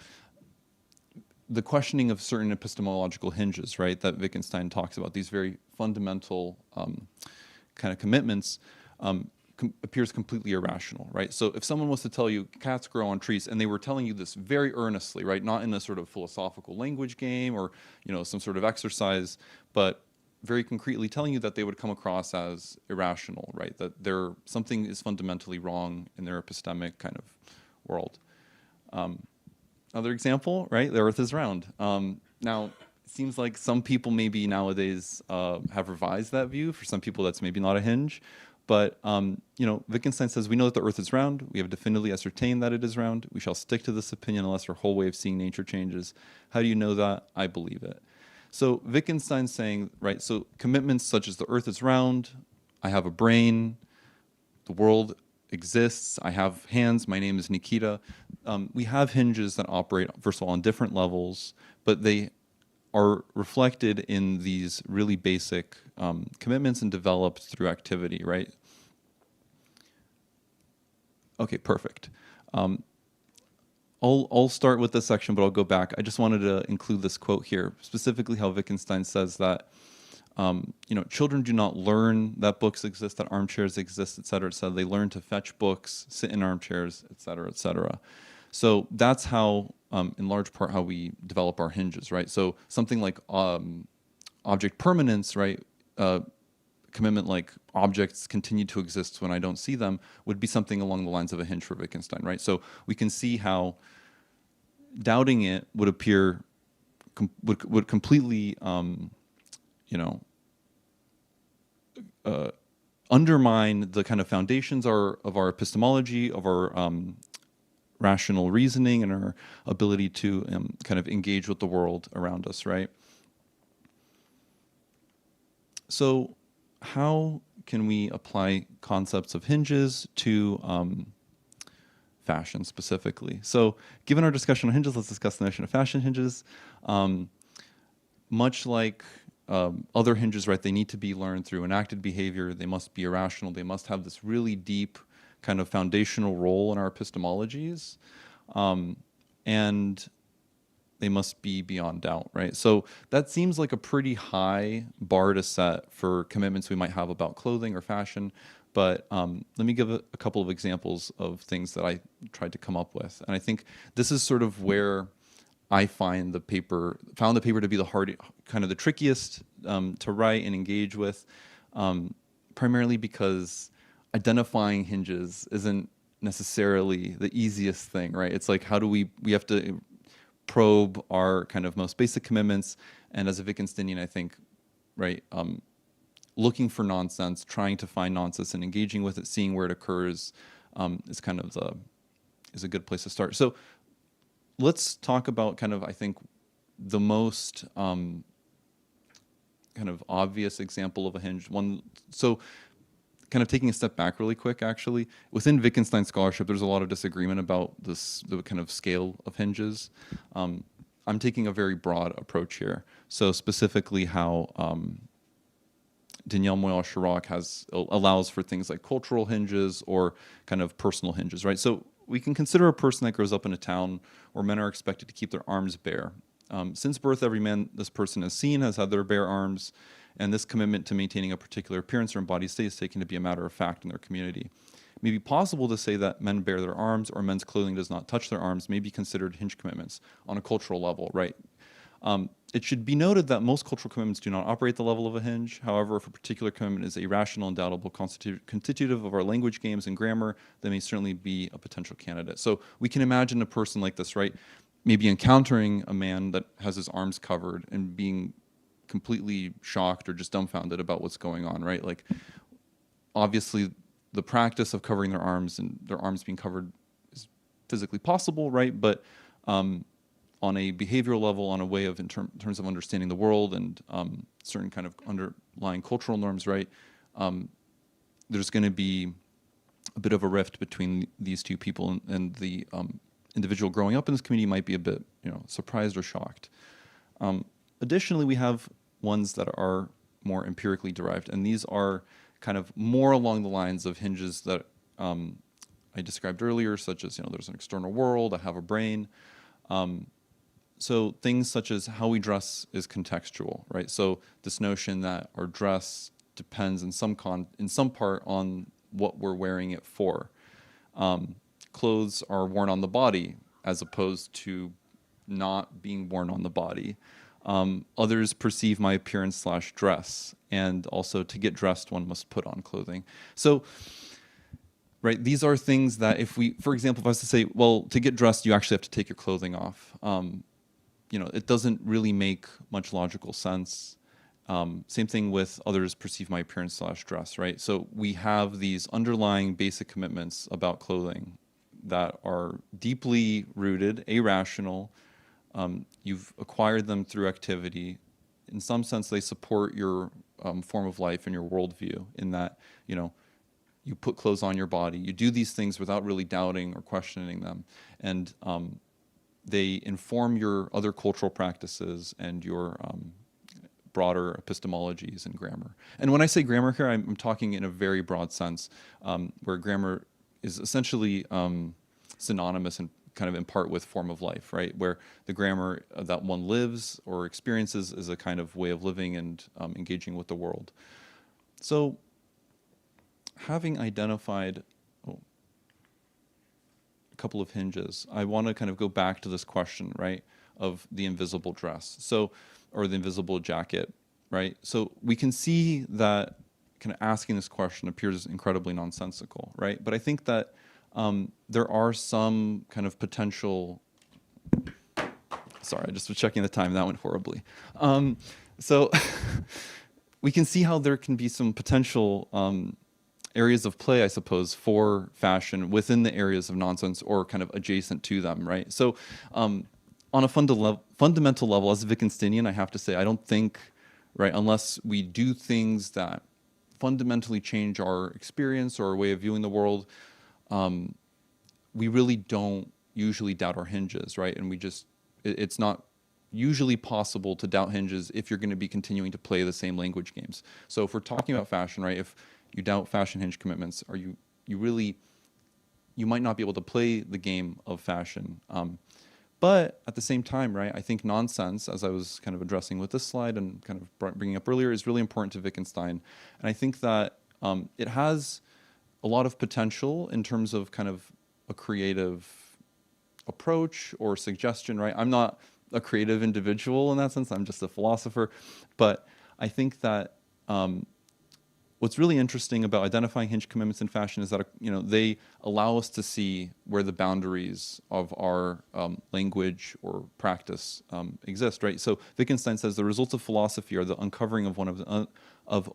the questioning of certain epistemological hinges, right, that Wittgenstein talks about, these very fundamental kind of commitments, appears completely irrational, right? So if someone was to tell you cats grow on trees, and they were telling you this very earnestly, right, not in a sort of philosophical language game or, you know, some sort of exercise, but very concretely telling you that they would come across as irrational, right? That something is fundamentally wrong in their epistemic kind of world. Another example, right? The Earth is round. Now, it seems like some people maybe nowadays have revised that view. For some people, that's maybe not a hinge. But, you know, Wittgenstein says, we know that the Earth is round. We have definitively ascertained that it is round. We shall stick to this opinion unless our whole way of seeing nature changes. How do you know that? I believe it. So Wittgenstein's saying, right, so commitments such as the Earth is round, I have a brain, the world exists, I have hands, my name is Nikita. We have hinges that operate, first of all, on different levels, but they are reflected in these really basic commitments and developed through activity, right? Okay, perfect. I'll start with this section, but I'll go back. I just wanted to include this quote here, specifically how Wittgenstein says that you know, children do not learn that books exist, that armchairs exist, et cetera, et cetera. They learn to fetch books, sit in armchairs, et cetera, et cetera. So that's how, in large part, how we develop our hinges, right? So something like object permanence, right? Commitment like objects continue to exist when I don't see them would be something along the lines of a hinge for Wittgenstein, right? So we can see how doubting it would appear, would completely, you know, undermine the kind of foundations of our epistemology, of our rational reasoning, and our ability to kind of engage with the world around us, right? So how can we apply concepts of hinges to fashion specifically? So given our discussion on hinges, let's discuss the notion of fashion hinges. Much like other hinges, right, they need to be learned through enacted behavior. They must be irrational. They must have this really deep kind of foundational role in our epistemologies. And they must be beyond doubt, right? So that seems like a pretty high bar to set for commitments we might have about clothing or fashion. But let me give a couple of examples of things that I tried to come up with. And I think this is sort of where I found the paper to be kind of the trickiest to write and engage with, primarily because identifying hinges isn't necessarily the easiest thing, right? It's like, how do we have to probe our kind of most basic commitments, and as a Wittgensteinian, I think, right, looking for nonsense, trying to find nonsense and engaging with it, seeing where it occurs, is kind of is a good place to start. So let's talk about kind of, I think, the most kind of obvious example of a hinge. So kind of taking a step back really quick, actually, within Wittgenstein scholarship, there's a lot of disagreement about the kind of scale of hinges. I'm taking a very broad approach here. So specifically how Danielle Moyal-Chirac allows for things like cultural hinges or kind of personal hinges, right? So we can consider a person that grows up in a town where men are expected to keep their arms bare. Since birth, every man this person has seen has had their bare arms, and this commitment to maintaining a particular appearance or embodied state is taken to be a matter of fact in their community. It may be possible to say that men bare their arms or men's clothing does not touch their arms may be considered hinge commitments on a cultural level, right? It should be noted that most cultural commitments do not operate at the level of a hinge. However, if a particular commitment is a rational and doubtable constitutive of our language games and grammar, they may certainly be a potential candidate. So we can imagine a person like this, right, maybe encountering a man that has his arms covered and being completely shocked or just dumbfounded about what's going on, right? Like, obviously, the practice of covering their arms and their arms being covered is physically possible, right? But on a behavioral level, on a way of in terms of understanding the world and certain kind of underlying cultural norms, right? There's going to be a bit of a rift between these two people, and the individual growing up in this community might be a bit, surprised or shocked. additionally, we have ones that are more empirically derived, and these are kind of more along the lines of hinges that I described earlier, such as, there's an external world, I have a brain. So things such as how we dress is contextual, right? So this notion that our dress depends in some part on what we're wearing it for. Clothes are worn on the body as opposed to not being worn on the body. Others perceive my appearance / dress, and also to get dressed, one must put on clothing. So, right, these are things that for example, if I was to say, well, to get dressed, you actually have to take your clothing off. It doesn't really make much logical sense. Same thing with others perceive my appearance / dress, right? So we have these underlying basic commitments about clothing that are deeply rooted, irrational. You've acquired them through activity. In some sense, they support your form of life and your worldview in that, you put clothes on your body. You do these things without really doubting or questioning them. And they inform your other cultural practices and your broader epistemologies and grammar. And when I say grammar here, I'm talking in a very broad sense, where grammar is essentially synonymous and kind of in part with form of life, right? Where the grammar that one lives or experiences is a kind of way of living and engaging with the world. So having identified a couple of hinges, I want to kind of go back to this question, right, of the invisible dress, or the invisible jacket, right? So we can see that kind of asking this question appears incredibly nonsensical, right? But I think that there are some kind of potential. Sorry, I just was checking the time. That went horribly. So we can see how there can be some potential areas of play, I suppose, for fashion within the areas of nonsense or kind of adjacent to them, right? So on a fundamental level, as a Wittgensteinian, I have to say, I don't think, right, unless we do things that fundamentally change our experience or our way of viewing the world, we really don't usually doubt our hinges, right? And it's not usually possible to doubt hinges if you're going to be continuing to play the same language games. So if we're talking about fashion, right, if you doubt fashion hinge commitments, or you might not be able to play the game of fashion. But at the same time, right, I think nonsense, as I was kind of addressing with this slide and kind of bringing up earlier, is really important to Wittgenstein. And I think that it has a lot of potential in terms of kind of a creative approach or suggestion, right? I'm not a creative individual in that sense. I'm just a philosopher. But I think that what's really interesting about identifying hinge commitments in fashion is that they allow us to see where the boundaries of our language or practice exist, right? So Wittgenstein says the results of philosophy are the uncovering of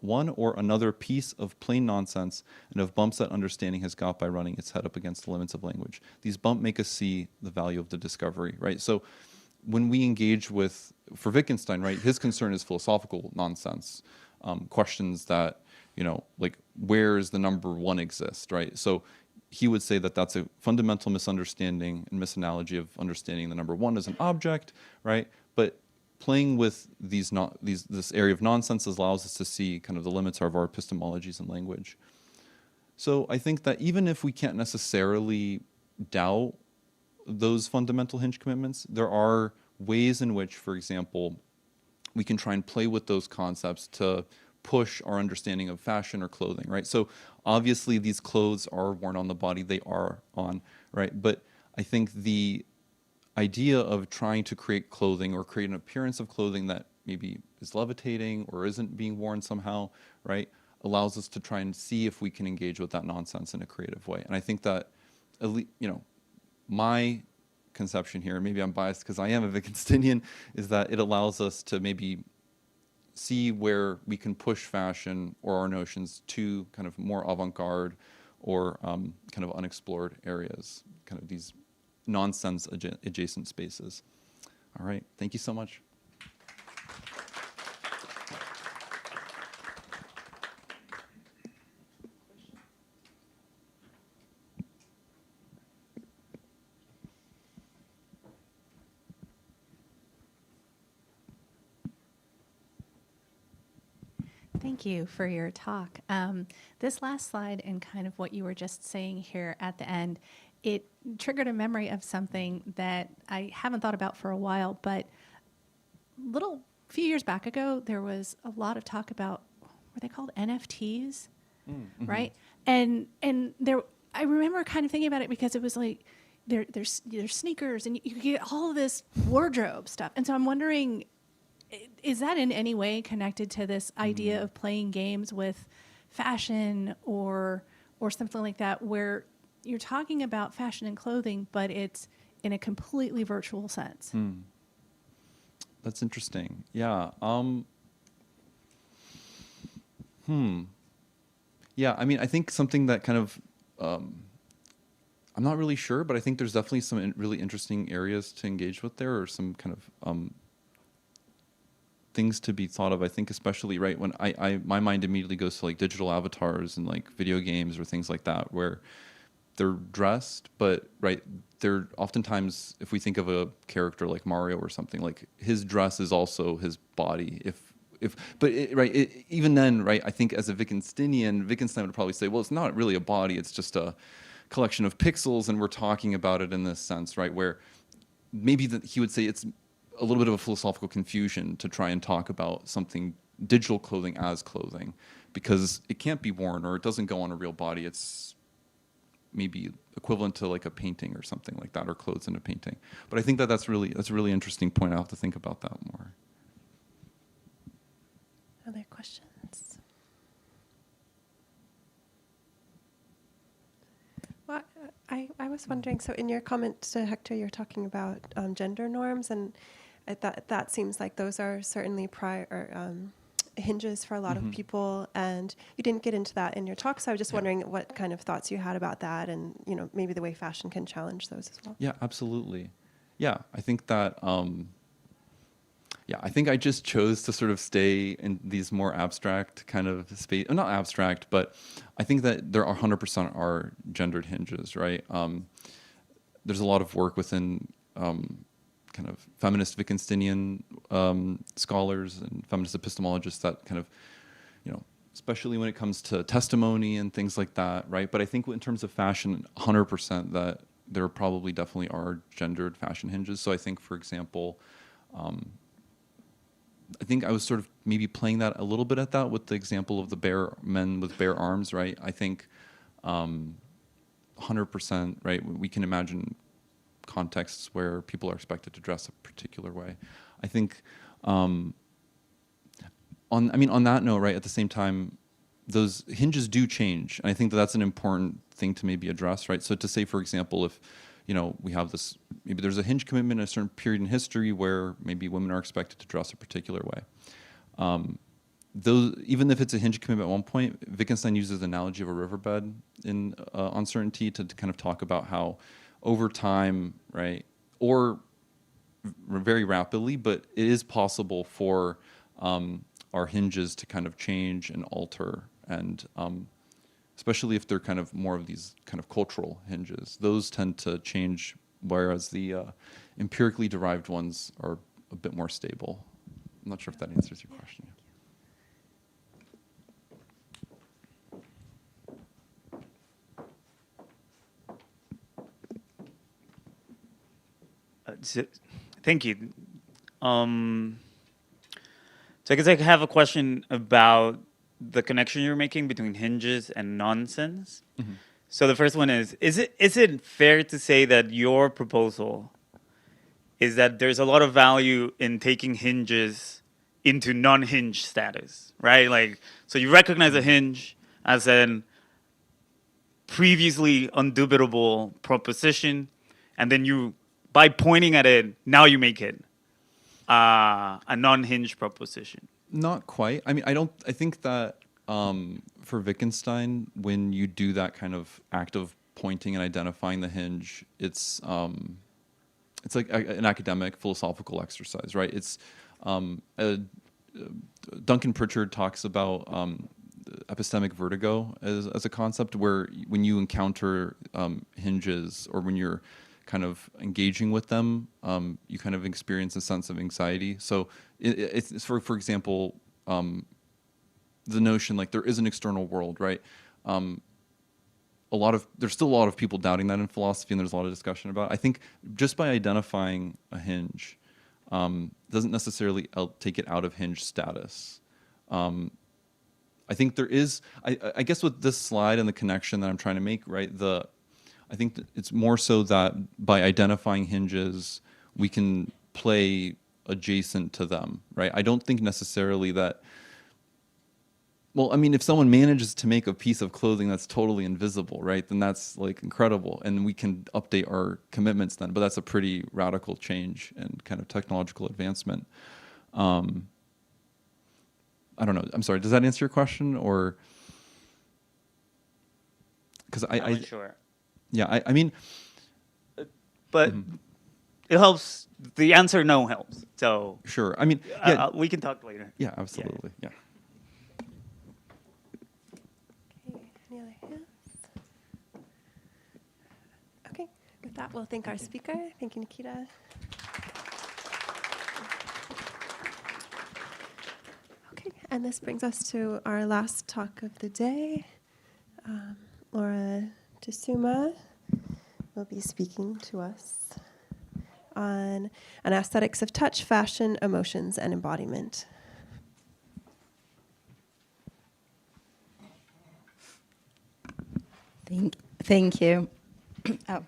one or another piece of plain nonsense and of bumps that understanding has got by running its head up against the limits of language. These bumps make us see the value of the discovery, right? So when we engage for Wittgenstein, right, his concern is philosophical nonsense, questions that, like where is the number one exist, right? So he would say that that's a fundamental misunderstanding and misanalogy of understanding the number one as an object, right? But playing with this area of nonsense allows us to see kind of the limits of our epistemologies and language. So I think that even if we can't necessarily doubt those fundamental hinge commitments, there are ways in which, for example, we can try and play with those concepts to push our understanding of fashion or clothing, right? So obviously these clothes are worn on the body, they are on, right? But I think the idea of trying to create clothing or create an appearance of clothing that maybe is levitating or isn't being worn somehow, right, allows us to try and see if we can engage with that nonsense in a creative way. And I think that, my conception here, maybe I'm biased because I am a Wittgensteinian, is that it allows us to maybe see where we can push fashion or our notions to kind of more avant-garde or kind of unexplored areas, kind of these nonsense adjacent spaces. All right, thank you so much. Thank you for your talk. This last slide and kind of what you were just saying here at the end, it triggered a memory of something that I haven't thought about for a while, but few years back ago, there was a lot of talk about, were they called NFTs? Mm-hmm. Right? And there, I remember kind of thinking about it because it was like, there's sneakers and you get all of this wardrobe stuff. And so I'm wondering, is that in any way connected to this idea of playing games with fashion or something like that, where you're talking about fashion and clothing, but it's in a completely virtual sense? That's interesting. Yeah. Yeah, I mean, I think something that kind of, I'm not really sure, but I think there's definitely some really interesting areas to engage with there, or some kind of things to be thought of. I think especially, right, when my mind immediately goes to like digital avatars and like video games or things like that, where they're dressed, but right, they're oftentimes, if we think of a character like Mario or something, like his dress is also his body. Even then, right, I think as a Wittgenstein would probably say, well, it's not really a body, it's just a collection of pixels, and we're talking about it in this sense, right, where maybe he would say it's a little bit of a philosophical confusion to try and talk about something, digital clothing as clothing, because it can't be worn or it doesn't go on a real body. It's maybe equivalent to like a painting or something like that, or clothes in a painting. But I think that's a really interesting point. I'll have to think about that more. Other questions? Well, I was wondering, so in your comment to Hector, you're talking about gender norms, and that seems like those are certainly hinges for a lot of people, and you didn't get into that in your talk, so I was just wondering what kind of thoughts you had about that, and maybe the way fashion can challenge those as well. Yeah, absolutely. Yeah, I think that I think I just chose to sort of stay in these more abstract kind of space. Not abstract, but I think that there are 100% are gendered hinges, right? There's a lot of work within kind of feminist Wittgensteinian scholars and feminist epistemologists that kind of, especially when it comes to testimony and things like that, right? But I think in terms of fashion, 100% that there probably definitely are gendered fashion hinges. So I think, for example, I think I was sort of maybe playing that a little bit at that with the example of the men with bare arms, right? I think 100%, right? We can imagine contexts where people are expected to dress a particular way. I think on that note, right, at the same time, those hinges do change, and I think that's an important thing to maybe address, right? So to say, for example, if we have this, maybe there's a hinge commitment in a certain period in history where maybe women are expected to dress a particular way. Even if it's a hinge commitment at one point, Wittgenstein uses the analogy of a riverbed in Uncertainty to kind of talk about how over time, right, or very rapidly, but it is possible for our hinges to kind of change and alter, and especially if they're kind of more of these kind of cultural hinges. Those tend to change, whereas the empirically derived ones are a bit more stable. I'm not sure if that answers your question. Thank you. So I guess I have a question about the connection you're making between hinges and nonsense. Mm-hmm. So the first one is it fair to say that your proposal is that there's a lot of value in taking hinges into non-hinge status, right? Like, so you recognize a hinge as an previously undubitable proposition, and then you, by pointing at it, now you make it a non-hinge proposition. Not quite. I mean, I think that for Wittgenstein, when you do that kind of act of pointing and identifying the hinge, it's like an academic philosophical exercise, right? It's Duncan Pritchard talks about epistemic vertigo as a concept, where when you encounter hinges, or when you're kind of engaging with them, you kind of experience a sense of anxiety. So it's for example, the notion like there is an external world, right? There's still a lot of people doubting that in philosophy, and there's a lot of discussion about it. I think just by identifying a hinge doesn't necessarily take it out of hinge status. I think there is, I guess with this slide and the connection that I'm trying to make, right, I think that it's more so that by identifying hinges, we can play adjacent to them, right? I don't think necessarily that, well, I mean, if someone manages to make a piece of clothing that's totally invisible, right, then that's like incredible, and we can update our commitments then, but that's a pretty radical change and kind of technological advancement. I don't know. I'm sorry. Does that answer your question, or because I'm not sure. Yeah, I mean, but it helps. The answer no helps. So sure. I mean, yeah, we can talk later. Yeah, absolutely. Yeah. Okay. Any other hands? Okay. With that, we'll thank our speaker. Thank you, Nikita. And this brings us to our last talk of the day. Laura Tsuma will be speaking to us on an aesthetics of touch, fashion, emotions, and embodiment. Thank you. Oh.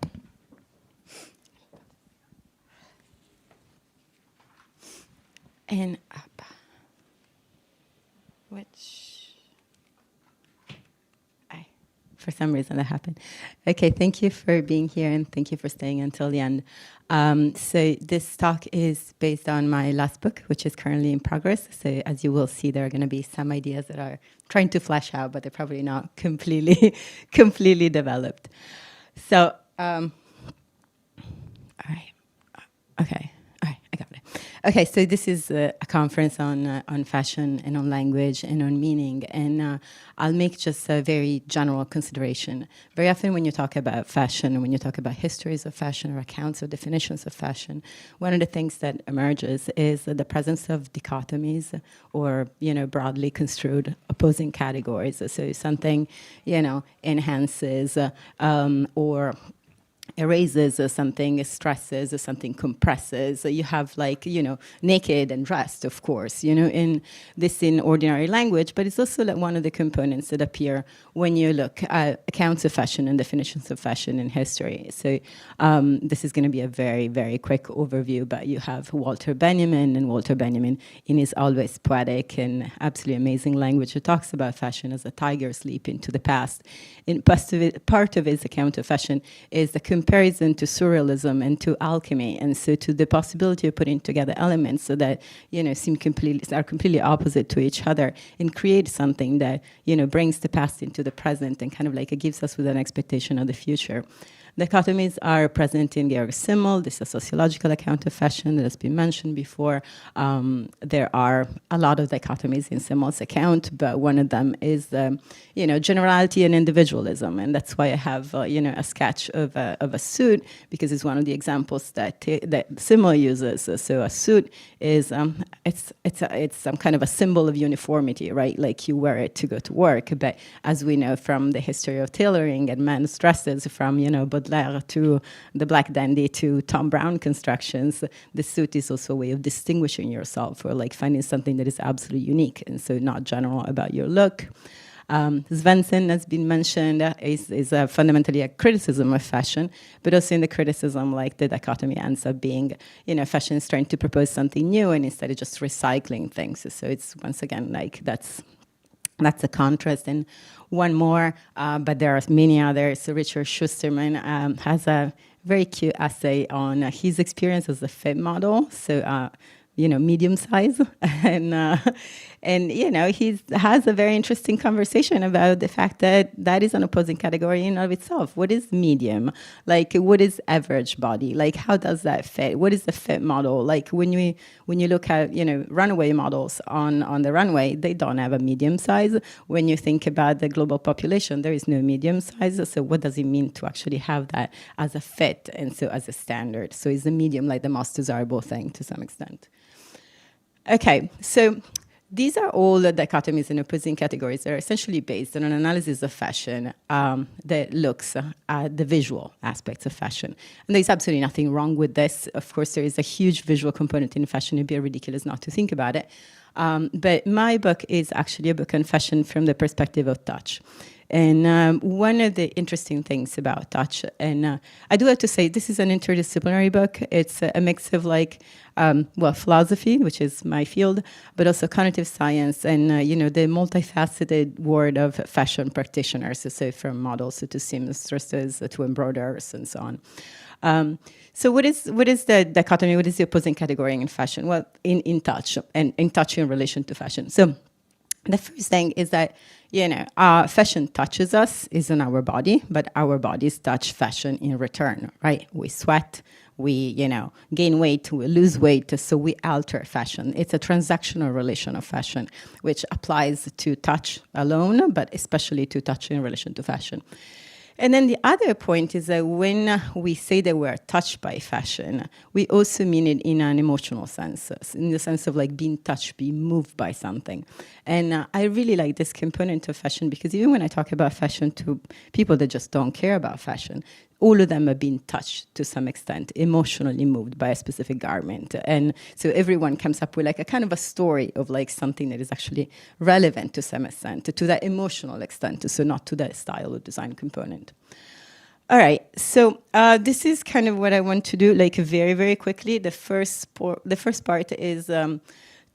And up. For some reason that happened. Okay, thank you for being here and thank you for staying until the end. So this talk is based on my last book, which is currently in progress. So as you will see, there are going to be some ideas that are trying to flesh out, but they're probably not completely developed. So, all right. Okay. I got it. Okay, so this is a conference on fashion and on language and on meaning, and I'll make just a very general consideration. Very often when you talk about fashion, when you talk about histories of fashion or accounts or definitions of fashion, one of the things that emerges is the presence of dichotomies or, broadly construed opposing categories. So something, enhances or erases or something, stresses or something, compresses. You have naked and dressed, of course, in ordinary language, but it's also one of the components that appear when you look at accounts of fashion and definitions of fashion in history. So this is going to be a very, very quick overview, but you have Walter Benjamin, and Walter Benjamin, in his always poetic and absolutely amazing language, who talks about fashion as a tiger's leap into the past. And part of his account of fashion is the comparison to surrealism and to alchemy, and so to the possibility of putting together elements so that are completely opposite to each other and create something that brings the past into the present and kind of it gives us with an expectation of the future. Dichotomies are present in Georg Simmel. This is a sociological account of fashion that has been mentioned before. There are a lot of dichotomies in Simmel's account, but one of them is, generality and individualism, and that's why I have, a sketch of a suit, because it's one of the examples that Simmel uses. So a suit is it's some kind of a symbol of uniformity, right? Like you wear it to go to work, but as we know from the history of tailoring and men's dresses, from Baudelaire to the Black Dandy to Tom Brown constructions, the suit is also a way of distinguishing yourself, or finding something that is absolutely unique, and so not general about your look. Svensson has been mentioned, is fundamentally a criticism of fashion, but also in the criticism, the dichotomy ends up being, fashion is trying to propose something new, and instead of just recycling things. So it's once again that's a contrast. And one more, but there are many others. So Richard Schusterman has a very cute essay on his experience as a fit model. So, medium size, and he has a very interesting conversation about the fact that is an opposing category in and of itself. What is medium? What is average body? How does that fit? What is the fit model? When you look at runaway models on the runway, they don't have a medium size. When you think about the global population, there is no medium size. So what does it mean to actually have that as a fit and so as a standard? So is the medium the most desirable thing to some extent? Okay, so these are all the dichotomies and opposing categories that are essentially based on an analysis of fashion that looks at the visual aspects of fashion. And there's absolutely nothing wrong with this. Of course, there is a huge visual component in fashion. It'd be ridiculous not to think about it. But my book is actually a book on fashion from the perspective of touch. And one of the interesting things about touch, and I do have to say, this is an interdisciplinary book. It's a mix of philosophy, which is my field, but also cognitive science and, the multifaceted world of fashion practitioners, so from models to seamstresses to embroiderers and so on. So what is the dichotomy? What is the opposing category in fashion? Well, in touch, and in touch in relation to fashion. So the first thing is that, fashion touches us, is in our body, but our bodies touch fashion in return, right? We sweat, we, gain weight, we lose weight, so we alter fashion. It's a transactional relation of fashion, which applies to touch alone, but especially to touch in relation to fashion. And then the other point is that when we say that we're touched by fashion, we also mean it in an emotional sense, in the sense of being touched, being moved by something. And I really like this component of fashion because even when I talk about fashion to people that just don't care about fashion, all of them are being touched to some extent, emotionally moved by a specific garment. And so everyone comes up with a kind of a story of something that is actually relevant to some extent, to that emotional extent, so not to that style or design component. All right, so this is kind of what I want to do, very, very quickly. The first part is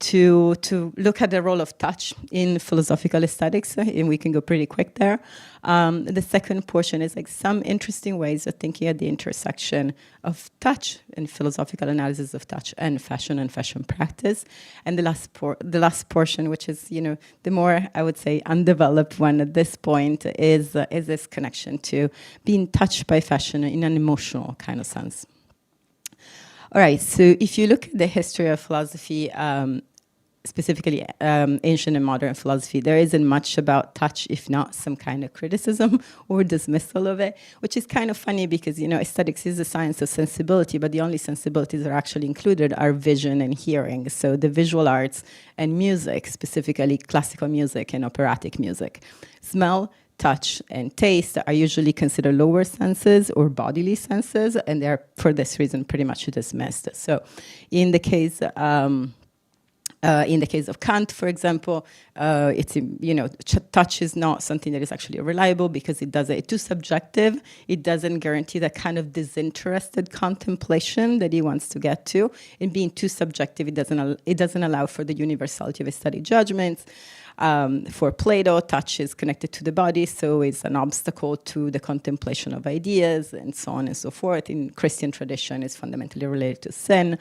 to look at the role of touch in philosophical aesthetics, and we can go pretty quick there. The second portion is some interesting ways of thinking at the intersection of touch and philosophical analysis of touch and fashion practice. And the last portion, which is the more, I would say, undeveloped one at this point, is this connection to being touched by fashion in an emotional kind of sense. All right, so if you look at the history of philosophy, specifically ancient and modern philosophy, there isn't much about touch, if not some kind of criticism or dismissal of it, which is kind of funny because, aesthetics is a science of sensibility, but the only sensibilities that are actually included are vision and hearing. So the visual arts and music, specifically classical music and operatic music. Smell, touch, and taste are usually considered lower senses or bodily senses, and they're, for this reason, pretty much dismissed. So in the case of Kant, for example, it's touch is not something that is actually reliable because it's too subjective. It doesn't guarantee that kind of disinterested contemplation that he wants to get to. In being too subjective, it doesn't allow for the universality of aesthetic judgments. For Plato, touch is connected to the body, so it's an obstacle to the contemplation of ideas, and so on and so forth. In Christian tradition, it's fundamentally related to sin.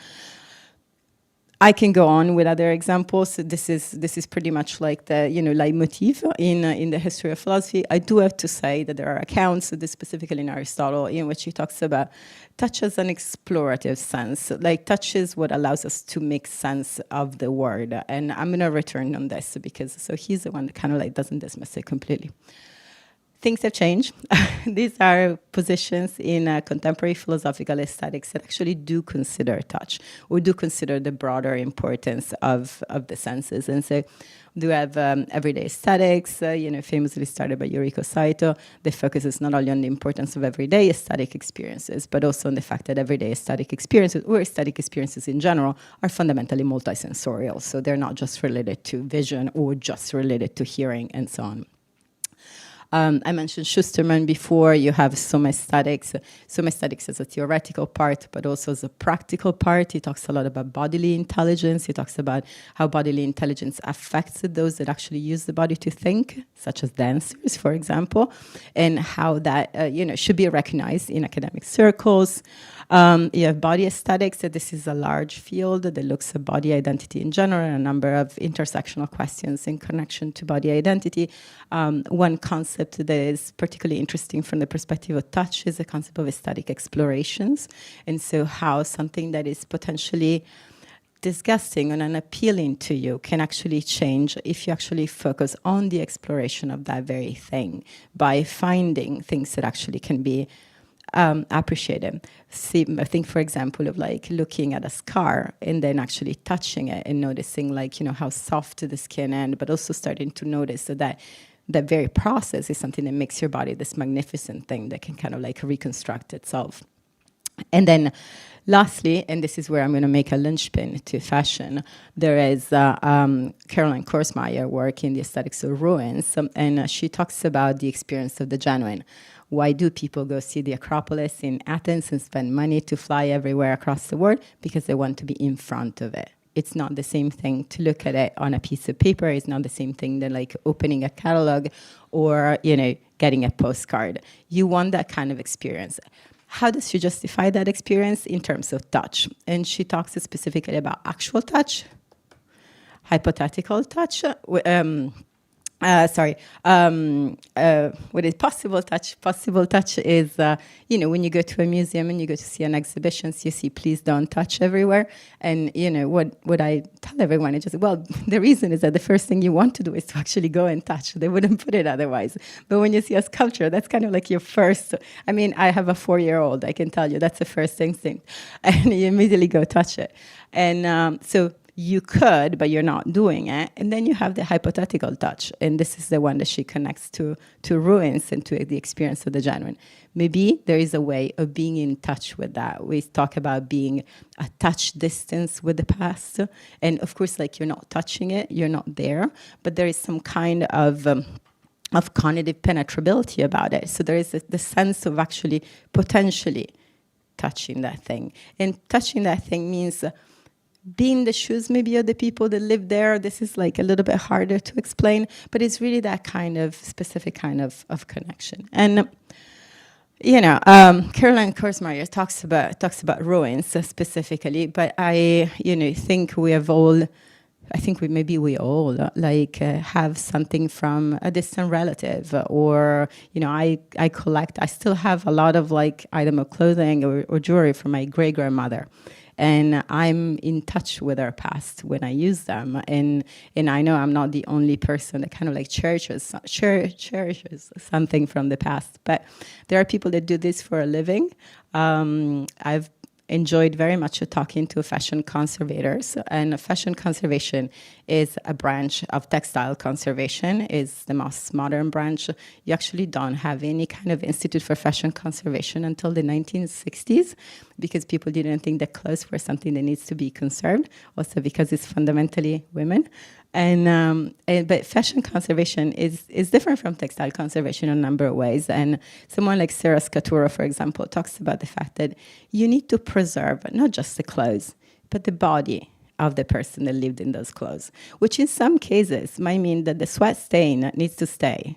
I can go on with other examples. This is pretty much like the leitmotif in the history of philosophy. I do have to say that there are accounts, this specifically in Aristotle, in which he talks about touch as an explorative sense. Touch is what allows us to make sense of the world. And I'm going to return on this because he's the one that kind of doesn't dismiss it completely. Things have changed. These are positions in contemporary philosophical aesthetics that actually do consider touch or do consider the broader importance of the senses. And so do have everyday aesthetics, famously started by Yuriko Saito, that focuses not only on the importance of everyday aesthetic experiences, but also on the fact that everyday aesthetic experiences, or aesthetic experiences in general, are fundamentally multisensorial. So they're not just related to vision or just related to hearing and so on. I mentioned Schusterman before. You have Soma Aesthetics. Soma Aesthetics as a theoretical part, but also as a practical part. He talks a lot about bodily intelligence. He talks about how bodily intelligence affects those that actually use the body to think, such as dancers, for example, and how that should be recognized in academic circles. You have body aesthetics. So this is a large field that looks at body identity in general and a number of intersectional questions in connection to body identity. One concept that is particularly interesting from the perspective of touch is the concept of aesthetic explorations. And so how something that is potentially disgusting and unappealing to you can actually change if you actually focus on the exploration of that very thing by finding things that actually can be appreciate it. See, I think, for example, of like looking at a scar and then actually touching it and noticing, like, you know, how soft the skin is, but also starting to notice that that very process is something that makes your body this magnificent thing that can kind of like reconstruct itself. And then lastly, and this is where I'm going to make a linchpin to fashion, there is Caroline Korsmeyer work in the aesthetics of ruins, and she talks about the experience of the genuine. Why do people go see the Acropolis in Athens and spend money to fly everywhere across the world? Because they want to be in front of it. It's not the same thing to look at it on a piece of paper. It's not the same thing than like opening a catalog or, you know, getting a postcard. You want that kind of experience. How does she justify that experience in terms of touch? And she talks specifically about actual touch, hypothetical touch, what is possible touch? Possible touch is, you know, when you go to a museum and you go to see an exhibition, you see please don't touch everywhere. And, you know, what I tell everyone is just, well, the reason is that the first thing you want to do is to actually go and touch. They wouldn't put it otherwise. But when you see a sculpture, that's kind of like your first, I mean, I have a 4-year-old, I can tell you, that's the first instinct. And you immediately go touch it. And so you could, but you're not doing it. And then you have the hypothetical touch. And this is the one that she connects to ruins and to the experience of the genuine. Maybe there is a way of being in touch with that. We talk about being a touch distance with the past. And of course, like, you're not touching it, you're not there, but there is some kind of cognitive penetrability about it. So there is the sense of actually potentially touching that thing. And touching that thing means be in the shoes maybe of the people that live there. This is like a little bit harder to explain, but it's really that kind of specific kind of connection. And you know, Caroline Korsmeyer talks about ruins specifically, but I, you know, think we have all, I think we all like have something from a distant relative, or, you know, I still have a lot of like item of clothing or jewelry from my great grandmother. And I'm in touch with our past when I use them. And I know I'm not the only person that kind of like cherishes something from the past. But there are people that do this for a living. I've enjoyed very much talking to fashion conservators, and fashion conservation is a branch of textile conservation, is the most modern branch. You actually don't have any kind of institute for fashion conservation until the 1960s, because people didn't think that clothes were something that needs to be conserved, also because it's fundamentally women. But fashion conservation is different from textile conservation in a number of ways. And someone like Sarah Scaturo, for example, talks about the fact that you need to preserve not just the clothes, but the body of the person that lived in those clothes, which in some cases might mean that the sweat stain needs to stay.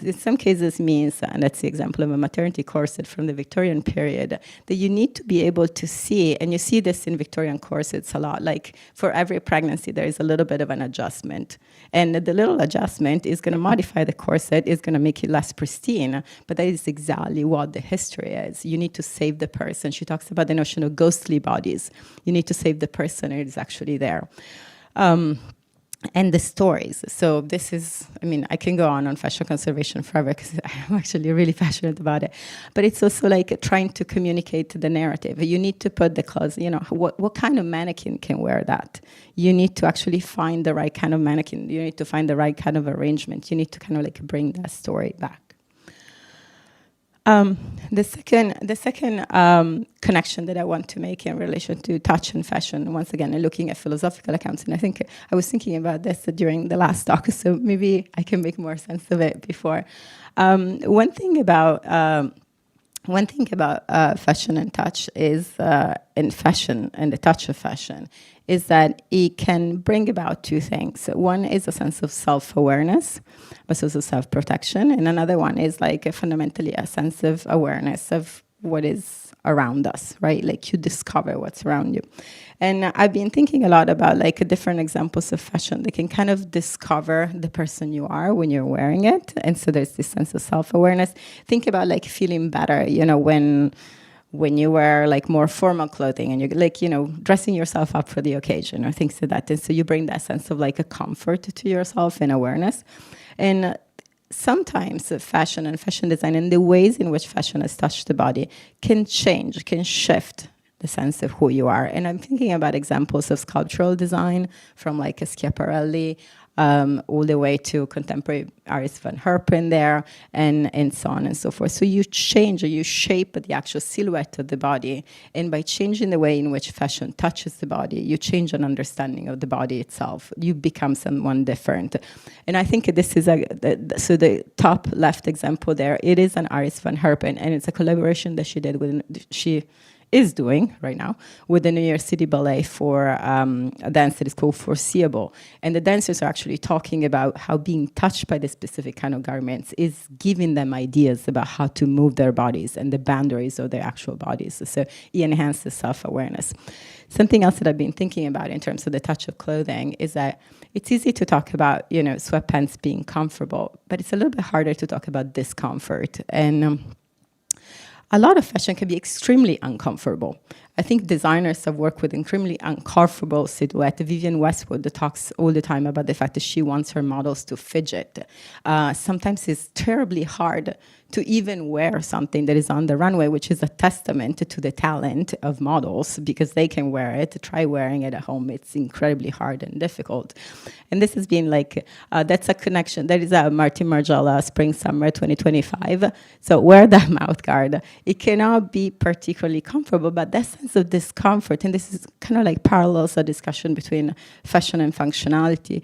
In some cases means, and that's the example of a maternity corset from the Victorian period, that you need to be able to see, and you see this in Victorian corsets a lot, like for every pregnancy there is a little bit of an adjustment. And the little adjustment is going to modify the corset, is going to make it less pristine, but that is exactly what the history is. You need to save the person. She talks about the notion of ghostly bodies. You need to save the person who is actually there. And the stories. So this is, I mean, I can go on fashion conservation forever because I'm actually really passionate about it. But it's also like trying to communicate the narrative. You need to put the clothes, you know, what kind of mannequin can wear that? You need to actually find the right kind of mannequin. You need to find the right kind of arrangement. You need to kind of like bring that story back. The second connection that I want to make in relation to touch and fashion, once again, looking at philosophical accounts, and I think I was thinking about this during the last talk, so maybe I can make more sense of it before. One thing about fashion and touch is, in fashion and the touch of fashion, is that it can bring about two things. One is a sense of self-awareness, but also self-protection, and another one is like fundamentally a sense of awareness of what is around us, right? Like you discover what's around you. And I've been thinking a lot about like different examples of fashion that can kind of discover the person you are when you're wearing it. And so there's this sense of self-awareness. Think about like feeling better, you know, when you wear like more formal clothing and you're like, you know, dressing yourself up for the occasion or things like that. And so you bring that sense of like a comfort to yourself and awareness. And sometimes fashion and fashion design and the ways in which fashion has touched the body can change, can shift the sense of who you are. And I'm thinking about examples of sculptural design from like a Schiaparelli all the way to contemporary Iris van Herpen there, and so on and so forth. So you change or you shape the actual silhouette of the body, and by changing the way in which fashion touches the body, you change an understanding of the body itself. You become someone different. And I think this is so the top left example there, it is an Iris van Herpen, and it's a collaboration that she did with, she is doing right now with the New York City Ballet for a dance that is called Foreseeable. And the dancers are actually talking about how being touched by this specific kind of garments is giving them ideas about how to move their bodies and the boundaries of their actual bodies. So it enhances self-awareness. Something else that I've been thinking about in terms of the touch of clothing is that it's easy to talk about, you know, sweatpants being comfortable, but it's a little bit harder to talk about discomfort. And a lot of fashion can be extremely uncomfortable. I think designers have worked with extremely uncomfortable silhouette. Vivienne Westwood talks all the time about the fact that she wants her models to fidget. Sometimes it's terribly hard to even wear something that is on the runway, which is a testament to the talent of models, because they can wear it. Try wearing it at home. It's incredibly hard and difficult. And this has been like, that's a connection. That is a Martin Margiela Spring Summer 2025. So wear that mouth guard. It cannot be particularly comfortable, but that sense of discomfort, and this is kind of like parallels a discussion between fashion and functionality.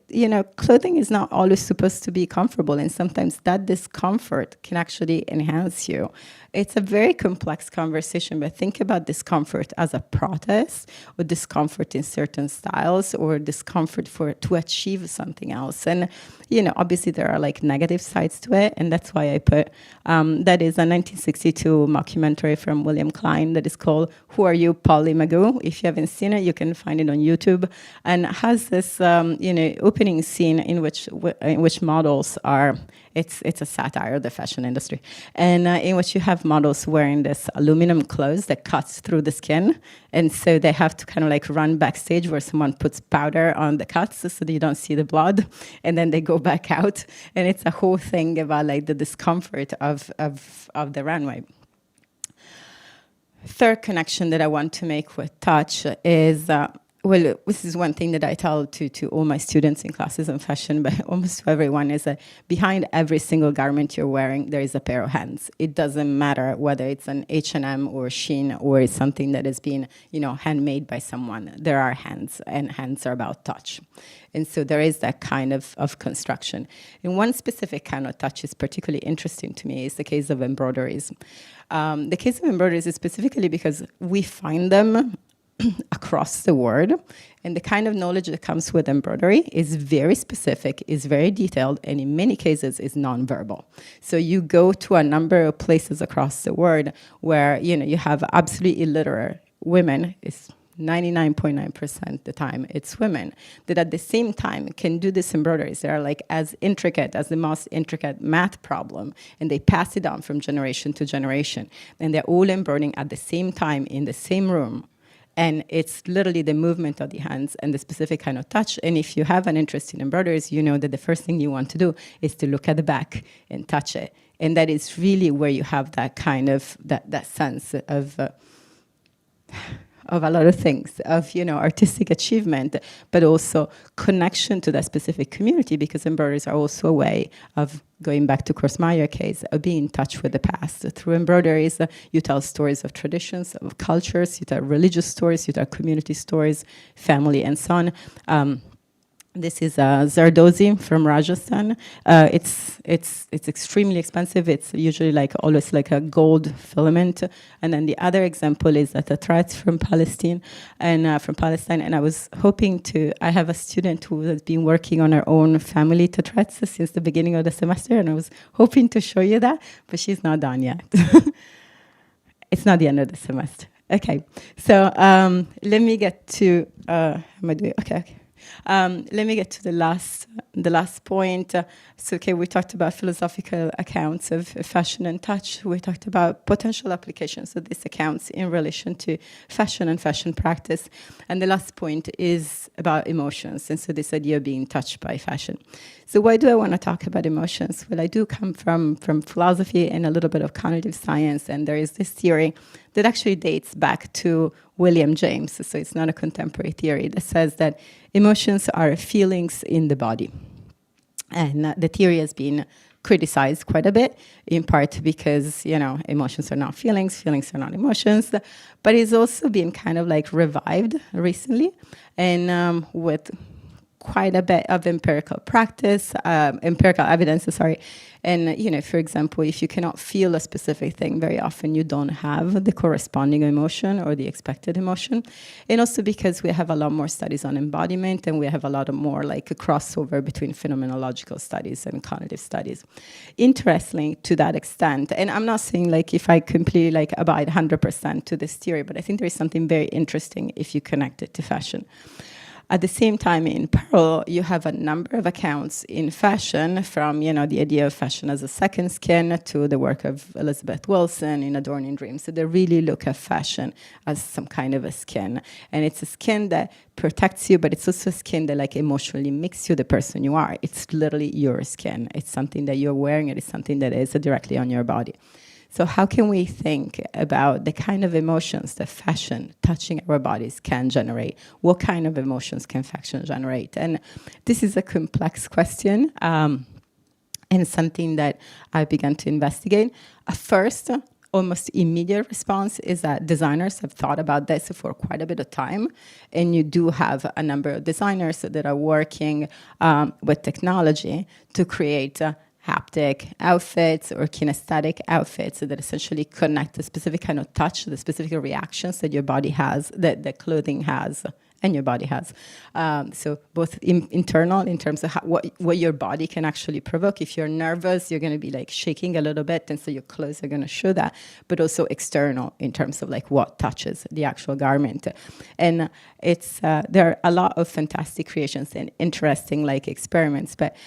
You know, clothing is not always supposed to be comfortable, and sometimes that discomfort can actually enhance you. It's a very complex conversation, but think about discomfort as a protest, or discomfort in certain styles, or discomfort to achieve something else. And, you know, obviously there are like negative sides to it, and that's why I put, that is a 1962 mockumentary from William Klein that is called Who Are You, Polly Magoo? If you haven't seen it, you can find it on YouTube, and has this, you know, opening scene in which models are, it's a satire of the fashion industry, and in which you have models wearing this aluminum clothes that cuts through the skin, and so they have to kind of like run backstage where someone puts powder on the cuts so that you don't see the blood, and then they go back out, and it's a whole thing about like the discomfort of the runway. Third connection that I want to make with touch is well, this is one thing that I tell to all my students in classes on fashion, but almost to everyone, is that behind every single garment you're wearing, there is a pair of hands. It doesn't matter whether it's an H&M or Shein or it's something that has been, you know, handmade by someone. There are hands, and hands are about touch. And so there is that kind of construction. And one specific kind of touch is particularly interesting to me is the case of embroideries. The case of embroideries is specifically because we find them across the world, and the kind of knowledge that comes with embroidery is very specific, is very detailed, and in many cases is nonverbal. So you go to a number of places across the world where, you know, you have absolutely illiterate women. It's 99.9% the time it's women that at the same time can do this embroideries. They are like as intricate as the most intricate math problem, and they pass it on from generation to generation, and they're all embroidering at the same time in the same room. And it's literally the movement of the hands and the specific kind of touch. And if you have an interest in embroideries, you know that the first thing you want to do is to look at the back and touch it. And that is really where you have that kind of, that sense of a lot of things, of, you know, artistic achievement, but also connection to that specific community, because embroideries are also a way of, going back to Korsmeyer's case, of being in touch with the past. Through embroideries, you tell stories of traditions, of cultures, you tell religious stories, you tell community stories, family, and so on. This is Zardozi from Rajasthan. It's extremely expensive. It's usually like always like a gold filament. And then the other example is that a thread from Palestine, and I was hoping to. I have a student who has been working on her own family tetrets since the beginning of the semester, and I was hoping to show you that, but she's not done yet. It's not the end of the semester. Okay, so let me get to. Am I doing okay? Let me get to the last point. So, okay, we talked about philosophical accounts of fashion and touch. We talked about potential applications of these accounts in relation to fashion and fashion practice. And the last point is about emotions, and so this idea of being touched by fashion. So why do I want to talk about emotions? Well, I do come from philosophy and a little bit of cognitive science, and there is this theory that actually dates back to William James, so it's not a contemporary theory, that says that emotions are feelings in the body. And the theory has been criticized quite a bit, in part because, emotions are not feelings, feelings are not emotions, but it's also been kind of like revived recently, and with quite a bit of empirical evidence, And, for example, if you cannot feel a specific thing, very often you don't have the corresponding emotion or the expected emotion. And also because we have a lot more studies on embodiment, and we have a lot more like a crossover between phenomenological studies and cognitive studies. Interestingly, to that extent, and I'm not saying like if I completely like abide 100% to this theory, but I think there is something very interesting if you connect it to fashion. At the same time, in parallel, you have a number of accounts in fashion, from the idea of fashion as a second skin to the work of Elizabeth Wilson in Adorning Dreams. So they really look at fashion as some kind of a skin, and it's a skin that protects you, but it's also a skin that like emotionally makes you the person you are. It's literally your skin. It's something that you're wearing. It is something that is directly on your body. So how can we think about the kind of emotions that fashion touching our bodies can generate? What kind of emotions can fashion generate? And this is a complex question, and something that I began to investigate. At first, almost immediate response is that designers have thought about this for quite a bit of time, and you do have a number of designers that are working with technology to create haptic outfits or kinesthetic outfits that essentially connect a specific kind of touch, the specific reactions that your body has, that the clothing has, and your body has. So both internal, in terms of what your body can actually provoke. If you're nervous, you're going to be like shaking a little bit, and so your clothes are going to show that. But also external, in terms of like what touches the actual garment. And it's there are a lot of fantastic creations and interesting like experiments, but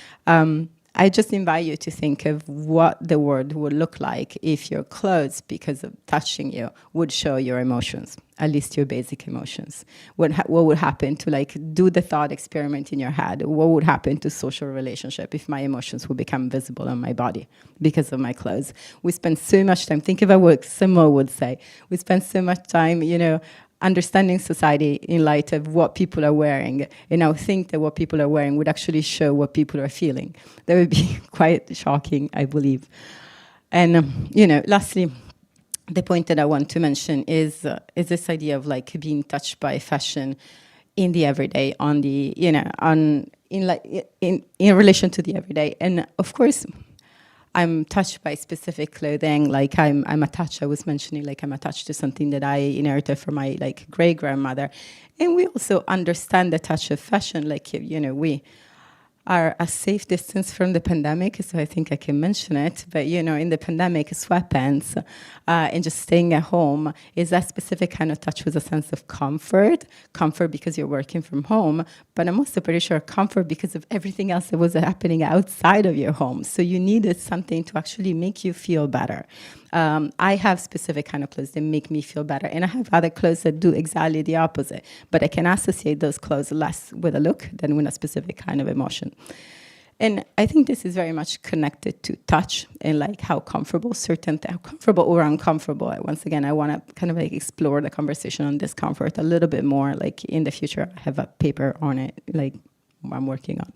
I just invite you to think of what the world would look like if your clothes, because of touching you, would show your emotions, at least your basic emotions. What would happen to like do the thought experiment in your head? What would happen to social relationship if my emotions would become visible on my body because of my clothes? We spend so much time, think about what Simo would say. We spend so much time, understanding society in light of what people are wearing, and I think that what people are wearing would actually show what people are feeling. That would be quite shocking, I believe. And lastly, the point that I want to mention is this idea of like being touched by fashion in the everyday, in relation to the everyday. And of course, I'm touched by specific clothing, like I'm attached, I was mentioning, like I'm attached to something that I inherited from my like great grandmother. And we also understand the touch of fashion, like, we are a safe distance from the pandemic, so I think I can mention it. But, in the pandemic, sweatpants and just staying at home is that specific kind of touch with a sense of comfort because you're working from home, but I'm also pretty sure comfort because of everything else that was happening outside of your home. So you needed something to actually make you feel better. I have specific kind of clothes that make me feel better, and I have other clothes that do exactly the opposite, but I can associate those clothes less with a look than with a specific kind of emotion. And I think this is very much connected to touch and like how comfortable how comfortable or uncomfortable. Once again, I want to kind of like explore the conversation on discomfort a little bit more. Like in the future, I have a paper on it, like I'm working on.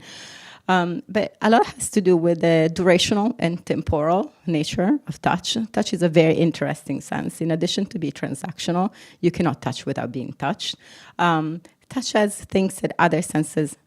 But a lot has to do with the durational and temporal nature of touch. Touch is a very interesting sense. In addition to be transactional, you cannot touch without being touched. Touch has things that other senses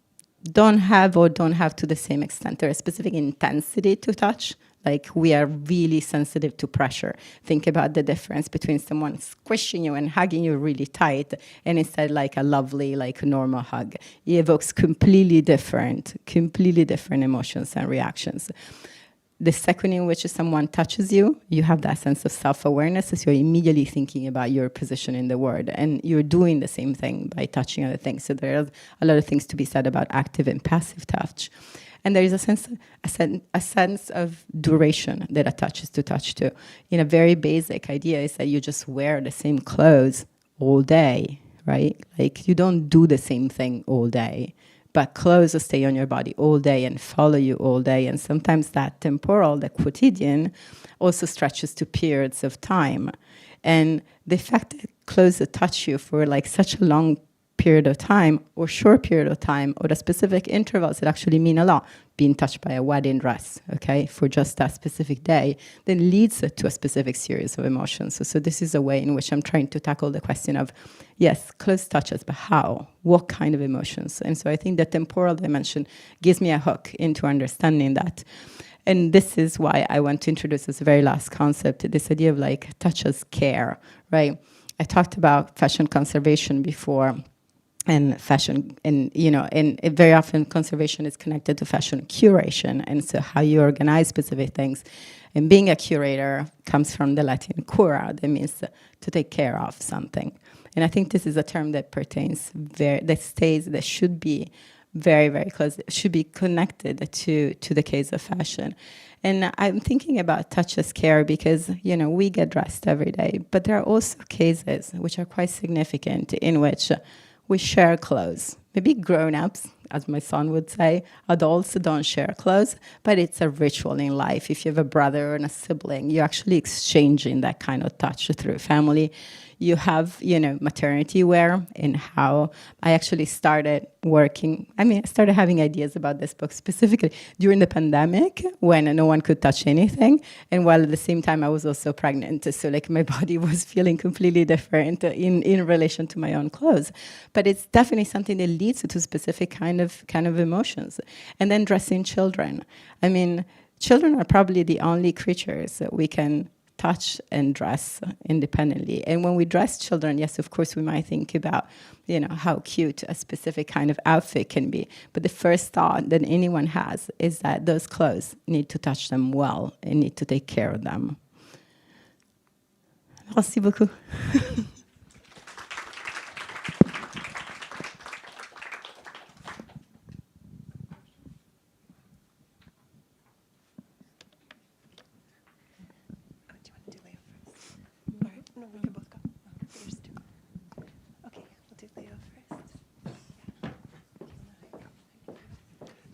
don't have or don't have to the same extent. There is specific intensity to touch. Like we are really sensitive to pressure. Think about the difference between someone squishing you and hugging you really tight and instead like a lovely, like normal hug. It evokes completely different emotions and reactions. the second in which someone touches you, you have that sense of self-awareness, so you're immediately thinking about your position in the world, and you're doing the same thing by touching other things. So there are a lot of things to be said about active and passive touch. And there is a sense of duration that attaches to touch too. In a very basic idea is that you just wear the same clothes all day, right? Like you don't do the same thing all day, but clothes stay on your body all day and follow you all day. And sometimes that temporal, the quotidian, also stretches to periods of time. And the fact that clothes touch you for like such a long period of time or short period of time or the specific intervals that actually mean a lot. Being touched by a wedding dress, okay, for just that specific day, then leads to a specific series of emotions. So this is a way in which I'm trying to tackle the question of, yes, close touches, but how? What kind of emotions? And so I think the temporal dimension gives me a hook into understanding that. And this is why I want to introduce this very last concept, this idea of like touch as care, right? I talked about fashion conservation before. And fashion, and very often conservation is connected to fashion curation, and so how you organize specific things. And being a curator comes from the Latin cura, that means to take care of something. And I think this is a term that that should be very, very close, should be connected to the case of fashion. And I'm thinking about touch as care because, we get dressed every day, but there are also cases which are quite significant in which we share clothes. Maybe grown-ups, as my son would say, adults don't share clothes, but it's a ritual in life. If you have a brother and a sibling, you're actually exchanging that kind of touch through family. You have, maternity wear, and how I actually started working. I started having ideas about this book specifically during the pandemic when no one could touch anything. And while at the same time I was also pregnant. So like my body was feeling completely different in relation to my own clothes. But it's definitely something that leads to specific kind of emotions. And then dressing children. Children are probably the only creatures that we can touch and dress independently. And when we dress children, yes, of course, we might think about, how cute a specific kind of outfit can be. But the first thought that anyone has is that those clothes need to touch them well and need to take care of them. Merci beaucoup.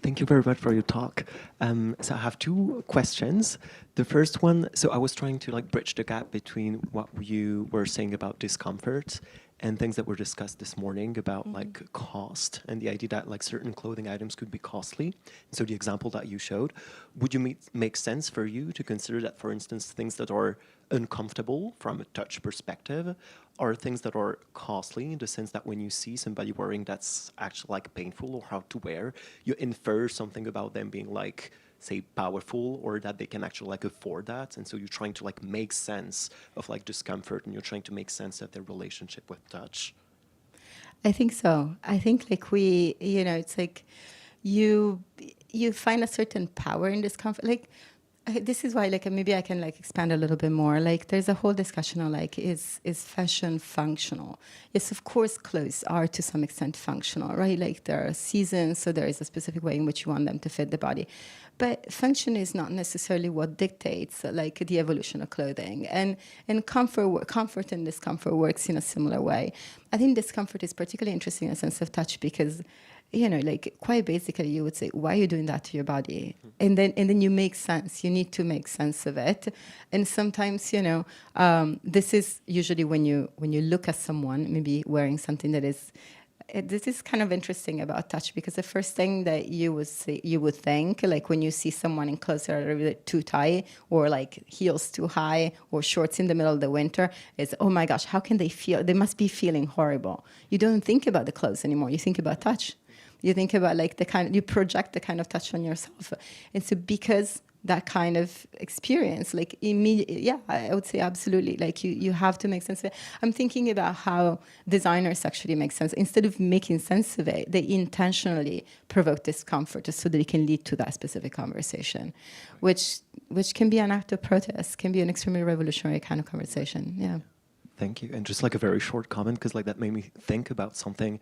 Thank you very much for your talk. So I have two questions. The first one, so I was trying to bridge the gap between what you were saying about discomfort and things that were discussed this morning about cost and the idea that certain clothing items could be costly. So the example that you showed, would you make sense for you to consider that, for instance, things that are uncomfortable from a touch perspective are things that are costly in the sense that when you see somebody wearing that's actually painful or hard to wear, you infer something about them being say powerful or that they can actually afford that, and so you're trying to make sense of discomfort, and you're trying to make sense of their relationship with touch. I think so. I think we, it's you find a certain power in discomfort. This is why maybe I can expand a little bit more. There's a whole discussion on is fashion functional? Yes, of course clothes are to some extent functional, right? There are seasons, so there is a specific way in which you want them to fit the body. But function is not necessarily what dictates the evolution of clothing. And comfort and discomfort works in a similar way. I think discomfort is particularly interesting in a sense of touch because quite basically you would say, why are you doing that to your body? And then you make sense. You need to make sense of it. And sometimes, this is usually when you look at someone maybe wearing something that is, this is kind of interesting about touch because the first thing that you would think, when you see someone in clothes that are really too tight or heels too high or shorts in the middle of the winter, is, oh my gosh, how can they feel? They must be feeling horrible. You don't think about the clothes anymore. You think about touch. You think about you project the kind of touch on yourself. And so because that kind of experience, like immediate. Yeah, I would say absolutely. Like you have to make sense of it. I'm thinking about how designers actually make sense. Instead of making sense of it, they intentionally provoke discomfort so that it can lead to that specific conversation, which can be an act of protest, can be an extremely revolutionary kind of conversation. Yeah. Thank you. And just like a very short comment, because like that made me think about something.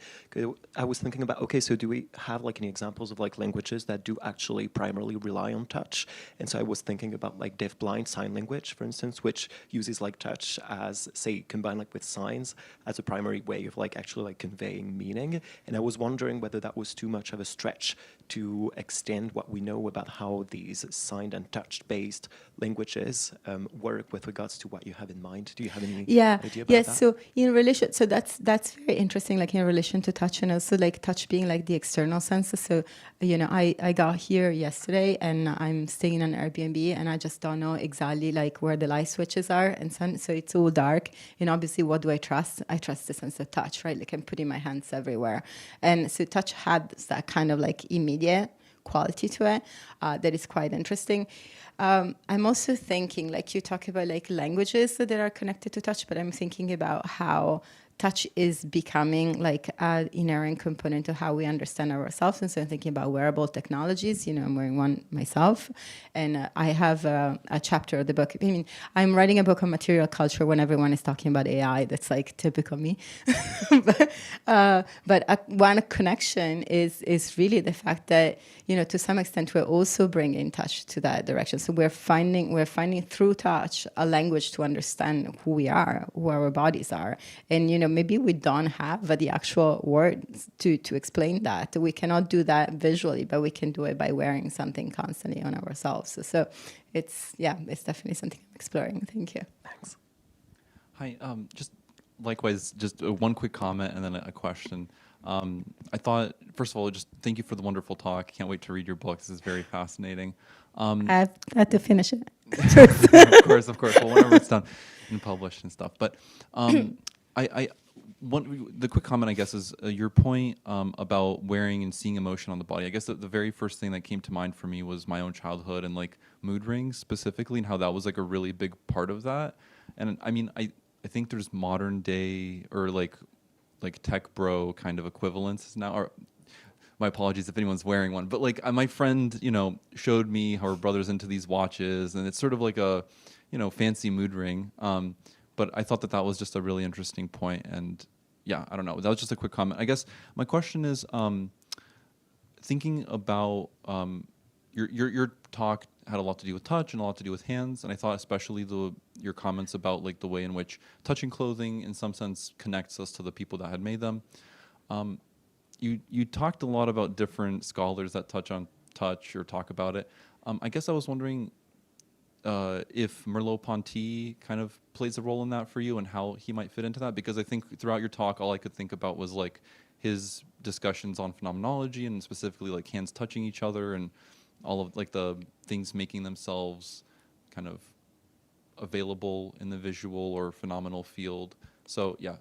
I was thinking about, okay, so do we have like any examples of like languages that do actually primarily rely on touch? And so I was thinking about like deaf-blind sign language, for instance, which uses like touch as, say, combined like with signs as a primary way of like actually like conveying meaning. And I was wondering whether that was too much of a stretch to extend what we know about how these signed and touch-based languages work with regards to what you have in mind. Do you have any idea about that? So in relation, so that's very interesting, like in relation to touch, and also like touch being like the external senses. So, you know, I got here yesterday and I'm staying in an Airbnb and I just don't know exactly like where the light switches are, and so it's all dark. And obviously, what do I trust? I trust the sense of touch, right? Like I'm putting my hands everywhere. And so touch had that kind of like immediate quality to it that is quite interesting. I'm also thinking, like you talk about like languages that are connected to touch, but I'm thinking about how touch is becoming like an inherent component of how we understand ourselves. And so I'm thinking about wearable technologies. You know, I'm wearing one myself. And I have a chapter of the book. I mean, I'm writing a book on material culture when everyone is talking about AI. That's like typical me. But one connection is really the fact that, you know, to some extent, we're also bringing touch to that direction. So we're finding through touch a language to understand who we are, who our bodies are. And, you know, maybe we don't have the actual words to explain that. We cannot do that visually, but we can do it by wearing something constantly on ourselves. So it's definitely something I'm exploring. Thank you. Thanks. Hi, just likewise, just one quick comment and then a question. I thought, first of all, just thank you for the wonderful talk. Can't wait to read your book. This is very fascinating. I have to finish it. Of course. Well, whenever it's done and published and stuff. But the quick comment, I guess, is your point about wearing and seeing emotion on the body. I guess the very first thing that came to mind for me was my own childhood and like mood rings specifically, and how that was like a really big part of that. And I mean, I think there's modern day or like tech bro kind of equivalents now. Or my apologies if anyone's wearing one, but like my friend, you know, showed me how her brother's into these watches, and it's sort of like a, you know, fancy mood ring. But I thought that was just a really interesting point, and yeah, I don't know. That was just a quick comment. I guess my question is, thinking about your talk had a lot to do with touch and a lot to do with hands, and I thought especially your comments about like the way in which touching clothing, in some sense, connects us to the people that had made them. You talked a lot about different scholars that touch on touch or talk about it. I guess I was wondering if Merleau-Ponty kind of plays a role in that for you and how he might fit into that, because I think throughout your talk, all I could think about was like his discussions on phenomenology and specifically like hands touching each other and all of like the things making themselves kind of available in the visual or phenomenal field. So yeah,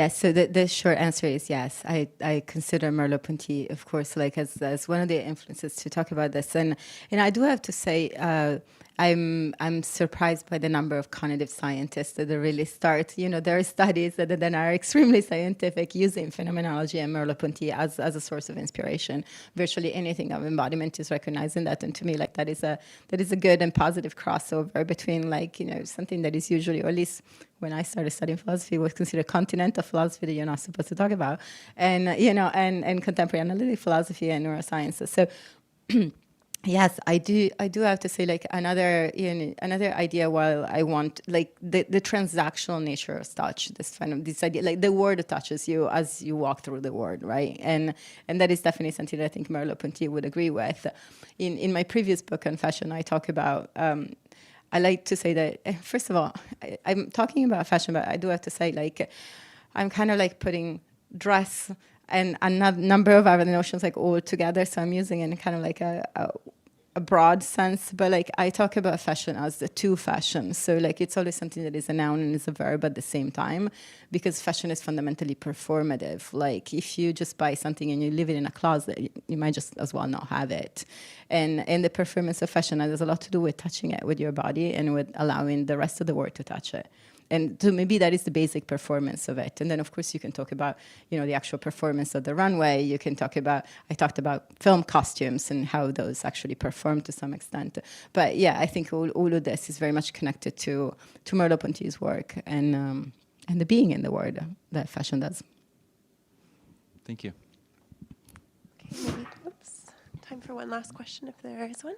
So the short answer is yes. I consider Merleau-Ponty, of course, like as one of the influences to talk about this, and I do have to say, I'm surprised by the number of cognitive scientists that really start. You know, there are studies that then are extremely scientific using phenomenology and Merleau-Ponty as a source of inspiration. Virtually anything of embodiment is recognizing that, and to me, like that is a good and positive crossover between like, you know, something that is usually, or at least when I started studying philosophy, was considered continental philosophy that you're not supposed to talk about, and you know, and contemporary analytic philosophy and neurosciences. So. Yes, I do have to say, like, another idea. While I want, like, the transactional nature of touch, this idea, like the word touches you as you walk through the world, right? And that is definitely something that I think Merleau-Ponty would agree with. In my previous book on fashion, I talk about. I like to say that, first of all, I'm talking about fashion, but I do have to say, like, I'm kind of like putting dress and a number of other notions like all together. So I'm using it in kind of like a a broad sense, but like I talk about fashion as the two fashions. So like it's always something that is a noun and is a verb at the same time, because fashion is fundamentally performative. Like if you just buy something and you leave it in a closet, you might just as well not have it. And the performance of fashion has a lot to do with touching it with your body and with allowing the rest of the world to touch it. And so maybe that is the basic performance of it. And then, of course, you can talk about, the actual performance of the runway. You can talk about, I talked about film costumes and how those actually perform to some extent. But yeah, I think all of this is very much connected to Merleau-Ponty's work and the being in the world that fashion does. Thank you. Okay, maybe, time for one last question if there is one.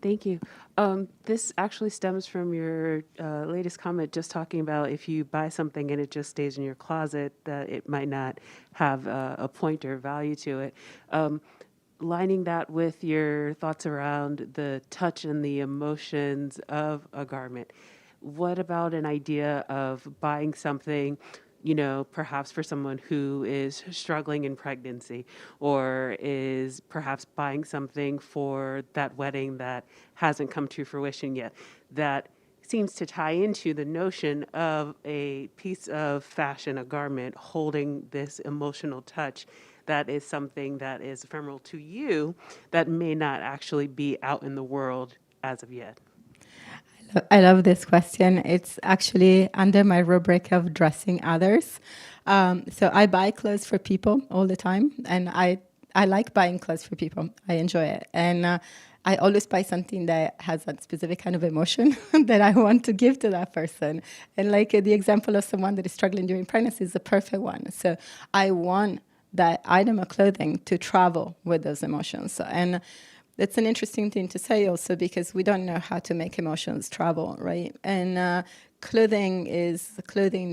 Thank you. This actually stems from your latest comment, just talking about if you buy something and it just stays in your closet, that it might not have a point or value to it. Lining that with your thoughts around the touch and the emotions of a garment, what about an idea of buying something, perhaps for someone who is struggling in pregnancy, or is perhaps buying something for that wedding that hasn't come to fruition yet, that seems to tie into the notion of a piece of fashion, a garment, holding this emotional touch that is something that is ephemeral to you that may not actually be out in the world as of yet? I love this question. It's actually under my rubric of dressing others. So I buy clothes for people all the time, and I like buying clothes for people. I enjoy it. And I always buy something that has a specific kind of emotion that I want to give to that person. And like the example of someone that is struggling during pregnancy is the perfect one. So I want that item of clothing to travel with those emotions. And that's an interesting thing to say also, because we don't know how to make emotions travel, right? And clothing,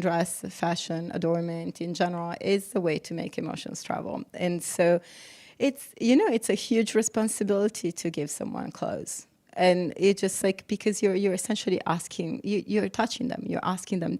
dress, fashion, adornment in general is the way to make emotions travel. And so it's a huge responsibility to give someone clothes. And it's just like, because you're essentially asking, you're touching them. You're asking them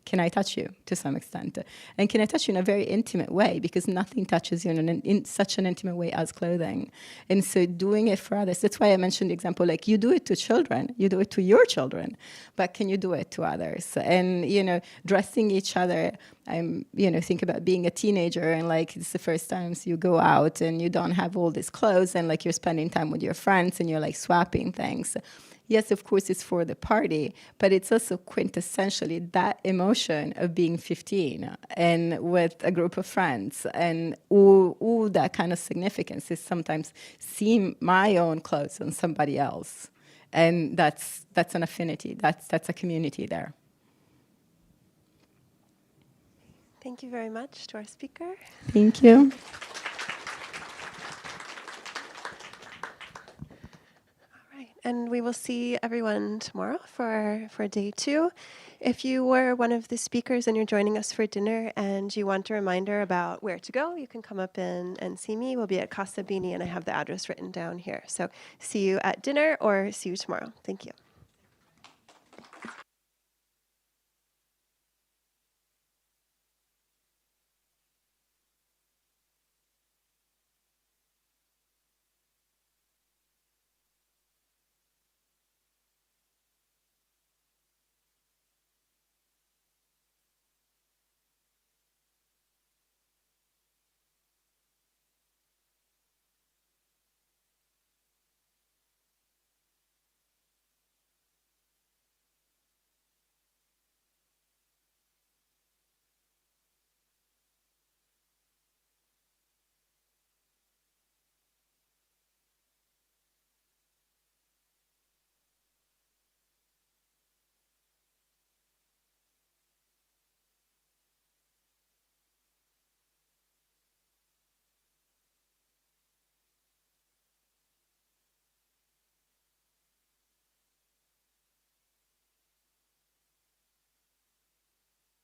can I touch you to some extent? And can I touch you in a very intimate way? Because nothing touches you in such an intimate way as clothing. And so doing it for others, that's why I mentioned the example, like you do it to children, you do it to your children, but can you do it to others? And, dressing each other, think about being a teenager and like it's the first times you go out and you don't have all these clothes and like you're spending time with your friends and you're like swapping things. Yes, of course, it's for the party, but it's also quintessentially that emotion of being 15 and with a group of friends, and all that kind of significance is sometimes seeing my own clothes on somebody else, and that's an affinity. That's a community there. Thank you very much to our speaker. Thank you. And we will see everyone tomorrow for day 2. If you were one of the speakers and you're joining us for dinner and you want a reminder about where to go, you can come up and see me. We'll be at Casa Bini, and I have the address written down here. So see you at dinner or see you tomorrow. Thank you.